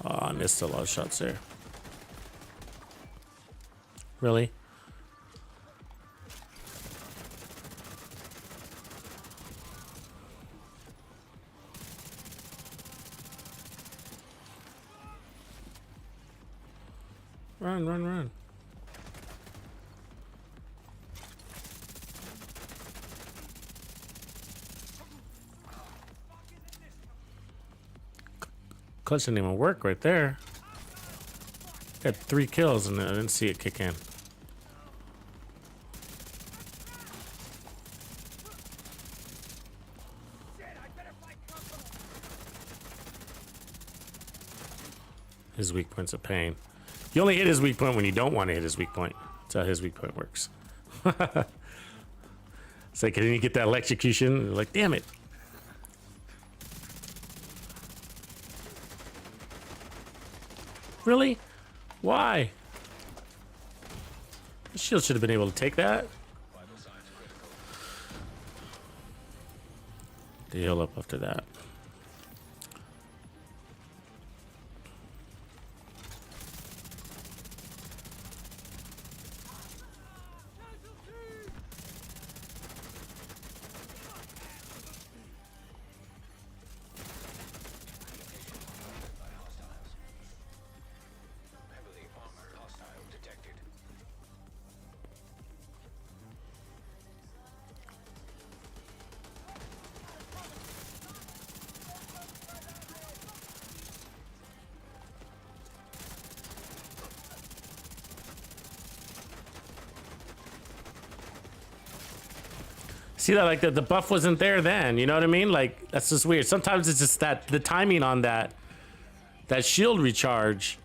Speaker 3: Oh, I missed a lot of shots there. Really? Run, run, run. Clutch didn't even work right there. Got 3 kills and I didn't see it kick in. His weak point's a pain. You only hit his weak point when you don't want to hit his weak point. That's how his weak point works. It's like, can you get that electrocution? You're like, damn it. Really? Why? The shield should have been able to take that. They heal up after that. See that, like the buff wasn't there then, you know what I mean? Like, that's just weird. Sometimes it's just that the timing on that shield recharge.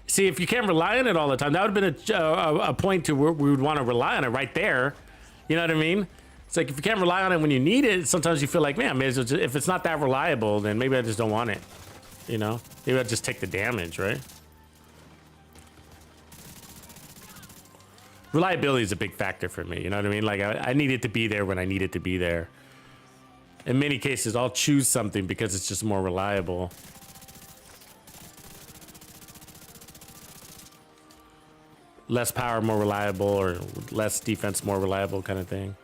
Speaker 3: See, if you can't rely on it all the time, that would have been a point to where we would want to rely on it right there. You know what I mean? It's like if you can't rely on it when you need it, sometimes you feel like, man, if it's not that reliable, then maybe I just don't want it. You know? Maybe I'll just take the damage, right? Reliability is a big factor for me, you know what I mean? Like, I need it to be there when I need it to be there. In many cases, I'll choose something because it's just more reliable. Less power, more reliable, or less defense, more reliable kind of thing.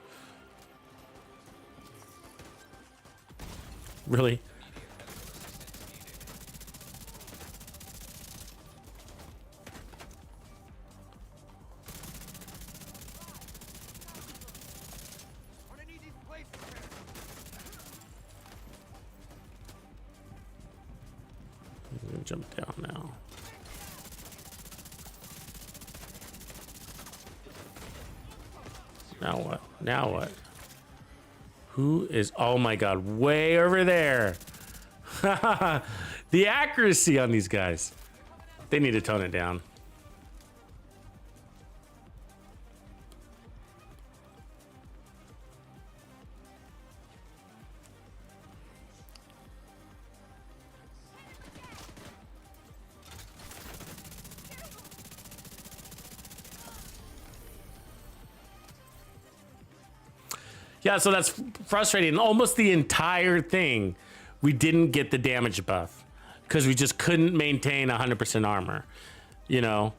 Speaker 3: Really? I'm gonna jump down now. Now what? Now what? Who is... Oh my god, way over there. The accuracy on these guys. They need to tone it down. Yeah, so that's frustrating. Almost the entire thing, we didn't get the damage buff because we just couldn't maintain 100% armor. You know,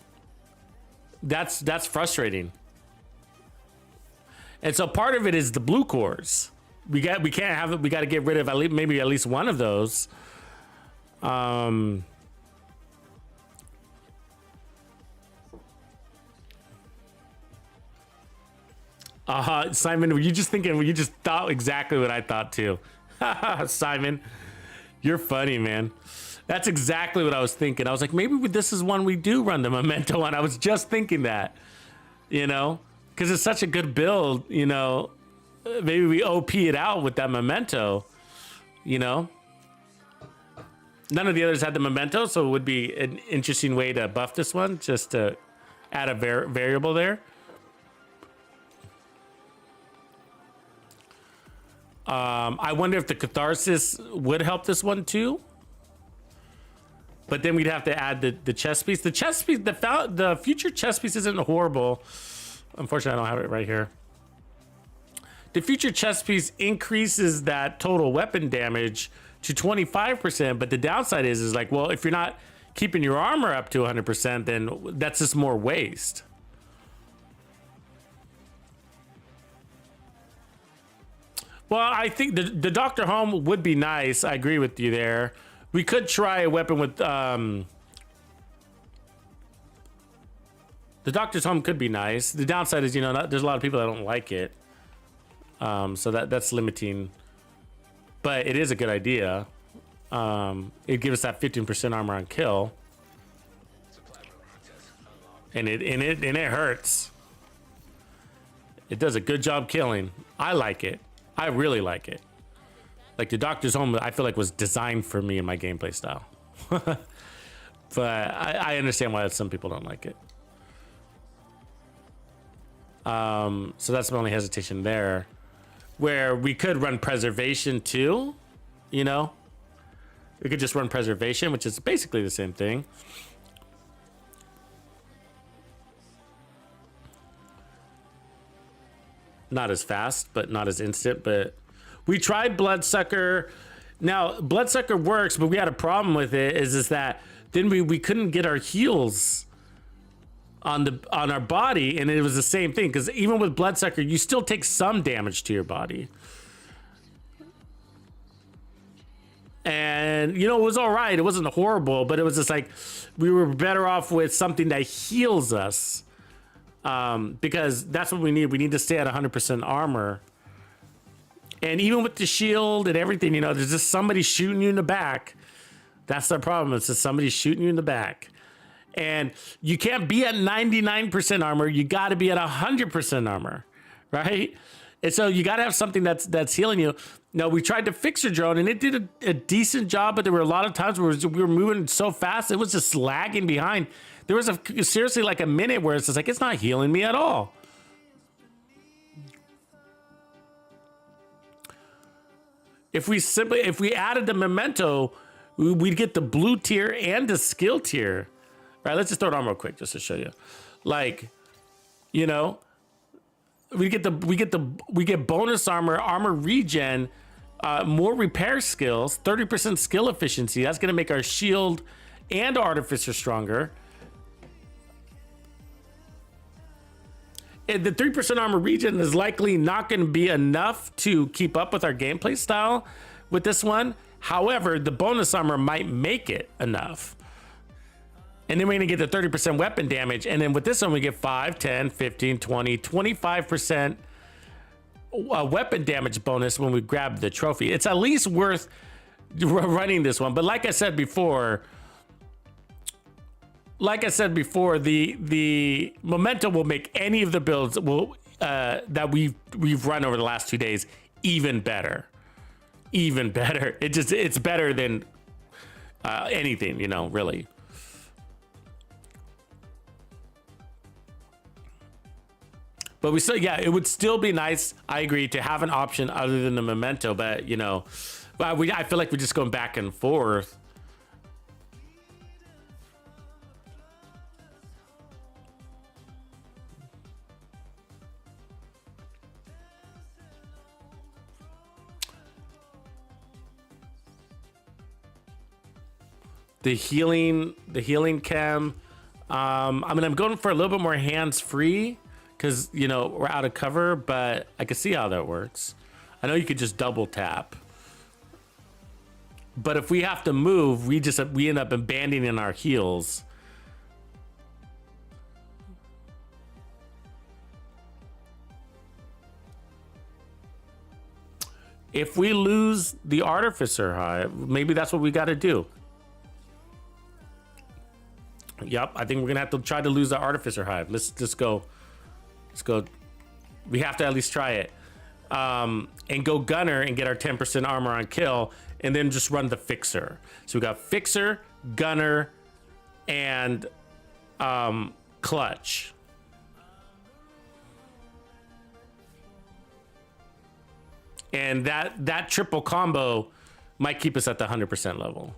Speaker 3: that's frustrating. And so part of it is the blue cores. We can't have it. We got to get rid of maybe at least one of those. Simon, were you just thinking? You just thought exactly what I thought too. Simon, you're funny, man. That's exactly what I was thinking. I was like, maybe this is one we do run the memento on. I was just thinking that, you know, because it's such a good build. You know, maybe we OP it out with that memento. You know, none of the others had the memento, so it would be an interesting way to buff this one, just to add a variable there. I wonder if the Catharsis would help this one too. But then we'd have to add the chest piece. The chest piece, the future chest piece isn't horrible. Unfortunately, I don't have it right here. The future chest piece increases that total weapon damage to 25%. But the downside is like, well, if you're not keeping your armor up to 100%, then that's just more waste. Well, I think the Dr. Home would be nice. I agree with you there. We could try a weapon with... the Doctor's Home could be nice. The downside is, you know, there's a lot of people that don't like it. So that's limiting. But it is a good idea. It gives us that 15% armor on kill. And it hurts. It does a good job killing. I like it. I really like it. Like the Doctor's Home, I feel like was designed for me and my gameplay style. But I understand why some people don't like it. So that's my only hesitation there. Where we could run preservation too, you know? We could just run preservation, which is basically the same thing. Not as fast, but not as instant. But we tried Bloodsucker. Now, Bloodsucker works, but we had a problem with it. Is that then we couldn't get our heals on our body, and it was the same thing. Because even with Bloodsucker, you still take some damage to your body. And you know, it was all right. It wasn't horrible, but it was just like we were better off with something that heals us. Because that's what we need. We need to stay at 100% armor. And even with the shield and everything, you know, there's just somebody shooting you in the back. That's the problem. It's just somebody shooting you in the back. And you can't be at 99% armor. You got to be at 100% armor, right? And so you got to have something that's healing you. Now, we tried to fix your drone, and it did a decent job, but there were a lot of times where we were moving so fast, it was just lagging behind. There was seriously like a minute where it's just like, it's not healing me at all. If we added the memento, we'd get the blue tier and the skill tier. All right, let's just throw it on real quick just to show you. Like, you know, we get bonus armor regen, more repair skills, 30% skill efficiency. That's gonna make our shield and artificer stronger. And the 3% armor regen is likely not going to be enough to keep up with our gameplay style with this one. However, the bonus armor might make it enough. And then we're going to get the 30% weapon damage. And then with this one, we get 5, 10, 15, 20, 25% weapon damage bonus when we grab the trophy. It's at least worth running this one. But like I said before, the momentum will make any of the builds that we've run over the last 2 days even better. Even better. It's better than anything, you know, really. But we still, yeah, it would still be nice, I agree, to have an option other than the memento. But, you know, I feel like we're just going back and forth. The healing chem. I mean, I'm going for a little bit more hands-free because, you know, we're out of cover, but I can see how that works. I know you could just double tap. But if we have to move, we end up abandoning our heals. If we lose the Artificer Hive, maybe that's what we got to do. Yep, I think we're gonna have to try to lose the Artificer Hive. Let's go. We have to at least try it. And go Gunner and get our 10% armor on kill, and then just run the Fixer. So we got Fixer, Gunner, and Clutch. And that triple combo might keep us at the 100% level.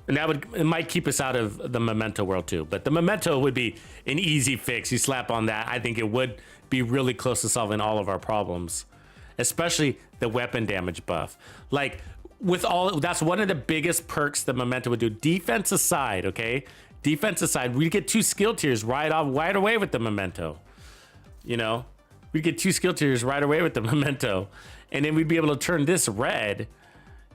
Speaker 3: And it might keep us out of the memento world too. But the memento would be an easy fix. You slap on that, I think it would be really close to solving all of our problems, especially the weapon damage buff. Like that's one of the biggest perks the memento would do. Defense aside, okay? Defense aside, we get 2 skill tiers right away with the memento. You know, we get 2 skill tiers right away with the memento, and then we'd be able to turn this red.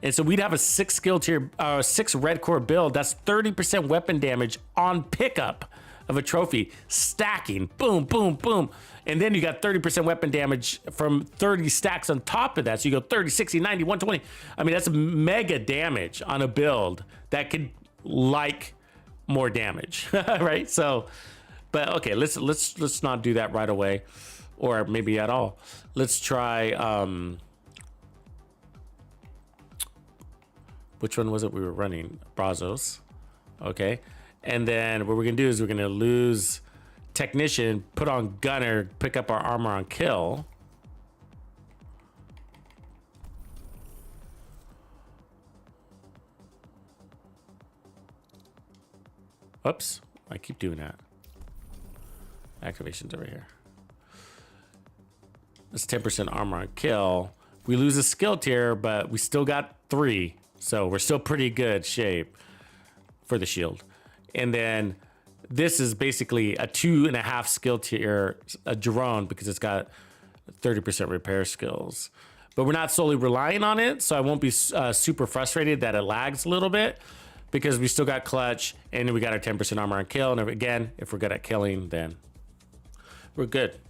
Speaker 3: And so we'd have a 6 skill tier, 6 red core build. That's 30% weapon damage on pickup of a trophy, stacking, boom, boom, boom. And then you got 30% weapon damage from 30 stacks on top of that. So you go 30, 60, 90, 120. I mean, that's mega damage on a build that could like more damage, right? So, but okay, let's not do that right away, or maybe at all. Let's try. Which one was it we were running? Brazos. Okay. And then what we're going to do is we're going to lose Technician, put on Gunner, pick up our armor on kill. Oops. I keep doing that. Activation's over here. That's 10% armor on kill. We lose a skill tier, but we still got 3. So we're still pretty good shape for the shield. And then this is basically a 2.5 skill tier, a drone, because it's got 30% repair skills. But we're not solely relying on it, so I won't be super frustrated that it lags a little bit, because we still got clutch and we got our 10% armor on kill. And again, if we're good at killing, then we're good.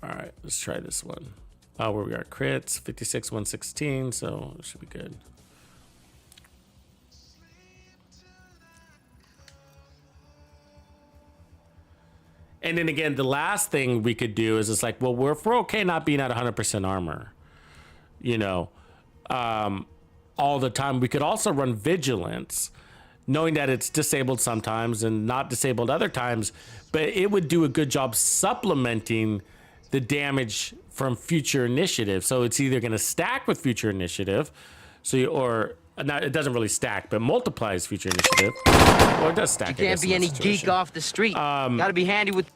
Speaker 3: All right, let's try this one. Where we are, crits, 56, 116, so it should be good. And then again, the last thing we could do is it's like, well, if we're okay not being at 100% armor, you know, all the time, we could also run vigilance, knowing that it's disabled sometimes and not disabled other times, but it would do a good job supplementing the damage from future initiative. So it's either going to stack with future initiative, so or not, it doesn't really stack, but multiplies future initiative, or it does stack.
Speaker 6: You can't be any geek off the street. Gotta be handy with.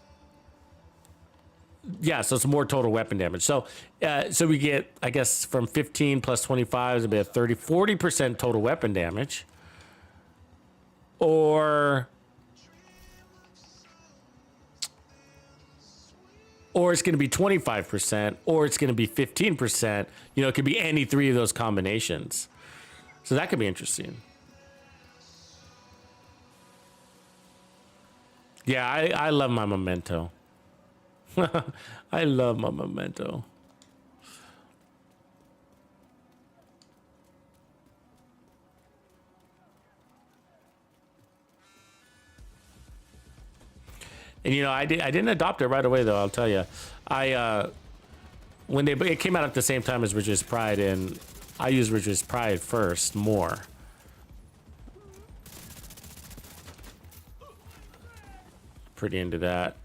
Speaker 3: Yeah, so it's more total weapon damage. So so we get, I guess, from 15 plus 25 is about 40% total weapon damage. Or it's going to be 25%, or it's going to be 15%. You know, it could be any three of those combinations. So that could be interesting. Yeah, I love my memento. I love my memento. And you know, I didn't adopt it right away though. I'll tell you, when it came out at the same time as Ridge's Pride, and I used Ridge's Pride first more. Pretty into that.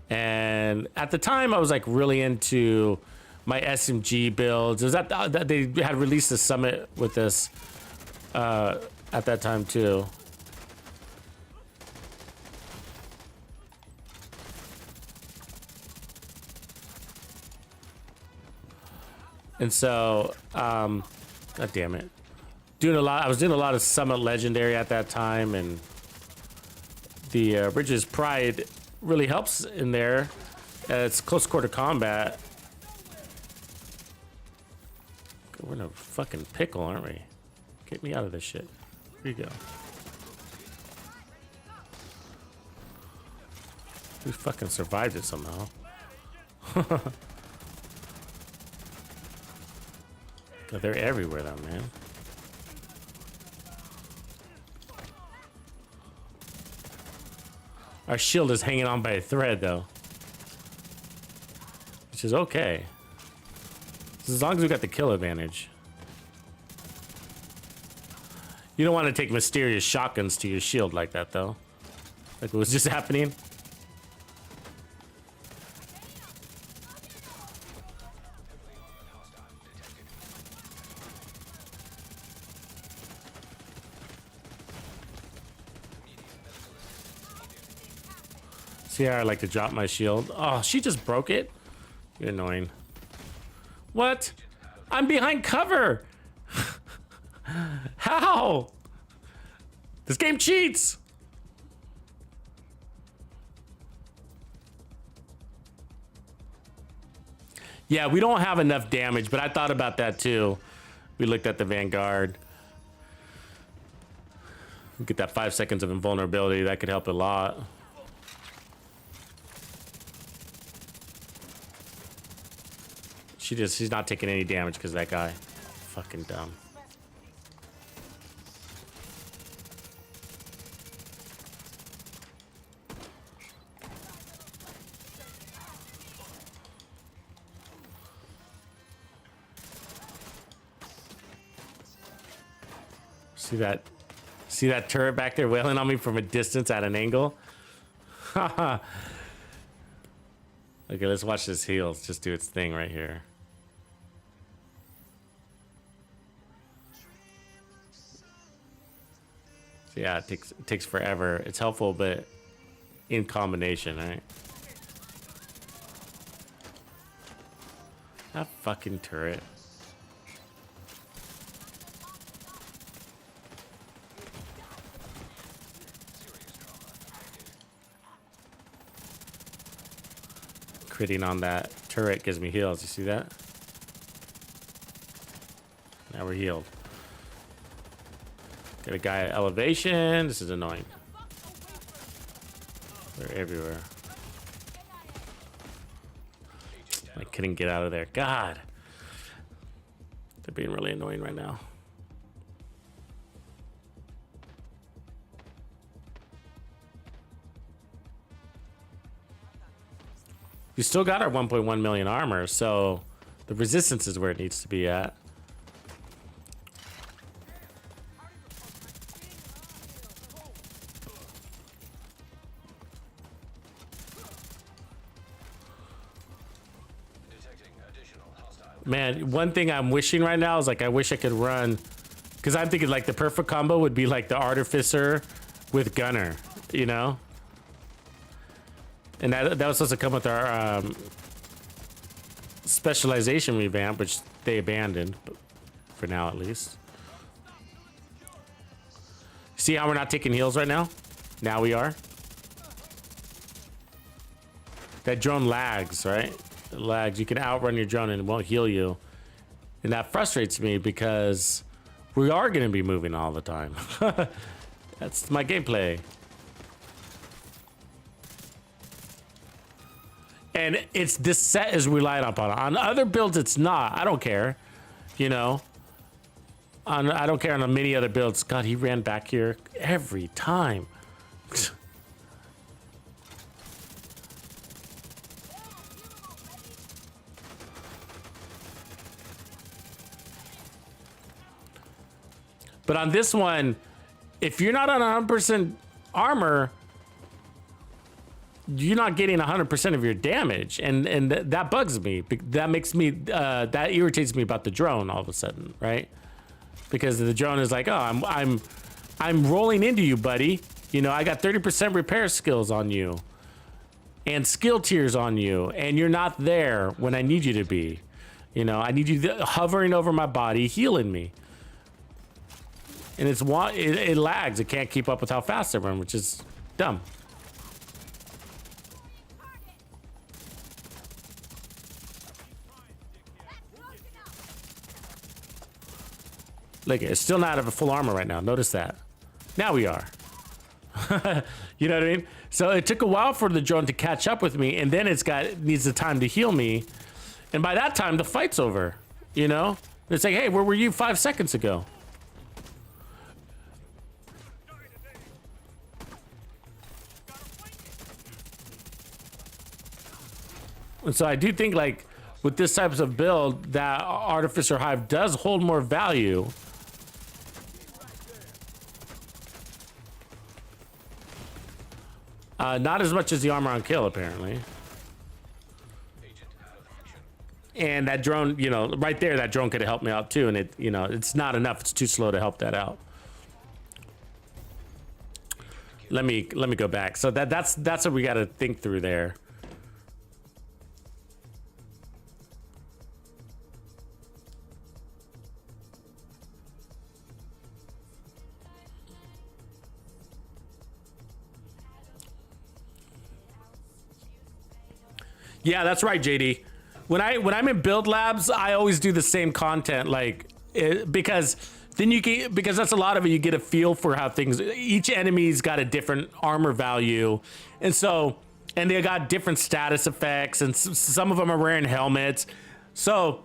Speaker 3: And at the time, I was like really into my SMG builds. It was that they had released the summit with this at that time too. And so, God damn it, I was doing a lot of Summit Legendary at that time, and the Bridges Pride really helps in there. It's close quarter combat. We're in a fucking pickle, aren't we? Get me out of this shit. Here you go. We fucking survived it somehow. God, they're everywhere though, man. Our shield is hanging on by a thread though, which is okay. As long as we got the kill advantage. You don't want to take mysterious shotguns to your shield like that though. Like what was just happening. See how I like to drop my shield? Oh, she just broke it? You're annoying. What? I'm behind cover! How? This game cheats! Yeah, we don't have enough damage, but I thought about that too. We looked at the Vanguard. Get that 5 seconds of invulnerability, that could help a lot. She's not taking any damage because of that guy. Fucking dumb. See that turret back there wailing on me from a distance at an angle? Okay, let's watch this heal. Just do its thing right here. So yeah, it takes forever. It's helpful, but in combination, right? That fucking turret. Critting on that turret gives me heals. You see that? Now we're healed. Got a guy at elevation. This is annoying. They're everywhere. I couldn't get out of there. God. They're being really annoying right now. We still got our 1.1 million armor, so the resistance is where it needs to be at. Man, one thing I'm wishing right now is like I wish I could run, because I'm thinking like the perfect combo would be like the Artificer with Gunner, you know? And that was supposed to come with our specialization revamp, which they abandoned, but for now at least. See how we're not taking heals right now? Now we are. That drone lags, right? It lags. You can outrun your drone and it won't heal you. And that frustrates me because we are going to be moving all the time. That's my gameplay. And it's this set is relied upon. On other builds, it's not. I don't care. You know? I don't care on many other builds. God, he ran back here every time. But on this one, if you're not on 100% armor, you're not getting 100% of your damage, and that bugs me. That makes me that irritates me about the drone all of a sudden, right? Because the drone is like, oh, I'm rolling into you, buddy. You know, I got 30% repair skills on you, and skill tiers on you, and you're not there when I need you to be. You know, I need you hovering over my body, healing me. And it lags. It can't keep up with how fast I run, which is dumb. Look, it's still not at a full armor right now. Notice that. Now we are. You know what I mean? So it took a while for the drone to catch up with me, and then it needs the time to heal me. And by that time, the fight's over. You know? It's like, hey, where were you 5 seconds ago? And so I do think, like, with this type of build, that Artificer Hive does hold more value. Not as much as the armor on kill, apparently. And that drone, you know, right there, that drone could have helped me out too. And it, you know, it's not enough. It's too slow to help that out. Let me go back. So that's what we got to think through there. Yeah, that's right, JD. When I'm in build labs, I always do the same content, like because then because that's a lot of it. You get a feel for how things. Each enemy's got a different armor value, and they got different status effects, and some of them are wearing helmets. So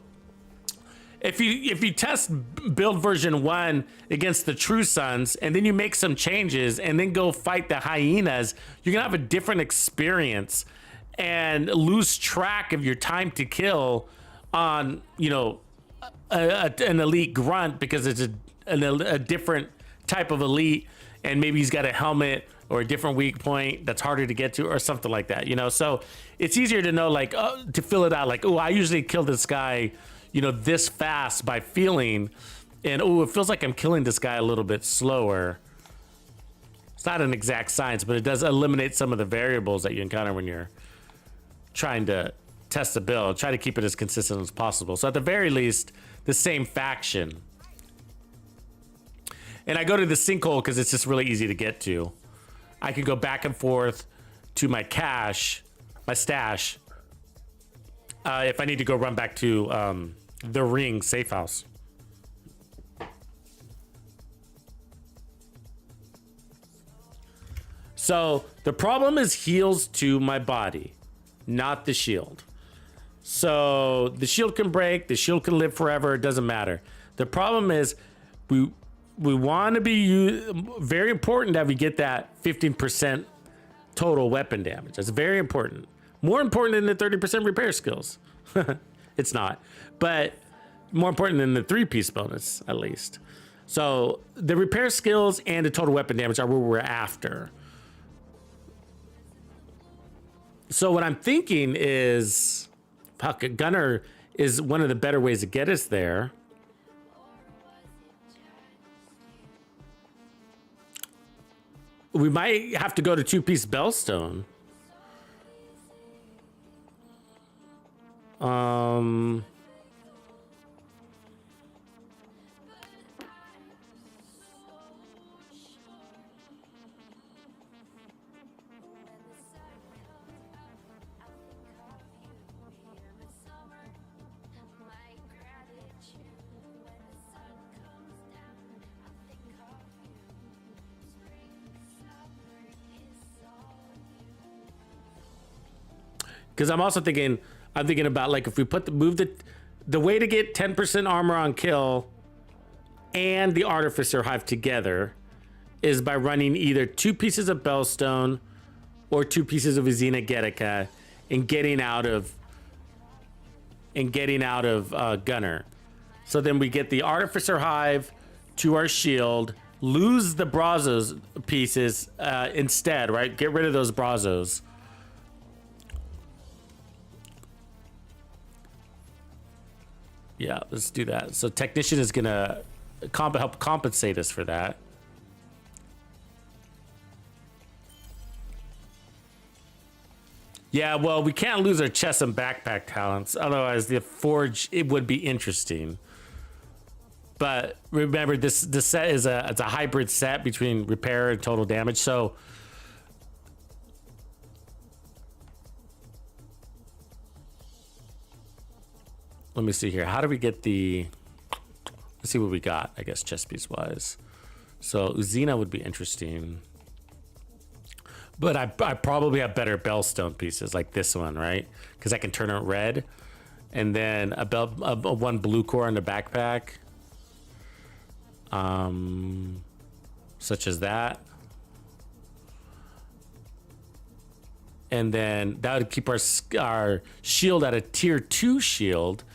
Speaker 3: if you test build version 1 against the True Sons, and then you make some changes, and then go fight the hyenas, you're gonna have a different experience. And lose track of your time to kill on, you know, an elite grunt because it's a different type of elite, and maybe he's got a helmet or a different weak point that's harder to get to or something like that, you know. So it's easier to know, like, to fill it out, like, oh, I usually kill this guy, you know, this fast by feeling, and oh, it feels like I'm killing this guy a little bit slower. It's not an exact science, but it does eliminate some of the variables that you encounter when you're trying to test the build. Try to keep it as consistent as possible. So at the very least, the same faction. And I go to the sinkhole because it's just really easy to get to. I can go back and forth to my cache, my stash, if I need to go run back to the ring safe house. So the problem is heals to my body, not the shield. So the shield can break, the shield can live forever, it doesn't matter. The problem is we want to be very important that we get that 15% total weapon damage. That's very important. More important than the 30% repair skills. It's not, but more important than the 3-piece bonus, at least. So the repair skills and the total weapon damage are what we're after. So what I'm thinking is, fuck, a gunner is one of the better ways to get us there. We might have to go to 2-piece Bellstone. Because I'm also thinking, about like if we move the way to get 10% armor on kill and the Artificer Hive together is by running either 2 pieces of Bellstone or 2 pieces of Azina Getica and getting out of Gunner. So then we get the Artificer Hive to our shield, lose the Brazos pieces instead, right? Get rid of those Brazos. Yeah, let's do that. So Technician is gonna help compensate us for that. Yeah, well, we can't lose our chest and backpack talents. Otherwise, the Forge, it would be interesting. But remember, this set is it's a hybrid set between repair and total damage. So let me see here. How do we get the... Let's see what we got, I guess, chest piece wise. So Uzina would be interesting. But I probably have better Bellstone pieces like this one, right? Because I can turn it red. And then a 1 blue core in the backpack. Such as that. And then that would keep our shield at a tier 2 shield.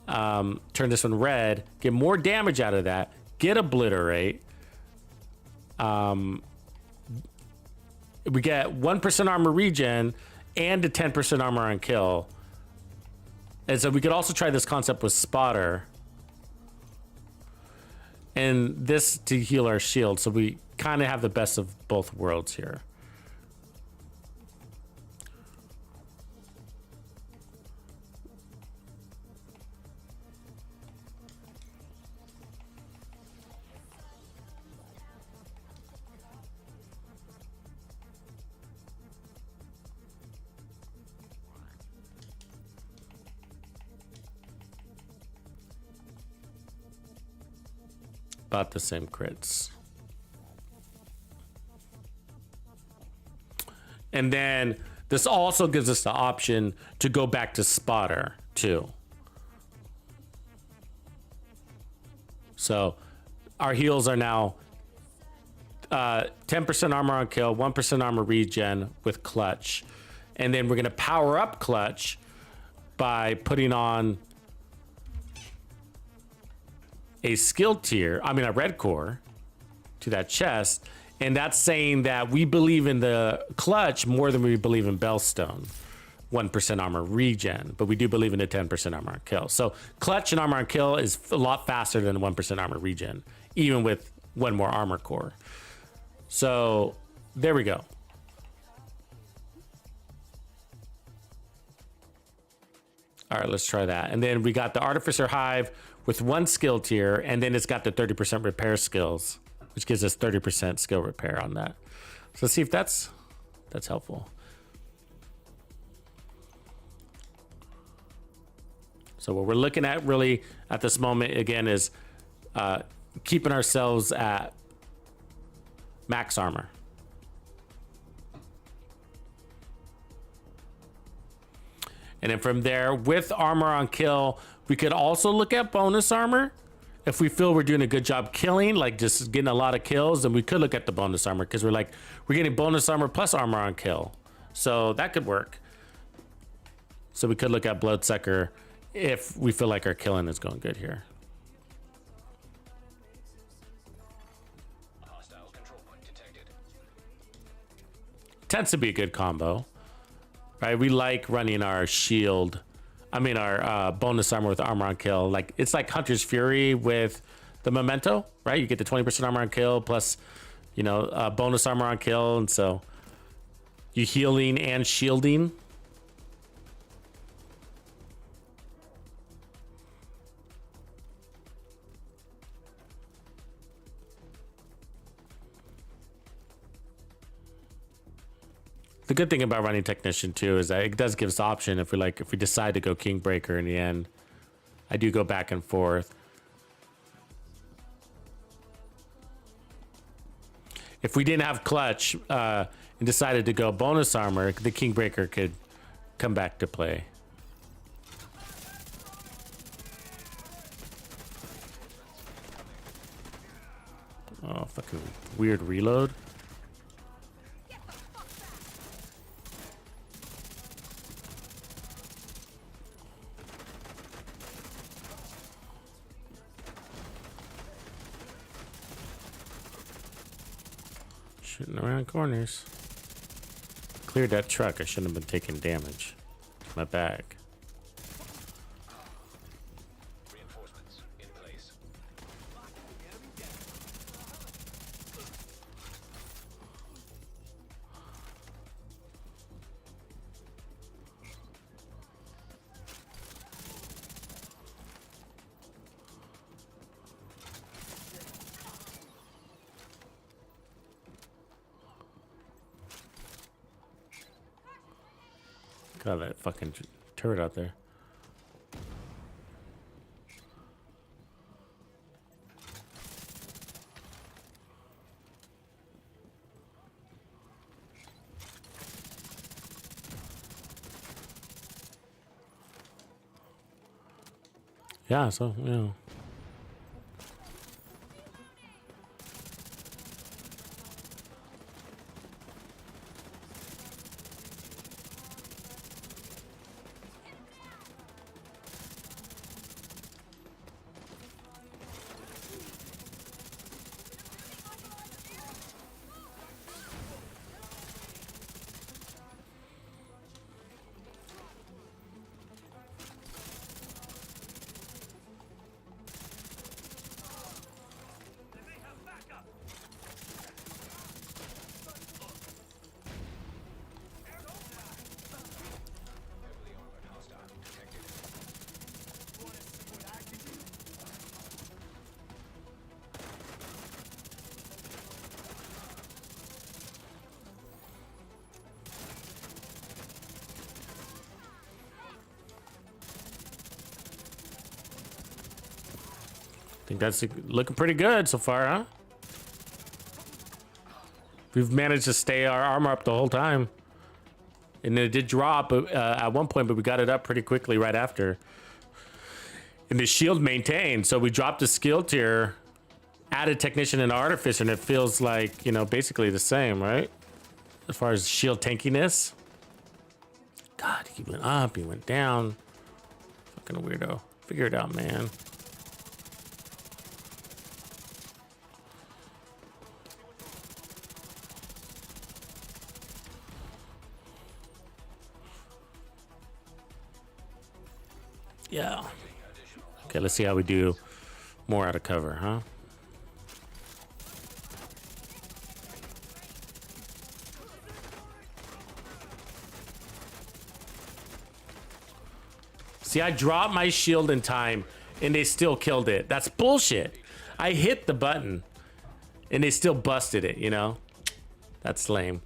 Speaker 3: Turn this one red, get more damage out of that, get Obliterate. We get 1% armor regen and a 10% armor on kill. And so we could also try this concept with Spotter. And this to heal our shield. So we kind of have the best of both worlds here. About the same crits. And then this also gives us the option to go back to Spotter too. So our heals are now 10% armor on kill, 1% armor regen with Clutch. And then we're going to power up Clutch by putting on a skill tier, a red core to that chest. And that's saying that we believe in the Clutch more than we believe in Bellstone. 1% armor regen, but we do believe in the 10% armor on kill. So Clutch and armor on kill is a lot faster than 1% armor regen, even with 1 more armor core. So there we go. All right, let's try that. And then we got the Artificer Hive with 1 skill tier, and then it's got the 30% repair skills, which gives us 30% skill repair on that. So let's see if that's helpful. So what we're looking at really at this moment again is keeping ourselves at max armor. And then from there, with armor on kill, we could also look at bonus armor. If we feel we're doing a good job killing, like just getting a lot of kills, then we could look at the bonus armor because we're getting bonus armor plus armor on kill. So that could work. So we could look at Bloodsucker if we feel like our killing is going good here.
Speaker 5: Hostile control point detected.
Speaker 3: Tends to be a good combo, right? We like running our shield. I mean, our bonus armor with armor on kill. Like it's like Hunter's Fury with the Memento, right? You get the 20% armor on kill plus, you know, bonus armor on kill, and so you healing and shielding. The good thing about running Technician too is that it does give us option if we decide to go Kingbreaker in the end. I do go back and forth. If we didn't have Clutch and decided to go bonus armor, the Kingbreaker could come back to play. Oh, fucking weird reload. Shooting around corners. Cleared that truck. I shouldn't have been taking damage. My back.
Speaker 5: Reinforcements in place.
Speaker 3: Got that fucking turret out there. Yeah, so, you know. I think that's looking pretty good so far, huh? We've managed to stay our armor up the whole time. And it did drop at one point, but we got it up pretty quickly right after. And the shield maintained, so we dropped the skill tier, added Technician and Artificer, and it feels like, you know, basically the same, right? As far as shield tankiness. God, he went up, he went down. Fucking weirdo. Figure it out, man. Yeah. Okay, let's see how we do more out of cover, huh? See, I dropped my shield in time and they still killed it. That's bullshit. I hit the button and they still busted it, you know? That's lame.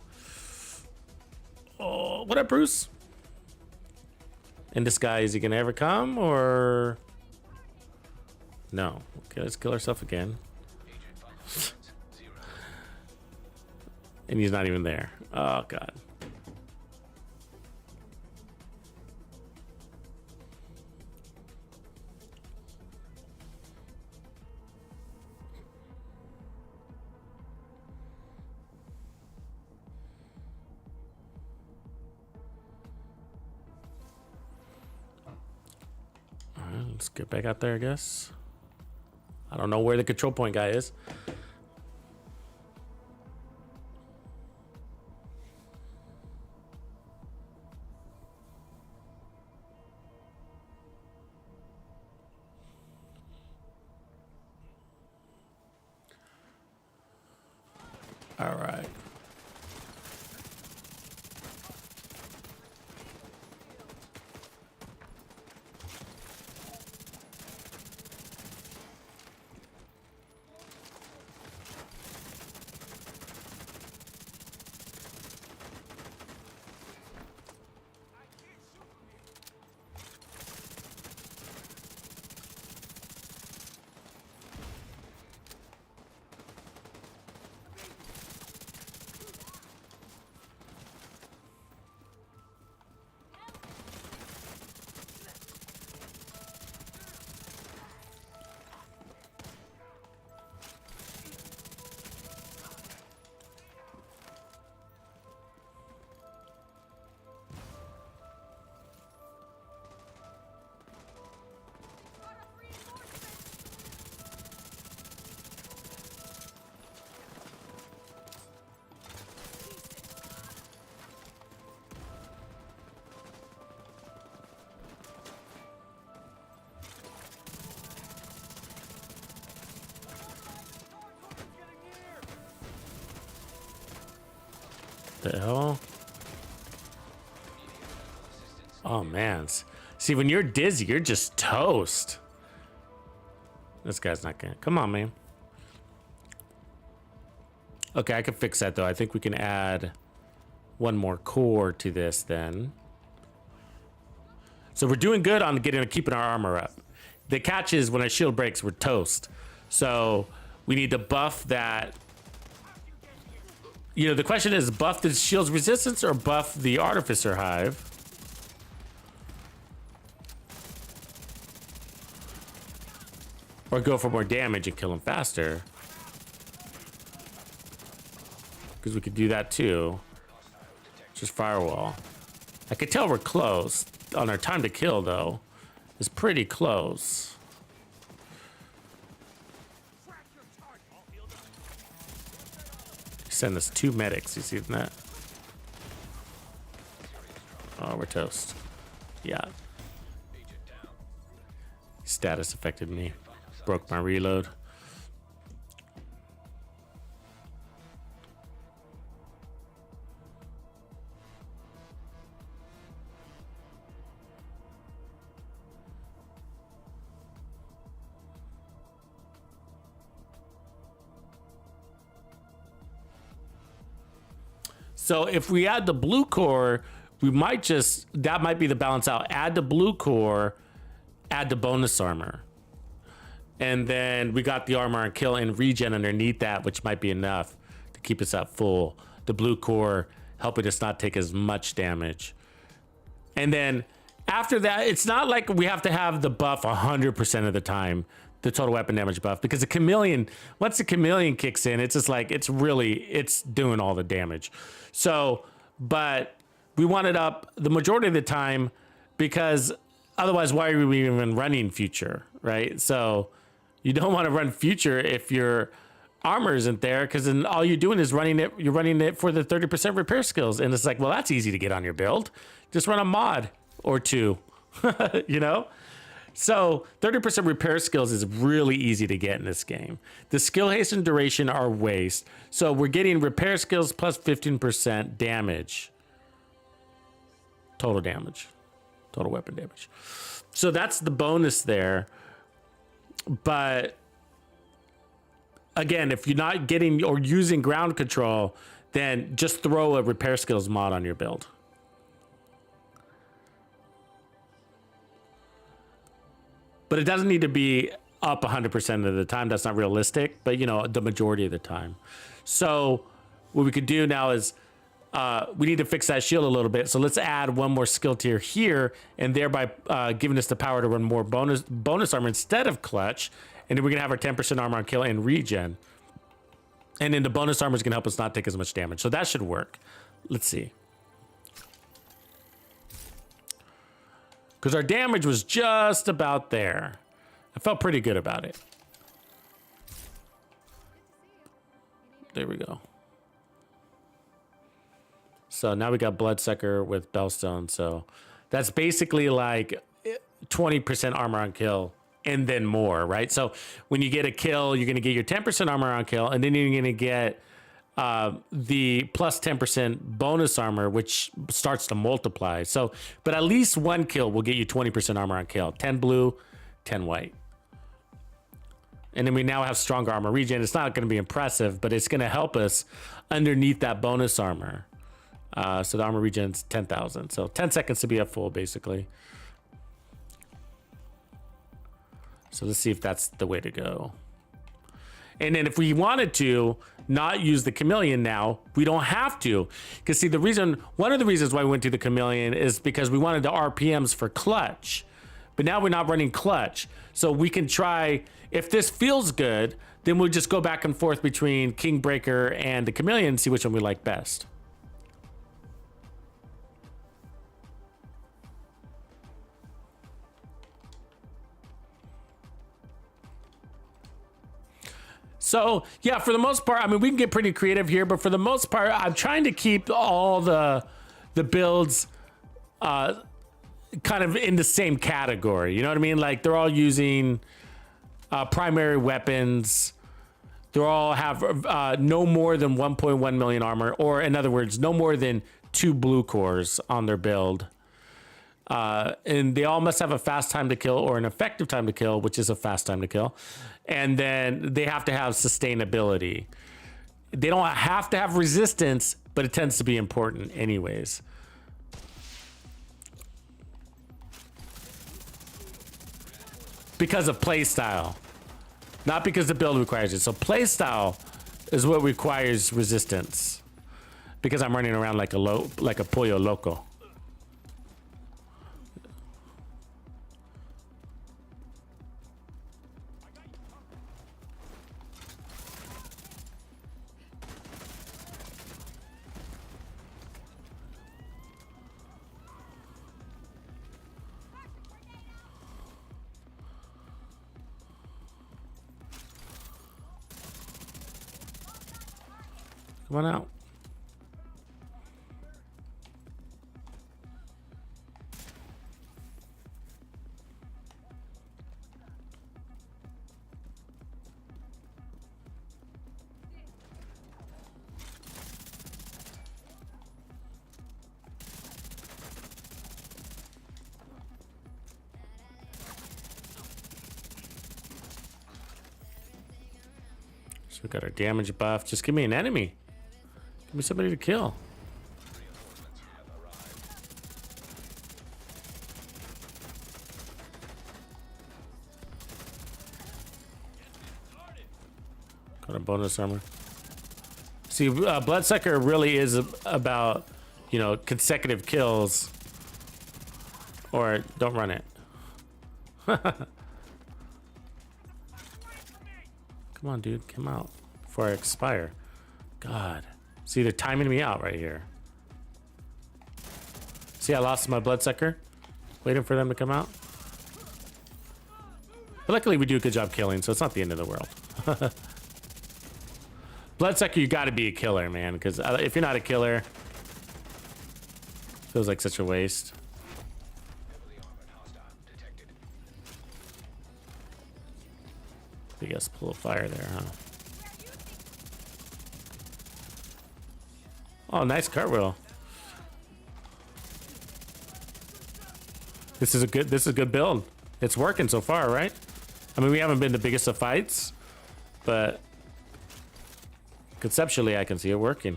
Speaker 3: Oh, what up, Bruce? And this guy, is he gonna ever come or no? Okay, let's kill ourselves again. And he's not even there. Oh god. Let's get back out there, I guess. I don't know where the control point guy is. All right. The hell? Oh man. See, when you're dizzy, you're just toast. This guy's not gonna. Come on, man. Okay, I can fix that though. I think we can add one more core to this then. So we're doing good on keeping our armor up. The catch is when our shield breaks, we're toast. So we need to buff that. You know, the question is buff the shield's resistance or buff the artificer hive. Or go for more damage and kill him faster. Because we could do that too. Just firewall. I could tell we're close. On our time to kill though, is pretty close. Send us 2 medics, you see that? Oh, we're toast. Yeah. Status affected me. Broke my reload. So if we add the blue core, we might just, that might be the balance out. Add the blue core, add the bonus armor. And then we got the armor and kill and regen underneath that, which might be enough to keep us at full. The blue core helping us not take as much damage. And then after that, it's not like we have to have the buff 100% of the time, the total weapon damage buff, because the chameleon, once the chameleon kicks in, it's just like, it's doing all the damage. So, but we want it up the majority of the time because otherwise, why are we even running future, right? So you don't want to run future if your armor isn't there, because then all you're doing is you're running it for the 30% repair skills. And it's like, well, that's easy to get on your build. Just run a mod or 2, you know? So 30% repair skills is really easy to get in this game. The skill haste and duration are waste. So we're getting repair skills plus 15% damage. Total damage. Total weapon damage. So that's the bonus there. But again, if you're not getting or using ground control, then just throw a repair skills mod on your build. But it doesn't need to be up 100% of the time. That's not realistic, but you know, the majority of the time. So what we could do now is we need to fix that shield a little bit. So let's add one more skill tier here, and thereby giving us the power to run more bonus armor instead of clutch. And then we're gonna have our 10% armor on kill and regen. And then the bonus armor is gonna help us not take as much damage. So that should work. Let's see. because our damage was just about there. I felt pretty good about it. There we go. So now we got Bloodsucker with Bellstone. So that's basically like 20% armor on kill and then more, right? So when you get a kill, you're going to get your 10% armor on kill, and then you're going to get the plus 10% bonus armor, which starts to multiply. So, but at least one kill will get you 20% armor on kill. 10 blue, 10 white. And then we now have stronger armor regen. It's not going to be impressive, but it's going to help us underneath that bonus armor. So the armor regen's 10,000. So 10 seconds to be at full, basically. So let's see if that's the way to go. And then if we wanted to not use the chameleon now, we don't have to. Because see, one of the reasons why we went to the chameleon is because we wanted the RPMs for clutch. But now we're not running clutch. So we can try, if this feels good, then we'll just go back and forth between Kingbreaker and the chameleon and see which one we like best. So yeah, for the most part, I mean, we can get pretty creative here, but for the most part, I'm trying to keep all the builds kind of in the same category. You know what I mean? Like they're all using primary weapons. They all have no more than 1.1 million armor, or in other words, no more than 2 blue cores on their build. And they all must have a fast time to kill or an effective time to kill, which is a fast time to kill. And then they have to have sustainability. They don't have to have resistance, but it tends to be important anyways. Because of play style, not because the build requires it. So play style is what requires resistance, because I'm running around like a pollo loco. Come on out. So we got our damage buff. Just give me an enemy. Give me somebody to kill. Got a bonus armor. See, Bloodsucker really is about, you know, consecutive kills. Or don't run it. Come on, dude. Come out before I expire. God. See, they're timing me out right here. See, I lost my Bloodsucker. Waiting for them to come out. But luckily, we do a good job killing, so it's not the end of the world. Bloodsucker, you gotta be a killer, man. Because if you're not a killer, it feels like such a waste. I guess pull a fire there, huh? Oh, nice cartwheel. This is a good build. It's working so far, right? I mean, we haven't been the biggest of fights, but conceptually, I can see it working.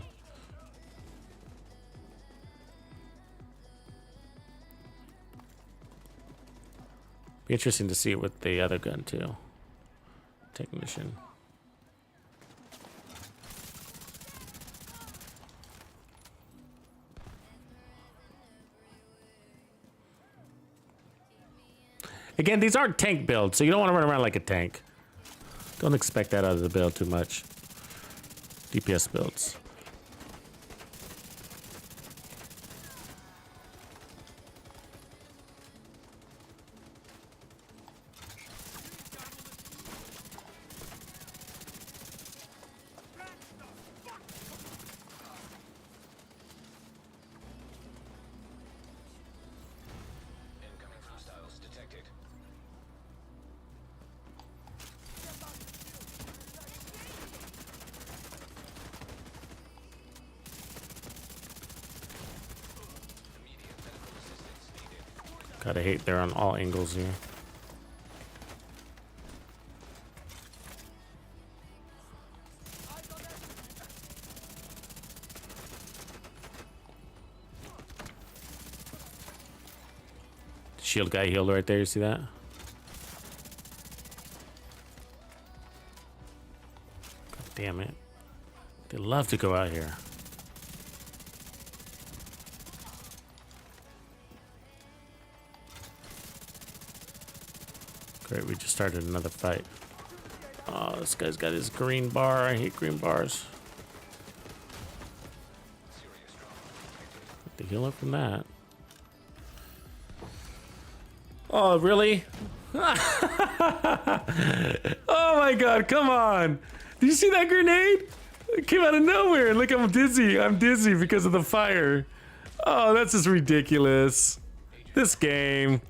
Speaker 3: Be interesting to see it with the other gun too. Technician. Again, these aren't tank builds, so you don't want to run around like a tank. Don't expect that out of the build too much. DPS builds. that I hate. They're on all angles here. Shield guy healed right there. You see that? God damn it. They love to go out here. Great, we just started another fight. Oh, this guy's got his green bar. I hate green bars. Get the healer from that. Oh, really? Oh my god, come on. Did you see that grenade? It came out of nowhere. Look, I'm dizzy. I'm dizzy because of the fire. Oh, that's just ridiculous. This game.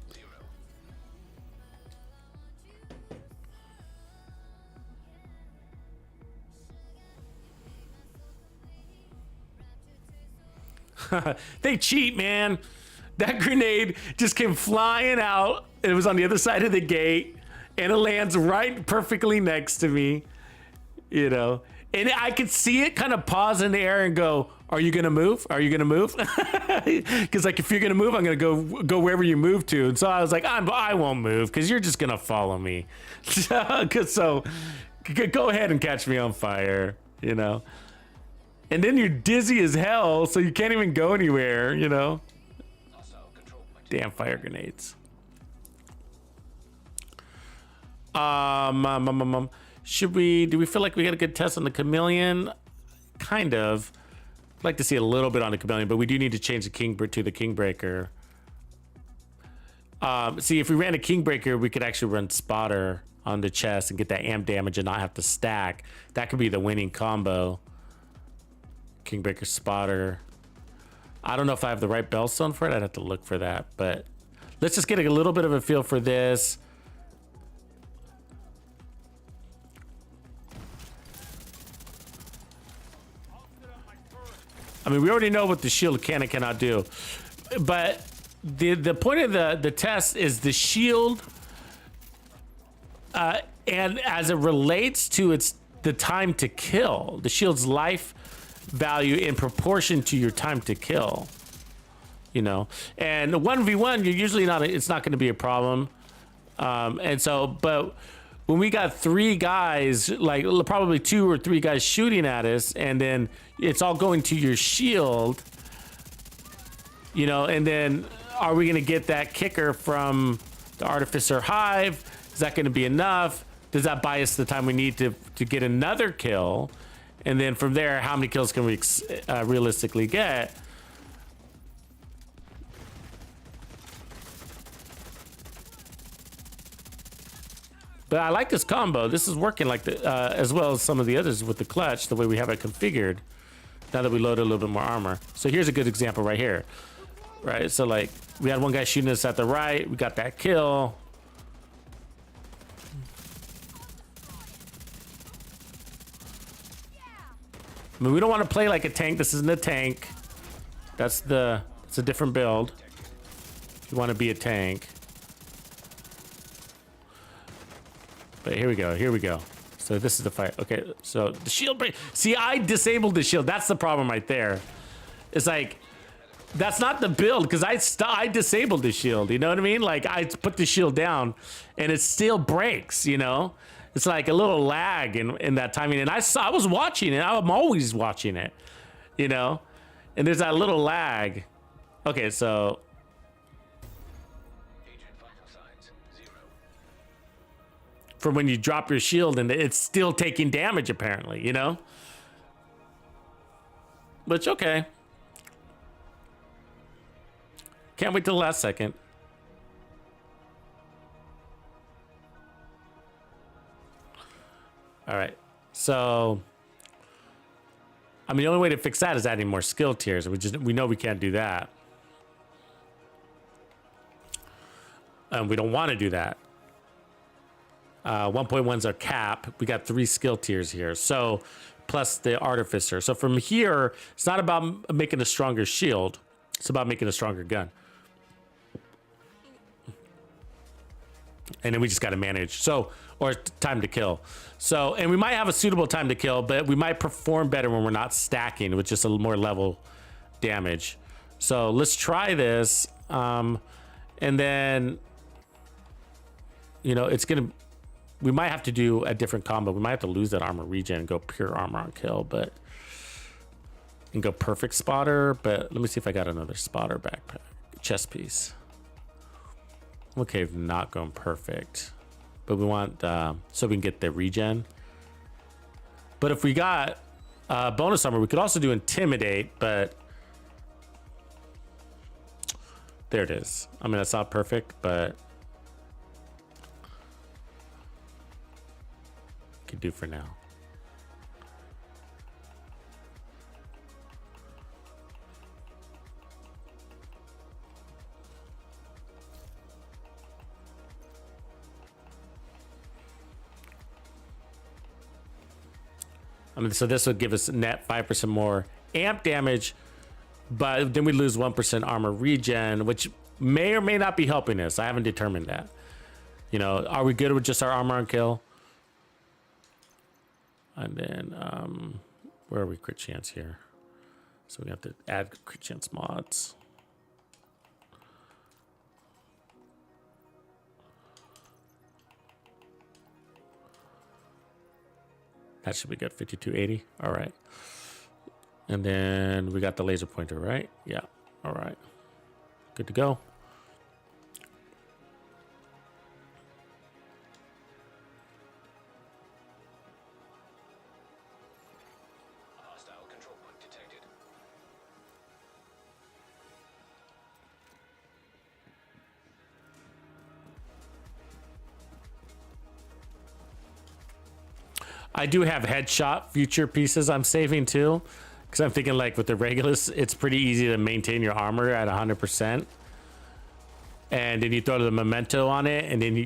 Speaker 3: They cheat, man. That grenade just came flying out. It was on the other side of the gate, and it lands right perfectly next to me, you know. And I could see it kind of pause in the air and go, "Are you gonna move? Are you gonna move?" Because like, if you're gonna move, I'm gonna go wherever you move to. And so I was like, I won't move because you're just gonna follow me. So go ahead and catch me on fire, you know. And then you're dizzy as hell, so you can't even go anywhere, you know. Damn fire grenades. Do we feel like we got a good test on the chameleon? Kind of. I'd like to see a little bit on the chameleon, but we do need to change the to the Kingbreaker. See, if we ran a Kingbreaker, we could actually run spotter on the chest and get that amp damage and not have to stack. That could be the winning combo. Kingbreaker spotter. I don't know if I have the right bellstone for it. I'd have to look for that, but let's just get a little bit of a feel for this. I mean, we already know what the shield can and cannot do, but the point of the test is the shield, and as it relates to the time to kill, the shield's life value in proportion to your time to kill, you know. And 1v1, you're usually it's not going to be a problem. And so, but when we got 3 guys, like probably 2 or 3 guys shooting at us, and then it's all going to your shield, you know, and then are we going to get that kicker from the Artificer Hive? Is that going to be enough? Does that buy us the time we need to get another kill? And then from there, how many kills can we realistically get? But I like this combo. This is working like as well as some of the others with the clutch, the way we have it configured. Now that we loaded a little bit more armor. So here's a good example right here. Right, so like we had one guy shooting us at the right. We got that kill. I mean, we don't want to play like a tank. This isn't a tank. It's a different build. If you want to be a tank. But here we go. Here we go. So this is the fight. Okay, so the shield break. See, I disabled the shield. That's the problem right there. It's like, that's not the build because I disabled the shield. You know what I mean? Like I put the shield down and it still breaks, you know? It's like a little lag in that timing. And I was watching it. I'm always watching it, you know? And there's that little lag. Okay, so. From when you drop your shield and it's still taking damage apparently, you know? Which, okay. Can't wait till the last second. All right, so I mean the only way to fix that is adding more skill tiers. We know we can't do that, and we don't want to do that. 1.1's our cap. We got 3 skill tiers here, so plus the artificer. So from here, it's not about making a stronger shield; it's about making a stronger gun. and then we just got to manage. So, or time to kill. So, and we might have a suitable time to kill, but we might perform better when we're not stacking with just a little more level damage. So let's try this. And then, you know, we might have to do a different combo. We might have to lose that armor regen and go pure armor on kill, and go perfect spotter. But let me see if I got another spotter backpack, chest piece. Okay, not going perfect, but we want so we can get the regen. But if we got bonus armor, we could also do intimidate. But there it is. I mean, that's not perfect, but could do for now. I mean, so this would give us net 5% more amp damage, but then we lose 1% armor regen, which may or may not be helping us. I haven't determined that. You know, are we good with just our armor on kill? And then, where are we crit chance here? So we have to add crit chance mods. That should be good, 5280. All right. And then we got the laser pointer, right? Yeah. All right. Good to go.
Speaker 5: Hostile control point detected.
Speaker 3: I do have headshot future pieces I'm saving too, because I'm thinking like with the Regulus, it's pretty easy to maintain your armor at 100%. And then you throw the memento on it, and then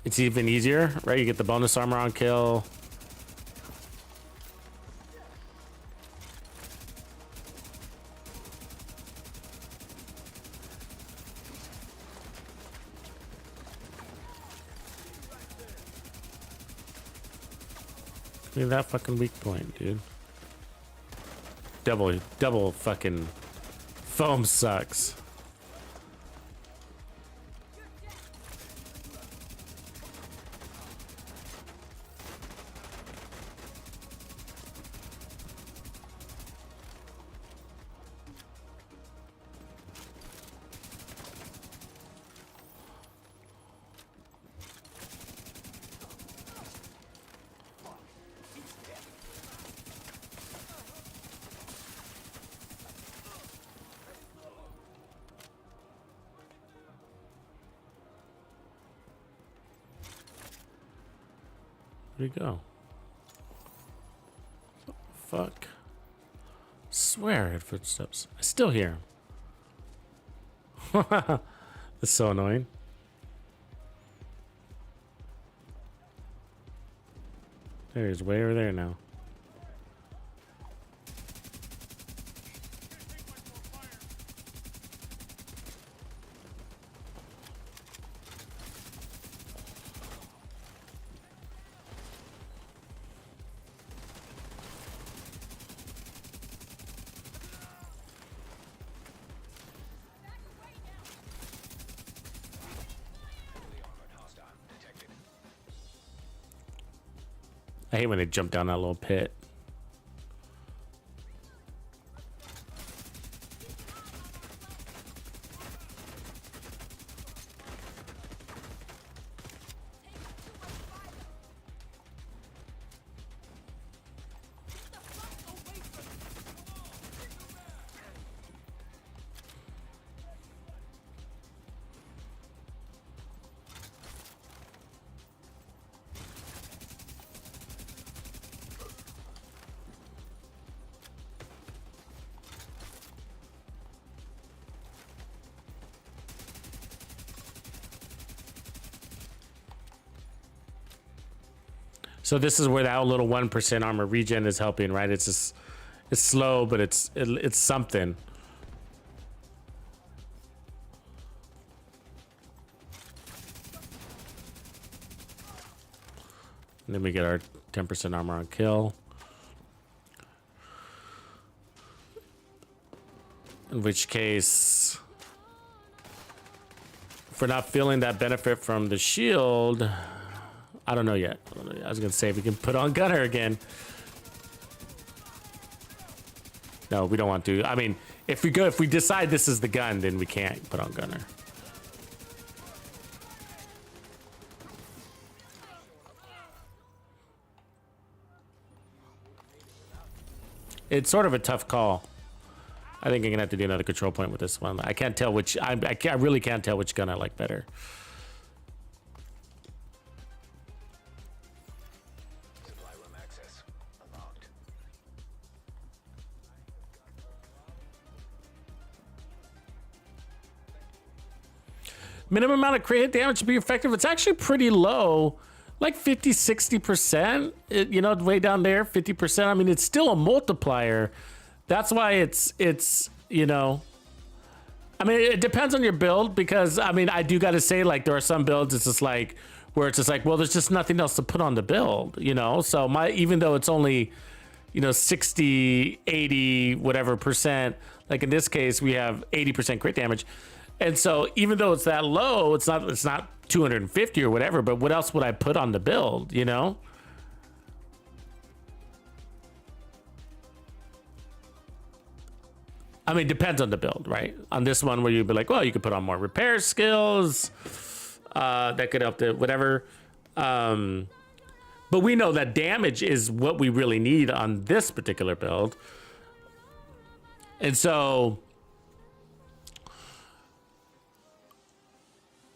Speaker 3: it's even easier, right? You get the bonus armor on kill. Look at that fucking weak point, dude. Double fucking foam sucks. Where'd he go? Fuck. Swear I had footsteps. I still hear him. That's so annoying. There he's way over there now. I hate when they jump down that little pit. So this is where that little 1% armor regen is helping, right? It's just, it's slow, but it's something. And then we get our 10% armor on kill. In which case, if we're not feeling that benefit from the shield, I don't know yet. I was gonna say we can put on Gunner again. No, we don't want to. I mean, if we decide this is the gun, then we can't put on Gunner. It's sort of a tough call. I think I'm gonna have to do another control point with this one. I can't tell which. I really can't tell which gun I like better.
Speaker 5: Supply room access unlocked.
Speaker 3: Minimum amount of crit hit damage to be effective. It's actually pretty low, like 50, 60%. You know, way down there, 50%. I mean, it's still a multiplier. That's why it's you know, I mean, it depends on your build, because I mean, I do got to say, like, there are some builds it's just like where it's just like, well, there's just nothing else to put on the build, you know. So even though it's only, you know, 60, 80, whatever percent, like in this case we have 80% crit damage. And so even though it's that low, it's not 250 or whatever, but what else would I put on the build, you know? I mean, depends on the build, right? On this one where you'd be like, well, you could put on more repair skills, that could help the whatever. But we know that damage is what we really need on this particular build. And so,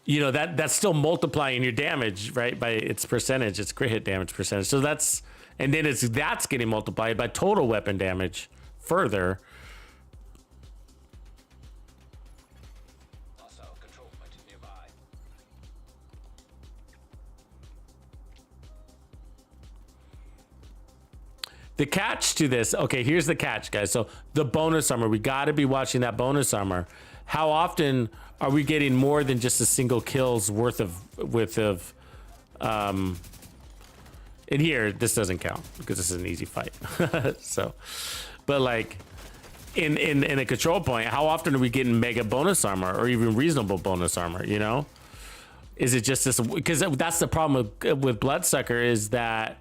Speaker 3: you know, that's still multiplying your damage, right? By its percentage, its crit hit damage percentage. So that's getting multiplied by total weapon damage further.
Speaker 5: Hostile control point nearby.
Speaker 3: The catch to this, okay, here's the catch, guys. So the bonus armor, we got to be watching that bonus armor. How often are we getting more than just a single kill's worth of in here? This doesn't count because this is an easy fight. So, but like in a control point, how often are we getting mega bonus armor or even reasonable bonus armor? You know, is it just this? Because that's the problem with Bloodsucker, is that,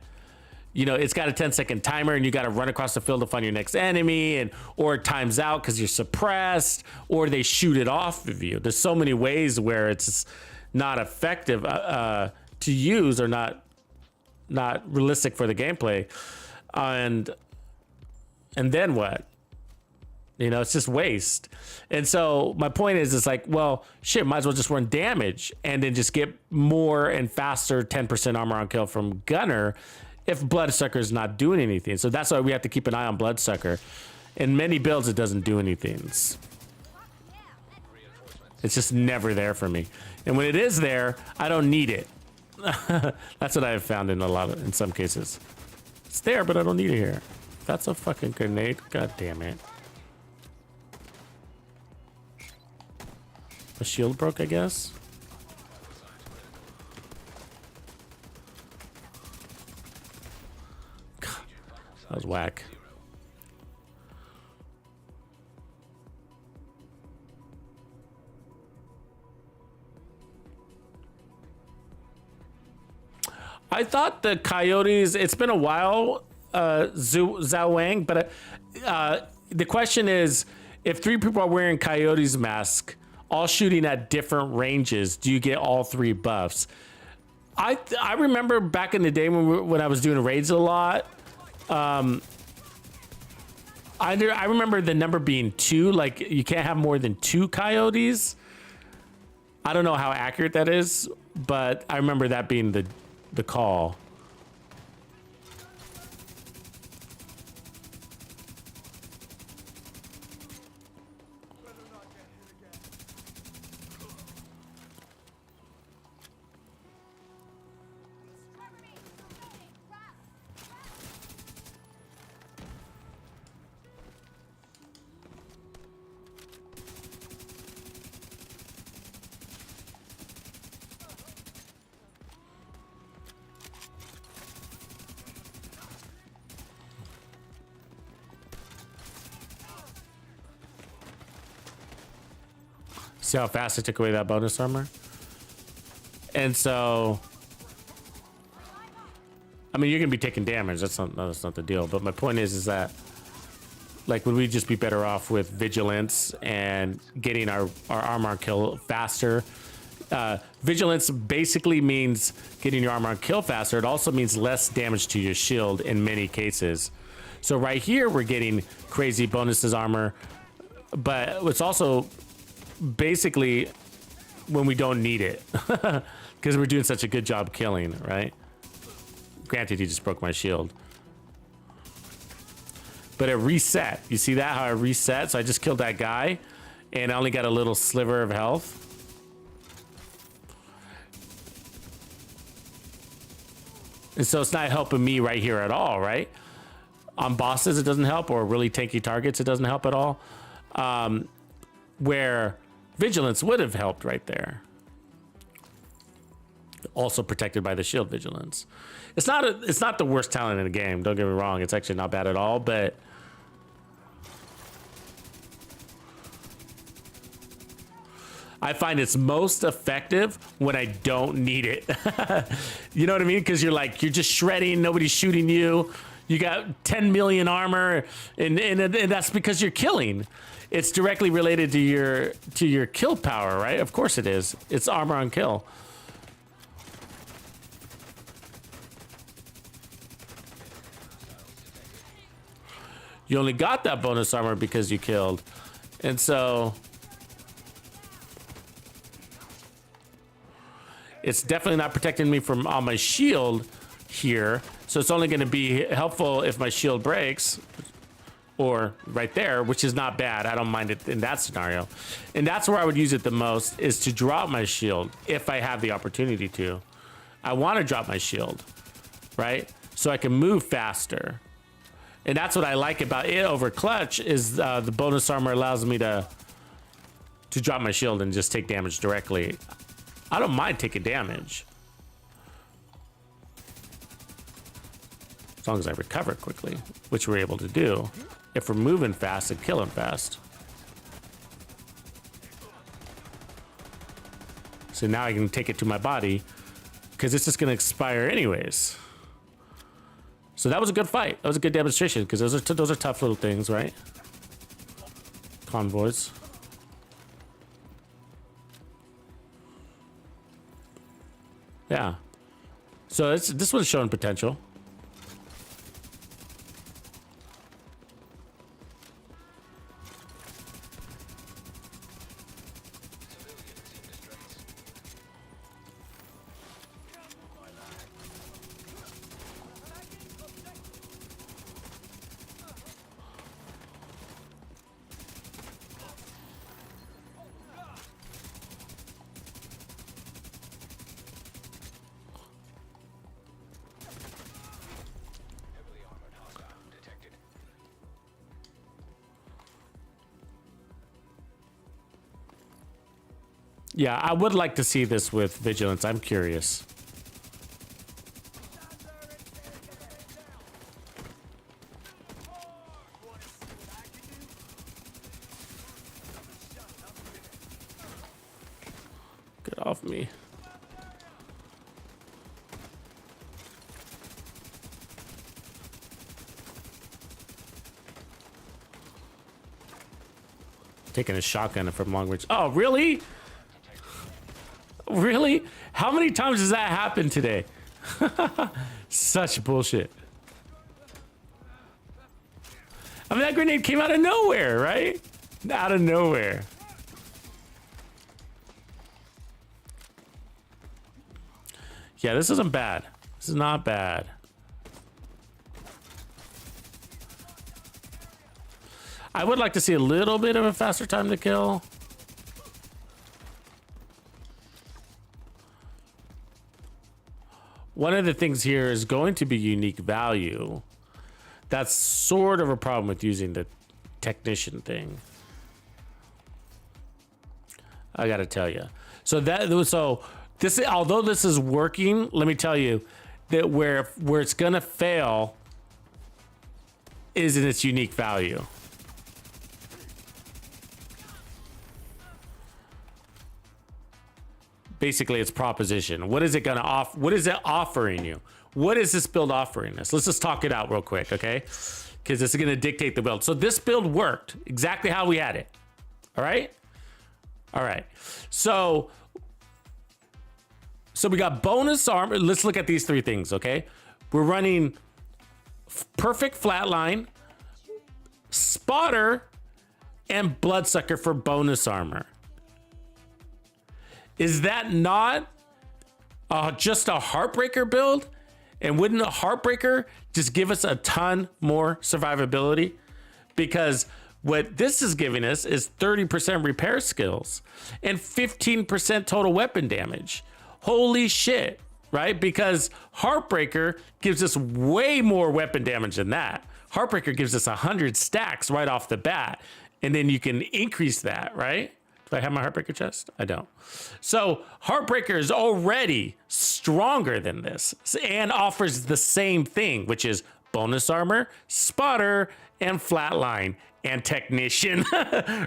Speaker 3: you know, it's got a 10-second timer and you got to run across the field to find your next enemy, or it times out because you're suppressed, or they shoot it off of you. There's so many ways where it's not effective to use, or not realistic for the gameplay. And then what? You know, it's just waste. And so my point is, it's like, well, shit, might as well just run damage and then just get more and faster 10% armor on kill from Gunner if Bloodsucker is not doing anything. So that's why we have to keep an eye on Bloodsucker. In many builds, it doesn't do anything. It's just never there for me. And when it is there, I don't need it. That's what I have found in some cases. It's there, but I don't need it here. That's a fucking grenade. God damn it. The shield broke, I guess. God, that was whack. I thought the coyotes, it's been a while, Zhao Wang, but the question is, if 3 people are wearing coyotes mask, all shooting at different ranges, do you get all 3 buffs? I remember back in the day when I was doing raids a lot, I remember the number being 2, like you can't have more than 2 coyotes. I don't know how accurate that is, but I remember that being the call. See how fast I took away that bonus armor? And so, I mean, you're gonna be taking damage. That's not the deal. But my point is that, like, would we just be better off with vigilance and getting our armor on kill faster? Vigilance basically means getting your armor on kill faster. It also means less damage to your shield in many cases. So right here, we're getting crazy bonuses armor, but it's also basically when we don't need it because we're doing such a good job killing, right? Granted, he just broke my shield, but it reset. You see that, how it reset? So I just killed that guy and I only got a little sliver of health. And so it's not helping me right here at all, right? On bosses, it doesn't help, or really tanky targets, it doesn't help at all. Where vigilance would have helped right there. Also protected by the shield vigilance. It's not the worst talent in the game, don't get me wrong. It's actually not bad at all, but I find it's most effective when I don't need it. You know what I mean? Because you're just shredding, nobody's shooting you. You got 10 million armor, and that's because you're killing. It's directly related to your kill power, right? Of course it is. It's armor on kill. You only got that bonus armor because you killed. And so it's definitely not protecting me from on my shield here. So it's only going to be helpful if my shield breaks, or right there, which is not bad. I don't mind it in that scenario. And that's where I would use it the most, is to drop my shield if I have the opportunity to. I want to drop my shield, right? So I can move faster. And that's what I like about it over clutch, is the bonus armor allows me to drop my shield and just take damage directly. I don't mind taking damage, as long as I recover quickly, which we're able to do if we're moving fast and killing fast. So now I can take it to my body, because it's just going to expire anyways. So that was a good fight. That was a good demonstration, because those are tough little things, right? Convoys. Yeah. So this one's showing potential. Yeah, I would like to see this with vigilance. I'm curious. Get off me. Taking a shotgun from long range. Oh, really? Really? How many times does that happen today? Such bullshit. I mean, that grenade came out of nowhere, right? Out of nowhere. Yeah, this isn't bad. This is not bad. I would like to see a little bit of a faster time to kill. One of the things here is going to be unique value. That's sort of a problem with using the technician thing, I gotta tell you. So this, although this is working, let me tell you that where it's gonna fail is in its unique value. basically its proposition. What is it gonna offer? What is it offering you? What is this build offering us? Let's just talk it out real quick, okay? Because this is gonna dictate the build. So this build worked exactly how we had it. All right? All right. So we got bonus armor. Let's look at these three things, okay? We're running perfect flatline, spotter, and bloodsucker for bonus armor. Is that not just a Heartbreaker build? And wouldn't a Heartbreaker just give us a ton more survivability? Because what this is giving us is 30% repair skills and 15% total weapon damage. Holy shit, right? Because Heartbreaker gives us way more weapon damage than that. Heartbreaker gives us 100 stacks right off the bat, and then you can increase that, right? Do I have my Heartbreaker chest? I don't. So Heartbreaker is already stronger than this and offers the same thing, which is bonus armor, spotter, and flatline, and technician,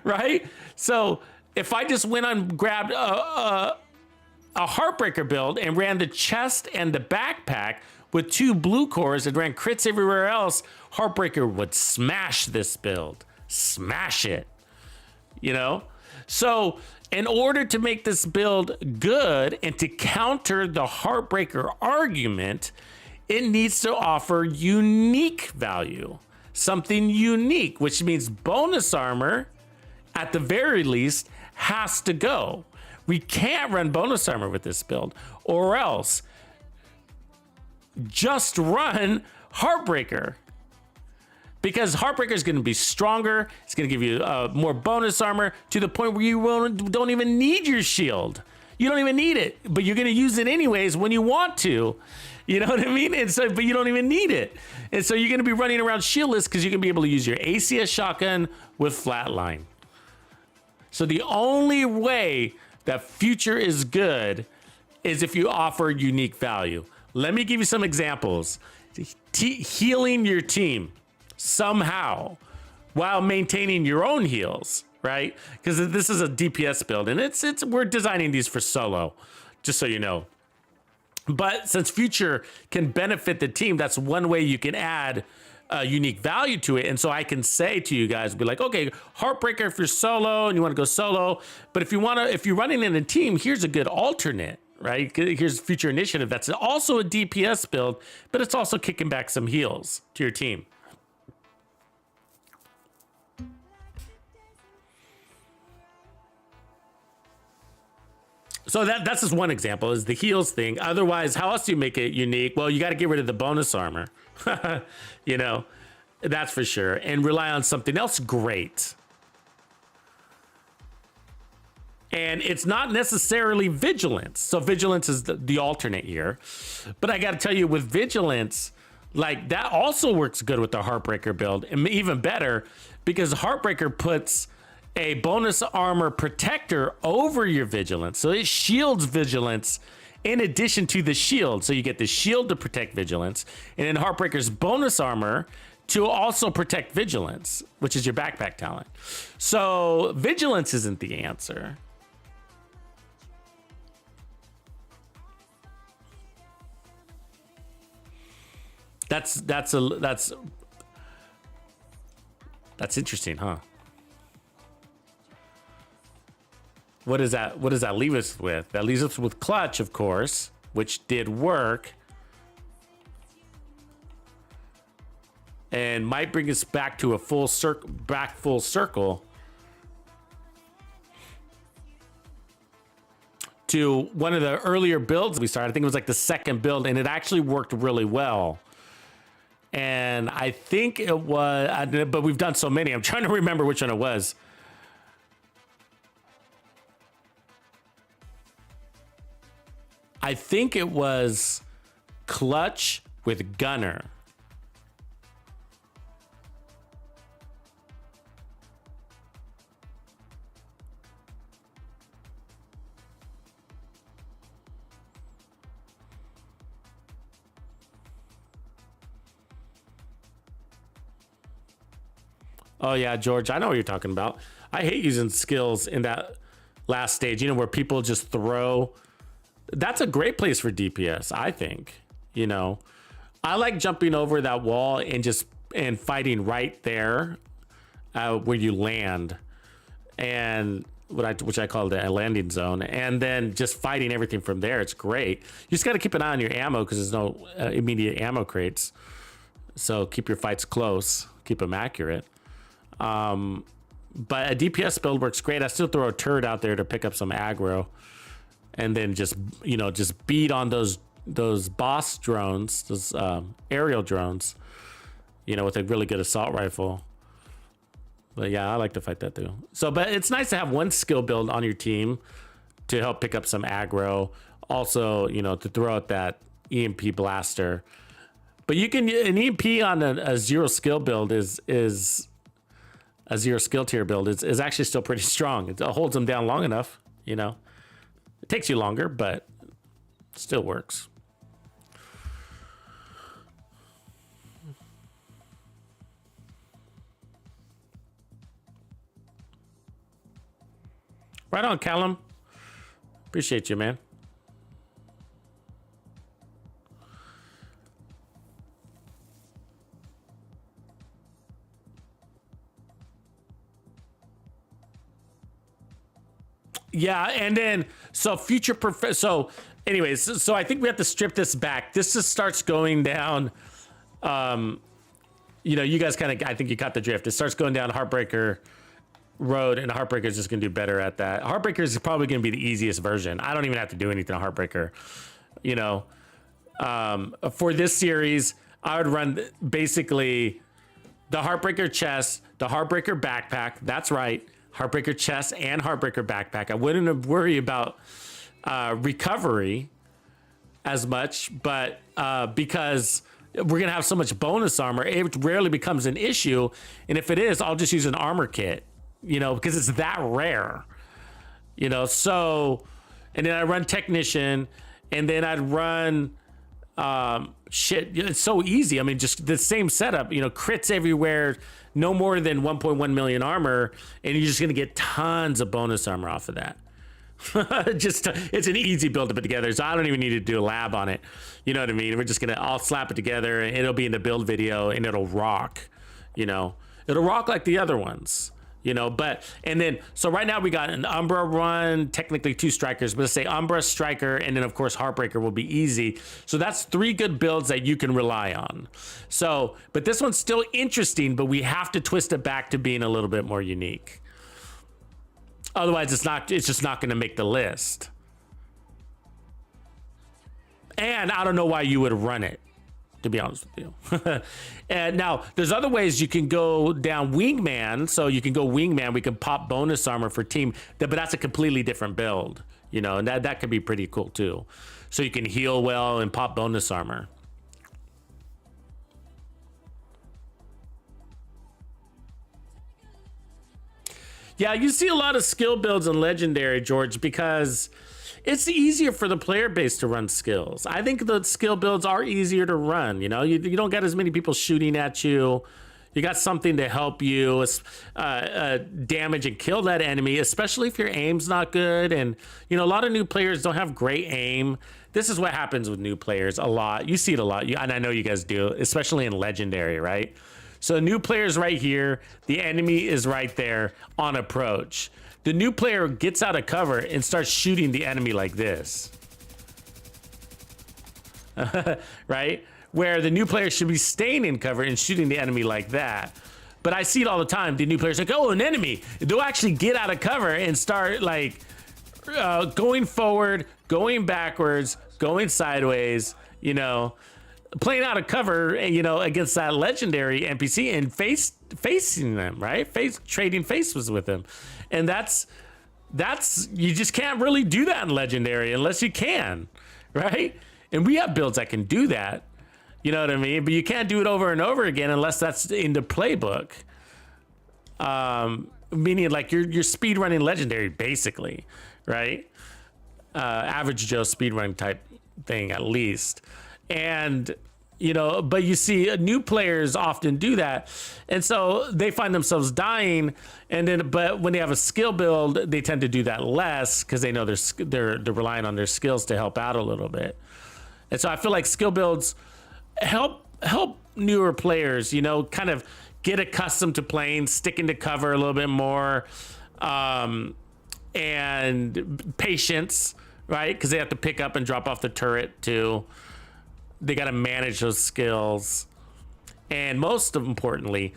Speaker 3: right? So if I just went and grabbed a Heartbreaker build and ran the chest and the backpack with 2 blue cores and ran crits everywhere else, Heartbreaker would smash this build. Smash it, you know? So in order to make this build good and to counter the Heartbreaker argument, it needs to offer unique value, something unique, which means bonus armor, at the very least, has to go. We can't run bonus armor with this build, or else just run Heartbreaker. Because Heartbreaker is going to be stronger. It's going to give you more bonus armor to the point where you don't even need your shield. You don't even need it, but you're going to use it anyways when you want to. You know what I mean? And so, but you don't even need it. And so you're going to be running around shieldless because you're going to be able to use your ACS shotgun with flatline. So the only way that future is good is if you offer unique value. Let me give you some examples. Healing your team somehow while maintaining your own heals, right? Because this is a DPS build, and we're designing these for solo, just so you know. But since future can benefit the team, that's one way you can add unique value to it. And so I can say to you guys, be like, okay, Heartbreaker if you're solo and you want to go solo, but if you're running in a team, here's a good alternate, right? Here's Future Initiative. That's also a DPS build, but it's also kicking back some heals to your team. So that's just one example, is the heals thing. Otherwise, how else do you make it unique? Well, you got to get rid of the bonus armor, you know, that's for sure, and rely on something else great. And it's not necessarily vigilance. So vigilance is the alternate here. But I got to tell you, with vigilance, like that also works good with the Heartbreaker build, and even better because Heartbreaker puts a bonus armor protector over your vigilance. So it shields vigilance in addition to the shield. So you get the shield to protect vigilance, and then Heartbreaker's bonus armor to also protect vigilance, which is your backpack talent. So vigilance isn't the answer. That's interesting, huh? What does that leave us with? That leaves us with Clutch, of course, which did work. And might bring us back to a full circle to one of the earlier builds we started. I think it was like the second build, and it actually worked really well. And I think it was, but we've done so many, I'm trying to remember which one it was. I think it was Clutch with Gunner. Oh yeah, George, I know what you're talking about. I hate using skills in that last stage, you know, where people just throw that's a great place for DPS, I think. You know, I like jumping over that wall and fighting right there where you land, and which I call the landing zone, and then just fighting everything from there. It's great. You just got to keep an eye on your ammo because there's no immediate ammo crates. So keep your fights close, keep them accurate. But a DPS build works great. I still throw a turret out there to pick up some aggro, and then just beat on those boss drones, those aerial drones, with a really good assault rifle. But yeah, I like to fight that too. So, but it's nice to have one skill build on your team to help pick up some aggro. Also, to throw out that EMP blaster. But you can, an EMP on a zero skill build is a zero skill tier build is actually still pretty strong. It holds them down long enough, It takes you longer, but it still works. Right on, Callum. Appreciate you, man. Yeah, and then so anyways, so I think we have to strip this back. This just starts going down. You guys kind of, I think you caught the drift. It starts going down Heartbreaker Road, and Heartbreaker is just going to do better at that. Heartbreaker is probably going to be the easiest version. I don't even have to do anything on Heartbreaker. For this series, I would run basically the Heartbreaker chest, the Heartbreaker backpack. That's right. Heartbreaker chest and Heartbreaker backpack. I wouldn't worry about recovery as much, but because we're going to have so much bonus armor, it rarely becomes an issue. And if it is, I'll just use an armor kit, because it's that rare, so, and then I run technician, and then I'd run, it's so easy. I mean, just the same setup, crits everywhere, no more than 1.1 million armor, and you're just going to get tons of bonus armor off of that. It's an easy build to put together, so I don't even need to do a lab on it. You know what I mean? We're just I'll slap it together, and it'll be in the build video, and it'll rock. It'll rock like the other ones. So right now we got an Umbra run, technically 2 strikers, but let's say Umbra, Striker, and then of course Heartbreaker will be easy. So that's 3 good builds that you can rely on. So, but this one's still interesting, but we have to twist it back to being a little bit more unique. Otherwise, it's just not going to make the list. And I don't know why you would run it, to be honest with you. And now there's other ways you can go down Wingman. So you can go Wingman. We can pop bonus armor for team, but that's a completely different build, and that could be pretty cool too. So you can heal well and pop bonus armor. Yeah, you see a lot of skill builds in Legendary, George, because it's easier for the player base to run skills. I think the skill builds are easier to run. You don't get as many people shooting at you. You got something to help you damage and kill that enemy, especially if your aim's not good. And, a lot of new players don't have great aim. This is what happens with new players a lot. You see it a lot, and I know you guys do, especially in Legendary, right? So new player's right here. The enemy is right there on approach. The new player gets out of cover and starts shooting the enemy like this. Right? Where the new player should be staying in cover and shooting the enemy like that. But I see it all the time. The new player's like, oh, an enemy. They'll actually get out of cover and start going forward, going backwards, going sideways, playing out of cover, against that Legendary NPC and facing them, right? Trading faces with them. And that's you just can't really do that in Legendary unless you can, right? And we have builds that can do that, you know what I mean? But you can't do it over and over again unless that's in the playbook. Meaning like you're speed running Legendary basically, right? Average Joe speed running type thing at least. And you know, but you see new players often do that. And so they find themselves dying. And then, but when they have a skill build, they tend to do that less because they know they're relying on their skills to help out a little bit. And so I feel like skill builds help newer players, you know, kind of get accustomed to playing, sticking to cover a little bit more, and patience, right? Because they have to pick up and drop off the turret too. They got to manage those skills, and most importantly,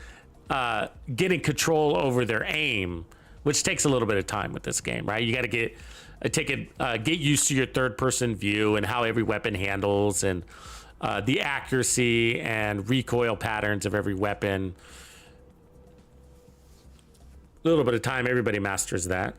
Speaker 3: getting control over their aim, which takes a little bit of time with this game, right? You got to get used to your third-person view and how every weapon handles, and the accuracy and recoil patterns of every weapon. A little bit of time, everybody masters that.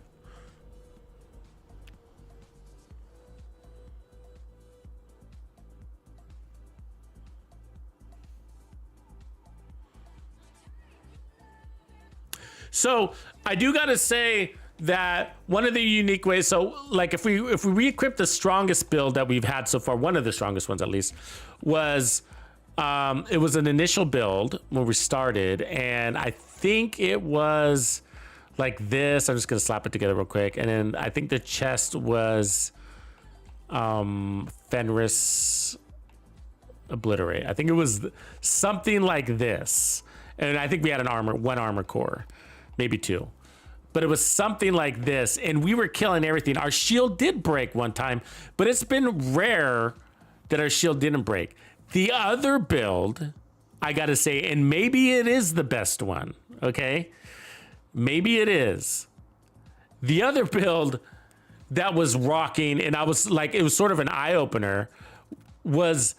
Speaker 3: So I do gotta say that one of the unique ways, so like if we re-equip the strongest build that we've had so far, one of the strongest ones at least, was it was an initial build when we started, and I think it was like this. I'm just gonna slap it together real quick, and then I think the chest was Fenris Obliterate. I think it was something like this, and I think we had one armor core, maybe two. But it was something like this, and we were killing everything. Our shield did break one time, but it's been rare that our shield didn't break. The other build, I gotta say, and maybe it is the best one, okay? Maybe it is. The other build that was rocking, and I was like, it was sort of an eye-opener, was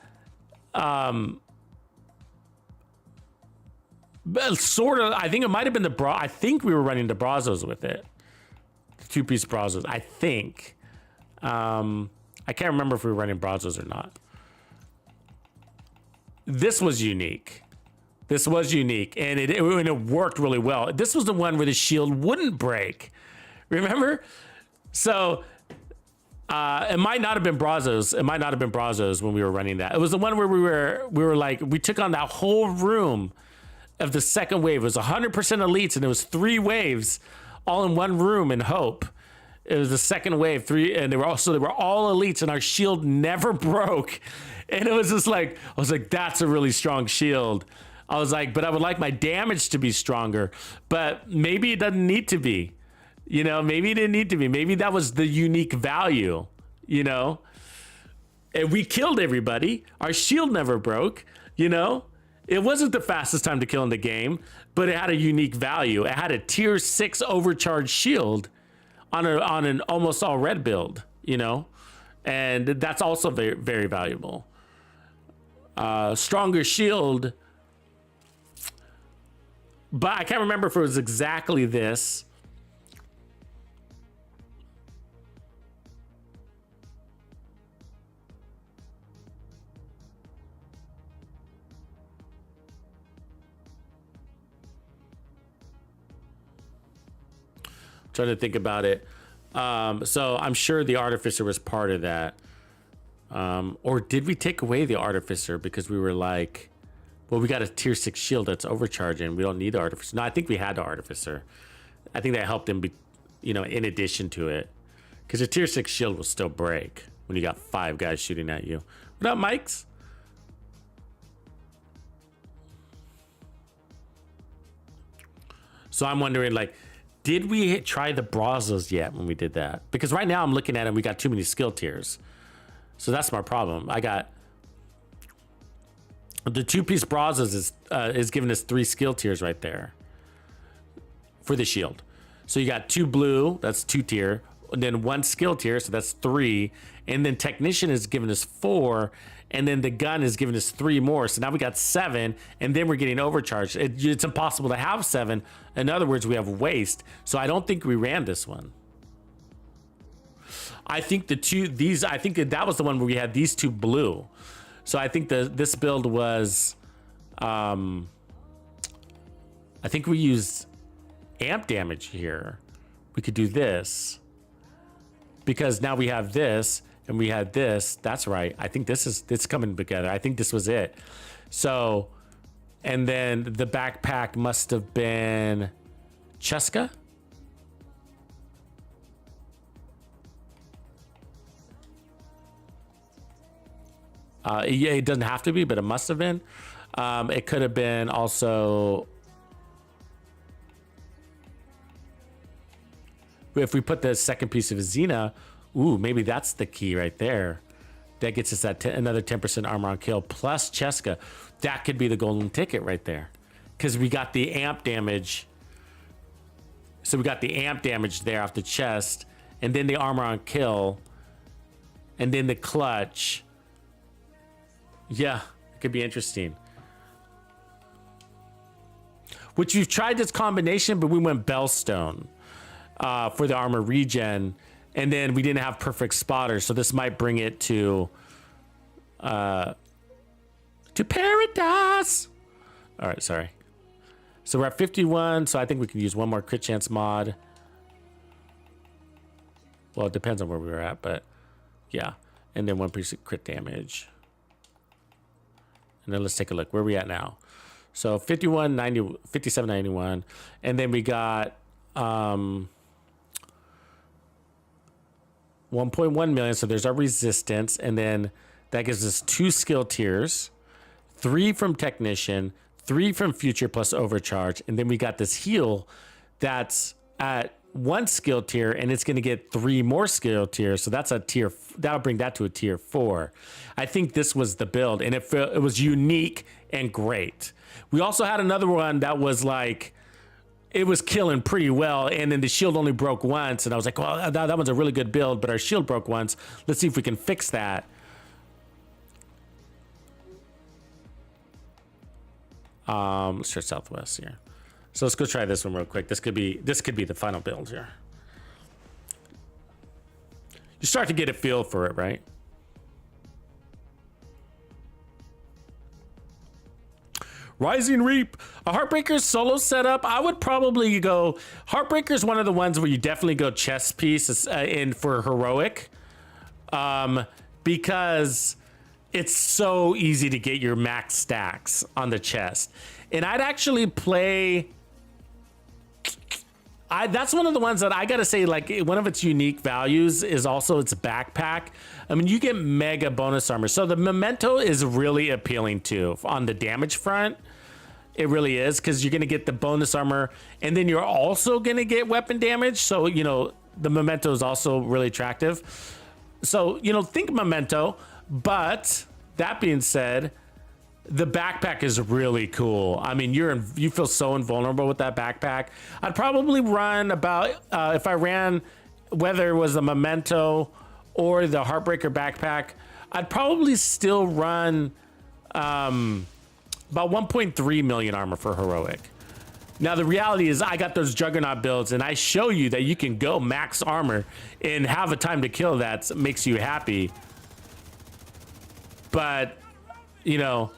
Speaker 3: sort of, I think it might have been I think we were running the Brazos with it. The two-piece Brazos, I think. I can't remember if we were running Brazos or not. This was unique. This was unique, and it worked really well. This was the one where the shield wouldn't break. Remember? So it might not have been Brazos. It might not have been Brazos when we were running that. It was the one where we were like, we took on that whole room of the second wave. It was 100% elites, and it was 3 waves all in one room in Hope. It was the second wave, 3, and they were all elites, and our shield never broke. And it was just like, I was like, that's a really strong shield. I was like, but I would like my damage to be stronger, but maybe it doesn't need to be, you know, maybe it didn't need to be. Maybe that was the unique value, you know, and we killed everybody. Our shield never broke, you know. It wasn't the fastest time to kill in the game, but it had a unique value. It had a tier 6 overcharged shield on an almost all red build, you know, and that's also very, very valuable. Stronger shield, but I can't remember if it was exactly this. Trying to think about it. So I'm sure the Artificer was part of that. Or did we take away the Artificer because we were like, well, we got a tier 6 shield that's overcharging. We don't need the Artificer. No, I think we had the Artificer. I think that helped him be, you know, in addition to it. Because a tier 6 shield will still break when you got 5 guys shooting at you. What up, Mikes? So I'm wondering, like, did we try the Brazos yet when we did that? Because right now I'm looking at it, we got too many skill tiers. So that's my problem. I got the 2-piece Brazos is giving us 3 skill tiers right there for the shield. So you got 2 blue, that's 2 tier, and then 1 skill tier, so that's 3, and then Technician is giving us 4, and then the gun is giving us 3 more. So now we got 7, and then we're getting overcharged. It's impossible to have 7. In other words, we have waste. So I don't think we ran this one. I think I think that was the one where we had these 2 blue. So I think this build was, I think we used amp damage here. We could do this because now we have this, And we had this. That's right. I think this coming together. I think this was it. So, and then the backpack must have been Cheska. Yeah, it doesn't have to be, but it must have been. It could have been also. If we put the second piece of Xena, ooh, maybe that's the key right there. That gets us that another 10% armor on kill plus Cheska. That could be the golden ticket right there. Because we got the amp damage. So we got the amp damage there off the chest. And then the armor on kill. And then the clutch. Yeah, it could be interesting. Which we've tried this combination, but we went Bellstone for the armor regen. And then we didn't have perfect spotters, so this might bring it to paradise. All right, sorry. So we're at 51, so I think we can use one more crit chance mod. Well, it depends on where we were at, but yeah. And then 1% crit damage. And then let's take a look. Where are we at now? So 51, 90, 57, 91. And then we got 1.1 million, so there's our resistance, and then that gives us 2 skill tiers, 3 from technician, 3 from future plus overcharge, and then we got this heal that's at 1 skill tier, and it's going to get 3 more skill tiers, so that's a tier, that'll bring that to a tier 4. I think this was the build, and it was unique and great. We also had another one that was like, it was killing pretty well, and then the shield only broke once, and I was like, well, that one's a really good build, but our shield broke once. Let's see if we can fix that. Let's try Southwest here. So let's go try this one real quick. This could be the final build here. You start to get a feel for it, right? Rising Reap, a Heartbreaker solo setup. I would probably go. Heartbreaker is one of the ones where you definitely go chest piece in for heroic, because it's so easy to get your max stacks on the chest. And I'd actually play. That's one of the ones that I gotta say, like, one of its unique values is also its backpack. I mean, you get mega bonus armor. So the Memento is really appealing too on the damage front. It really is, because you're gonna get the bonus armor, and then you're also gonna get weapon damage. So, you know, the Memento is also really attractive. So, you know, think Memento. But that being said, the backpack is really cool. I mean, you feel so invulnerable with that backpack. I'd probably run about, if I ran, whether it was a Memento or the Heartbreaker backpack, I'd probably still run about 1.3 million armor for heroic. Now, the reality is I got those Juggernaut builds, and I show you that you can go max armor and have a time to kill that makes you happy. But, you know,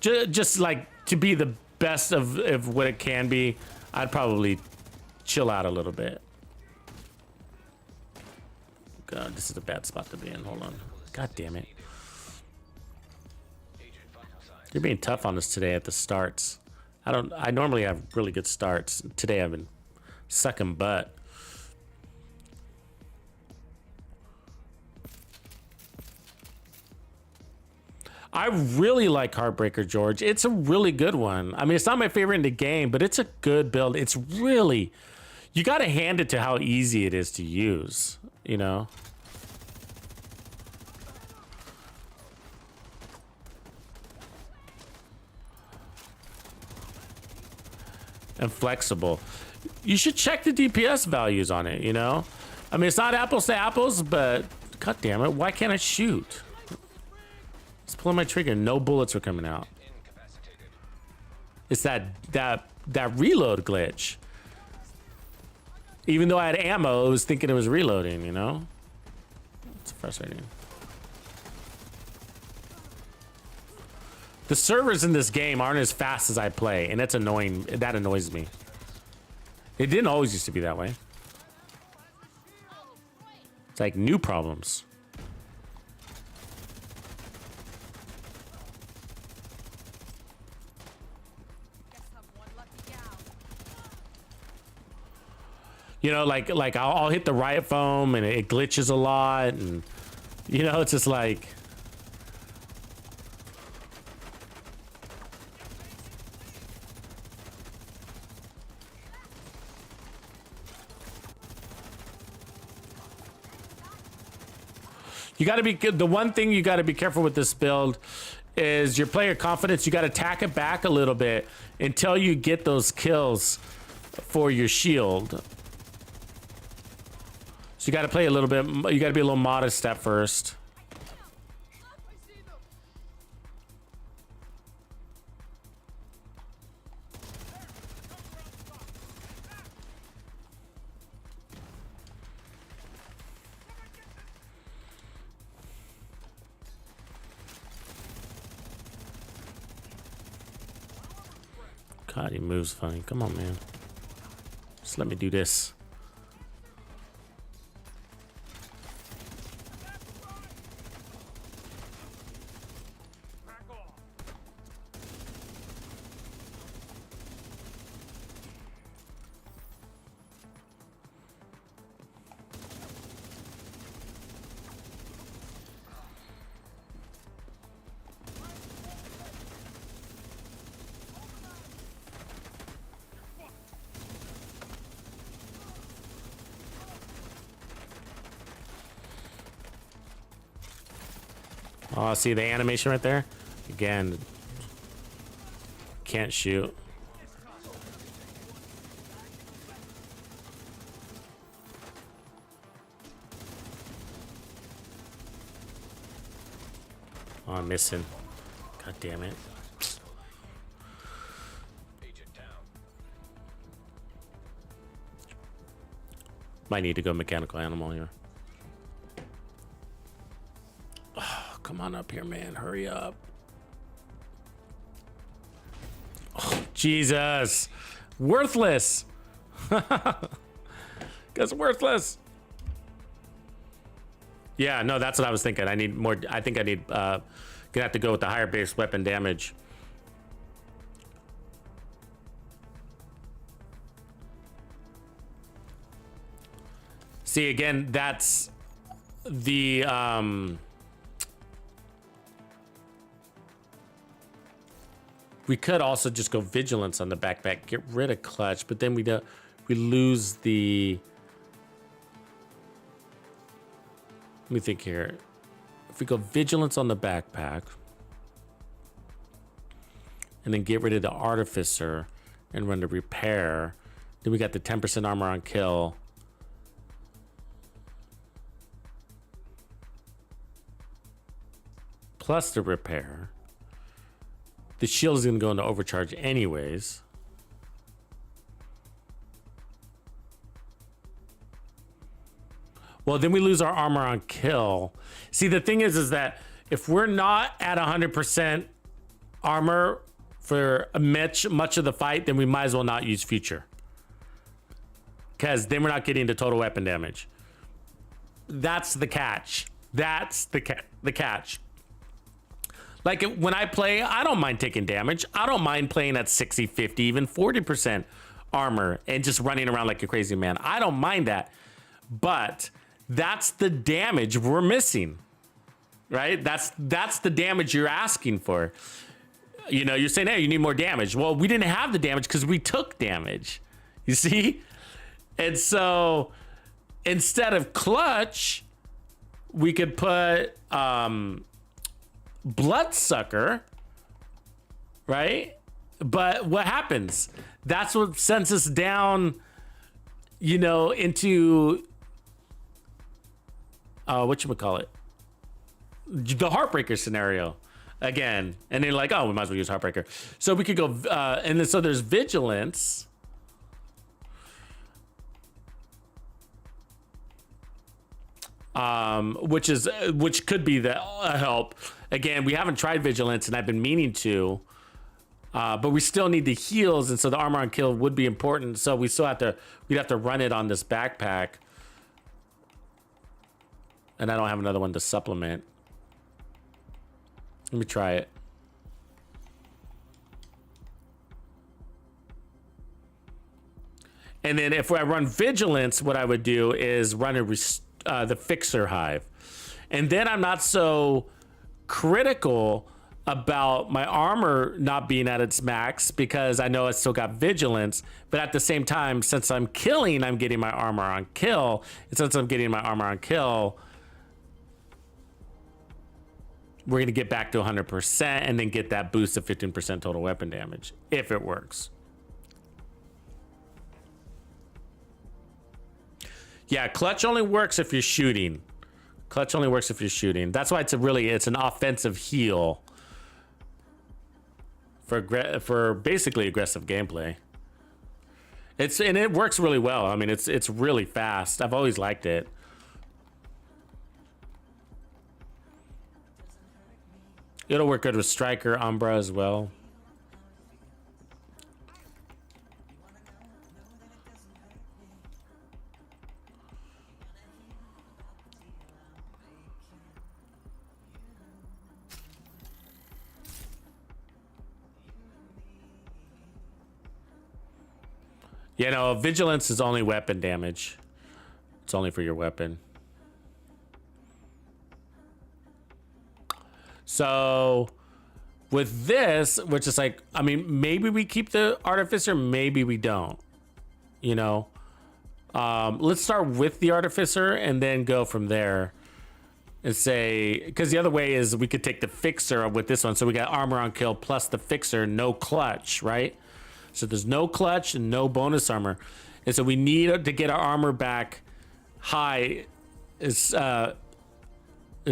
Speaker 3: just like to be the best of what it can be, I'd probably chill out a little bit. God, this is a bad spot to be in. Hold on. God damn it. You're being tough on us today at the starts. I normally have really good starts. Today I've been sucking butt. I really like Heartbreaker, George. It's a really good one. I mean, it's not my favorite in the game, but it's a good build. It's really, you got to hand it to how easy it is to use, you know? And flexible. You should check the DPS values on it, you know? I mean, it's not apples to apples, but god damn it, why can't I shoot? Just pulling my trigger, no bullets were coming out. It's that reload glitch. Even though I had ammo, I was thinking it was reloading, you know? It's frustrating. The servers in this game aren't as fast as I play, and that's annoying. That annoys me. It didn't always used to be that way. It's like new problems. You know, like I'll hit the riot foam and it glitches a lot, and you know, it's just like. You got to be the one thing you got to be careful with this build is your player confidence. You got to tack it back a little bit until you get those kills for your shield. So you got to play a little bit. You got to be a little modest at first. God, he moves funny. Come on, man. Just let me do this. Oh, see the animation right there? Again, can't shoot. Oh, I'm missing. God damn it.
Speaker 5: Agent down.
Speaker 3: Might need to go mechanical animal here. Oh, come on up here, man. Hurry up. Oh, Jesus. Worthless. That's worthless. Yeah, no, that's what I was thinking. I need more. I think I need, gonna have to go with the higher base weapon damage. See, again, that's the, we could also just go vigilance on the backpack, get rid of clutch, but then we lose the, let me think here. If we go vigilance on the backpack and then get rid of the artificer and run the repair, then we got the 10% armor on kill. Plus the repair. The shield is going to go into overcharge anyways. Well, then we lose our armor on kill. See, the thing is that if we're not at 100% armor for much of the fight, then we might as well not use future. Because then we're not getting the total weapon damage. That's the catch. That's the catch. Like when I play, I don't mind taking damage. I don't mind playing at 60, 50, even 40% armor and just running around like a crazy man. I don't mind that. But that's the damage we're missing, right? That's the damage you're asking for. You know, you're saying, hey, you need more damage. Well, we didn't have the damage because we took damage. You see? And so instead of clutch, we could put bloodsucker, right? But what happens? That's what sends us down, you know, into whatchamacallit? The Heartbreaker scenario again. And they're like, oh, we might as well use Heartbreaker. So we could go, and then so there's Vigilance. Which could be the help. Again, we haven't tried Vigilance, and I've been meaning to. But we still need the heals, and so the armor on kill would be important. So we still have to, we'd have to run it on this backpack. And I don't have another one to supplement. Let me try it. And then if I run vigilance, what I would do is run the fixer hive. And then I'm not so critical about my armor not being at its max because I know I still got vigilance, but at the same time, since I'm killing, I'm getting my armor on kill. And since I'm getting my armor on kill, we're gonna get back to 100% and then get that boost of 15% total weapon damage, if it works. Yeah, clutch only works if you're shooting. Clutch only works if you're shooting. That's why it's an offensive heal for basically aggressive gameplay. And it works really well. I mean, it's really fast. I've always liked it. It'll work good with Striker, Umbra as well. You know, vigilance is only weapon damage. It's only for your weapon. So with this, which is like, I mean, maybe we keep the Artificer, maybe we don't. You know, let's start with the Artificer and then go from there and say, because the other way is we could take the Fixer with this one. So we got armor on kill plus the Fixer, no clutch, right? So there's no clutch and no bonus armor. And so we need to get our armor back high as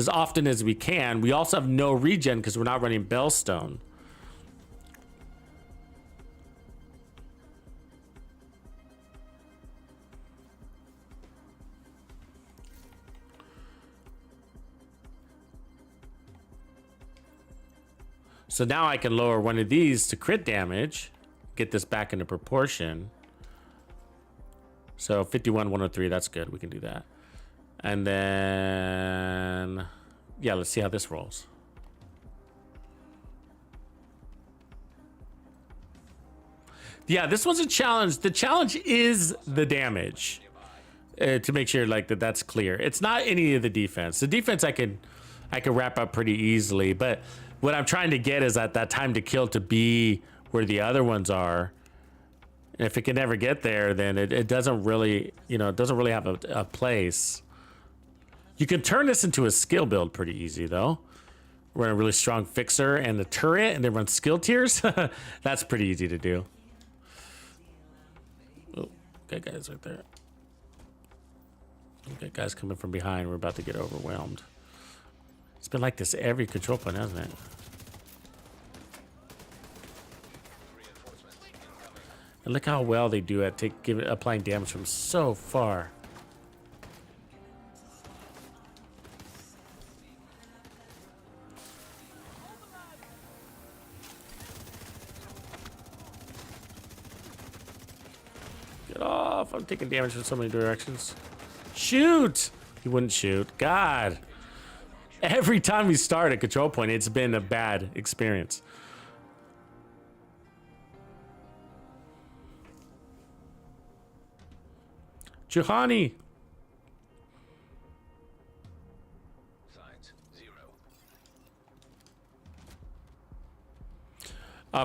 Speaker 3: often as we can. We also have no regen because we're not running Bellstone. So now I can lower one of these to crit damage. Get this back into proportion. So 51, 103, that's good. We can do that. And then, yeah, let's see how this rolls. Yeah, this one's a challenge. The challenge is the damage. To make sure like that's clear. It's not any of the defense. The defense I could wrap up pretty easily, but what I'm trying to get is that time to kill to be where the other ones are. And if it can never get there, then it doesn't really, you know, it doesn't really have a place. You can turn this into a skill build pretty easy though. Run a really strong fixer and the turret and then run skill tiers. That's pretty easy to do. Oh, got guys right there. Got guys coming from behind. We're about to get overwhelmed. It's been like this every control point, hasn't it? And look how well they do at applying damage from so far. Get off! I'm taking damage from so many directions. Shoot! He wouldn't shoot. God. Every time we start a control point, it's been a bad experience. Juhani.
Speaker 5: Signs 0.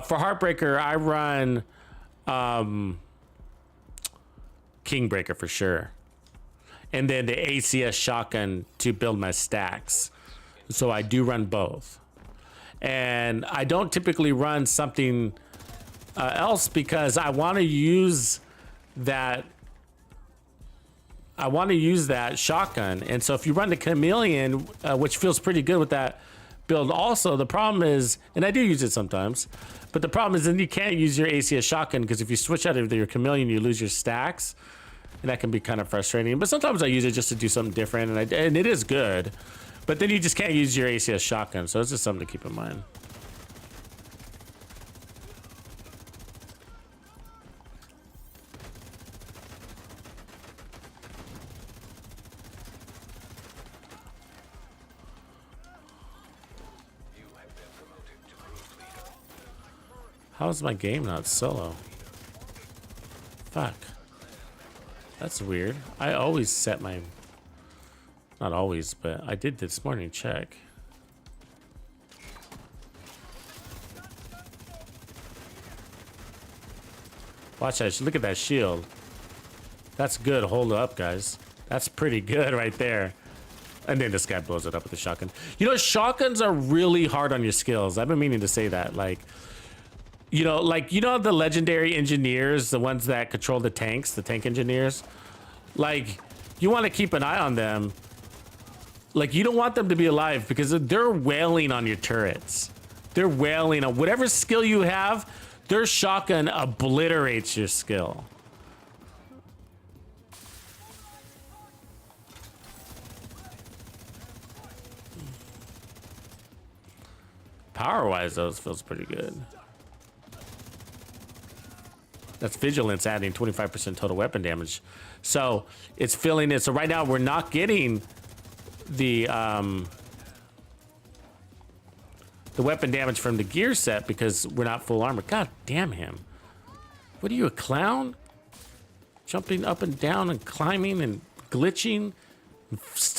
Speaker 3: For Heartbreaker, I run Kingbreaker for sure. And then the ACS shotgun to build my stacks. So I do run both. And I don't typically run something else because I want to use that. I want to use that shotgun. And so if you run the Chameleon, which feels pretty good with that build also, the problem is, and I do use it sometimes, but the problem is then you can't use your ACS shotgun because if you switch out of your Chameleon, you lose your stacks. And that can be kind of frustrating. But sometimes I use it just to do something different, and it is good. But then you just can't use your ACS shotgun, so it's just something to keep in mind. How is my game not solo? Fuck. That's weird. I always set my... Not always, but I did this morning. Check. Watch that. Look at that shield. That's good. Hold up, guys. That's pretty good right there. And then this guy blows it up with a shotgun. You know, shotguns are really hard on your skills. I've been meaning to say that. Like, you know, the legendary engineers, the ones that control the tanks, the tank engineers. Like, you want to keep an eye on them. Like, you don't want them to be alive because they're wailing on your turrets. They're wailing on whatever skill you have. Their shotgun obliterates your skill. Power-wise, though, it feels pretty good. That's vigilance adding 25% total weapon damage. So it's filling it. So right now we're not getting the weapon damage from the gear set because we're not full armor. God damn him. What are you, a clown? Jumping up and down and climbing and glitching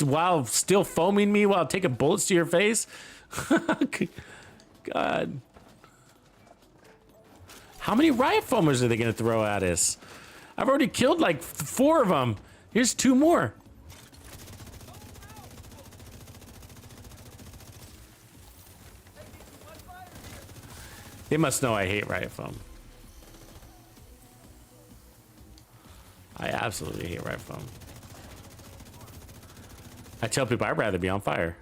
Speaker 3: while still foaming me while taking bullets to your face? God. How many riot foamers are they going to throw at us? I've already killed like 4 of them. Here's 2 more. They must know I hate riot foam. I absolutely hate riot foam. I tell people I'd rather be on fire.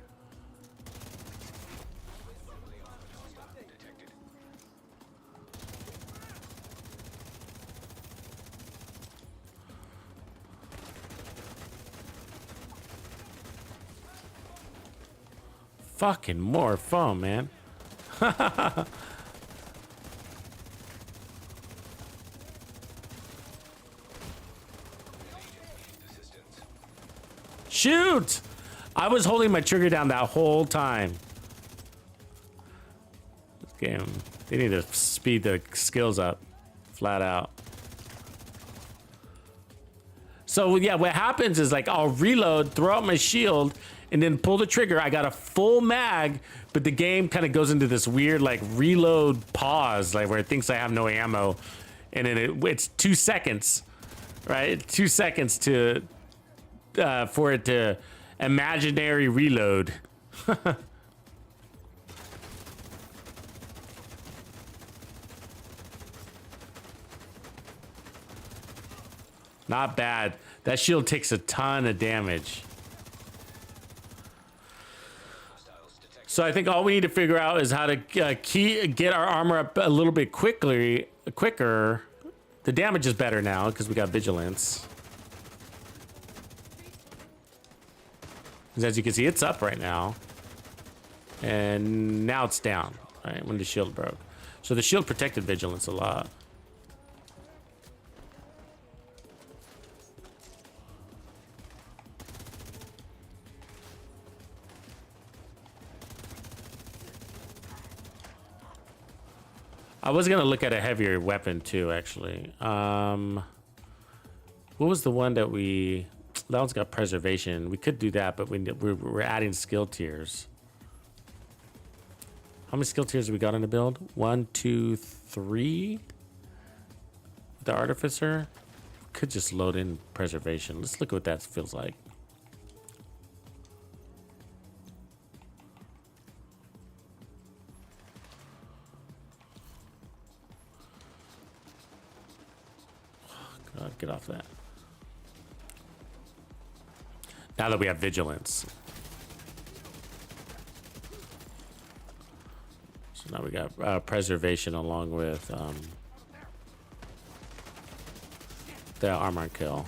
Speaker 3: Fucking more foam, man. Shoot! I was holding my trigger down that whole time. This game, they need to speed the skills up, flat out. So yeah, what happens is like I'll reload, throw out my shield, and then pull the trigger. I got a full mag, but the game kind of goes into this weird like reload pause, like where it thinks I have no ammo, and then it's 2 seconds, right? 2 seconds to for it to imaginary reload. Not bad. That shield takes a ton of damage. So I think all we need to figure out is how to get our armor up a little bit quicker. The damage is better now because we got vigilance. As you can see, it's up right now. And now it's down, right, when the shield broke. So the shield protected vigilance a lot. I was gonna look at a heavier weapon too, actually. What was the one that we... That one's got preservation. We could do that, but we're adding skill tiers. How many skill tiers have we got on the build? 1, 2, 3. The artificer could just load in preservation. Let's look at what that feels like. God, get off that. Now that we have vigilance. So now we got preservation along with the armor and kill.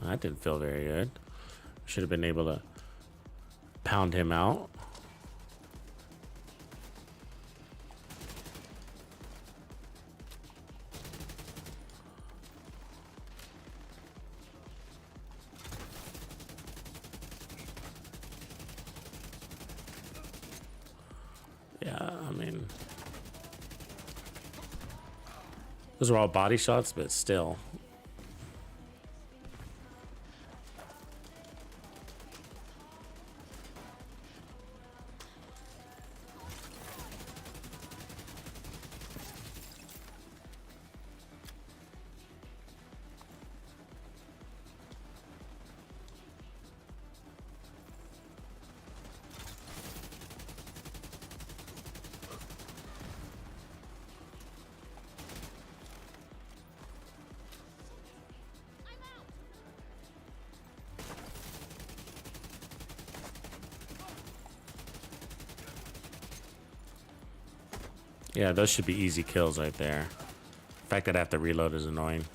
Speaker 3: That didn't feel very good. Should have been able to pound him out. Those are all body shots, but still. Yeah, those should be easy kills right there. The fact that I have to reload is annoying.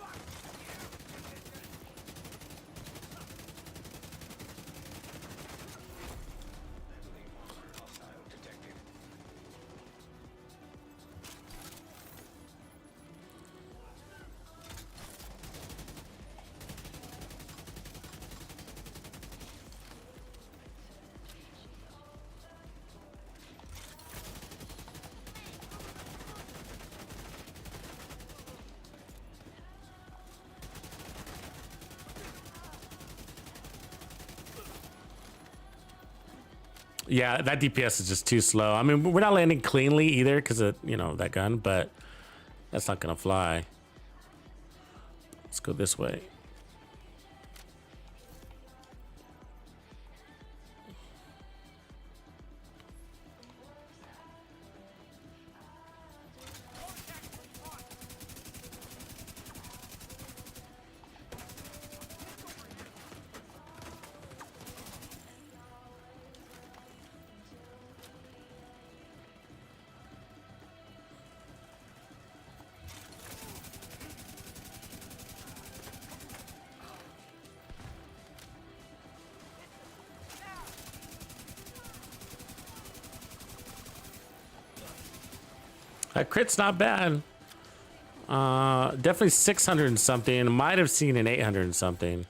Speaker 3: Yeah, that DPS is just too slow. I mean, we're not landing cleanly either because of, you know, that gun, but that's not gonna fly. Let's go this way. That crit's not bad. Definitely 600 and something. Might have seen an 800 and something.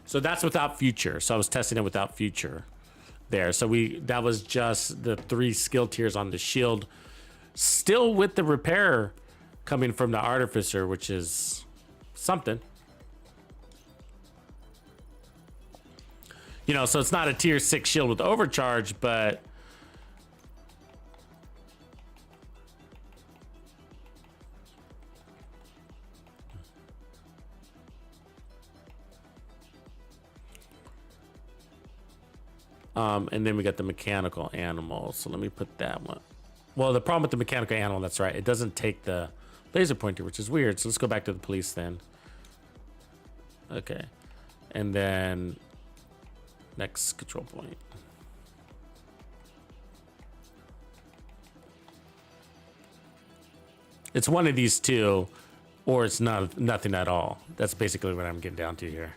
Speaker 3: So that's without future. So I was testing it without future there. So that was just the 3 skill tiers on the shield. Still with the repair coming from the artificer, which is something. You know, so it's not a tier 6 shield with overcharge, but and then we got the mechanical animal. So let me put that one. Well, the problem with the mechanical animal, that's right, it doesn't take the laser pointer, which is weird. So let's go back to the police then. Okay. And then next control point. It's one of these two, or it's nothing at all. That's basically what I'm getting down to here.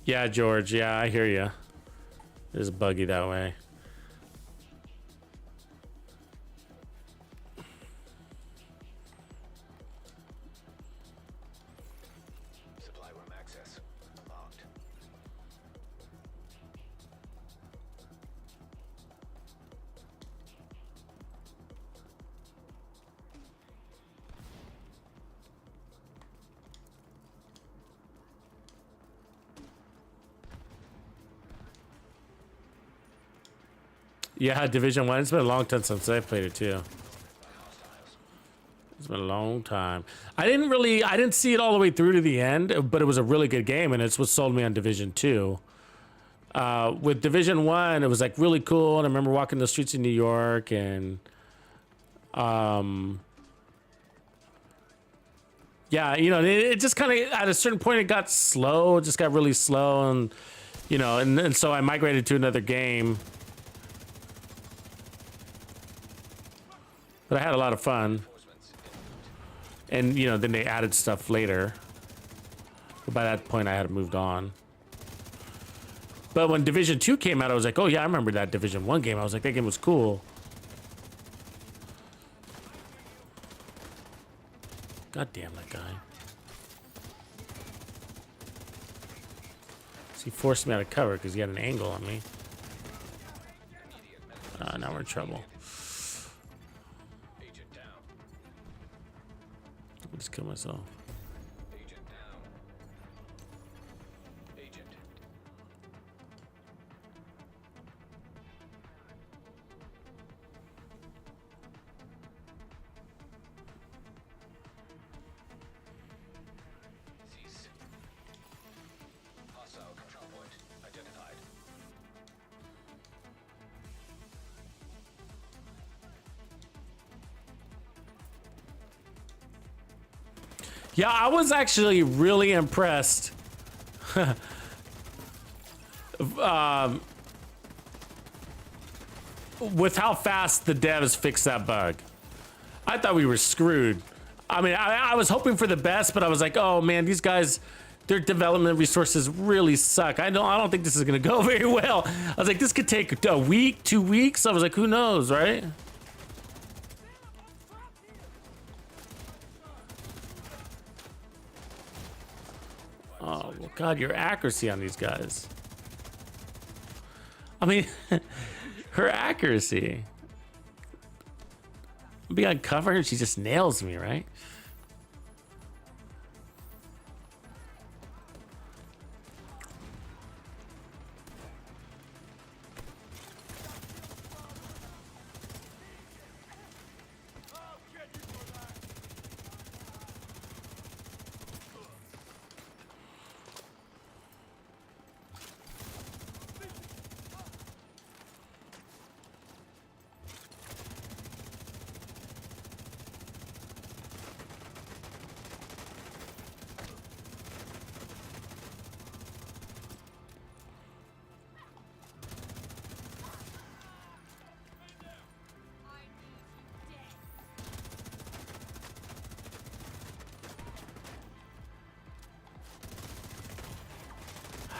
Speaker 3: Yeah, George. Yeah, I hear you. It's buggy that way.
Speaker 5: Supply room access locked.
Speaker 3: Yeah, Division 1. It's been a long time since I played it too. It's been a long time. I didn't see it all the way through to the end, but it was a really good game, and it's what sold me on Division 2. With Division 1, it was like really cool, and I remember walking the streets of New York, and yeah, you know, it just kind of, at a certain point, it got slow. It just got really slow, and you know, and so I migrated to another game. But I had a lot of fun. And, you know, then they added stuff later. But by that point, I had moved on. But when Division 2 came out, I was like, oh yeah, I remember that Division 1 game. I was like, that game was cool. God damn that guy. So he forced me out of cover because he had an angle on me. Now we're in trouble.
Speaker 5: Agent down.
Speaker 3: I'll just kill myself.
Speaker 5: Agent down. Agent. Cease. Hostile control point identified.
Speaker 3: Yeah, I was actually really impressed. With how fast the devs fixed that bug. I thought we were screwed. I mean, I was hoping for the best, but I was like, oh man, these guys, their development resources really suck. I don't think this is gonna go very well. I was like, this could take a week, 2 weeks. I was like, who knows, right? Oh, well, God, your accuracy on these guys. I mean, her accuracy. I'll be on cover and she just nails me, right?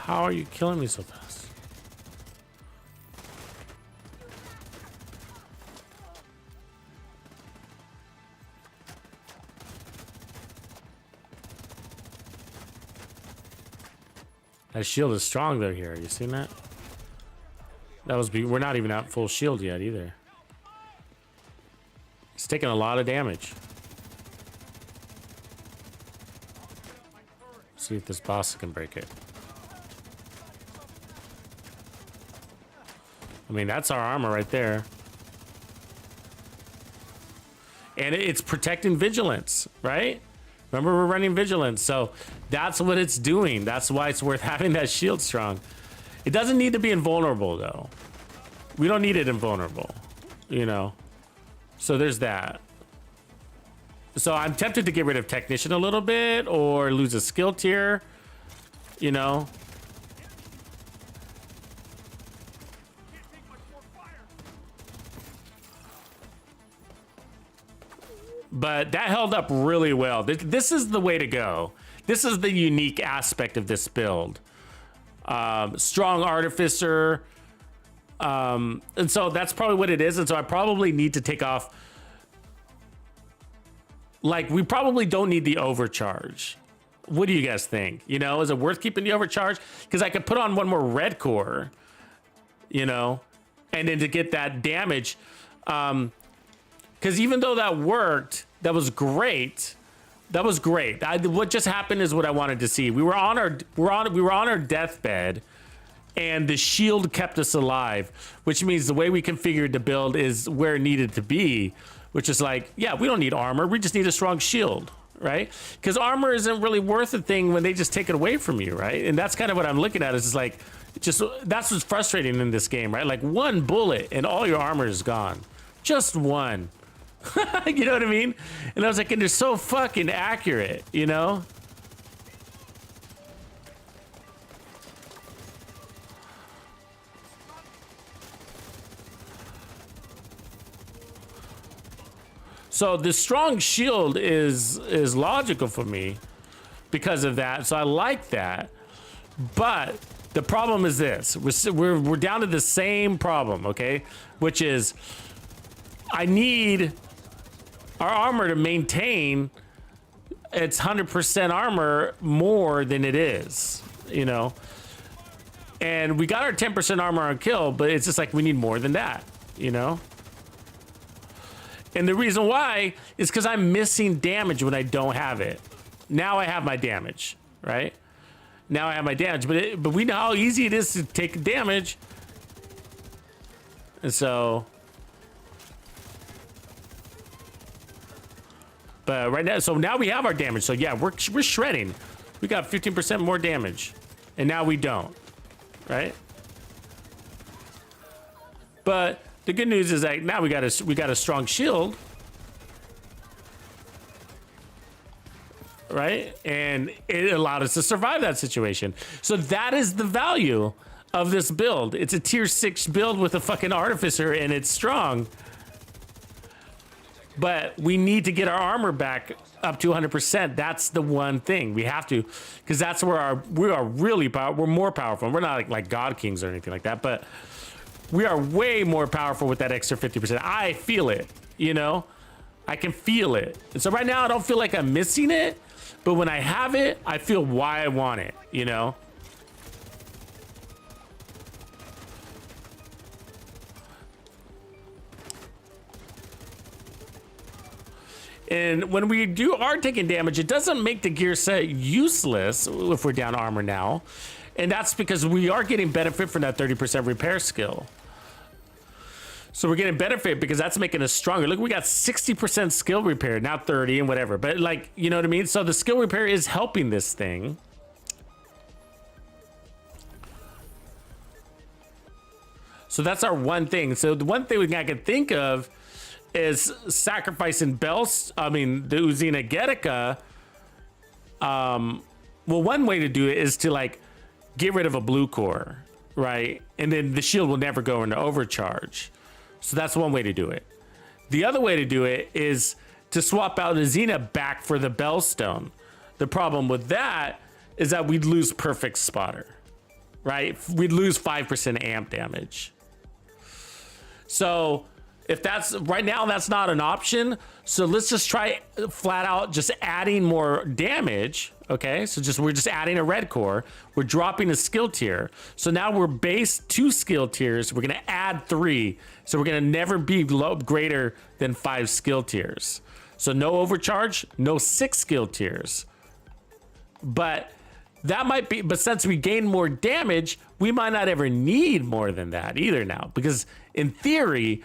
Speaker 3: How are you killing me so fast? That shield is strong though here. You seen that? That was we're not even at full shield yet either. It's taking a lot of damage. See if this boss can break it. I mean, that's our armor right there. And it's protecting vigilance, right? Remember, we're running vigilance, so that's what it's doing. That's why it's worth having that shield strong. It doesn't need to be invulnerable, though. We don't need it invulnerable, you know? So there's that. So I'm tempted to get rid of Technician a little bit or lose a skill tier, you know? But that held up really well. This is the way to go. This is the unique aspect of this build. Strong Artificer. And so that's probably what it is. And so I probably need to take off. Like, we probably don't need the overcharge. What do you guys think? You know, is it worth keeping the overcharge? Because I could put on one more red core, you know, and then to get that damage. Because even though that worked, that was great. That was great. What just happened is what I wanted to see. We were on our deathbed, and the shield kept us alive, which means the way we configured the build is where it needed to be, which is like, yeah, we don't need armor. We just need a strong shield, right? Because armor isn't really worth a thing when they just take it away from you, right? And that's kind of what I'm looking at. Is just like, that's what's frustrating in this game, right? Like one bullet and all your armor is gone. Just one. You know what I mean? And I was like, and they're so fucking accurate, you know? So the strong shield is logical for me. because of that. So I like that. But the problem is this. We're down to the same problem, okay? Which is I need our armor to maintain its 100% armor more than it is, you know? And we got our 10% armor on kill, but it's just like we need more than that, you know? And the reason why is because I'm missing damage when I don't have it. Now I have my damage, right? Now I have my damage, but we know how easy it is to take damage. And so... But right now, so now we have our damage. So yeah, we're shredding. We got 15% more damage. And now we don't, right? But the good news is that now we got a strong shield. Right? And it allowed us to survive that situation. So that is the value of this build. It's a tier 6 build with a fucking artificer and it's strong. But we need to get our armor back up to 100%. That's the one thing we have to, because that's where we are really we're more powerful. We're not like God Kings or anything like that, but we are way more powerful with that extra 50%. I feel it, you know, I can feel it. And so right now I don't feel like I'm missing it, but when I have it, I feel why I want it, you know. And when we are taking damage, it doesn't make the gear set useless if we're down armor now. And that's because we are getting benefit from that 30% repair skill. So we're getting benefit because that's making us stronger. Look, we got 60% skill repair, not 30 and whatever. But like, you know what I mean? So the skill repair is helping this thing. So that's our one thing. So the one thing I can think of is sacrificing the Uzina Getica. Well, one way to do it is to like get rid of a blue core, right? And then the shield will never go into overcharge. So that's one way to do it. The other way to do it is to swap out Uzina back for the Bellstone. The problem with that is that we'd lose perfect spotter, right? We'd lose 5% amp damage. So if that's right now, that's not an option. So let's just try flat out just adding more damage. Okay, so we're just adding a red core. We're dropping a skill tier. So now we're base 2 skill tiers. We're gonna add 3. So we're gonna never be greater than 5 skill tiers. So no overcharge, no 6 skill tiers. But that might be, but since we gain more damage, we might not ever need more than that either now. Because in theory,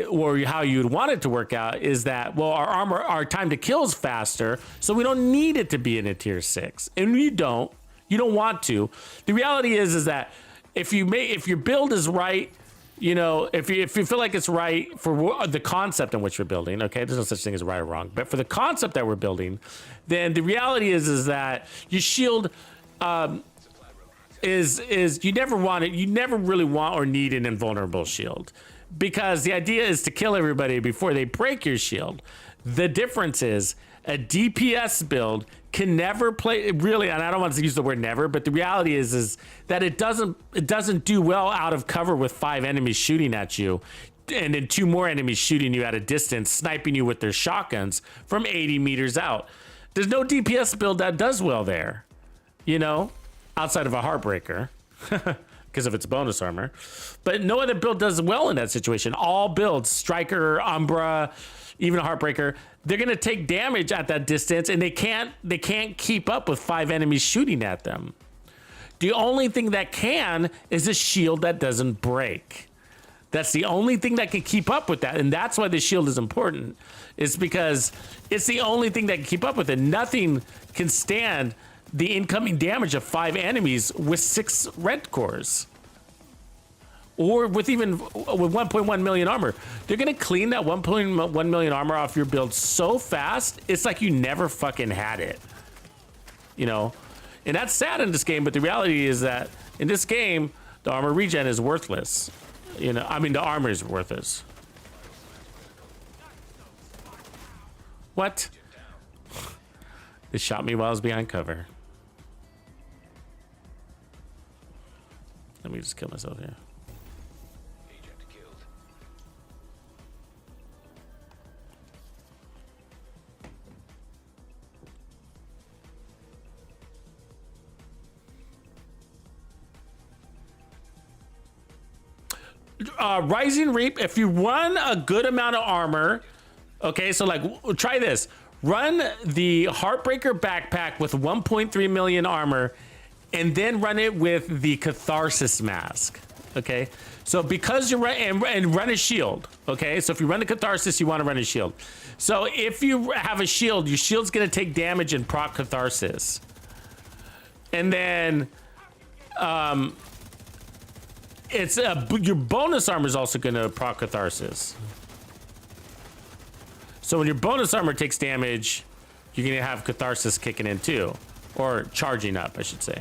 Speaker 3: or how you'd want it to work out is that, well, our time to kill is faster, so we don't need it to be in a tier 6, and you don't want to. The reality is that if your build is right, you know, if you feel like it's right for the concept in which you're building, okay, there's no such thing as right or wrong, but for the concept that we're building, then the reality is that your shield is you never really want or need an invulnerable shield. Because the idea is to kill everybody before they break your shield. The difference is a DPS build can never play, really, and I don't want to use the word never, but the reality is that it doesn't do well out of cover with 5 enemies shooting at you and then 2 more enemies shooting you at a distance, sniping you with their shotguns from 80 meters out. There's no DPS build that does well there, you know, outside of a Heartbreaker. Because of its bonus armor, but no other build does well in that situation. All builds, Striker, Umbra, even a Heartbreaker, they're gonna take damage at that distance, and they can't keep up with 5 enemies shooting at them. The only thing that can is a shield that doesn't break. That's the only thing that can keep up with that, and that's why the shield is important. It's because it's the only thing that can keep up with it. Nothing can stand the incoming damage of 5 enemies with 6 red cores, or with 1.1 million armor. They're gonna clean that 1.1 million armor off your build so fast, it's like you never fucking had it, you know. And that's sad in this game, but the reality is that in this game, the armor regen is worthless. You know, I mean, the armor is worthless. What? It shot me while I was behind cover. Let me just kill myself here.
Speaker 5: Agent killed.
Speaker 3: Rising Reap, if you run a good amount of armor, okay, so like try this. Run the Heartbreaker backpack with 1.3 million armor and then run it with the Catharsis mask, okay? So because you run and run a shield, okay? So if you run the Catharsis, you want to run a shield. So if you have a shield, your shield's gonna take damage and proc Catharsis. And then it's your bonus armor is also gonna proc Catharsis. So when your bonus armor takes damage, you're gonna have Catharsis kicking in too, or charging up, I should say.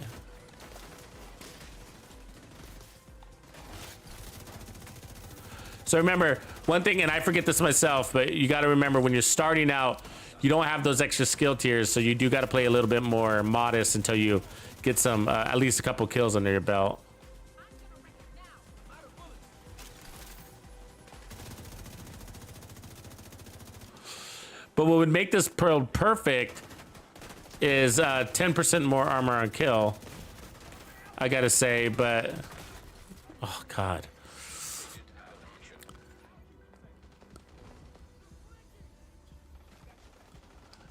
Speaker 3: So remember, one thing, and I forget this myself, but you got to remember when you're starting out, you don't have those extra skill tiers, so you do got to play a little bit more modest until you get some, at least a couple kills under your belt. But what would make this pearl perfect is 10% more armor on kill, I gotta say, but oh god.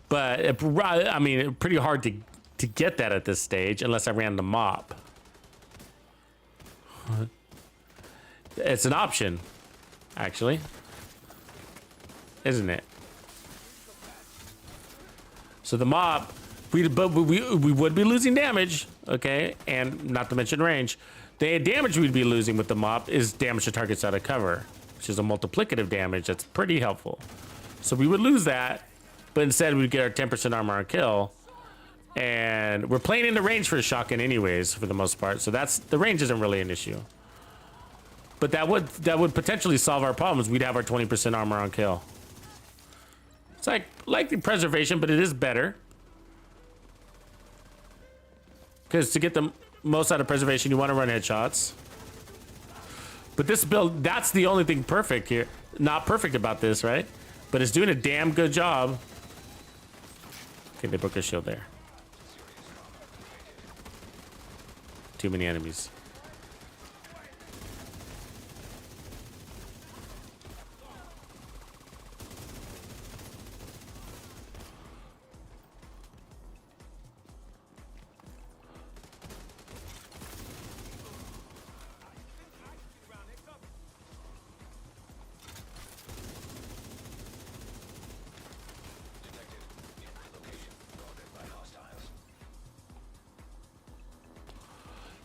Speaker 3: But I mean, pretty hard to get that at this stage unless I ran the mop. It's an option, actually, isn't it? So the mop, we would be losing damage, okay, and not to mention range. The damage we'd be losing with the mop is damage to targets out of cover, which is a multiplicative damage that's pretty helpful. So we would lose that, but instead we'd get our 10% armor on kill, and we're playing into range for a shotgun anyways for the most part. So that's the range isn't really an issue. But that would potentially solve our problems. We'd have our 20% armor on kill. It's like the preservation, but it is better. Because to get the most out of preservation, you want to run headshots. But this build, that's the only thing perfect here. Not perfect about this, right? But it's doing a damn good job. Okay, they broke their shield there. Too many enemies.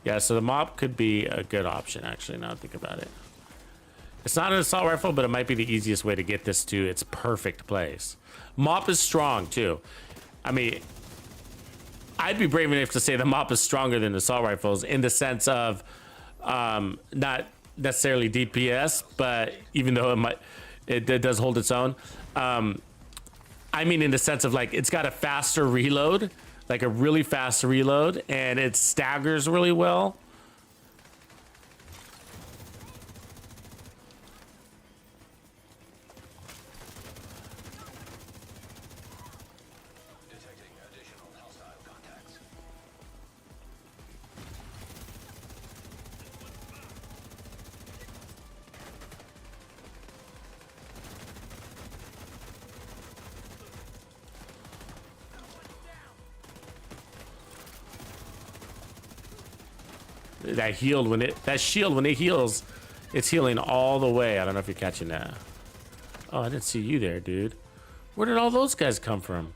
Speaker 3: Yeah, so the mop could be a good option, actually, now I think about it. It's not an assault rifle, but it might be the easiest way to get this to its perfect place. Mop is strong, too. I mean, I'd be brave enough to say the mop is stronger than assault rifles in the sense of not necessarily DPS, but even though it does hold its own. I mean, in the sense of like, it's got a faster reload. Like a really fast reload, and it staggers really well.
Speaker 5: Detecting additional hostile contacts.
Speaker 3: That shield when it heals, it's healing all the way. I don't know if you're catching that. Oh, I didn't see you there, dude. Where did all those guys come from?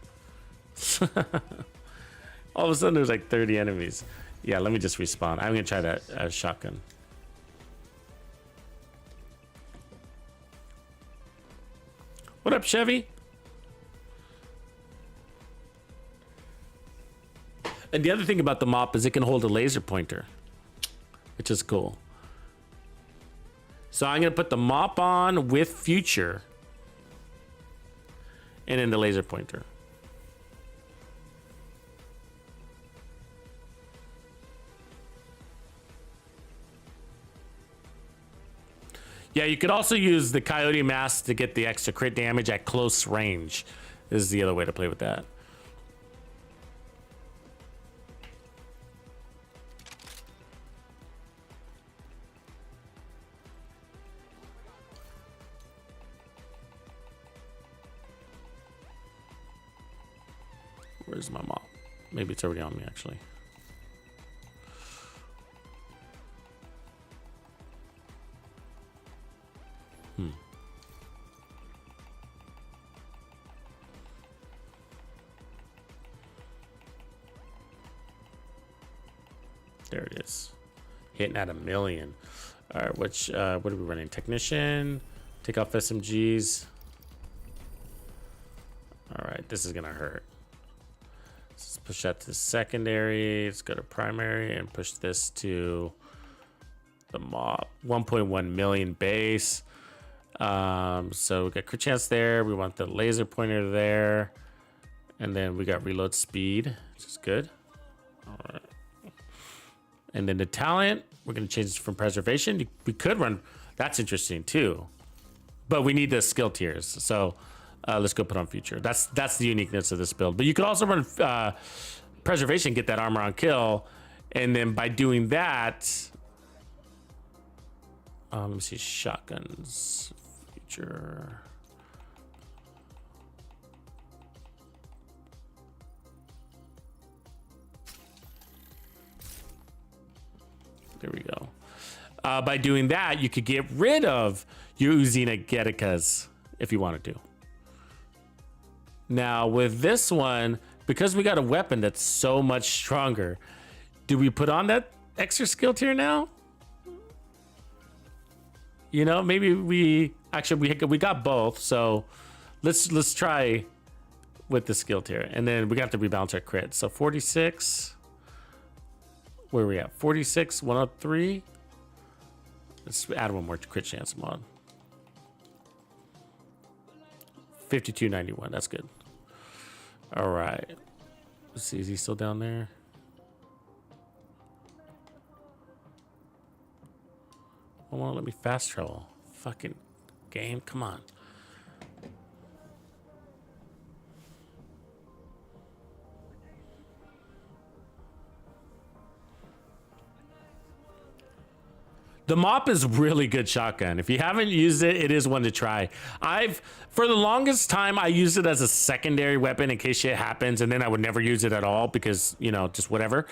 Speaker 3: All of a sudden there's like 30 enemies. Yeah, let me just respawn. I'm gonna try that shotgun. What up, Chevy? And the other thing about the mop is it can hold a laser pointer, which is cool. So I'm gonna put the mop on with future and then the laser pointer. Yeah, you could also use the Coyote Mask to get the extra crit damage at close range. This is the other way to play with that. Where's my mop? Maybe it's already on me, actually. There it is. Hitting at 1,000,000. All right, what are we running? Technician. Take off SMGs. All right, this is gonna hurt. Let's push that to secondary. Let's go to primary and push this to the mob. 1.1 million base. So we got crit chance there. We want the laser pointer there. And then we got reload speed, which is good. All right. And then the talent, we're going to change this from preservation. We could run, that's interesting too. But we need the skill tiers. So let's go put on future. That's the uniqueness of this build. But you could also run preservation, get that armor on kill. And then by doing that, let me see, shotguns, future. There we go. By doing that, you could get rid of your Uzina Getikas if you wanted to. Now with this one, because we got a weapon that's so much stronger, do we put on that extra skill tier now? You know, maybe we got both, so let's try with the skill tier, and then we got to rebalance our crit. So 46. Where are we at? 46, 103. Let's add one more crit chance mod. 5291. That's good. All right. Let's see. Is he still down there? I won't let me fast travel. Fucking game. Come on. The mop is really good shotgun. If you haven't used it, it is one to try. For the longest time, I used it as a secondary weapon in case shit happens, and then I would never use it at all because, you know, just whatever.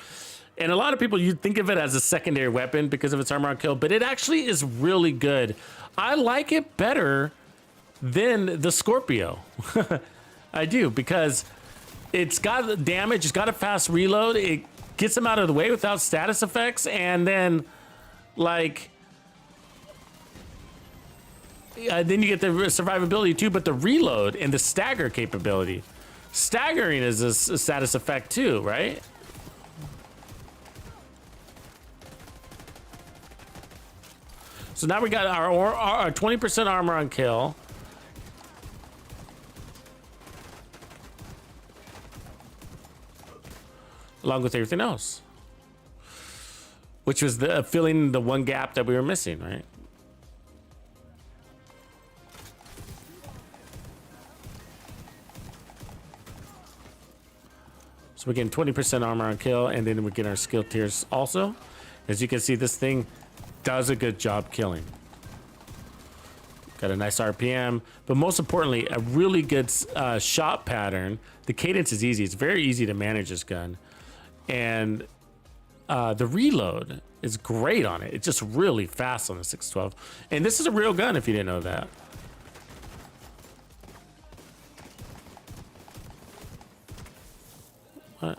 Speaker 3: And a lot of people, you think of it as a secondary weapon because of its armor on kill, but it actually is really good. I like it better than the Scorpio. I do, because it's got damage, it's got a fast reload, it gets them out of the way without status effects, and then like then you get the survivability too, but the reload and the stagger capability. Staggering is a status effect too, right? So now we got our 20% armor on kill. Along with everything else. Which was filling the one gap that we were missing, right? So we're getting 20% armor on kill, and then we get our skill tiers also. As you can see, this thing does a good job killing. Got a nice RPM, but most importantly, a really good shot pattern. The cadence is easy. It's very easy to manage this gun. And the reload is great on it. It's just really fast on the 612. And this is a real gun if you didn't know that. What?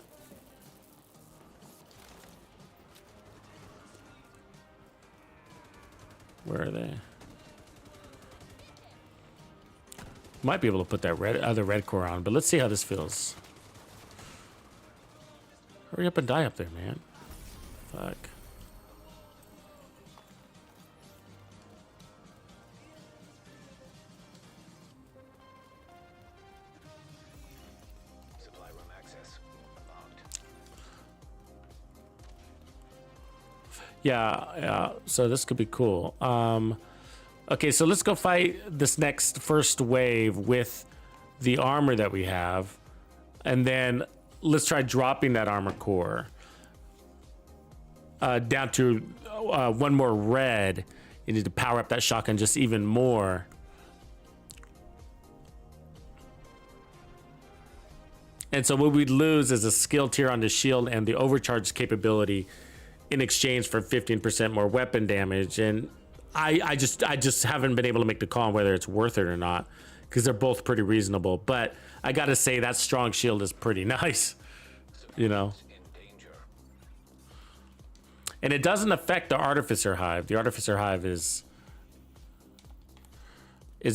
Speaker 3: Where are they? Might be able to put that other red core on, but let's see how this feels. Hurry up and die up there, man. Fuck.
Speaker 5: Supply room access unlocked.
Speaker 3: Yeah, so this could be cool. Okay, so let's go fight this next first wave with the armor that we have. And then let's try dropping that armor core down to one more red. You need to power up that shotgun just even more. And so what we'd lose is a skill tier on the shield and the overcharge capability in exchange for 15% more weapon damage. And I just haven't been able to make the call on whether it's worth it or not, because they're both pretty reasonable. But I gotta say that strong shield is pretty nice, you know. And it doesn't affect the Artificer Hive. The Artificer Hive is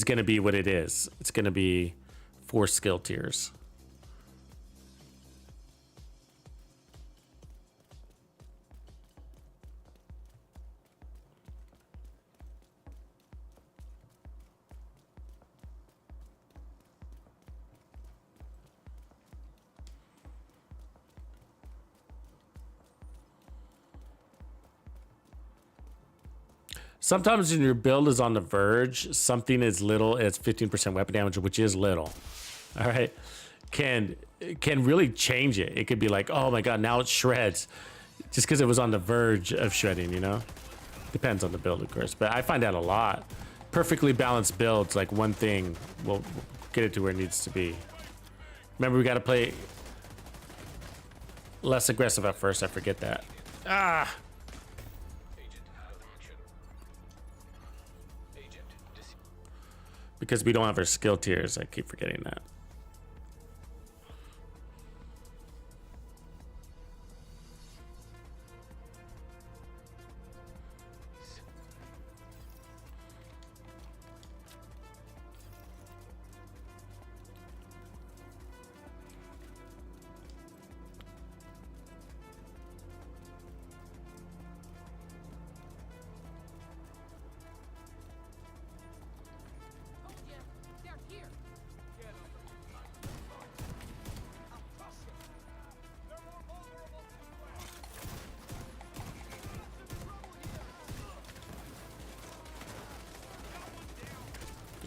Speaker 3: gonna be what it is. It's gonna be 4 skill tiers. Sometimes when your build is on the verge, something as little as 15% weapon damage, which is little, all right, can really change it. It could be like, oh my god, now it shreds, just because it was on the verge of shredding, you know? Depends on the build, of course, but I find that a lot. Perfectly balanced builds, like one thing will get it to where it needs to be. Remember, we got to play less aggressive at first. I forget that. Ah. Because we don't have our skill tiers, I keep forgetting that.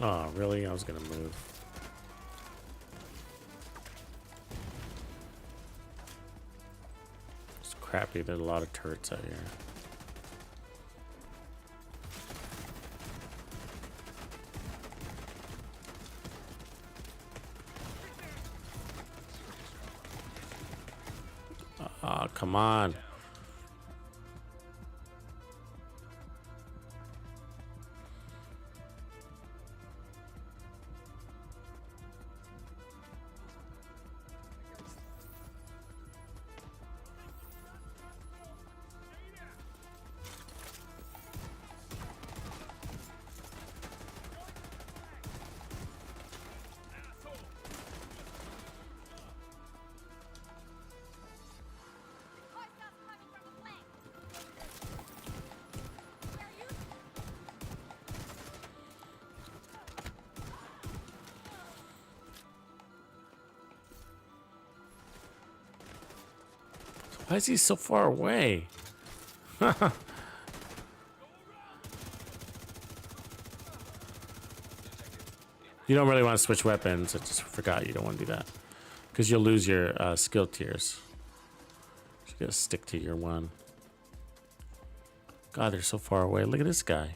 Speaker 3: Oh, really? I was gonna move. It's crappy. There's a lot of turrets out here. Oh, come on. Why is he so far away? You don't really want to switch weapons. I just forgot you don't want to do that, because you'll lose your skill tiers. You gotta stick to your one. God, they're so far away. Look at this guy.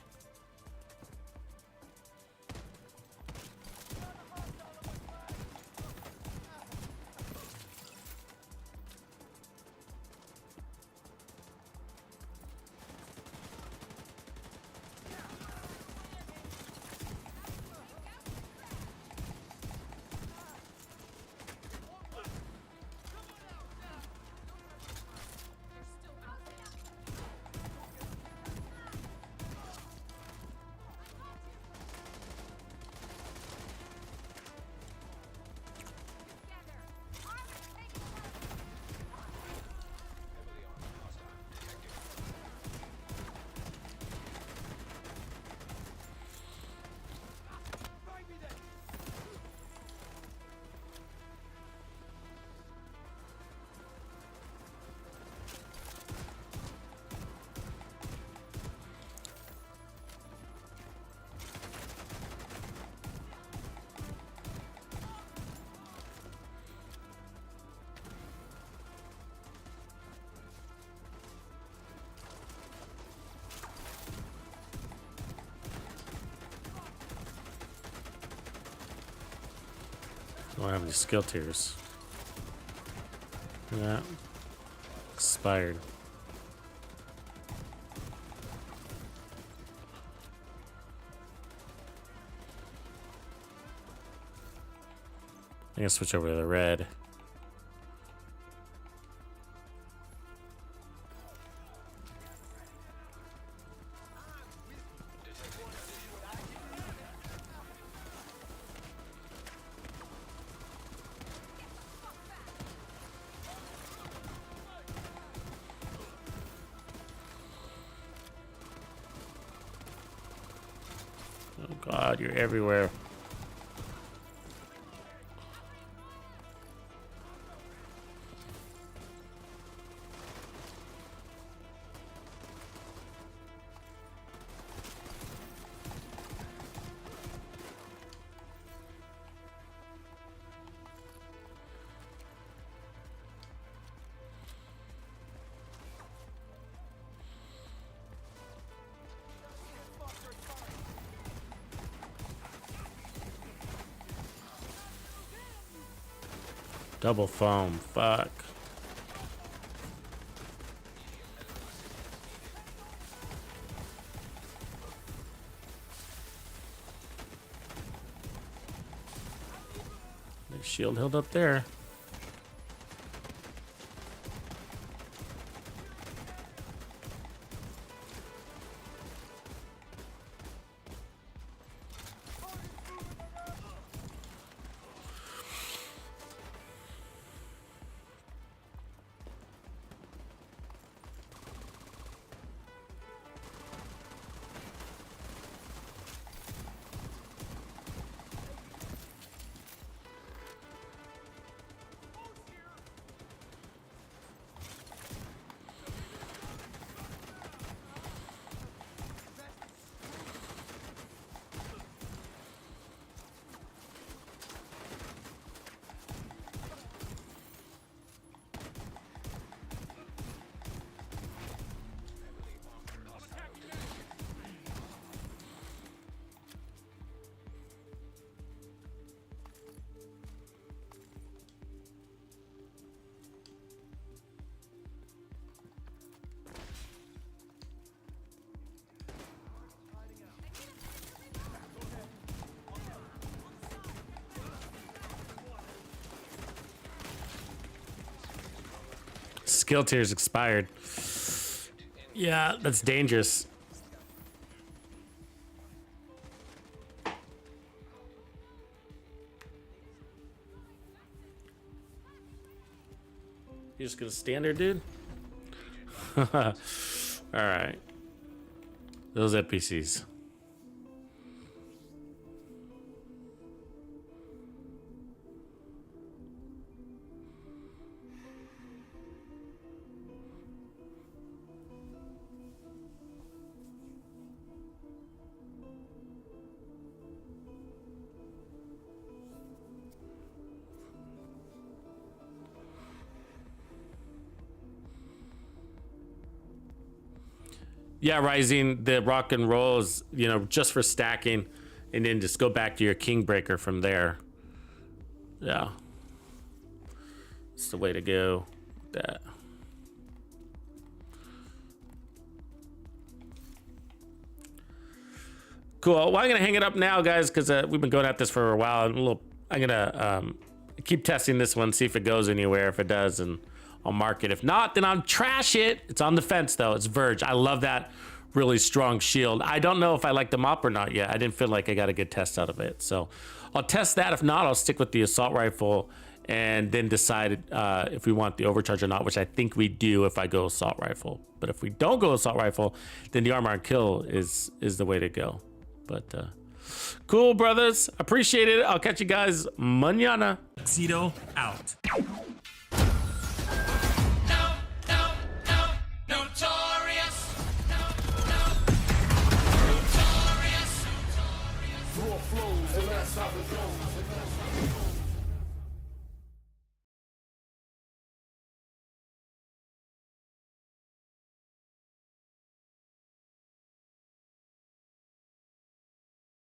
Speaker 3: Don't have any skill tiers. Yeah. Expired. I'm gonna switch over to the red. Oh God, you're everywhere. Double foam, fuck. There's shield held up there. Skill tiers expired. Yeah, that's dangerous. You just gonna stand there, dude? All right. Those NPCs. Yeah, Rising, the rock and roll is, you know, just for stacking, and then just go back to your king breaker from there. Yeah. It's the way to go with that. Cool. Well, I'm gonna hang it up now, guys, because we've been going at this for a while. I'm gonna keep testing this one, see if it goes anywhere. If it does, and I'll mark it. If not, then I'll trash it. It's on the fence though. It's Verge. I love that really strong shield. I don't know if I like the mop or not yet. I didn't feel like I got a good test out of it. So I'll test that. If not, I'll stick with the assault rifle and then decide if we want the overcharge or not, which I think we do if I go assault rifle. But if we don't go assault rifle, then the armor and kill is the way to go. But cool, brothers. Appreciate it. I'll catch you guys mañana.
Speaker 7: Tuxedo out.
Speaker 4: Flows, and that's how it goes.